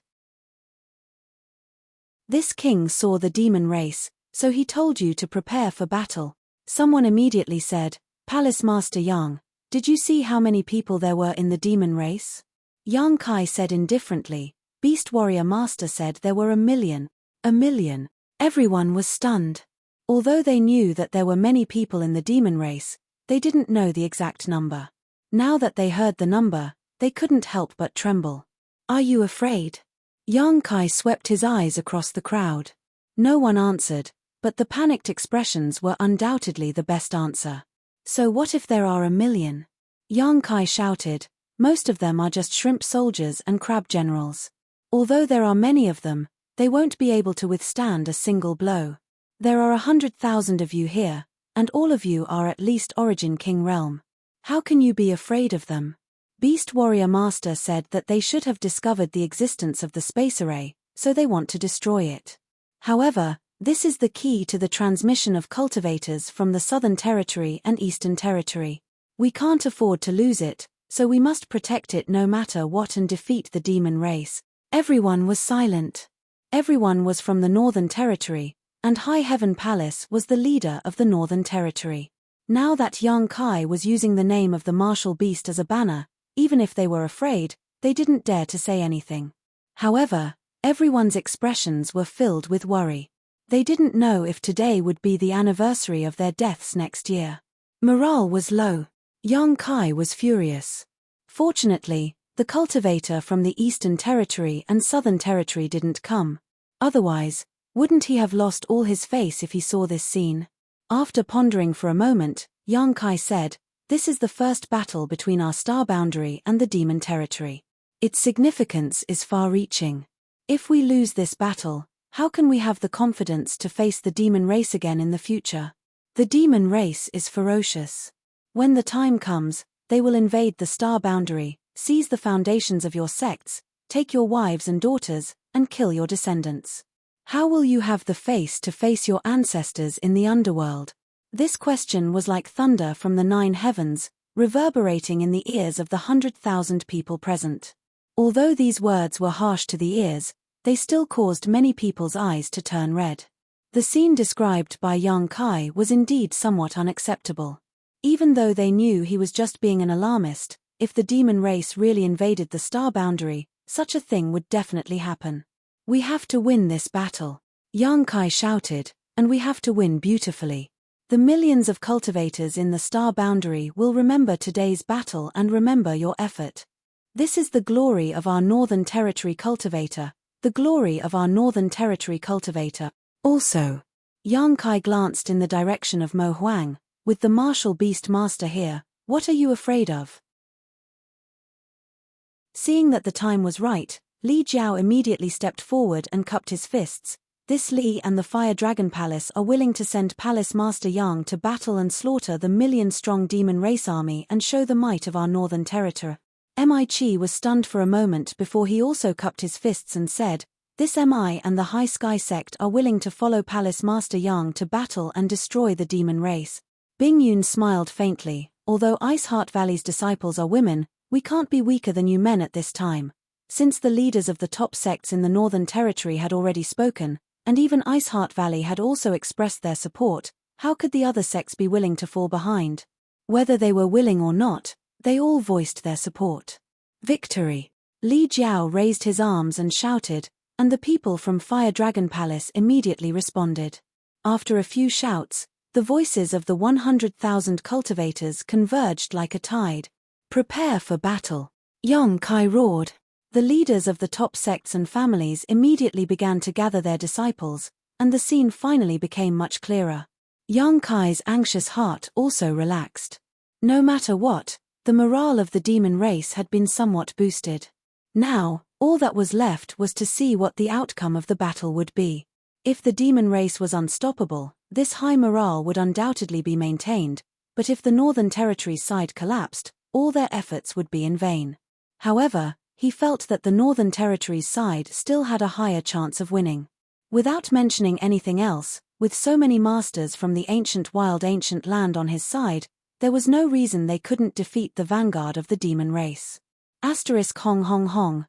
Speaker 1: This king saw the demon race, so he told you to prepare for battle." Someone immediately said, "Palace Master Yang, did you see how many people there were in the demon race?" Yang Kai said indifferently, "Beast Warrior Master said there were 1,000,000. 1,000,000. Everyone was stunned. Although they knew that there were many people in the demon race, they didn't know the exact number. Now that they heard the number, they couldn't help but tremble. "Are you afraid?" Yang Kai swept his eyes across the crowd. No one answered, but the panicked expressions were undoubtedly the best answer. "So what if there are 1,000,000? Yang Kai shouted, "Most of them are just shrimp soldiers and crab generals. Although there are many of them, they won't be able to withstand a single blow. There are 100,000 of you here, and all of you are at least Origin King realm. How can you be afraid of them?" Beast Warrior Master said that they should have discovered the existence of the space array, so they want to destroy it. However, this is the key to the transmission of cultivators from the Southern Territory and Eastern Territory. We can't afford to lose it, so we must protect it no matter what and defeat the demon race. Everyone was silent. Everyone was from the Northern Territory, and High Heaven Palace was the leader of the Northern Territory. Now that Yang Kai was using the name of the martial beast as a banner, even if they were afraid, they didn't dare to say anything. However, everyone's expressions were filled with worry. They didn't know if today would be the anniversary of their deaths next year. Morale was low. Yang Kai was furious. Fortunately, the cultivator from the Eastern Territory and Southern Territory didn't come. Otherwise, wouldn't he have lost all his face if he saw this scene? After pondering for a moment, Yang Kai said, "This is the first battle between our star boundary and the demon territory. Its significance is far-reaching. If we lose this battle, how can we have the confidence to face the demon race again in the future? The demon race is ferocious. When the time comes, they will invade the star boundary, seize the foundations of your sects, take your wives and daughters, and kill your descendants. How will you have the face to face your ancestors in the underworld?" This question was like thunder from the 9 heavens, reverberating in the ears of the 100,000 people present. Although these words were harsh to the ears, they still caused many people's eyes to turn red. The scene described by Yang Kai was indeed somewhat unacceptable. Even though they knew he was just being an alarmist, if the demon race really invaded the star boundary, such a thing would definitely happen. "We have to win this battle," Yang Kai shouted, "and we have to win beautifully. The millions of cultivators in the star boundary will remember today's battle and remember your effort. This is the glory of our Northern Territory cultivator, the glory of our Northern Territory cultivator. Also," Yang Kai glanced in the direction of Mo Huang, "with the martial beast master here, what are you afraid of?" Seeing that the time was right, Li Jiao immediately stepped forward and cupped his fists. "This Li and the Fire Dragon Palace are willing to send Palace Master Yang to battle and slaughter the million-strong demon race army and show the might of our Northern Territory." Mi Chi was stunned for a moment before he also cupped his fists and said, "This Mi and the High Sky Sect are willing to follow Palace Master Yang to battle and destroy the demon race." Bing Yun smiled faintly. "Although Ice Heart Valley's disciples are women, we can't be weaker than you men at this time. Since the leaders of the top sects in the Northern Territory had already spoken, and even Ice Heart Valley had also expressed their support, how could the other sects be willing to fall behind? Whether they were willing or not, they all voiced their support. Victory!" Li Jiao raised his arms and shouted, and the people from Fire Dragon Palace immediately responded. After a few shouts, the voices of the 100,000 cultivators converged like a tide. "Prepare for battle!" Yang Kai roared. The leaders of the top sects and families immediately began to gather their disciples, and the scene finally became much clearer. Yang Kai's anxious heart also relaxed. No matter what, the morale of the demon race had been somewhat boosted. Now, all that was left was to see what the outcome of the battle would be. If the demon race was unstoppable, this high morale would undoubtedly be maintained, but if the Northern Territory's side collapsed, all their efforts would be in vain. However, he felt that the Northern Territory's side still had a higher chance of winning. Without mentioning anything else, with so many masters from the ancient land on his side, there was no reason they couldn't defeat the vanguard of the demon race. Hong hong hong.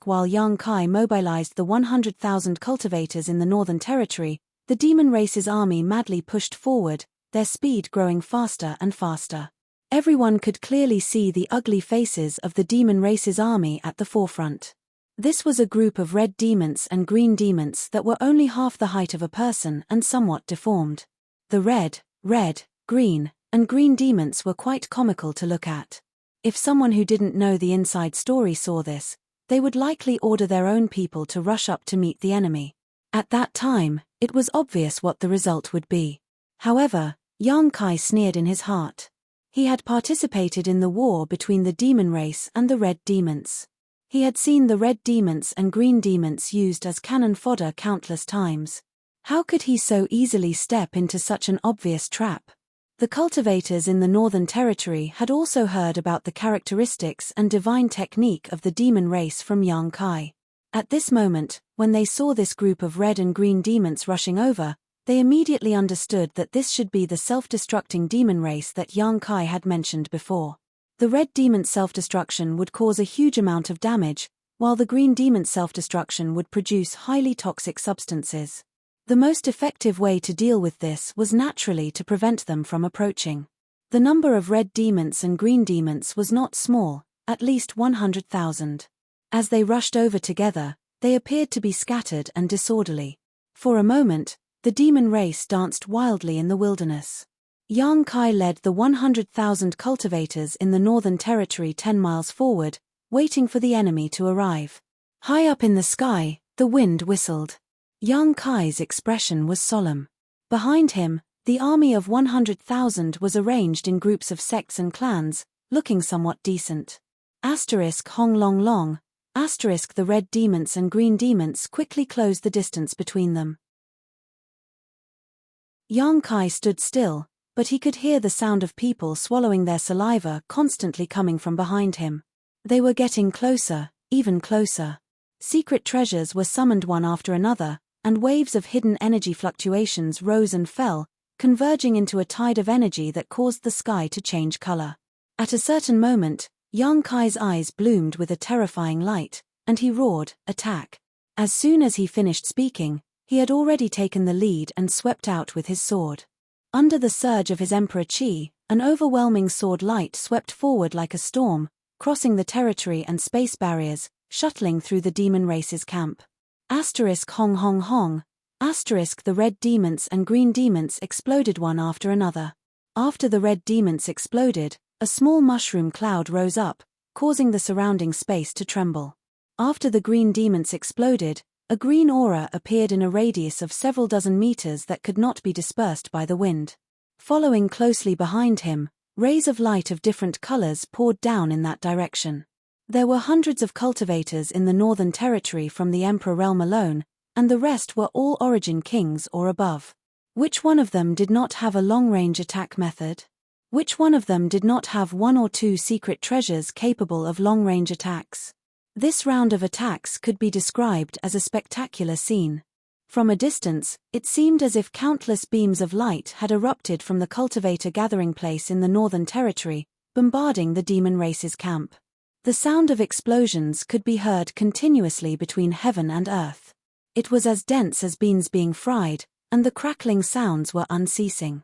Speaker 1: While Yang Kai mobilized the 100,000 cultivators in the Northern Territory, the demon race's army madly pushed forward, their speed growing faster and faster. Everyone could clearly see the ugly faces of the demon race's army at the forefront. This was a group of red demons and green demons that were only half the height of a person and somewhat deformed. The red, green, and green demons were quite comical to look at. If someone who didn't know the inside story saw this, they would likely order their own people to rush up to meet the enemy. At that time, it was obvious what the result would be. However, Yang Kai sneered in his heart. He had participated in the war between the demon race and the red demons. He had seen the red demons and green demons used as cannon fodder countless times. How could he so easily step into such an obvious trap? The cultivators in the Northern Territory had also heard about the characteristics and divine technique of the demon race from Yang Kai. At this moment, when they saw this group of red and green demons rushing over, they immediately understood that this should be the self-destructing demon race that Yang Kai had mentioned before. The red demon's self-destruction would cause a huge amount of damage, while the green demon's self-destruction would produce highly toxic substances. The most effective way to deal with this was naturally to prevent them from approaching. The number of red demons and green demons was not small, at least 100,000. As they rushed over together, they appeared to be scattered and disorderly. For a moment, the demon race danced wildly in the wilderness. Yang Kai led the 100,000 cultivators in the Northern Territory 10 miles forward, waiting for the enemy to arrive. High up in the sky, the wind whistled. Yang Kai's expression was solemn. Behind him, the army of 100,000 was arranged in groups of sects and clans, looking somewhat decent. Hong long long. The red demons and green demons quickly closed the distance between them. Yang Kai stood still, but he could hear the sound of people swallowing their saliva constantly coming from behind him. They were getting closer, even closer. Secret treasures were summoned one after another, and waves of hidden energy fluctuations rose and fell, converging into a tide of energy that caused the sky to change color. At a certain moment, Yang Kai's eyes bloomed with a terrifying light, and he roared, "Attack!" As soon as he finished speaking, he had already taken the lead and swept out with his sword. Under the surge of his Emperor Qi, an overwhelming sword light swept forward like a storm, crossing the territory and space barriers, shuttling through the demon race's camp. Hong hong hong. The red demons and green demons exploded one after another. After the red demons exploded, a small mushroom cloud rose up, causing the surrounding space to tremble. After the green demons exploded, a green aura appeared in a radius of several dozen meters that could not be dispersed by the wind. Following closely behind him, rays of light of different colors poured down in that direction. There were hundreds of cultivators in the Northern Territory from the Emperor realm alone, and the rest were all Origin Kings or above. Which one of them did not have a long-range attack method? Which one of them did not have one or two secret treasures capable of long-range attacks? This round of attacks could be described as a spectacular scene. From a distance, it seemed as if countless beams of light had erupted from the cultivator gathering place in the Northern Territory, bombarding the demon race's camp. The sound of explosions could be heard continuously between heaven and earth. It was as dense as beans being fried, and the crackling sounds were unceasing.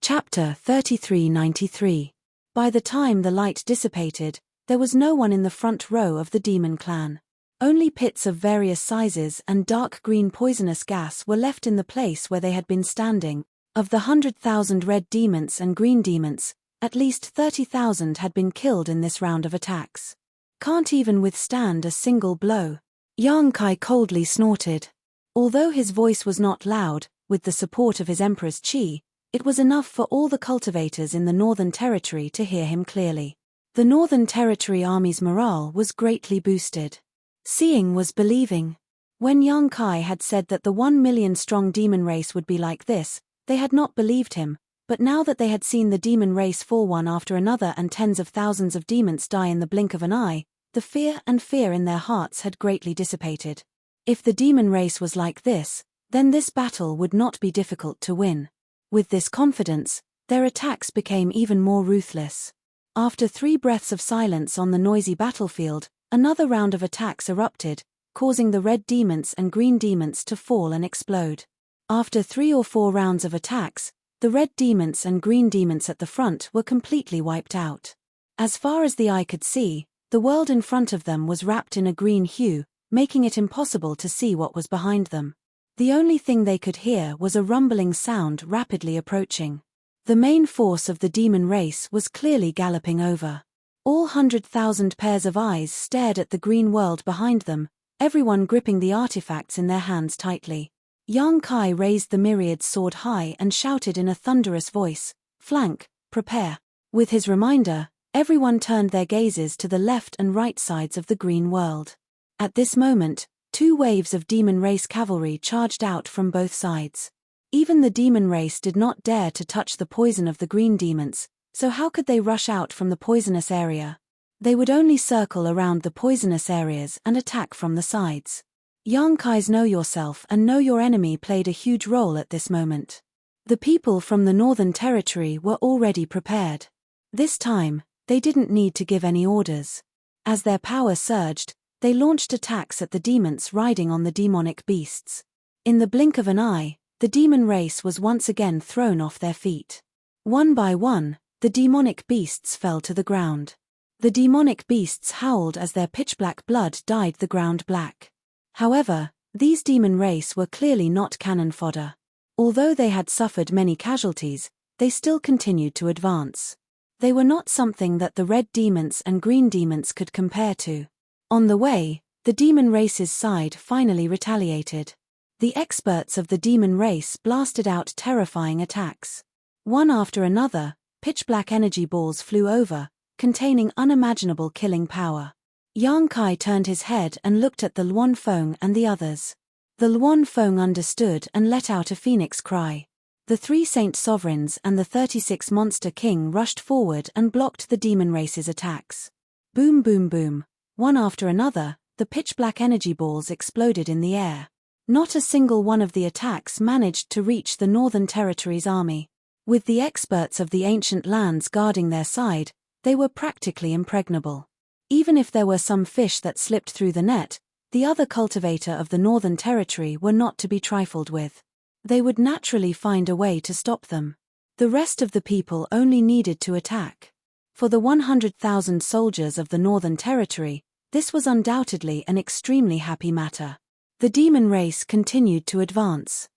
Speaker 1: Chapter 3393. By the time the light dissipated, there was no one in the front row of the demon clan. Only pits of various sizes and dark green poisonous gas were left in the place where they had been standing. Of the 100,000 red demons and green demons, at least 30,000 had been killed in this round of attacks. Can't even withstand a single blow. Yang Kai coldly snorted. Although his voice was not loud, with the support of his Emperor's Qi, it was enough for all the cultivators in the Northern Territory to hear him clearly. The Northern Territory Army's morale was greatly boosted. Seeing was believing. When Yang Kai had said that the 1 million strong demon race would be like this, they had not believed him, but now that they had seen the demon race fall one after another and tens of thousands of demons die in the blink of an eye, the fear in their hearts had greatly dissipated. If the demon race was like this, then this battle would not be difficult to win. With this confidence, their attacks became even more ruthless. After 3 breaths of silence on the noisy battlefield, another round of attacks erupted, causing the red demons and green demons to fall and explode. After 3 or 4 rounds of attacks, the red demons and green demons at the front were completely wiped out. As far as the eye could see, the world in front of them was wrapped in a green hue, making it impossible to see what was behind them. The only thing they could hear was a rumbling sound rapidly approaching. The main force of the demon race was clearly galloping over. All 100,000 pairs of eyes stared at the green world behind them, everyone gripping the artifacts in their hands tightly. Yang Kai raised the myriad sword high and shouted in a thunderous voice, "Flank, prepare." With his reminder, everyone turned their gazes to the left and right sides of the green world. At this moment, 2 waves of demon race cavalry charged out from both sides. Even the demon race did not dare to touch the poison of the green demons, so how could they rush out from the poisonous area? They would only circle around the poisonous areas and attack from the sides. Yang Kai's know yourself and know your enemy played a huge role at this moment. The people from the Northern Territory were already prepared. This time, they didn't need to give any orders. As their power surged, they launched attacks at the demons riding on the demonic beasts. In the blink of an eye, the demon race was once again thrown off their feet. One by one, the demonic beasts fell to the ground. The demonic beasts howled as their pitch-black blood dyed the ground black. However, these demon race were clearly not cannon fodder. Although they had suffered many casualties, they still continued to advance. They were not something that the red demons and green demons could compare to. On the way, the demon race's side finally retaliated. The experts of the demon race blasted out terrifying attacks. One after another, pitch-black energy balls flew over, containing unimaginable killing power. Yang Kai turned his head and looked at the Luan Feng and the others. The Luan Feng understood and let out a phoenix cry. The 3 saint sovereigns and the 36 monster king rushed forward and blocked the demon race's attacks. Boom boom boom. One after another, the pitch-black energy balls exploded in the air. Not a single one of the attacks managed to reach the Northern Territory's army. With the experts of the ancient lands guarding their side, they were practically impregnable. Even if there were some fish that slipped through the net, the other cultivator of the Northern Territory were not to be trifled with. They would naturally find a way to stop them. The rest of the people only needed to attack. For the 100,000 soldiers of the Northern Territory, this was undoubtedly an extremely happy matter. The demon race continued to advance.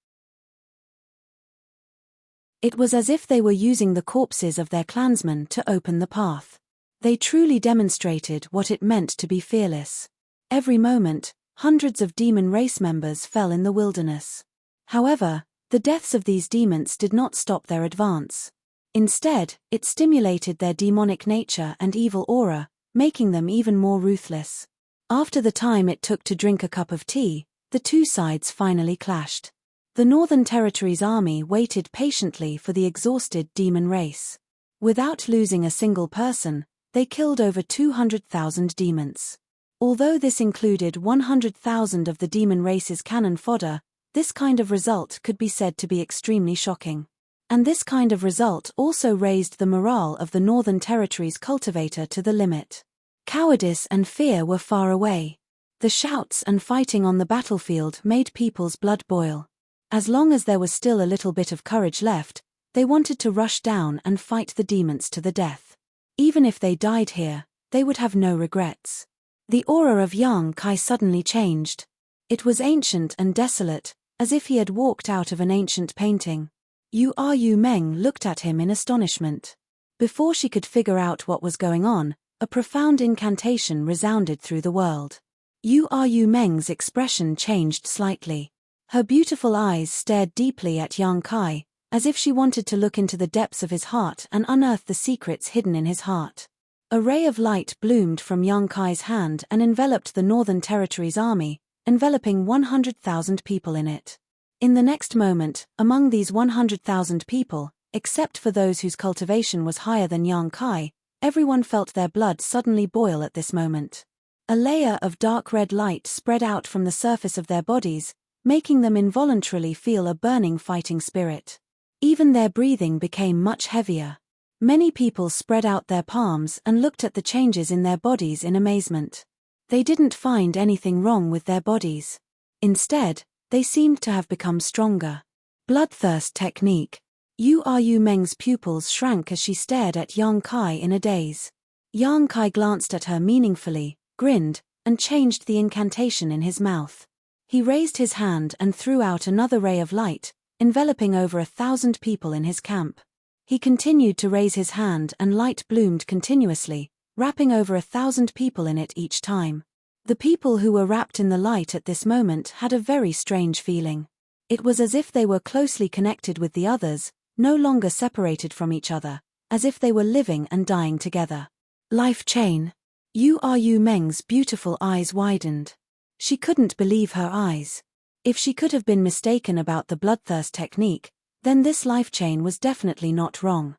Speaker 1: It was as if they were using the corpses of their clansmen to open the path. They truly demonstrated what it meant to be fearless. Every moment, hundreds of demon race members fell in the wilderness. However, the deaths of these demons did not stop their advance. Instead, it stimulated their demonic nature and evil aura, making them even more ruthless. After the time it took to drink a cup of tea, the 2 sides finally clashed. The Northern Territory's army waited patiently for the exhausted demon race. Without losing a single person, they killed over 200,000 demons. Although this included 100,000 of the demon race's cannon fodder, this kind of result could be said to be extremely shocking. And this kind of result also raised the morale of the Northern Territory's cultivator to the limit. Cowardice and fear were far away. The shouts and fighting on the battlefield made people's blood boil. As long as there was still a little bit of courage left, they wanted to rush down and fight the demons to the death. Even if they died here, they would have no regrets. The aura of Yang Kai suddenly changed. It was ancient and desolate, as if he had walked out of an ancient painting. Yu Meng looked at him in astonishment. Before she could figure out what was going on, a profound incantation resounded through the world. Yu Meng's expression changed slightly. Her beautiful eyes stared deeply at Yang Kai, as if she wanted to look into the depths of his heart and unearth the secrets hidden in his heart. A ray of light bloomed from Yang Kai's hand and enveloped the Northern Territory's army, enveloping 100,000 people in it. In the next moment, among these 100,000 people, except for those whose cultivation was higher than Yang Kai, everyone felt their blood suddenly boil at this moment. A layer of dark red light spread out from the surface of their bodies, making them involuntarily feel a burning fighting spirit. Even their breathing became much heavier. Many people spread out their palms and looked at the changes in their bodies in amazement. They didn't find anything wrong with their bodies. Instead, they seemed to have become stronger. Bloodthirst technique. Yu Meng's pupils shrank as she stared at Yang Kai in a daze. Yang Kai glanced at her meaningfully, grinned, and changed the incantation in his mouth. He raised his hand and threw out another ray of light, enveloping over 1,000 people in his camp. He continued to raise his hand and light bloomed continuously, wrapping over 1,000 people in it each time. The people who were wrapped in the light at this moment had a very strange feeling. It was as if they were closely connected with the others, no longer separated from each other, as if they were living and dying together. Life chain. Yu Meng's beautiful eyes widened. She couldn't believe her eyes. If she could have been mistaken about the bloodthirst technique, then this life chain was definitely not wrong.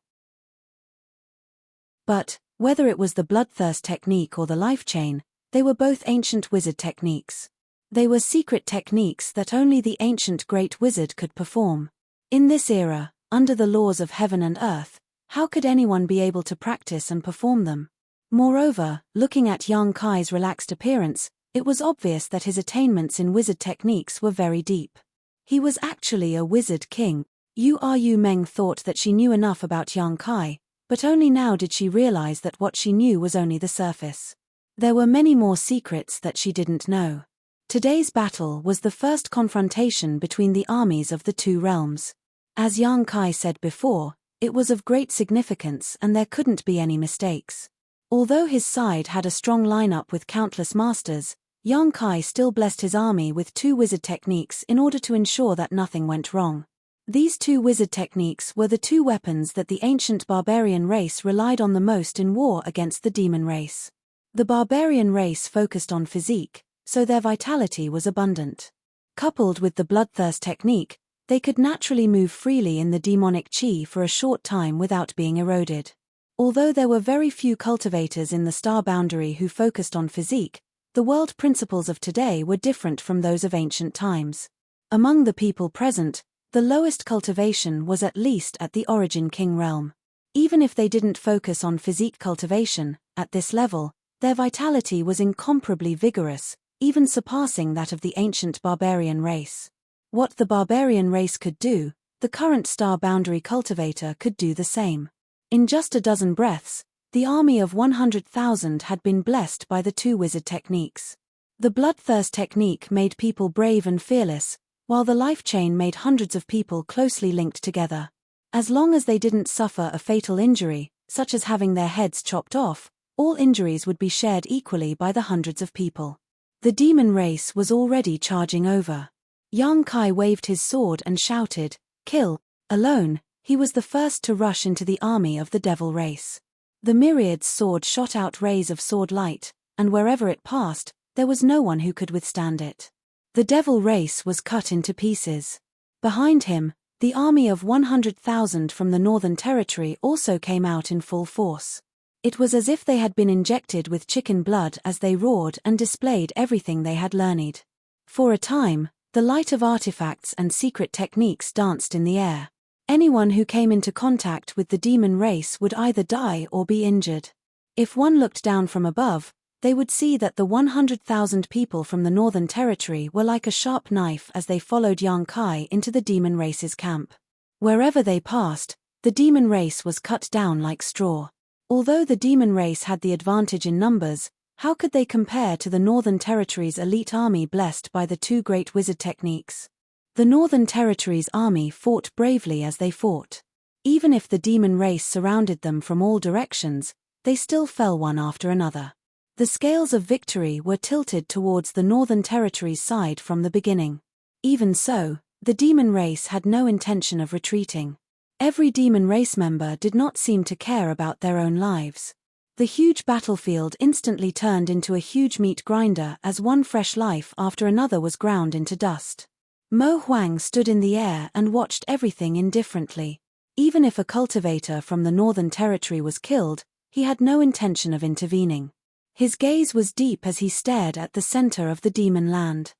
Speaker 1: But, whether it was the bloodthirst technique or the life chain, they were both ancient wizard techniques. They were secret techniques that only the ancient great wizard could perform. In this era, under the laws of heaven and earth, how could anyone be able to practice and perform them? Moreover, looking at Yang Kai's relaxed appearance, it was obvious that his attainments in wizard techniques were very deep. He was actually a wizard king. Yu Meng thought that she knew enough about Yang Kai, but only now did she realize that what she knew was only the surface. There were many more secrets that she didn't know. Today's battle was the first confrontation between the armies of the two realms. As Yang Kai said before, it was of great significance and there couldn't be any mistakes. Although his side had a strong lineup with countless masters, Yang Kai still blessed his army with 2 wizard techniques in order to ensure that nothing went wrong. These 2 wizard techniques were the 2 weapons that the ancient barbarian race relied on the most in war against the demon race. The barbarian race focused on physique, so their vitality was abundant. Coupled with the bloodthirst technique, they could naturally move freely in the demonic chi for a short time without being eroded. Although there were very few cultivators in the star boundary who focused on physique, the world principles of today were different from those of ancient times. Among the people present, the lowest cultivation was at least at the origin king realm. Even if they didn't focus on physique cultivation, at this level, their vitality was incomparably vigorous, even surpassing that of the ancient barbarian race. What the barbarian race could do, the current star boundary cultivator could do the same. In just a dozen breaths, the army of 100,000 had been blessed by the 2 wizard techniques. The bloodthirst technique made people brave and fearless, while the life chain made hundreds of people closely linked together. As long as they didn't suffer a fatal injury, such as having their heads chopped off, all injuries would be shared equally by the hundreds of people. The demon race was already charging over. Yang Kai waved his sword and shouted, "Kill!" Alone, he was the first to rush into the army of the devil race. The myriad sword shot out rays of sword light, and wherever it passed, there was no one who could withstand it. The devil race was cut into pieces. Behind him, the army of 100,000 from the Northern Territory also came out in full force. It was as if they had been injected with chicken blood as they roared and displayed everything they had learned. For a time, the light of artifacts and secret techniques danced in the air. Anyone who came into contact with the demon race would either die or be injured. If one looked down from above, they would see that the 100,000 people from the Northern Territory were like a sharp knife as they followed Yang Kai into the demon race's camp. Wherever they passed, the demon race was cut down like straw. Although the demon race had the advantage in numbers, how could they compare to the Northern Territory's elite army blessed by the 2 great wizard techniques? The Northern Territory's army fought bravely as they fought. Even if the demon race surrounded them from all directions, they still fell one after another. The scales of victory were tilted towards the Northern Territory's side from the beginning. Even so, the demon race had no intention of retreating. Every demon race member did not seem to care about their own lives. The huge battlefield instantly turned into a huge meat grinder as one fresh life after another was ground into dust. Mo Huang stood in the air and watched everything indifferently. Even if a cultivator from the Northern Territory was killed, he had no intention of intervening. His gaze was deep as he stared at the center of the demon land.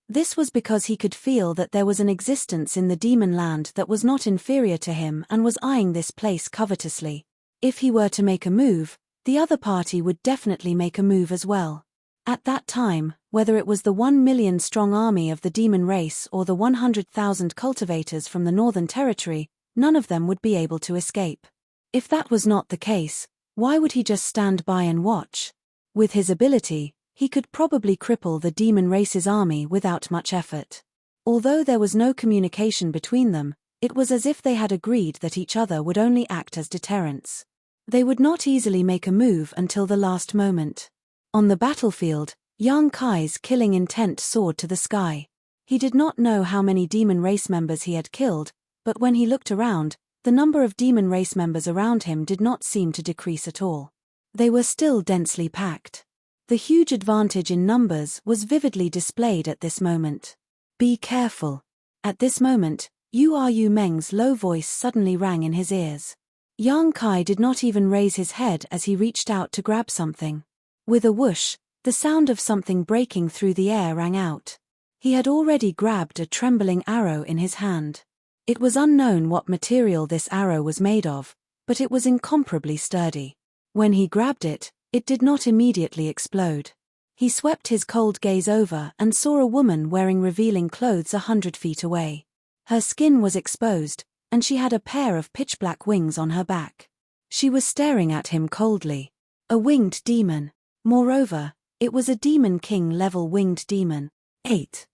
Speaker 1: This was because he could feel that there was an existence in the demon land that was not inferior to him and was eyeing this place covetously. If he were to make a move, the other party would definitely make a move as well. At that time, whether it was the 1 million strong army of the demon race or the 100,000 cultivators from the Northern Territory, none of them would be able to escape. If that was not the case, why would he just stand by and watch? With his ability, he could probably cripple the demon race's army without much effort. Although there was no communication between them, it was as if they had agreed that each other would only act as deterrents. They would not easily make a move until the last moment. On the battlefield, Yang Kai's killing intent soared to the sky. He did not know how many demon race members he had killed, but when he looked around, the number of demon race members around him did not seem to decrease at all. They were still densely packed. The huge advantage in numbers was vividly displayed at this moment. Be careful. At this moment, Yu Meng's low voice suddenly rang in his ears. Yang Kai did not even raise his head as he reached out to grab something. With a whoosh, the sound of something breaking through the air rang out. He had already grabbed a trembling arrow in his hand. It was unknown what material this arrow was made of, but it was incomparably sturdy. When he grabbed it, it did not immediately explode. He swept his cold gaze over and saw a woman wearing revealing clothes 100 feet away. Her skin was exposed, and she had a pair of pitch-black wings on her back. She was staring at him coldly. A winged demon. Moreover, it was a Demon King level winged demon. 8.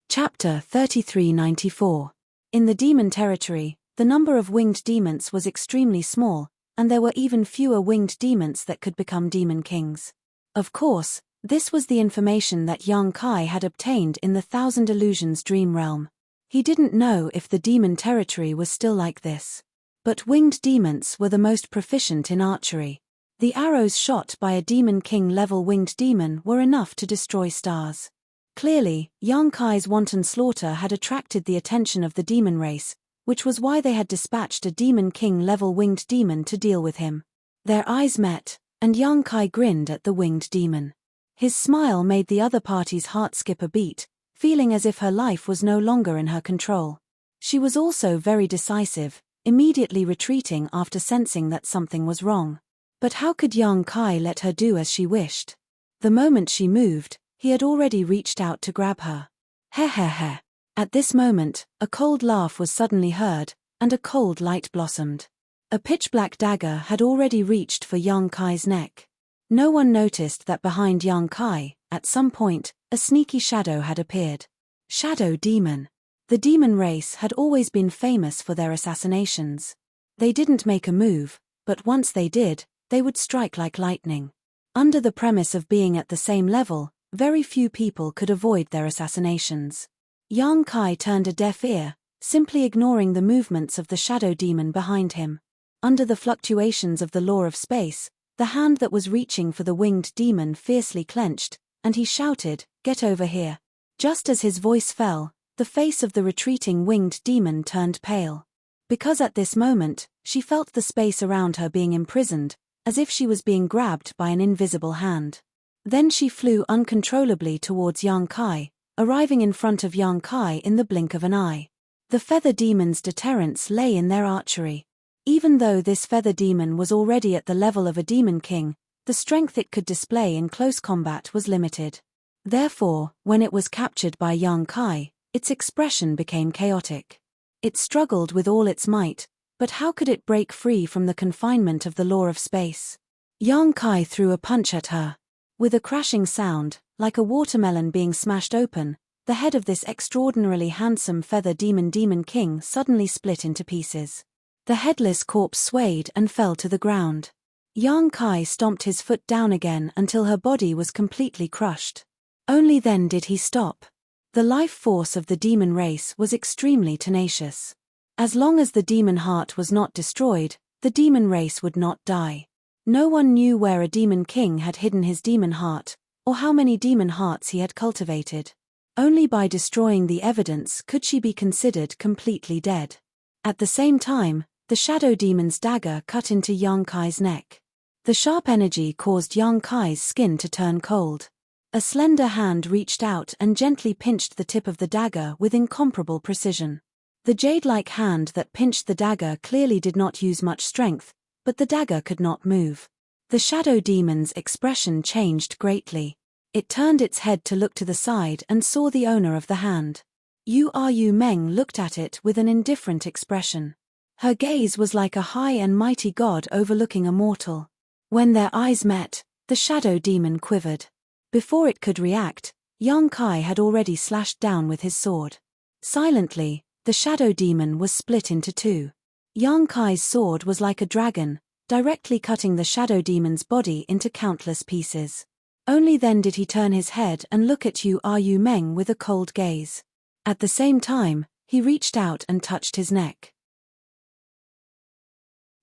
Speaker 1: Chapter 3394. In the demon territory, the number of winged demons was extremely small, and there were even fewer winged demons that could become demon kings. Of course, this was the information that Yang Kai had obtained in the Thousand Illusions dream realm. He didn't know if the demon territory was still like this. But winged demons were the most proficient in archery. The arrows shot by a Demon King level winged demon were enough to destroy stars. Clearly, Yang Kai's wanton slaughter had attracted the attention of the demon race, which was why they had dispatched a Demon King level winged demon to deal with him. Their eyes met, and Yang Kai grinned at the winged demon. His smile made the other party's heart skip a beat, feeling as if her life was no longer in her control. She was also very decisive, immediately retreating after sensing that something was wrong. But how could Yang Kai let her do as she wished? The moment she moved, he had already reached out to grab her. Heh. At this moment, a cold laugh was suddenly heard, and a cold light blossomed. A pitch-black dagger had already reached for Yang Kai's neck. No one noticed that behind Yang Kai, at some point, a sneaky shadow had appeared. Shadow Demon. The demon race had always been famous for their assassinations. They didn't make a move, but once they did, they would strike like lightning. Under the premise of being at the same level, very few people could avoid their assassinations. Yang Kai turned a deaf ear, simply ignoring the movements of the shadow demon behind him. Under the fluctuations of the law of space, the hand that was reaching for the winged demon fiercely clenched, and he shouted, "Get over here." Just as his voice fell, the face of the retreating winged demon turned pale. Because at this moment, she felt the space around her being imprisoned, as if she was being grabbed by an invisible hand. Then she flew uncontrollably towards Yang Kai, arriving in front of Yang Kai in the blink of an eye. The feather demon's deterrence lay in their archery. Even though this feather demon was already at the level of a demon king, the strength it could display in close combat was limited. Therefore, when it was captured by Yang Kai, its expression became chaotic. It struggled with all its might, but how could it break free from the confinement of the law of space? Yang Kai threw a punch at her. With a crashing sound, like a watermelon being smashed open, the head of this extraordinarily handsome feather demon king suddenly split into pieces. The headless corpse swayed and fell to the ground. Yang Kai stomped his foot down again until her body was completely crushed. Only then did he stop. The life force of the demon race was extremely tenacious. As long as the demon heart was not destroyed, the demon race would not die. No one knew where a demon king had hidden his demon heart, or how many demon hearts he had cultivated. Only by destroying the evidence could she be considered completely dead. At the same time, the shadow demon's dagger cut into Yang Kai's neck. The sharp energy caused Yang Kai's skin to turn cold. A slender hand reached out and gently pinched the tip of the dagger with incomparable precision. The jade-like hand that pinched the dagger clearly did not use much strength, but the dagger could not move. The shadow demon's expression changed greatly. It turned its head to look to the side and saw the owner of the hand. Yu Meng looked at it with an indifferent expression. Her gaze was like a high and mighty god overlooking a mortal. When their eyes met, the shadow demon quivered. Before it could react, Yang Kai had already slashed down with his sword. Silently, the shadow demon was split into two. Yang Kai's sword was like a dragon, directly cutting the shadow demon's body into countless pieces. Only then did he turn his head and look at Yu Meng with a cold gaze. At the same time, he reached out and touched his neck.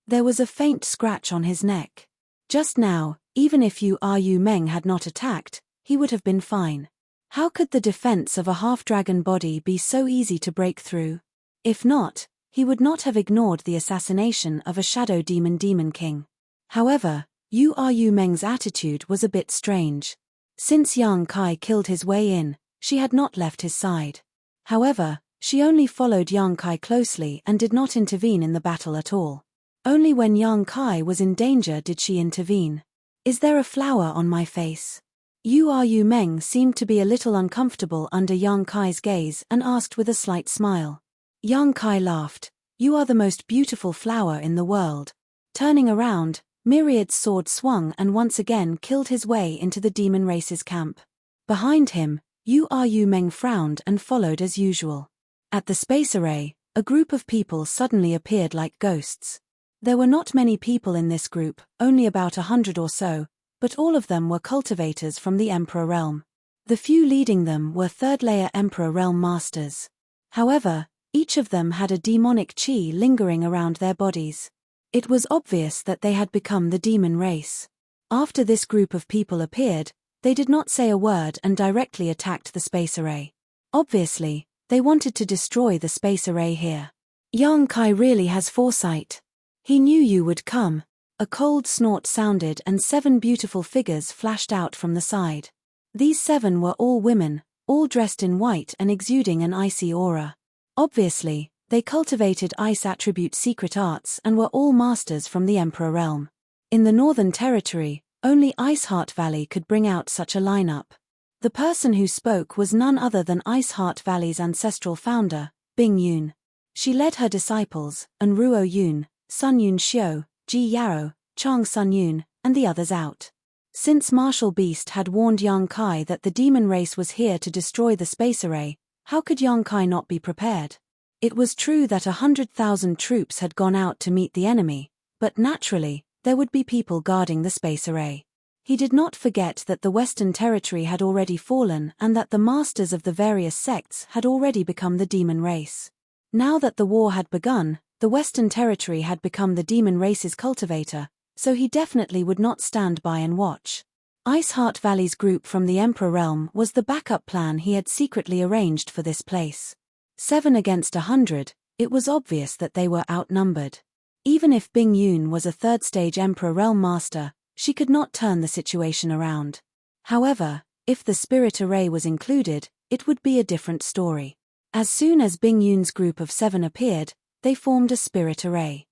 Speaker 1: There was a faint scratch on his neck. Just now, even if Yu Meng had not attacked, he would have been fine. How could the defense of a half-dragon body be so easy to break through? If not, he would not have ignored the assassination of a shadow demon king. However, Yu Meng's attitude was a bit strange. Since Yang Kai killed his way in, she had not left his side. However, she only followed Yang Kai closely and did not intervene in the battle at all. Only when Yang Kai was in danger did she intervene. "Is there a flower on my face?" Yu Meng seemed to be a little uncomfortable under Yang Kai's gaze and asked with a slight smile. Yang Kai laughed. "You are the most beautiful flower in the world." Turning around, Myriad's sword swung and once again killed his way into the demon race's camp. Behind him, Yu Meng frowned and followed as usual. At the space array, a group of people suddenly appeared like ghosts. There were not many people in this group, only about 100 or so, but all of them were cultivators from the Emperor Realm. The few leading them were third-layer Emperor Realm masters. However, each of them had a demonic chi lingering around their bodies. It was obvious that they had become the demon race. After this group of people appeared, they did not say a word and directly attacked the space array. Obviously, they wanted to destroy the space array here. Yang Kai really has foresight. He knew you would come. A cold snort sounded and 7 beautiful figures flashed out from the side. These 7 were all women, all dressed in white and exuding an icy aura. Obviously, they cultivated ice attribute secret arts and were all masters from the Emperor Realm. In the Northern Territory, only Iceheart Valley could bring out such a lineup. The person who spoke was none other than Iceheart Valley's ancestral founder, Bing Yun. She led her disciples, Enruo Yun, Sun Yun Xiu, Ji Yarrow, Chang Sun Yun, and the others out. Since Martial Beast had warned Yang Kai that the demon race was here to destroy the space array, how could Yang Kai not be prepared? It was true that 100,000 troops had gone out to meet the enemy, but naturally, there would be people guarding the space array. He did not forget that the Western Territory had already fallen and that the masters of the various sects had already become the demon race. Now that the war had begun, the Western Territory had become the demon race's cultivator, so he definitely would not stand by and watch. Iceheart Valley's group from the Emperor Realm was the backup plan he had secretly arranged for this place. 7 against 100, it was obvious that they were outnumbered. Even if Bing Yun was a third-stage Emperor Realm master, she could not turn the situation around. However, if the spirit array was included, it would be a different story. As soon as Bing Yun's group of 7 appeared, they formed a spirit array.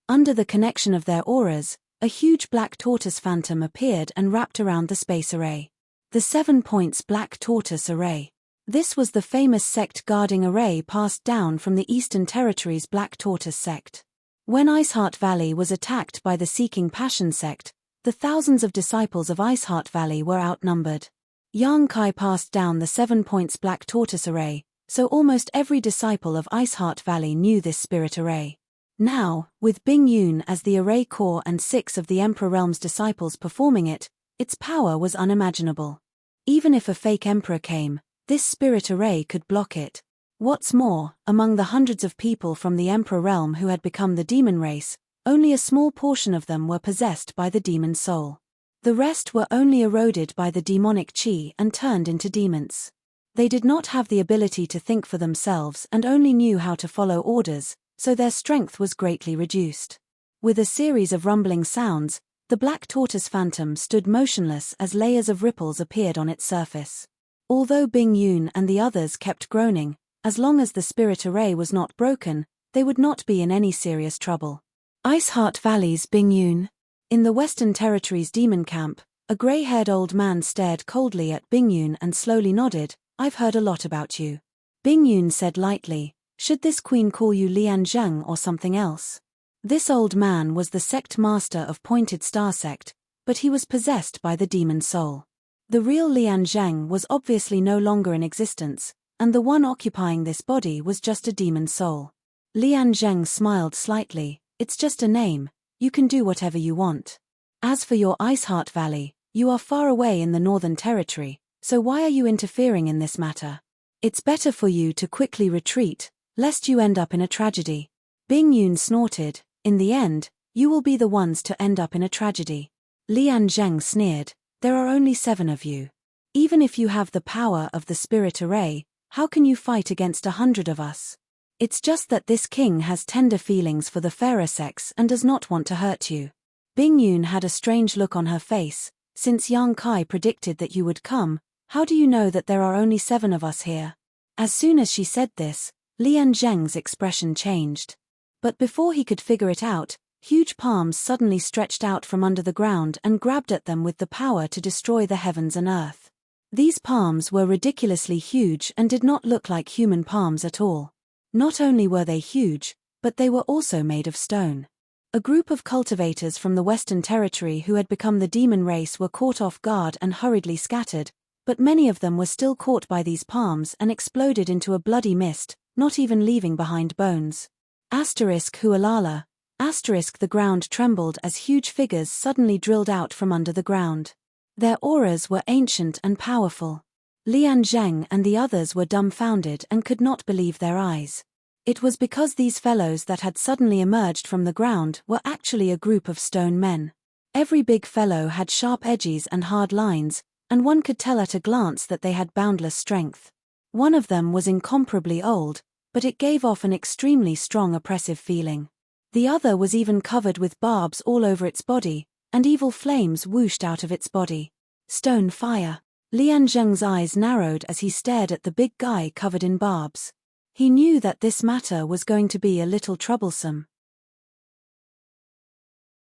Speaker 1: Under the connection of their auras, a huge black tortoise phantom appeared and wrapped around the space array. The 7 points Black Tortoise Array. This was the famous sect guarding array passed down from the Eastern Territory's Black Tortoise sect. When Iceheart Valley was attacked by the Seeking Passion sect, the thousands of disciples of Iceheart Valley were outnumbered. Yang Kai passed down the 7 points black tortoise array, so almost every disciple of Iceheart Valley knew this spirit array. Now, with Bing Yun as the array core and 6 of the Emperor Realm's disciples performing it, its power was unimaginable. Even if a fake emperor came, this spirit array could block it. What's more, among the hundreds of people from the Emperor Realm who had become the demon race, only a small portion of them were possessed by the demon soul. The rest were only eroded by the demonic chi and turned into demons. They did not have the ability to think for themselves and only knew how to follow orders, so their strength was greatly reduced. With a series of rumbling sounds, the black tortoise phantom stood motionless as layers of ripples appeared on its surface. Although Bing Yun and the others kept groaning, as long as the spirit array was not broken, they would not be in any serious trouble. Iceheart Valley's Bing Yun. In the Western Territory's demon camp, a grey-haired old man stared coldly at Bing Yun and slowly nodded. "I've heard a lot about you." Bing Yun said lightly, "Should this queen call you Lian Zheng or something else?" This old man was the sect master of Pointed Star Sect, but he was possessed by the demon soul. The real Lian Zheng was obviously no longer in existence, and the one occupying this body was just a demon soul. Lian Zheng smiled slightly. "It's just a name, you can do whatever you want. As for your Iceheart Valley, you are far away in the Northern Territory, so why are you interfering in this matter? It's better for you to quickly retreat, lest you end up in a tragedy." Bing Yun snorted, "In the end, you will be the ones to end up in a tragedy." Lian Zheng sneered, "There are only 7 of you. Even if you have the power of the spirit array, how can you fight against 100 of us? It's just that this king has tender feelings for the fairer sex and does not want to hurt you." Bing Yun had a strange look on her face. "Since Yang Kai predicted that you would come, how do you know that there are only 7 of us here?" As soon as she said this, Lian Zheng's expression changed. But before he could figure it out, huge palms suddenly stretched out from under the ground and grabbed at them with the power to destroy the heavens and earth. These palms were ridiculously huge and did not look like human palms at all. Not only were they huge, but they were also made of stone. A group of cultivators from the Western Territory who had become the demon race were caught off guard and hurriedly scattered, but many of them were still caught by these palms and exploded into a bloody mist, not even leaving behind bones. Hualala. The ground trembled as huge figures suddenly drilled out from under the ground. Their auras were ancient and powerful. Lian Zheng and the others were dumbfounded and could not believe their eyes. It was because these fellows that had suddenly emerged from the ground were actually a group of stone men. Every big fellow had sharp edges and hard lines, and one could tell at a glance that they had boundless strength. One of them was incomparably old, but it gave off an extremely strong oppressive feeling. The other was even covered with barbs all over its body, and evil flames whooshed out of its body. Stone fire. Lian Zheng's eyes narrowed as he stared at the big guy covered in barbs. He knew that this matter was going to be a little troublesome.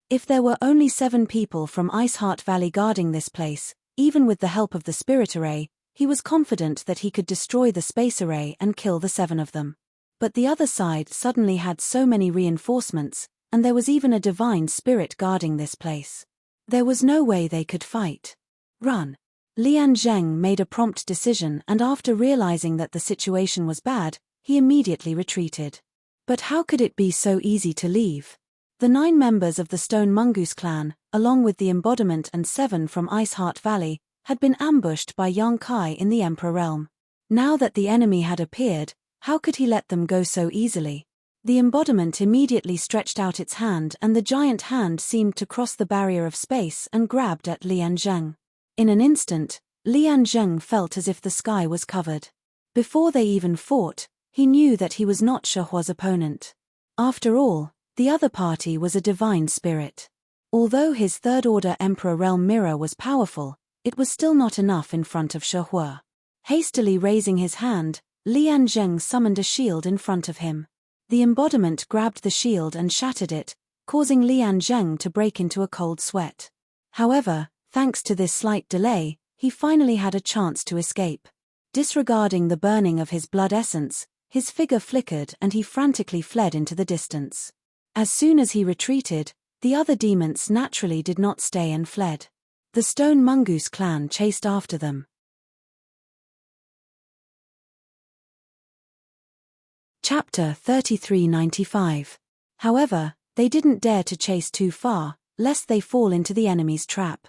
Speaker 1: If there were only 7 people from Iceheart Valley guarding this place, even with the help of the spirit array, he was confident that he could destroy the space array and kill the 7 of them. But the other side suddenly had so many reinforcements, and there was even a divine spirit guarding this place. There was no way they could fight. Run. Lian Zheng made a prompt decision, and after realizing that the situation was bad, he immediately retreated. But how could it be so easy to leave? The 9 members of the Stone Mongoose clan, along with the embodiment and 7 from Iceheart Valley, had been ambushed by Yang Kai in the Emperor Realm. Now that the enemy had appeared, how could he let them go so easily? The embodiment immediately stretched out its hand, and the giant hand seemed to cross the barrier of space and grabbed at Lian Zheng. In an instant, Lian Zheng felt as if the sky was covered. Before they even fought, he knew that he was not Shehua's opponent. After all, the other party was a divine spirit. Although his third-order Emperor Realm mirror was powerful, it was still not enough in front of Shehua. Hastily raising his hand, Lian Zheng summoned a shield in front of him. The embodiment grabbed the shield and shattered it, causing Lian Zheng to break into a cold sweat. However, thanks to this slight delay, he finally had a chance to escape. Disregarding the burning of his blood essence, his figure flickered and he frantically fled into the distance. As soon as he retreated, the other demons naturally did not stay and fled. The Stone Mongoose clan chased after them. Chapter 3395. However, they didn't dare to chase too far, lest they fall into the enemy's trap.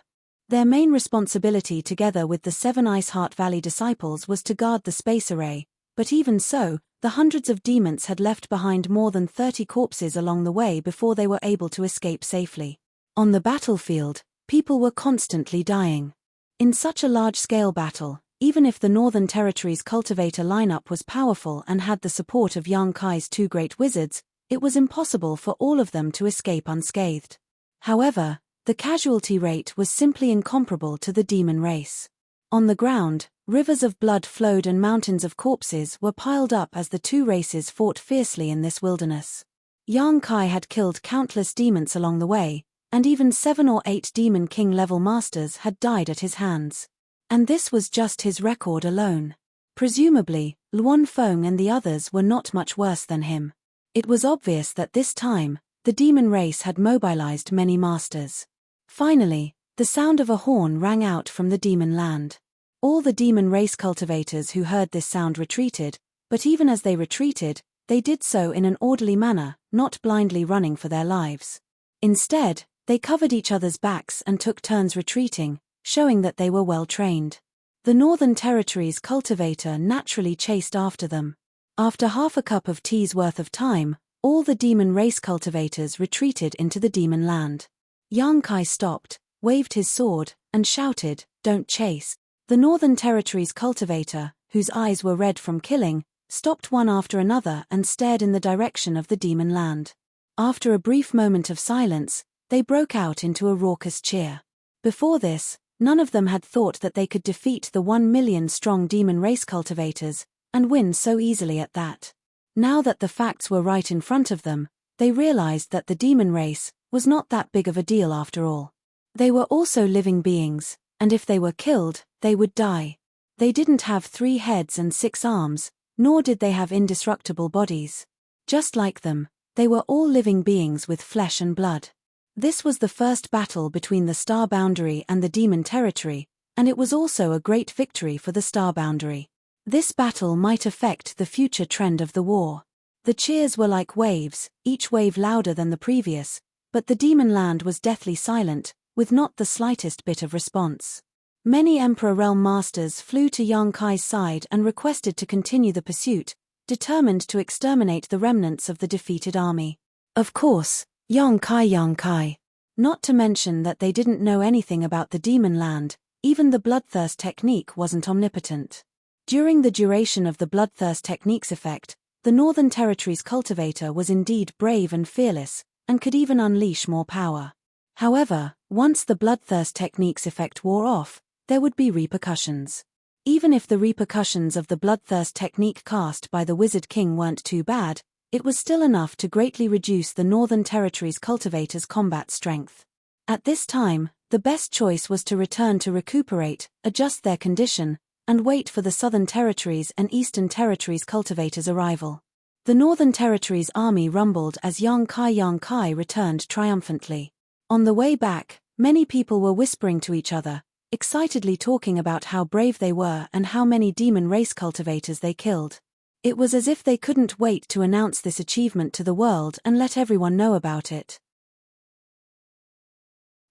Speaker 1: Their main responsibility together with the 7 Ice Heart Valley disciples was to guard the space array, but even so, the hundreds of demons had left behind more than 30 corpses along the way before they were able to escape safely. On the battlefield, people were constantly dying. In such a large-scale battle, even if the Northern Territories cultivator lineup was powerful and had the support of Yang Kai's 2 great wizards, it was impossible for all of them to escape unscathed. However, the casualty rate was simply incomparable to the demon race. On the ground, rivers of blood flowed and mountains of corpses were piled up as the 2 races fought fiercely in this wilderness. Yang Kai had killed countless demons along the way, and even 7 or 8 Demon King level masters had died at his hands. And this was just his record alone. Presumably, Luan Feng and the others were not much worse than him. It was obvious that this time, the demon race had mobilized many masters. Finally, the sound of a horn rang out from the demon land. All the demon race cultivators who heard this sound retreated, but even as they retreated, they did so in an orderly manner, not blindly running for their lives. Instead, they covered each other's backs and took turns retreating, showing that they were well trained. The Northern Territories cultivator naturally chased after them. After half a cup of tea's worth of time, all the demon race cultivators retreated into the demon land. Yang Kai stopped, waved his sword, and shouted, "Don't chase." The Northern Territories cultivator, whose eyes were red from killing, stopped one after another and stared in the direction of the demon land. After a brief moment of silence, they broke out into a raucous cheer. Before this, none of them had thought that they could defeat the 1 million strong demon race cultivators, and win so easily at that. Now that the facts were right in front of them, they realized that the demon race was not that big of a deal after all. They were also living beings, and if they were killed, they would die. They didn't have 3 heads and 6 arms, nor did they have indestructible bodies. Just like them, they were all living beings with flesh and blood. This was the first battle between the Star Boundary and the Demon Territory, and it was also a great victory for the Star Boundary. This battle might affect the future trend of the war. The cheers were like waves, each wave louder than the previous, but the demon land was deathly silent, with not the slightest bit of response. Many Emperor Realm masters flew to Yang Kai's side and requested to continue the pursuit, determined to exterminate the remnants of the defeated army. Of course, Yang Kai. Not to mention that they didn't know anything about the demon land, even the bloodthirst technique wasn't omnipotent. During the duration of the bloodthirst technique's effect, the Northern Territories cultivator was indeed brave and fearless, and could even unleash more power. However, once the bloodthirst technique's effect wore off, there would be repercussions. Even if the repercussions of the bloodthirst technique cast by the Wizard King weren't too bad, it was still enough to greatly reduce the Northern Territories cultivator's combat strength. At this time, the best choice was to return to recuperate, adjust their condition, and wait for the Southern Territories and Eastern Territories cultivators' arrival. The Northern Territories army rumbled as Yang Kai returned triumphantly. On the way back, many people were whispering to each other, excitedly talking about how brave they were and how many demon race cultivators they killed. It was as if they couldn't wait to announce this achievement to the world and let everyone know about it.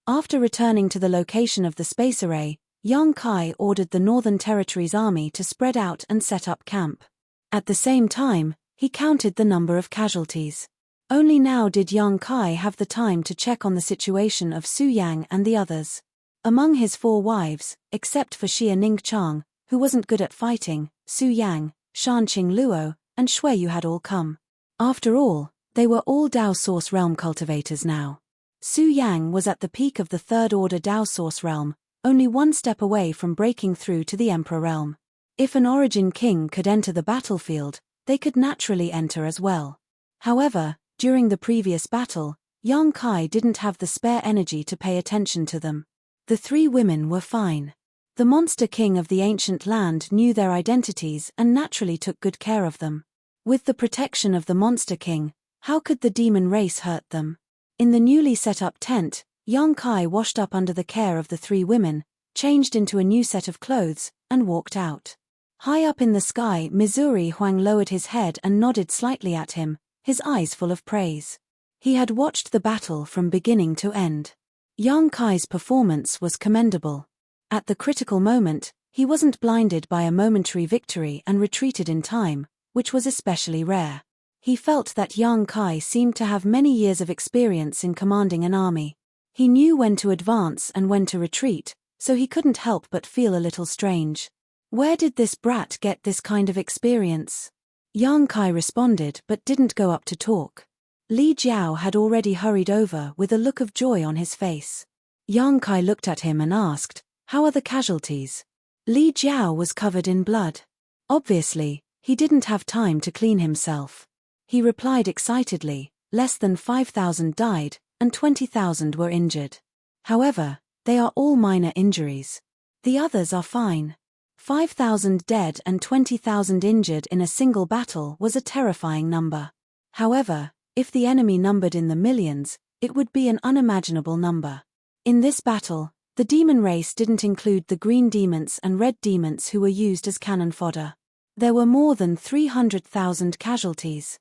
Speaker 1: After returning to the location of the space array, Yang Kai ordered the Northern Territories army to spread out and set up camp. At the same time, he counted the number of casualties. Only now did Yang Kai have the time to check on the situation of Su Yang and the others. Among his 4 wives, except for Xia Ningchang, who wasn't good at fighting, Su Yang, Shanqing Luo, and Shui Yu had all come. After all, they were all Dao Source Realm cultivators now. Su Yang was at the peak of the 3rd Order Dao Source Realm, only 1 step away from breaking through to the Emperor Realm. If an Origin King could enter the battlefield, they could naturally enter as well. However, during the previous battle, Yang Kai didn't have the spare energy to pay attention to them. The 3 women were fine. The Monster King of the ancient land knew their identities and naturally took good care of them. With the protection of the Monster King, how could the demon race hurt them? In the newly set up tent, Yang Kai washed up under the care of the 3 women, changed into a new set of clothes, and walked out. High up in the sky, Missouri Huang lowered his head and nodded slightly at him, his eyes full of praise. He had watched the battle from beginning to end. Yang Kai's performance was commendable. At the critical moment, he wasn't blinded by a momentary victory and retreated in time, which was especially rare. He felt that Yang Kai seemed to have many years of experience in commanding an army. He knew when to advance and when to retreat, so he couldn't help but feel a little strange. Where did this brat get this kind of experience? Yang Kai responded but didn't go up to talk. Li Jiao had already hurried over with a look of joy on his face. Yang Kai looked at him and asked, "How are the casualties?" Li Jiao was covered in blood. Obviously, he didn't have time to clean himself. He replied excitedly, "Less than 5,000 died, and 20,000 were injured. However, they are all minor injuries. The others are fine." 5,000 dead and 20,000 injured in a single battle was a terrifying number. However, if the enemy numbered in the millions, it would be an unimaginable number. In this battle, the demon race didn't include the green demons and red demons who were used as cannon fodder. There were more than 300,000 casualties.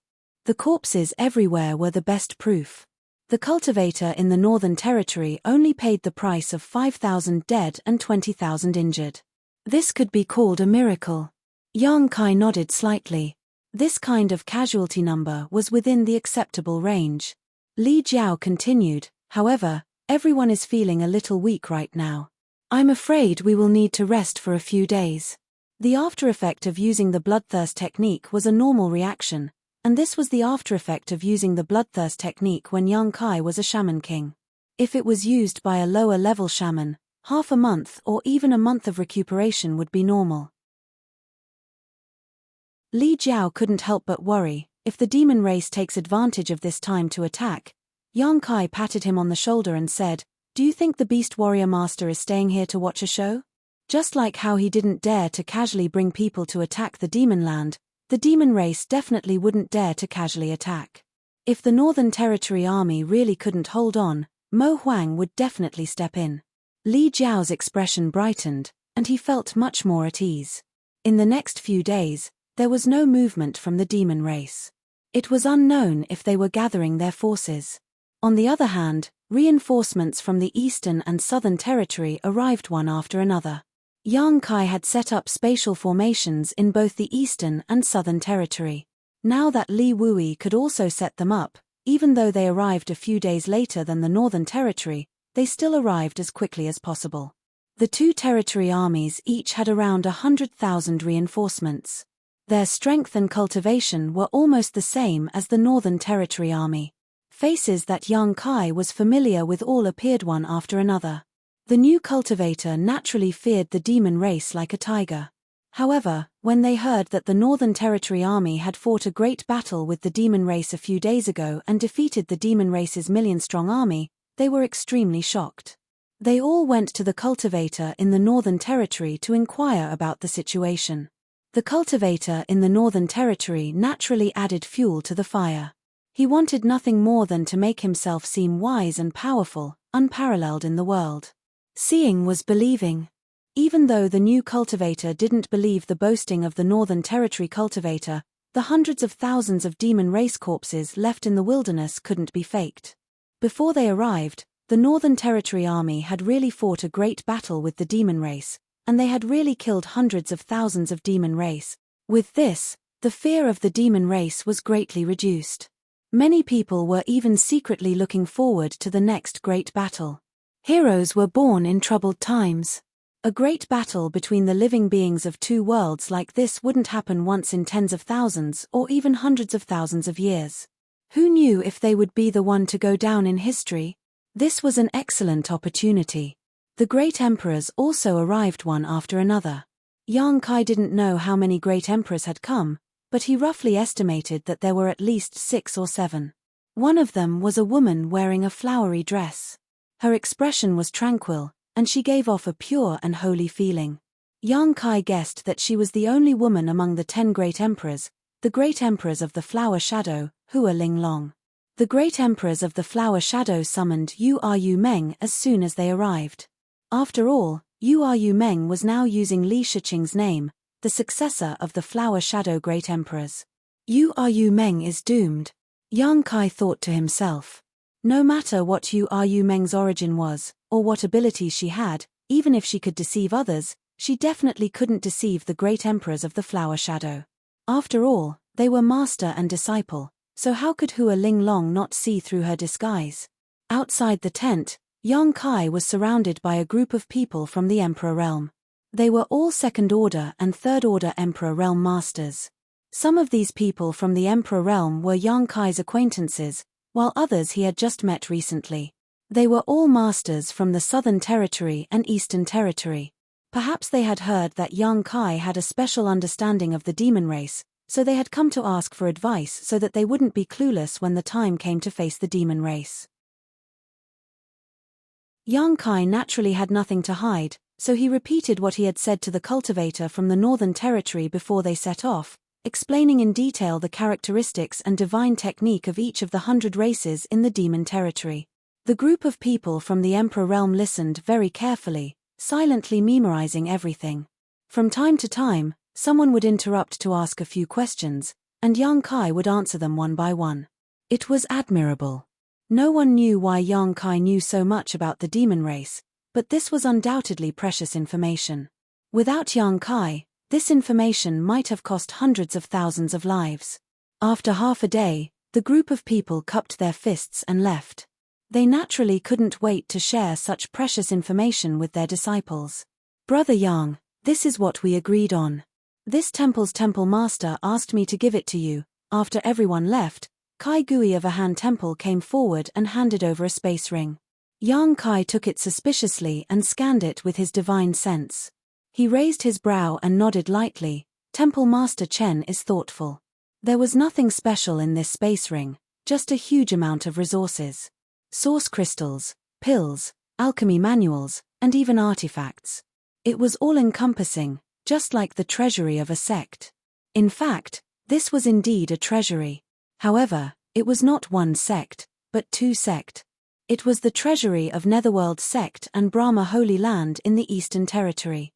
Speaker 1: The corpses everywhere were the best proof. The cultivator in the Northern Territory only paid the price of 5,000 dead and 20,000 injured. This could be called a miracle. Yang Kai nodded slightly. This kind of casualty number was within the acceptable range. Li Jiao continued, "However, everyone is feeling a little weak right now. I'm afraid we will need to rest for a few days." The after effect of using the bloodthirst technique was a normal reaction, and this was the after effect of using the bloodthirst technique when Yang Kai was a shaman king. If it was used by a lower level shaman, half a month or even a month of recuperation would be normal. Li Jiao couldn't help but worry, if the demon race takes advantage of this time to attack. Yang Kai patted him on the shoulder and said, "Do you think the Beast Warrior Master is staying here to watch a show?" Just like how he didn't dare to casually bring people to attack the demon land, the demon race definitely wouldn't dare to casually attack. If the Northern Territory army really couldn't hold on, Mo Huang would definitely step in. Li Jiao's expression brightened, and he felt much more at ease. In the next few days, there was no movement from the demon race. It was unknown if they were gathering their forces. On the other hand, reinforcements from the Eastern and Southern Territory arrived one after another. Yang Kai had set up spatial formations in both the Eastern and Southern Territory. Now that Li Wui could also set them up, even though they arrived a few days later than the Northern Territory, they still arrived as quickly as possible. The two territory armies each had around 100,000 reinforcements. Their strength and cultivation were almost the same as the Northern Territory army. Faces that Yang Kai was familiar with all appeared one after another. The new cultivator naturally feared the demon race like a tiger. However, when they heard that the Northern Territory army had fought a great battle with the demon race a few days ago and defeated the demon race's million-strong army, they were extremely shocked. They all went to the cultivator in the Northern Territory to inquire about the situation. The cultivator in the Northern Territory naturally added fuel to the fire. He wanted nothing more than to make himself seem wise and powerful, unparalleled in the world. Seeing was believing. Even though the new cultivator didn't believe the boasting of the Northern Territory cultivator, the hundreds of thousands of demon race corpses left in the wilderness couldn't be faked. Before they arrived, the Northern Territory army had really fought a great battle with the demon race, and they had really killed hundreds of thousands of demon race. With this, the fear of the demon race was greatly reduced. Many people were even secretly looking forward to the next great battle. Heroes were born in troubled times. A great battle between the living beings of two worlds like this wouldn't happen once in tens of thousands or even hundreds of thousands of years. Who knew if they would be the one to go down in history? This was an excellent opportunity. The great emperors also arrived one after another. Yang Kai didn't know how many great emperors had come, but he roughly estimated that there were at least 6 or 7. One of them was a woman wearing a flowery dress. Her expression was tranquil, and she gave off a pure and holy feeling. Yang Kai guessed that she was the only woman among the 10 great emperors, the great emperors of the Flower Shadow, Hua Ling Long. The great emperors of the Flower Shadow summoned Yu Meng as soon as they arrived. After all, Yu Meng was now using Li Shiqing's name, the successor of the Flower Shadow Great Emperors. Yu Meng is doomed, Yang Kai thought to himself. No matter what Yu Meng's origin was, or what abilities she had, even if she could deceive others, she definitely couldn't deceive the great emperors of the Flower Shadow. After all, they were master and disciple, so how could Hua Linglong not see through her disguise? Outside the tent, Yang Kai was surrounded by a group of people from the Emperor realm. They were all second-order and third-order Emperor realm masters. Some of these people from the Emperor realm were Yang Kai's acquaintances, while others he had just met recently. They were all masters from the Southern Territory and Eastern Territory. Perhaps they had heard that Yang Kai had a special understanding of the demon race, so they had come to ask for advice so that they wouldn't be clueless when the time came to face the demon race. Yang Kai naturally had nothing to hide, so he repeated what he had said to the cultivator from the Northern Territory before they set off, explaining in detail the characteristics and divine technique of each of the 100 races in the demon territory. The group of people from the Emperor realm listened very carefully, silently memorizing everything. From time to time, someone would interrupt to ask a few questions, and Yang Kai would answer them one by one. It was admirable. No one knew why Yang Kai knew so much about the demon race, but this was undoubtedly precious information. Without Yang Kai, this information might have cost hundreds of thousands of lives. After half a day, the group of people cupped their fists and left. They naturally couldn't wait to share such precious information with their disciples. Brother Yang, this is what we agreed on. This temple's temple master asked me to give it to you. After everyone left, Kai Gui of a Han Temple came forward and handed over a space ring. Yang Kai took it suspiciously and scanned it with his divine sense. He raised his brow and nodded lightly. Temple Master Chen is thoughtful. There was nothing special in this space ring, just a huge amount of resources. Source crystals, pills, alchemy manuals, and even artifacts. It was all-encompassing, just like the treasury of a sect. In fact, this was indeed a treasury. However, it was not one sect, but two sect. It was the treasury of Netherworld sect and Brahma Holy Land in the Eastern Territory.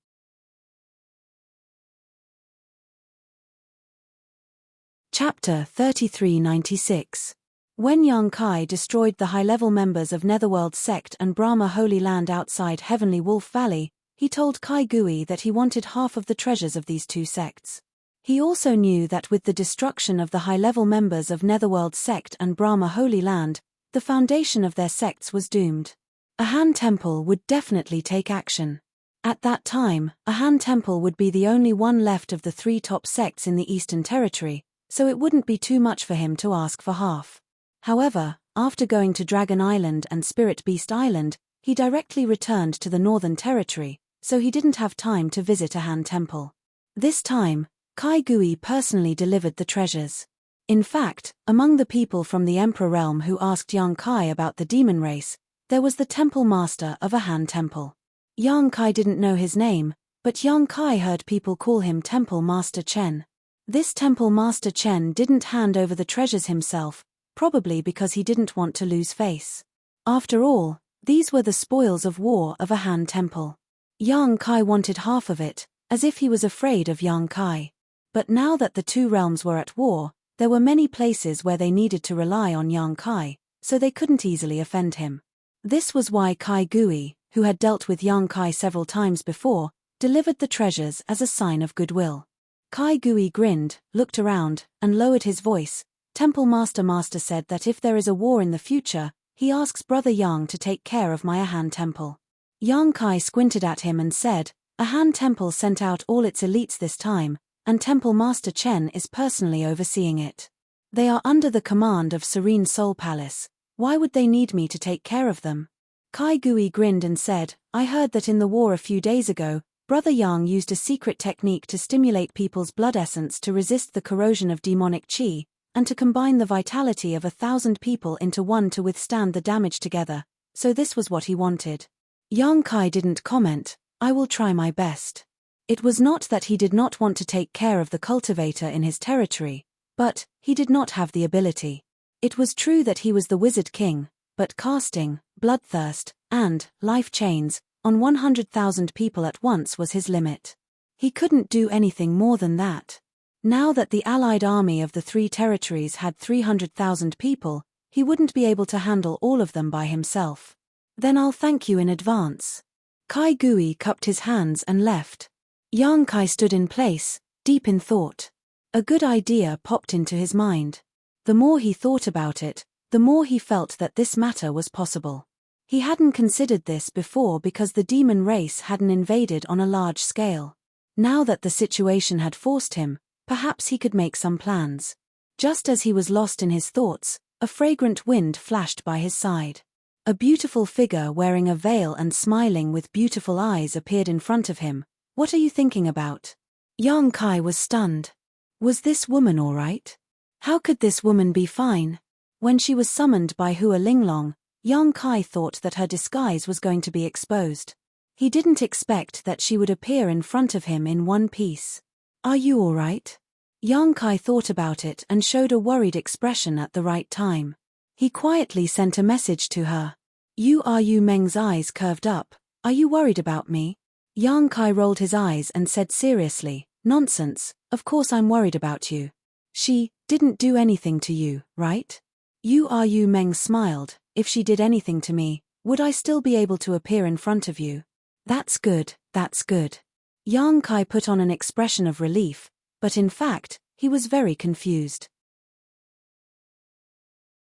Speaker 1: Chapter 3396. When Yang Kai destroyed the high-level members of Netherworld sect and Brahma Holy Land outside Heavenly Wolf Valley, he told Kai Gui that he wanted half of the treasures of these two sects. He also knew that with the destruction of the high-level members of Netherworld sect and Brahma Holy Land, the foundation of their sects was doomed. A Han Temple would definitely take action. At that time, a Han Temple would be the only one left of the three top sects in the Eastern Territory, so it wouldn't be too much for him to ask for half. However, after going to Dragon Island and Spirit Beast Island, he directly returned to the Northern Territory, so he didn't have time to visit a Han Temple. This time, Kai Gui personally delivered the treasures. In fact, among the people from the Emperor realm who asked Yang Kai about the demon race, there was the temple master of a Han Temple. Yang Kai didn't know his name, but Yang Kai heard people call him Temple Master Chen. This Temple Master Chen didn't hand over the treasures himself, probably because he didn't want to lose face. After all, these were the spoils of war of a Han Temple. Yang Kai wanted half of it, as if he was afraid of Yang Kai. But now that the two realms were at war, there were many places where they needed to rely on Yang Kai, so they couldn't easily offend him. This was why Kai Gui, who had dealt with Yang Kai several times before, delivered the treasures as a sign of goodwill. Kai Gui grinned, looked around, and lowered his voice. Temple Master said that if there is a war in the future, he asks Brother Yang to take care of my Han Temple. Yang Kai squinted at him and said, a Han Temple sent out all its elites this time, and Temple Master Chen is personally overseeing it. They are under the command of Serene Soul Palace. Why would they need me to take care of them? Kai Gui grinned and said, I heard that in the war a few days ago, Brother Yang used a secret technique to stimulate people's blood essence to resist the corrosion of demonic qi, and to combine the vitality of 1,000 people into one to withstand the damage together, so this was what he wanted. Yang Kai didn't comment, I will try my best. It was not that he did not want to take care of the cultivator in his territory, but he did not have the ability. It was true that he was the Wizard King, but casting, bloodthirst, and life chains on 100,000 people at once was his limit. He couldn't do anything more than that. Now that the allied army of the 3 territories had 300,000 people, he wouldn't be able to handle all of them by himself. Then I'll thank you in advance. Kai Gui cupped his hands and left. Yang Kai stood in place, deep in thought. A good idea popped into his mind. The more he thought about it, the more he felt that this matter was possible. He hadn't considered this before because the demon race hadn't invaded on a large scale. Now that the situation had forced him, perhaps he could make some plans. Just as he was lost in his thoughts, a fragrant wind flashed by his side. A beautiful figure wearing a veil and smiling with beautiful eyes appeared in front of him. What are you thinking about? Yang Kai was stunned. Was this woman all right? How could this woman be fine? When she was summoned by Hua Linglong, Yang Kai thought that her disguise was going to be exposed. He didn't expect that she would appear in front of him in one piece. Are you all right? Yang Kai thought about it and showed a worried expression at the right time. He quietly sent a message to her. Yu Meng's eyes curved up. Are you worried about me? Yang Kai rolled his eyes and said seriously, Nonsense, of course I'm worried about you. She didn't do anything to you, right? Yu Meng smiled. If she did anything to me, would I still be able to appear in front of you? That's good, that's good. Yang Kai put on an expression of relief, but in fact, he was very confused.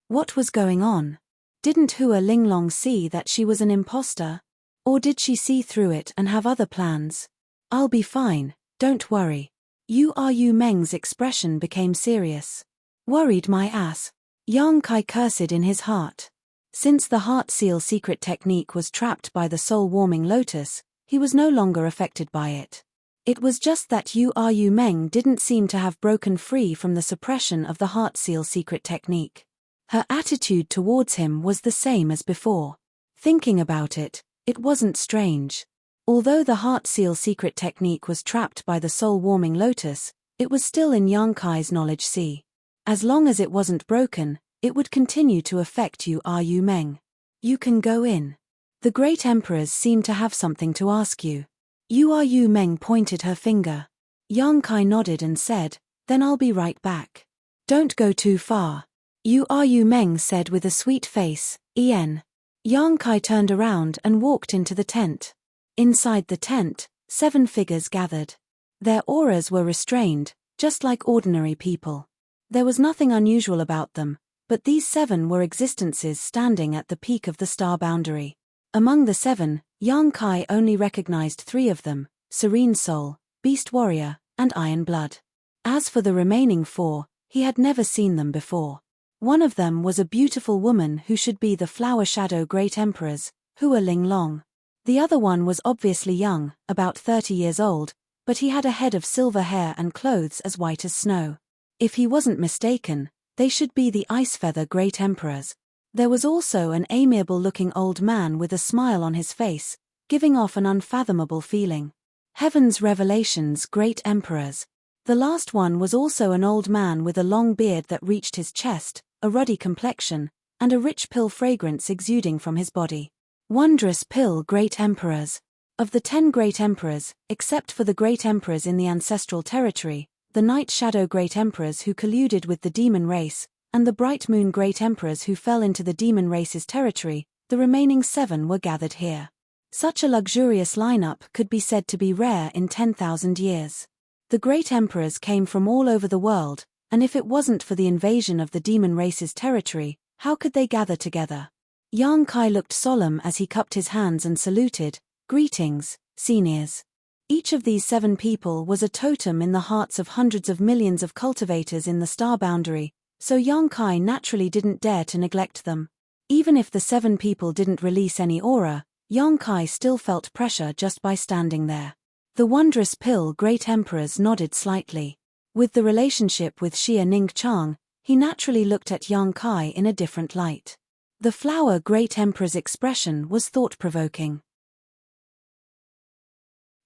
Speaker 1: What was going on? Didn't Hua Linglong see that she was an imposter? Or did she see through it and have other plans? I'll be fine, don't worry. Yu Meng's expression became serious. Worried my ass. Yang Kai cursed in his heart. Since the heart seal secret technique was trapped by the soul-warming lotus, he was no longer affected by it. It was just that Yu Meng didn't seem to have broken free from the suppression of the heart seal secret technique. Her attitude towards him was the same as before. Thinking about it, it wasn't strange. Although the heart seal secret technique was trapped by the soul-warming lotus, it was still in Yang Kai's knowledge sea. As long as it wasn't broken, it would continue to affect Yu Meng. You can go in. The great emperors seem to have something to ask you. Yu Meng pointed her finger. Yang Kai nodded and said, Then I'll be right back. Don't go too far. Yu Meng said with a sweet face, En. Yang Kai turned around and walked into the tent. Inside the tent, 7 figures gathered. Their auras were restrained, just like ordinary people. There was nothing unusual about them, but these 7 were existences standing at the peak of the star boundary. Among the 7, Yang Kai only recognized 3 of them, Serene Soul, Beast Warrior, and Iron Blood. As for the remaining 4, he had never seen them before. One of them was a beautiful woman who should be the Flower Shadow Great Emperors, Hua Linglong. The other one was obviously young, about 30 years old, but he had a head of silver hair and clothes as white as snow. If he wasn't mistaken, they should be the Ice Feather Great Emperors. There was also an amiable-looking old man with a smile on his face, giving off an unfathomable feeling. Heaven's Revelations Great Emperors. The last one was also an old man with a long beard that reached his chest, a ruddy complexion, and a rich pill fragrance exuding from his body. Wondrous Pill Great Emperors. Of the 10 Great Emperors, except for the Great Emperors in the Ancestral Territory, the Night Shadow Great Emperors who colluded with the demon race, and the Bright Moon Great Emperors who fell into the demon race's territory, the remaining 7 were gathered here. Such a luxurious lineup could be said to be rare in 10,000 years. The Great Emperors came from all over the world, and if it wasn't for the invasion of the demon race's territory, how could they gather together? Yang Kai looked solemn as he cupped his hands and saluted, Greetings, seniors. Each of these 7 people was a totem in the hearts of hundreds of millions of cultivators in the star boundary, so Yang Kai naturally didn't dare to neglect them. Even if the 7 people didn't release any aura, Yang Kai still felt pressure just by standing there. The Wondrous Pill Great Emperors nodded slightly. With the relationship with Xia Ningchang, he naturally looked at Yang Kai in a different light. The Flower Great Emperor's expression was thought-provoking.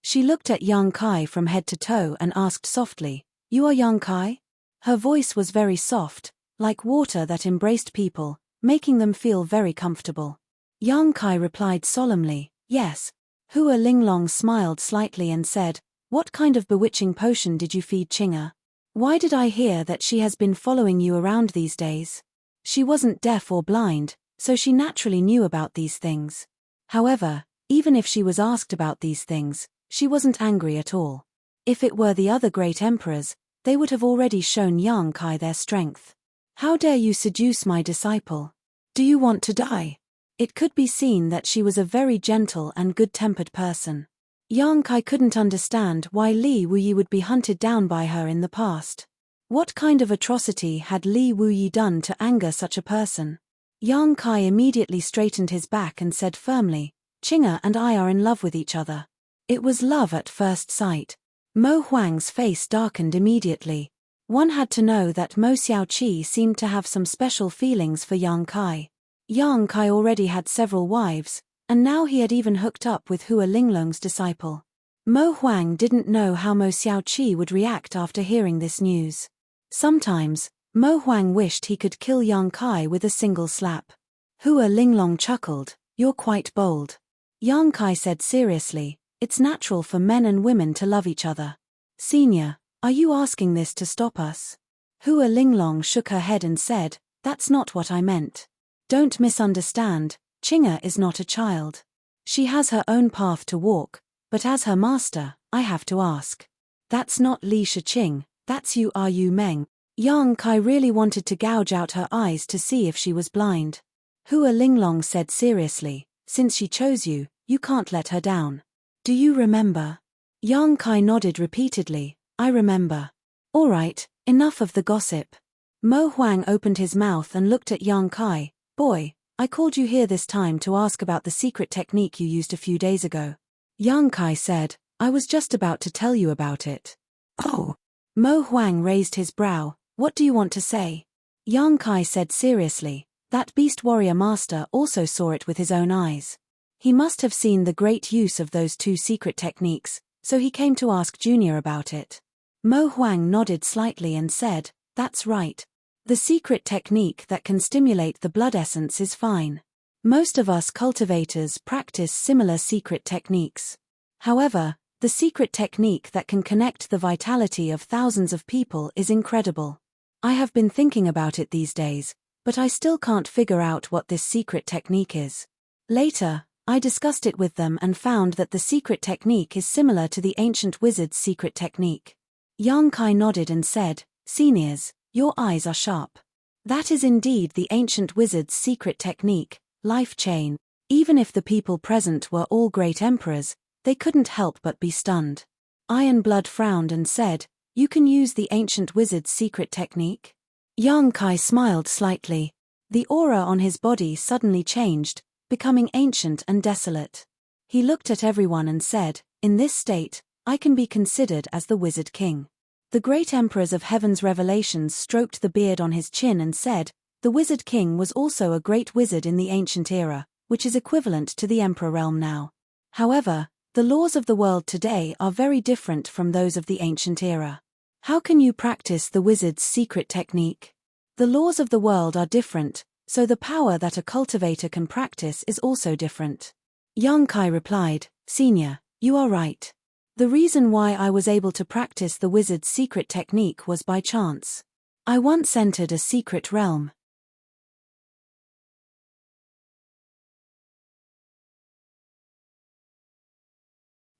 Speaker 1: She looked at Yang Kai from head to toe and asked softly, You are Yang Kai? Her voice was very soft, like water that embraced people, making them feel very comfortable. Yang Kai replied solemnly, Yes. Hua Linglong smiled slightly and said, What kind of bewitching potion did you feed Chinga? Why did I hear that she has been following you around these days? She wasn't deaf or blind, so she naturally knew about these things. However, even if she was asked about these things, she wasn't angry at all. If it were the other great emperors, they would have already shown Yang Kai their strength. How dare you seduce my disciple? Do you want to die? It could be seen that she was a very gentle and good-tempered person. Yang Kai couldn't understand why Li Wuyi would be hunted down by her in the past. What kind of atrocity had Li Wuyi done to anger such a person? Yang Kai immediately straightened his back and said firmly, Chinga and I are in love with each other. It was love at first sight. Mo Huang's face darkened immediately. One had to know that Mo Xiaoqi seemed to have some special feelings for Yang Kai. Yang Kai already had several wives, and now he had even hooked up with Hua Linglong's disciple. Mo Huang didn't know how Mo Xiaoqi would react after hearing this news. Sometimes, Mo Huang wished he could kill Yang Kai with a single slap. Hua Linglong chuckled, "You're quite bold." Yang Kai said seriously, "It's natural for men and women to love each other. Senior, are you asking this to stop us?" Hua Linglong shook her head and said, "That's not what I meant. Don't misunderstand, Chinga is not a child. She has her own path to walk, but as her master, I have to ask. That's not Li Shiqing, that's Yu Meng." Yang Kai really wanted to gouge out her eyes to see if she was blind. Hua Linglong said seriously, "Since she chose you, you can't let her down. Do you remember?" Yang Kai nodded repeatedly, "I remember." "All right, enough of the gossip." Mo Huang opened his mouth and looked at Yang Kai. "Boy, I called you here this time to ask about the secret technique you used a few days ago." Yang Kai said, "I was just about to tell you about it." "Oh." Mo Huang raised his brow, "What do you want to say?" Yang Kai said seriously, "That beast warrior master also saw it with his own eyes. He must have seen the great use of those two secret techniques, so he came to ask Junior about it." Mo Huang nodded slightly and said, "That's right. The secret technique that can stimulate the blood essence is fine. Most of us cultivators practice similar secret techniques. However, the secret technique that can connect the vitality of thousands of people is incredible. I have been thinking about it these days, but I still can't figure out what this secret technique is." Later, I discussed it with them and found that the secret technique is similar to the ancient wizard's secret technique. Yang Kai nodded and said, "Seniors, your eyes are sharp. That is indeed the ancient wizard's secret technique, life chain. Even if the people present were all great emperors, they couldn't help but be stunned." Ironblood frowned and said, "You can use the ancient wizard's secret technique?" Yang Kai smiled slightly. The aura on his body suddenly changed, becoming ancient and desolate. He looked at everyone and said, "In this state, I can be considered as the Wizard King." The great emperors of Heaven's Revelations stroked the beard on his chin and said, "The Wizard King was also a great wizard in the ancient era, which is equivalent to the Emperor realm now. However, the laws of the world today are very different from those of the ancient era. How can you practice the wizard's secret technique? The laws of the world are different, so the power that a cultivator can practice is also different." Yang Kai replied, "Senior, you are right. The reason why I was able to practice the wizard's secret technique was by chance. I once entered a secret realm.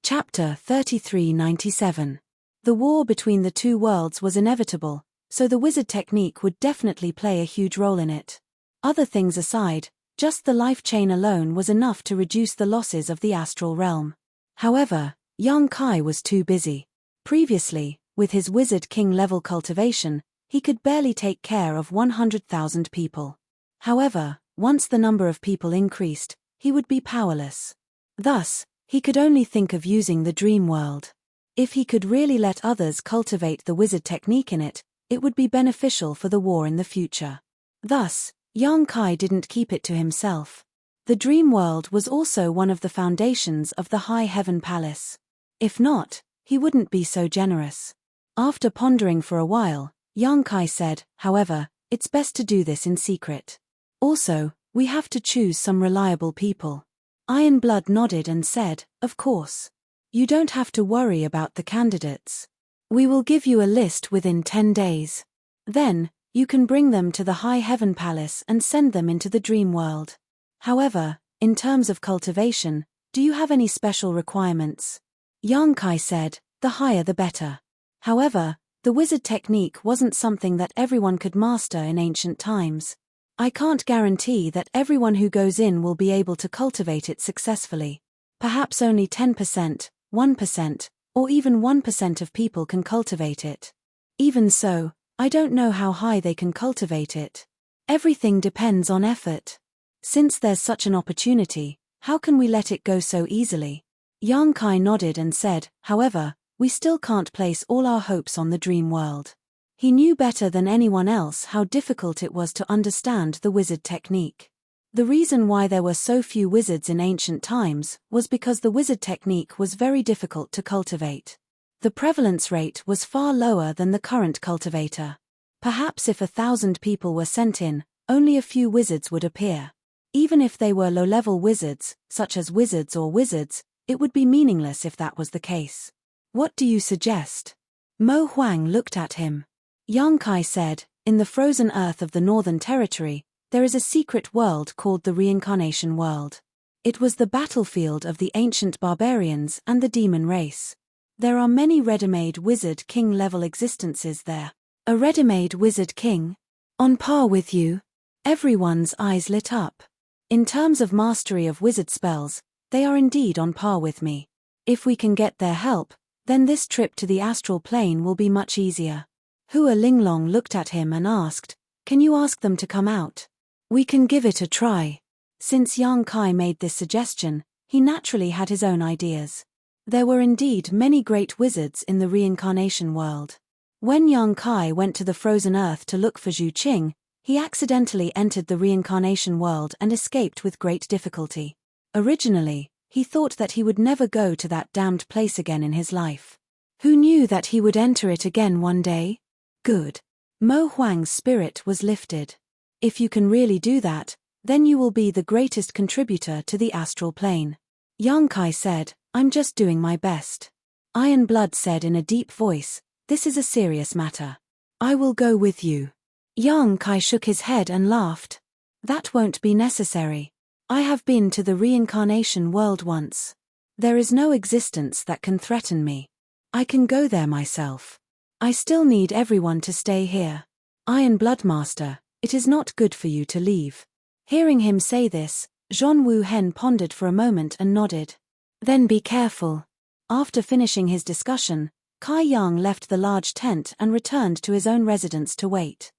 Speaker 1: Chapter 3397. The war between the two worlds was inevitable, so the wizard technique would definitely play a huge role in it. Other things aside, just the life chain alone was enough to reduce the losses of the astral realm. However, Yang Kai was too busy. Previously, with his Wizard King level cultivation, he could barely take care of 100,000 people. However, once the number of people increased, he would be powerless. Thus, he could only think of using the dream world. If he could really let others cultivate the wizard technique in it, it would be beneficial for the war in the future. Thus, Yang Kai didn't keep it to himself. The dream world was also one of the foundations of the High Heaven Palace. If not, he wouldn't be so generous. After pondering for a while, Yang Kai said, "However, it's best to do this in secret. Also, we have to choose some reliable people." Ironblood nodded and said, "Of course." You don't have to worry about the candidates. We will give you a list within 10 days. Then, you can bring them to the High Heaven Palace and send them into the dream world. However, in terms of cultivation, do you have any special requirements? Yang Kai said, the higher the better. However, the wizard technique wasn't something that everyone could master in ancient times. I can't guarantee that everyone who goes in will be able to cultivate it successfully. Perhaps only 10%, 1%, or even 1% of people can cultivate it. Even so, I don't know how high they can cultivate it. Everything depends on effort. Since there's such an opportunity, how can we let it go so easily? Yang Kai nodded and said, however, we still can't place all our hopes on the dream world. He knew better than anyone else how difficult it was to understand the wizard technique. The reason why there were so few wizards in ancient times was because the wizard technique was very difficult to cultivate. The prevalence rate was far lower than the current cultivator. Perhaps if 1,000 people were sent in, only a few wizards would appear. Even if they were low-level wizards, such as wizards or wizards, it would be meaningless if that was the case. What do you suggest? Mo Huang looked at him. Yang Kai said, in the frozen earth of the Northern Territory, there is a secret world called the reincarnation world. It was the battlefield of the ancient barbarians and the demon race. There are many ready-made wizard king level existences there. A ready-made wizard king? On par with you? Everyone's eyes lit up. In terms of mastery of wizard spells, they are indeed on par with me. If we can get their help, then this trip to the astral plane will be much easier. Hua Linglong looked at him and asked, can you ask them to come out? We can give it a try. Since Yang Kai made this suggestion, he naturally had his own ideas. There were indeed many great wizards in the reincarnation world. When Yang Kai went to the frozen earth to look for Zhu Qing, he accidentally entered the reincarnation world and escaped with great difficulty. Originally, he thought that he would never go to that damned place again in his life. Who knew that he would enter it again one day? Good. Mo Huang's spirit was lifted. If you can really do that, then you will be the greatest contributor to the astral plane. Yang Kai said, I'm just doing my best. Iron Blood said in a deep voice, this is a serious matter. I will go with you. Yang Kai shook his head and laughed. That won't be necessary. I have been to the reincarnation world once. There is no existence that can threaten me. I can go there myself. I still need everyone to stay here. Iron Blood Master, it is not good for you to leave. Hearing him say this, Zhon Wu Hen pondered for a moment and nodded. Then be careful. After finishing his discussion, Kai Yang left the large tent and returned to his own residence to wait.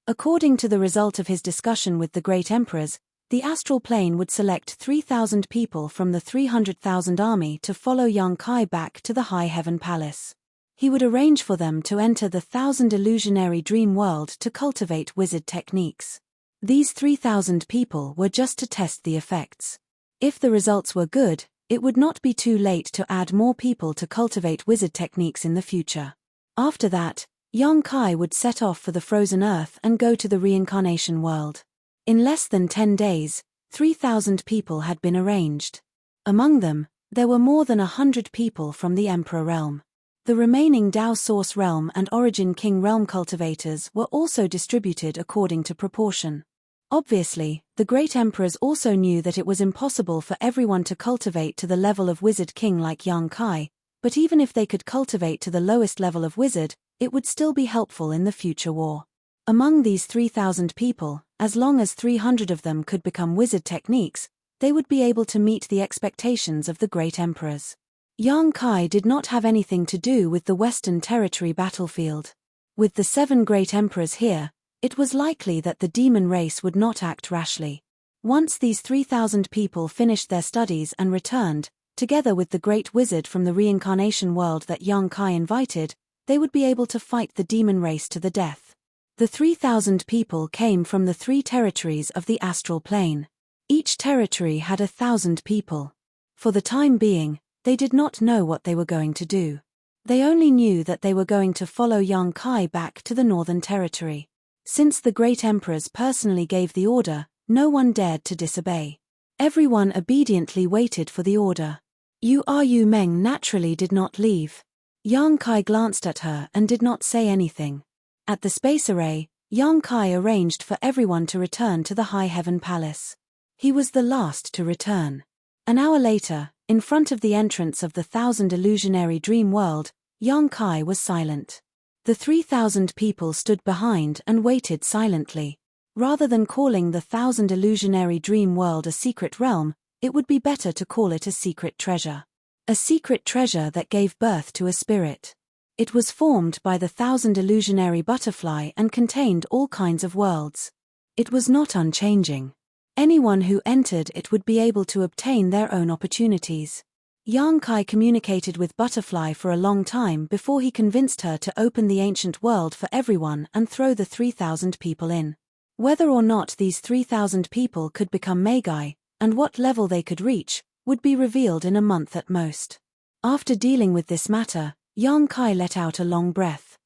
Speaker 1: According to the result of his discussion with the great emperors, the astral plane would select 3,000 people from the 300,000 army to follow Yang Kai back to the High Heaven Palace. He would arrange for them to enter the 1,000 illusionary dream world to cultivate wizard techniques. These 3,000 people were just to test the effects. If the results were good, it would not be too late to add more people to cultivate wizard techniques in the future. After that, Yang Kai would set off for the frozen earth and go to the reincarnation world. In less than 10 days, 3,000 people had been arranged. Among them, there were more than 100 people from the Emperor realm. The remaining Dao Source realm and Origin King realm cultivators were also distributed according to proportion. Obviously, the great emperors also knew that it was impossible for everyone to cultivate to the level of Wizard King like Yang Kai, but even if they could cultivate to the lowest level of wizard, it would still be helpful in the future war. Among these 3,000 people, as long as 300 of them could become wizard techniques, they would be able to meet the expectations of the great emperors. Yang Kai did not have anything to do with the Western Territory battlefield. With the 7 great emperors here, it was likely that the demon race would not act rashly. Once these 3,000 people finished their studies and returned, together with the great wizard from the reincarnation world that Yang Kai invited, they would be able to fight the demon race to the death. The 3,000 people came from the 3 territories of the astral plane. Each territory had 1,000 people. For the time being, they did not know what they were going to do. They only knew that they were going to follow Yang Kai back to the Northern Territory. Since the great emperors personally gave the order, no one dared to disobey. Everyone obediently waited for the order. Yu Meng naturally did not leave. Yang Kai glanced at her and did not say anything. At the space array, Yang Kai arranged for everyone to return to the High Heaven Palace. He was the last to return. An hour later, in front of the entrance of the 1,000 illusionary dream world, Yang Kai was silent. The 3,000 people stood behind and waited silently. Rather than calling the 1,000 illusionary dream world a secret realm, it would be better to call it a secret treasure. A secret treasure that gave birth to a spirit. It was formed by the 1,000 illusionary butterfly and contained all kinds of worlds. It was not unchanging. Anyone who entered it would be able to obtain their own opportunities. Yang Kai communicated with Butterfly for a long time before he convinced her to open the ancient world for everyone and throw the 3,000 people in. Whether or not these 3,000 people could become Magi, and what level they could reach, would be revealed in a month at most. After dealing with this matter, Yang Kai let out a long breath.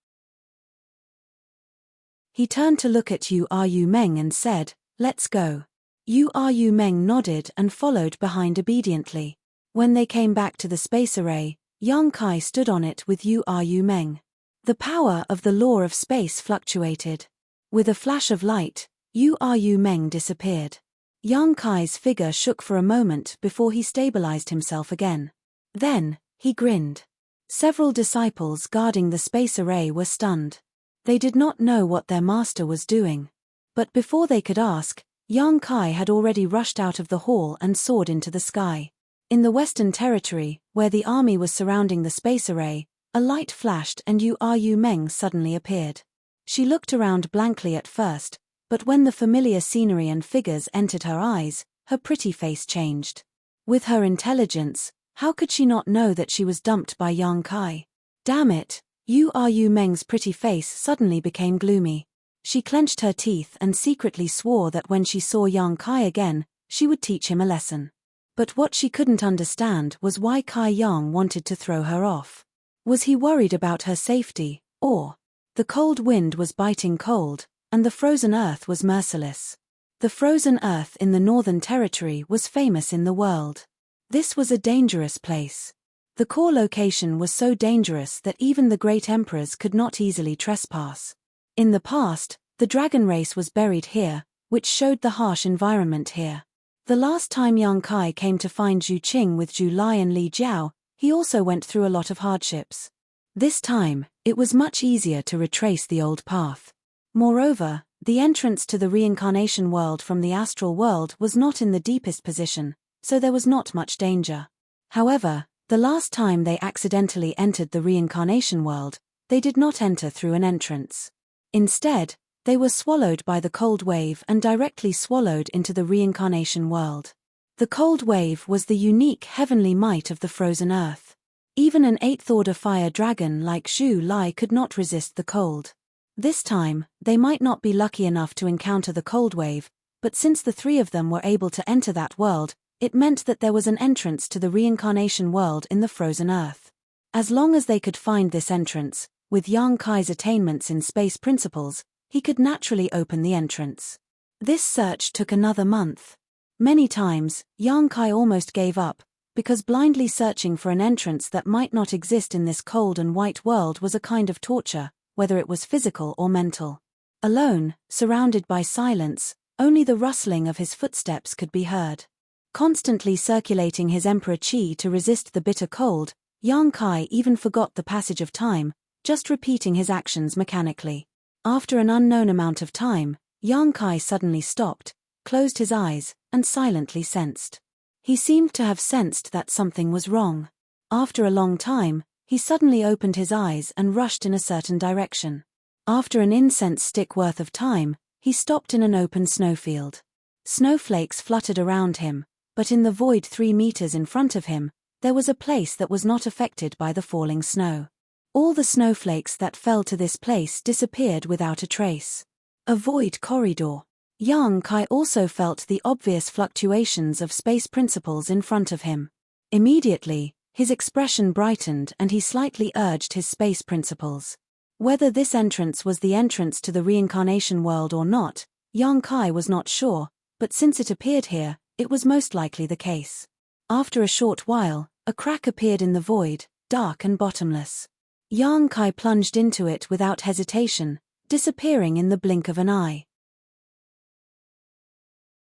Speaker 1: He turned to look at Yu Meng and said, "Let's go." Yu Meng nodded and followed behind obediently. When they came back to the space array, Yang Kai stood on it with Yu Meng. The power of the law of space fluctuated. With a flash of light, Yu Meng disappeared. Yang Kai's figure shook for a moment before he stabilized himself again. Then, he grinned. Several disciples guarding the space array were stunned. They did not know what their master was doing. But before they could ask, Yang Kai had already rushed out of the hall and soared into the sky. In the Western Territory, where the army was surrounding the space array, a light flashed and Yu Meng suddenly appeared. She looked around blankly at first, but when the familiar scenery and figures entered her eyes, her pretty face changed. With her intelligence, how could she not know that she was dumped by Yang Kai? Damn it, Yu Meng's pretty face suddenly became gloomy. She clenched her teeth and secretly swore that when she saw Yang Kai again, she would teach him a lesson. But what she couldn't understand was why Kai Yang wanted to throw her off. Was he worried about her safety, or? The cold wind was biting cold, and the frozen earth was merciless. The frozen earth in the Northern Territory was famous in the world. This was a dangerous place. The core location was so dangerous that even the great emperors could not easily trespass. In the past, the dragon race was buried here, which showed the harsh environment here. The last time Yang Kai came to find Zhu Qing with Zhu Lai and Li Jiao, he also went through a lot of hardships. This time, it was much easier to retrace the old path. Moreover, the entrance to the reincarnation world from the astral world was not in the deepest position, so there was not much danger. However, the last time they accidentally entered the reincarnation world, they did not enter through an entrance. Instead, they were swallowed by the cold wave and directly swallowed into the reincarnation world. The cold wave was the unique heavenly might of the frozen earth. Even an 8th-order fire dragon like Zhu Lai could not resist the cold. This time, they might not be lucky enough to encounter the cold wave, but since the three of them were able to enter that world, it meant that there was an entrance to the reincarnation world in the frozen earth. As long as they could find this entrance, with Yang Kai's attainments in space principles, he could naturally open the entrance. This search took another month. Many times, Yang Kai almost gave up, because blindly searching for an entrance that might not exist in this cold and white world was a kind of torture, whether it was physical or mental. Alone, surrounded by silence, only the rustling of his footsteps could be heard. Constantly circulating his emperor chi to resist the bitter cold, Yang Kai even forgot the passage of time, just repeating his actions mechanically. After an unknown amount of time, Yang Kai suddenly stopped, closed his eyes, and silently sensed. He seemed to have sensed that something was wrong. After a long time, he suddenly opened his eyes and rushed in a certain direction. After an incense stick worth of time, he stopped in an open snowfield. Snowflakes fluttered around him, but in the void 3 meters in front of him, there was a place that was not affected by the falling snow. All the snowflakes that fell to this place disappeared without a trace. A void corridor. Yang Kai also felt the obvious fluctuations of space principles in front of him. Immediately, his expression brightened and he slightly urged his space principles. Whether this entrance was the entrance to the reincarnation world or not, Yang Kai was not sure, but since it appeared here, it was most likely the case. After a short while, a crack appeared in the void, dark and bottomless. Yang Kai plunged into it without hesitation, disappearing in the blink of an eye.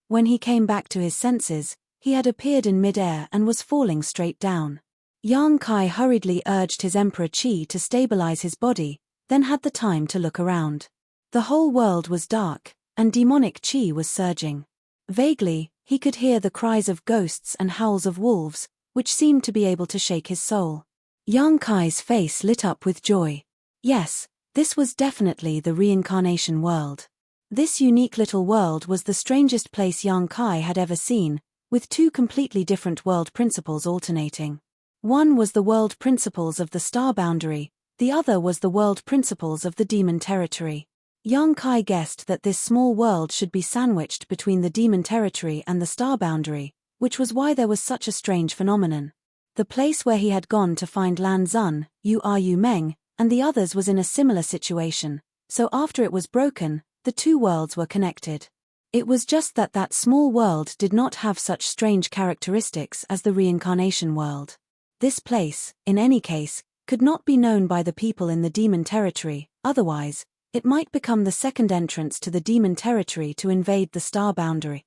Speaker 1: When he came back to his senses, he had appeared in mid-air and was falling straight down. Yang Kai hurriedly urged his Emperor Qi to stabilize his body, then had the time to look around. The whole world was dark, and demonic Qi was surging. Vaguely, he could hear the cries of ghosts and howls of wolves, which seemed to be able to shake his soul. Yang Kai's face lit up with joy. Yes, this was definitely the reincarnation world. This unique little world was the strangest place Yang Kai had ever seen, with two completely different world principles alternating. One was the world principles of the star boundary, the other was the world principles of the demon territory. Yang Kai guessed that this small world should be sandwiched between the demon territory and the star boundary, which was why there was such a strange phenomenon. The place where he had gone to find Lan Zun, Yu Meng, and the others was in a similar situation, so after it was broken, the two worlds were connected. It was just that that small world did not have such strange characteristics as the reincarnation world. This place, in any case, could not be known by the people in the demon territory, otherwise, it might become the second entrance to the demon territory to invade the star boundary.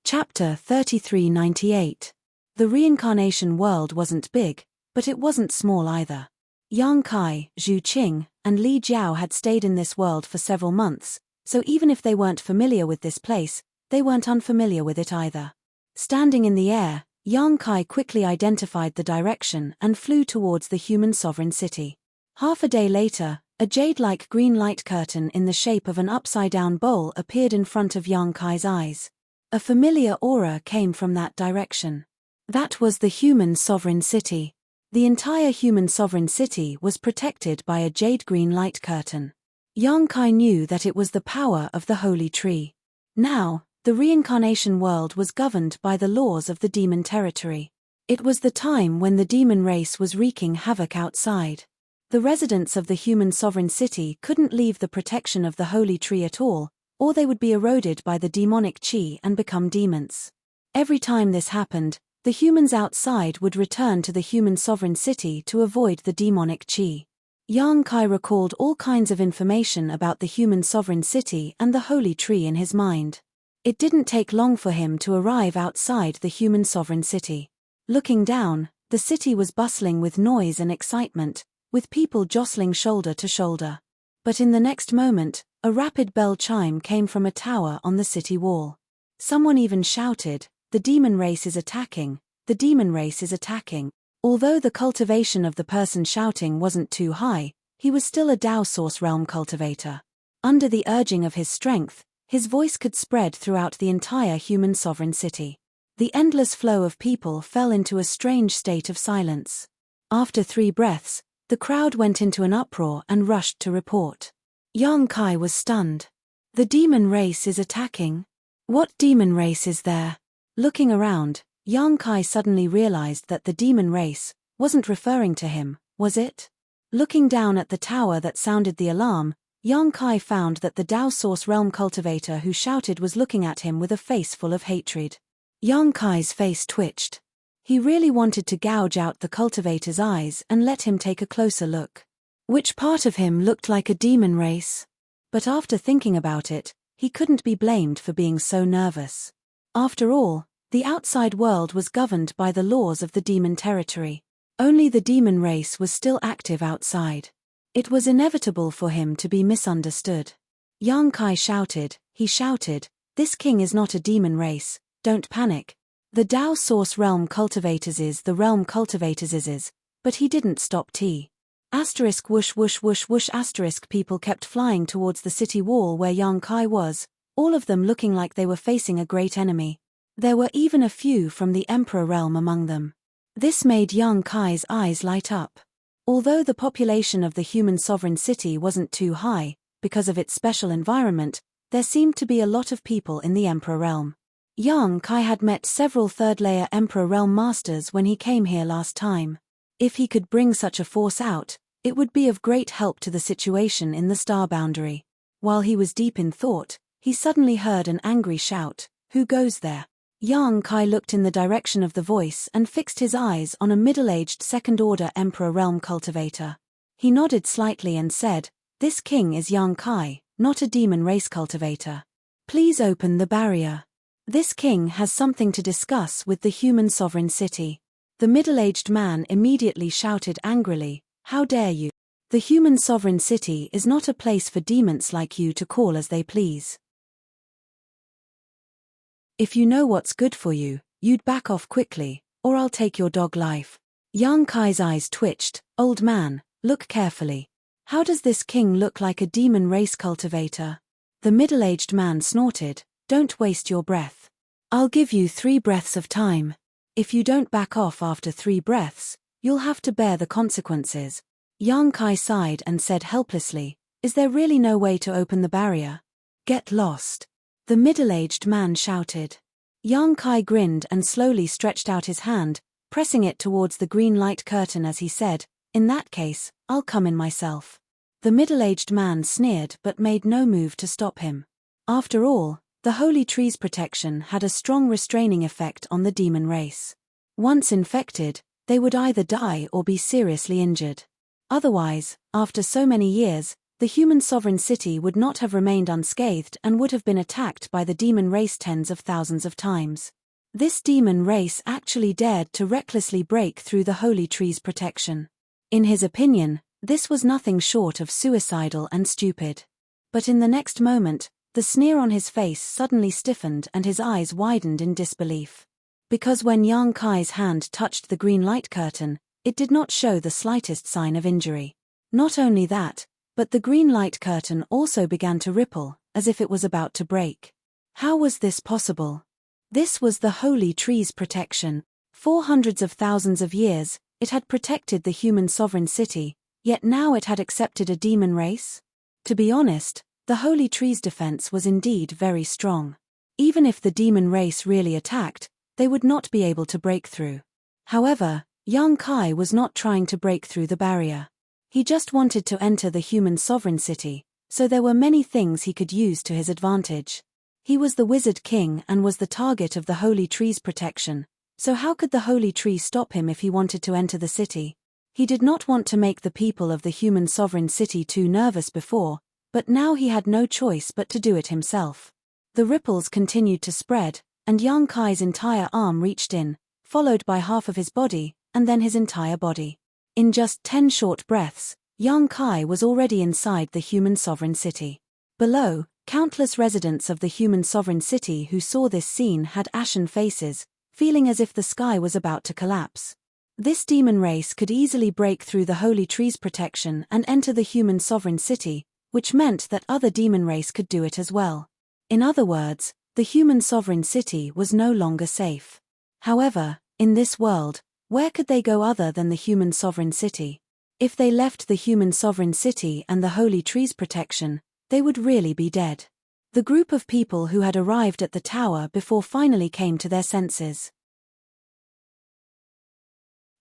Speaker 1: Chapter 3398. The reincarnation world wasn't big, but it wasn't small either. Yang Kai, Zhu Qing, and Li Jiao had stayed in this world for several months, so even if they weren't familiar with this place, they weren't unfamiliar with it either. Standing in the air, Yang Kai quickly identified the direction and flew towards the human sovereign city. Half a day later, a jade-like green light curtain in the shape of an upside-down bowl appeared in front of Yang Kai's eyes. A familiar aura came from that direction. That was the human sovereign city. The entire human sovereign city was protected by a jade-green light curtain. Yang Kai knew that it was the power of the holy tree. Now, the reincarnation world was governed by the laws of the demon territory. It was the time when the demon race was wreaking havoc outside. The residents of the human sovereign city couldn't leave the protection of the holy tree at all, or they would be eroded by the demonic qi and become demons. Every time this happened, the humans outside would return to the human sovereign city to avoid the demonic qi. Yang Kai recalled all kinds of information about the human sovereign city and the holy tree in his mind. It didn't take long for him to arrive outside the human sovereign city. Looking down, the city was bustling with noise and excitement, with people jostling shoulder to shoulder. But in the next moment, a rapid bell chime came from a tower on the city wall. Someone even shouted, "The demon race is attacking, the demon race is attacking." Although the cultivation of the person shouting wasn't too high, he was still a Dao Source Realm cultivator. Under the urging of his strength, his voice could spread throughout the entire human sovereign city. The endless flow of people fell into a strange state of silence. After 3 breaths, the crowd went into an uproar and rushed to report. Yang Kai was stunned. The demon race is attacking? What demon race is there? Looking around, Yang Kai suddenly realized that the demon race wasn't referring to him, was it? Looking down at the tower that sounded the alarm, Yang Kai found that the Dao Source Realm cultivator who shouted was looking at him with a face full of hatred. Yang Kai's face twitched. He really wanted to gouge out the cultivator's eyes and let him take a closer look. Which part of him looked like a demon race? But after thinking about it, he couldn't be blamed for being so nervous. After all, the outside world was governed by the laws of the demon territory. Only the demon race was still active outside. It was inevitable for him to be misunderstood. Yang Kai shouted, "This king is not a demon race, don't panic. The Dao Source Realm cultivators is the realm cultivators is," but he didn't stop tea. Asterisk whoosh whoosh whoosh whoosh asterisk people kept flying towards the city wall where Yang Kai was, all of them looking like they were facing a great enemy. There were even a few from the Emperor realm among them. This made Yang Kai's eyes light up. Although the population of the human sovereign city wasn't too high, because of its special environment, there seemed to be a lot of people in the Emperor realm. Yang Kai had met several third-layer Emperor realm masters when he came here last time. If he could bring such a force out, it would be of great help to the situation in the star boundary. While he was deep in thought, he suddenly heard an angry shout, "Who goes there?" Yang Kai looked in the direction of the voice and fixed his eyes on a middle-aged second-order Emperor realm cultivator. He nodded slightly and said, "This king is Yang Kai, not a demon race cultivator. Please open the barrier. This king has something to discuss with the human sovereign city." The middle-aged man immediately shouted angrily, "How dare you? The human sovereign city is not a place for demons like you to call as they please. If you know what's good for you, you'd back off quickly, or I'll take your dog life." Yang Kai's eyes twitched. "Old man, look carefully. How does this king look like a demon race cultivator?" The middle-aged man snorted, "Don't waste your breath. I'll give you 3 breaths of time. If you don't back off after 3 breaths, you'll have to bear the consequences." Yang Kai sighed and said helplessly, "Is there really no way to open the barrier?" "Get lost," the middle-aged man shouted. Yang Kai grinned and slowly stretched out his hand, pressing it towards the green light curtain as he said, "In that case, I'll come in myself." The middle-aged man sneered but made no move to stop him. After all, the holy tree's protection had a strong restraining effect on the demon race. Once infected, they would either die or be seriously injured. Otherwise, after so many years, the human sovereign city would not have remained unscathed and would have been attacked by the demon race tens of thousands of times. This demon race actually dared to recklessly break through the holy tree's protection. In his opinion, this was nothing short of suicidal and stupid. But in the next moment, the sneer on his face suddenly stiffened and his eyes widened in disbelief. Because when Yang Kai's hand touched the green light curtain, it did not show the slightest sign of injury. Not only that, but the green light curtain also began to ripple, as if it was about to break. How was this possible? This was the holy tree's protection. For hundreds of thousands of years, it had protected the human sovereign city, yet now it had accepted a demon race? To be honest, the holy tree's defense was indeed very strong. Even if the demon race really attacked, they would not be able to break through. However, Yang Kai was not trying to break through the barrier. He just wanted to enter the human sovereign city, so there were many things he could use to his advantage. He was the wizard king and was the target of the holy tree's protection, so how could the holy tree stop him if he wanted to enter the city? He did not want to make the people of the human sovereign city too nervous before, but now he had no choice but to do it himself. The ripples continued to spread, and Yang Kai's entire arm reached in, followed by half of his body, and then his entire body. In just 10 short breaths, Yang Kai was already inside the human sovereign city. Below, countless residents of the human sovereign city who saw this scene had ashen faces, feeling as if the sky was about to collapse. This demon race could easily break through the holy tree's protection and enter the human sovereign city, which meant that other demon race could do it as well. In other words, the human sovereign city was no longer safe. However, in this world, where could they go other than the human sovereign city? If they left the human sovereign city and the holy tree's protection, they would really be dead. The group of people who had arrived at the tower before finally came to their senses.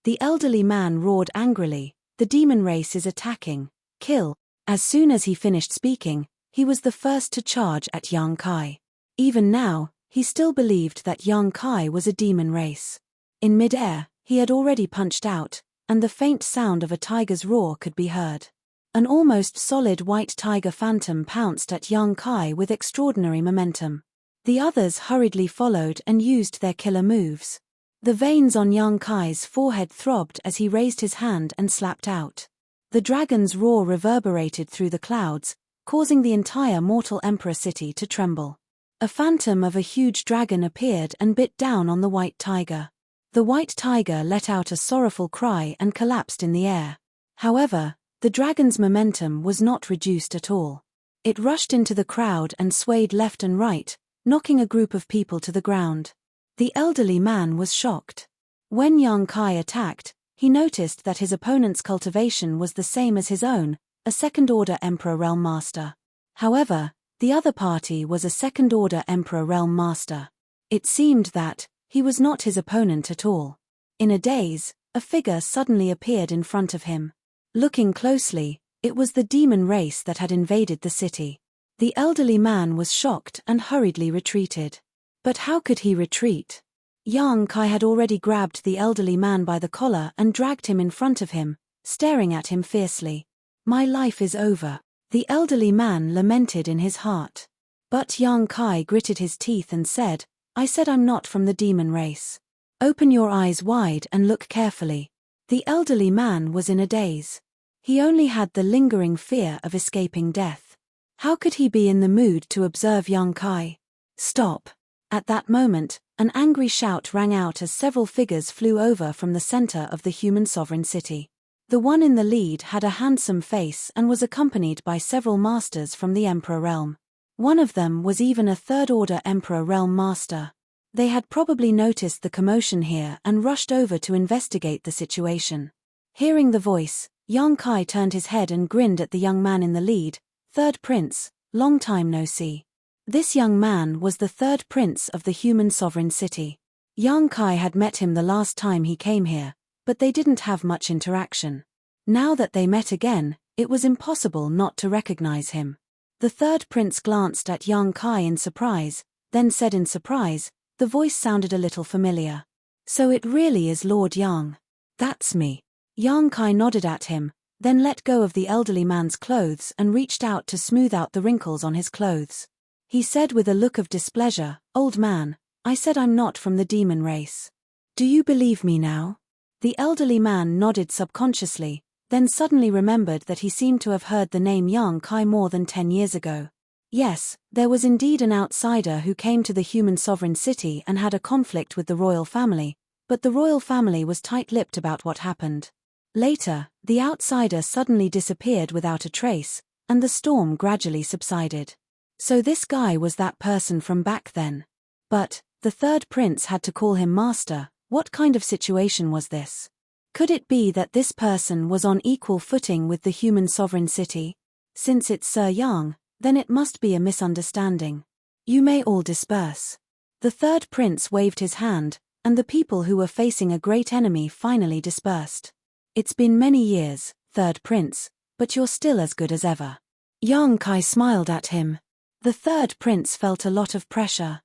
Speaker 1: The elderly man roared angrily, "The demon race is attacking. Kill." As soon as he finished speaking, he was the first to charge at Yang Kai. Even now, he still believed that Yang Kai was a demon race. In mid-air, he had already punched out, and the faint sound of a tiger's roar could be heard. An almost solid white tiger phantom pounced at Yang Kai with extraordinary momentum. The others hurriedly followed and used their killer moves. The veins on Yang Kai's forehead throbbed as he raised his hand and slapped out. The dragon's roar reverberated through the clouds, causing the entire mortal emperor city to tremble. A phantom of a huge dragon appeared and bit down on the white tiger. The white tiger let out a sorrowful cry and collapsed in the air. However, the dragon's momentum was not reduced at all. It rushed into the crowd and swayed left and right, knocking a group of people to the ground. The elderly man was shocked. When Yang Kai attacked, he noticed that his opponent's cultivation was the same as his own, a second-order Emperor Realm Master. However, the other party was a second-order Emperor Realm Master. It seemed that he was not his opponent at all. In a daze, a figure suddenly appeared in front of him. Looking closely, it was the demon race that had invaded the city. The elderly man was shocked and hurriedly retreated. But how could he retreat? Yang Kai had already grabbed the elderly man by the collar and dragged him in front of him, staring at him fiercely. My life is over, the elderly man lamented in his heart. But Yang Kai gritted his teeth and said, I said I'm not from the demon race. Open your eyes wide and look carefully. The elderly man was in a daze. He only had the lingering fear of escaping death. How could he be in the mood to observe Yang Kai? Stop. At that moment, an angry shout rang out as several figures flew over from the center of the human sovereign city. The one in the lead had a handsome face and was accompanied by several masters from the Emperor realm. One of them was even a third-order Emperor realm master. They had probably noticed the commotion here and rushed over to investigate the situation. Hearing the voice, Yang Kai turned his head and grinned at the young man in the lead. Third Prince, long time no see. This young man was the third prince of the human sovereign city. Yang Kai had met him the last time he came here, but they didn't have much interaction. Now that they met again, it was impossible not to recognize him. The third prince glanced at Yang Kai in surprise, then said in surprise, the voice sounded a little familiar. So it really is Lord Yang. That's me. Yang Kai nodded at him, then let go of the elderly man's clothes and reached out to smooth out the wrinkles on his clothes. He said with a look of displeasure, Old man, I said I'm not from the demon race. Do you believe me now? The elderly man nodded subconsciously, then suddenly remembered that he seemed to have heard the name Yang Kai more than 10 years ago. Yes, there was indeed an outsider who came to the human sovereign city and had a conflict with the royal family, but the royal family was tight-lipped about what happened. Later, the outsider suddenly disappeared without a trace, and the storm gradually subsided. So this guy was that person from back then. But, the third prince had to call him master. What kind of situation was this? Could it be that this person was on equal footing with the human sovereign city? Since it's Sir Yang, then it must be a misunderstanding. You may all disperse. The third prince waved his hand, and the people who were facing a great enemy finally dispersed. It's been many years, third prince, but you're still as good as ever. Yang Kai smiled at him. The third prince felt a lot of pressure.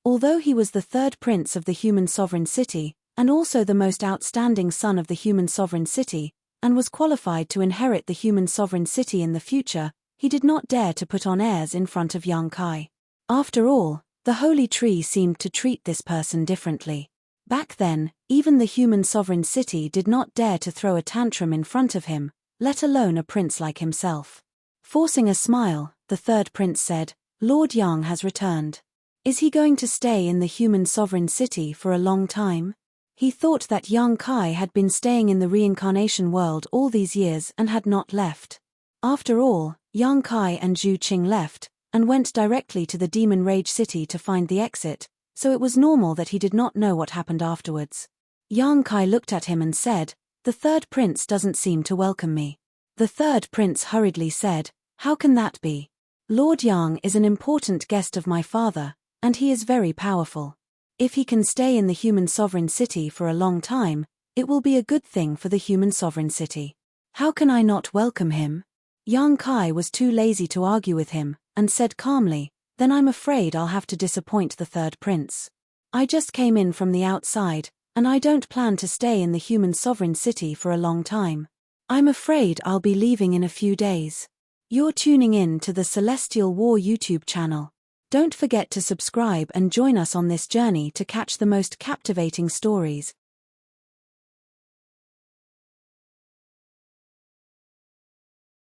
Speaker 1: Although he was the third prince of the human sovereign city, and also the most outstanding son of the human sovereign city, and was qualified to inherit the human sovereign city in the future, he did not dare to put on airs in front of Yang Kai. After all, the holy tree seemed to treat this person differently. Back then, even the human sovereign city did not dare to throw a tantrum in front of him, let alone a prince like himself. Forcing a smile, the third prince said, Lord Yang has returned. Is he going to stay in the human sovereign city for a long time? He thought that Yang Kai had been staying in the reincarnation world all these years and had not left. After all, Yang Kai and Zhu Qing left, and went directly to the demon rage city to find the exit, so it was normal that he did not know what happened afterwards. Yang Kai looked at him and said, The third prince doesn't seem to welcome me. The third prince hurriedly said, How can that be? Lord Yang is an important guest of my father, and he is very powerful. If he can stay in the human sovereign city for a long time, it will be a good thing for the human sovereign city. How can I not welcome him? Yang Kai was too lazy to argue with him, and said calmly, Then I'm afraid I'll have to disappoint the third prince. I just came in from the outside, and I don't plan to stay in the human sovereign city for a long time. I'm afraid I'll be leaving in a few days. You're tuning in to the Celestial War YouTube channel. Don't forget to subscribe and join us on this journey to catch the most captivating stories.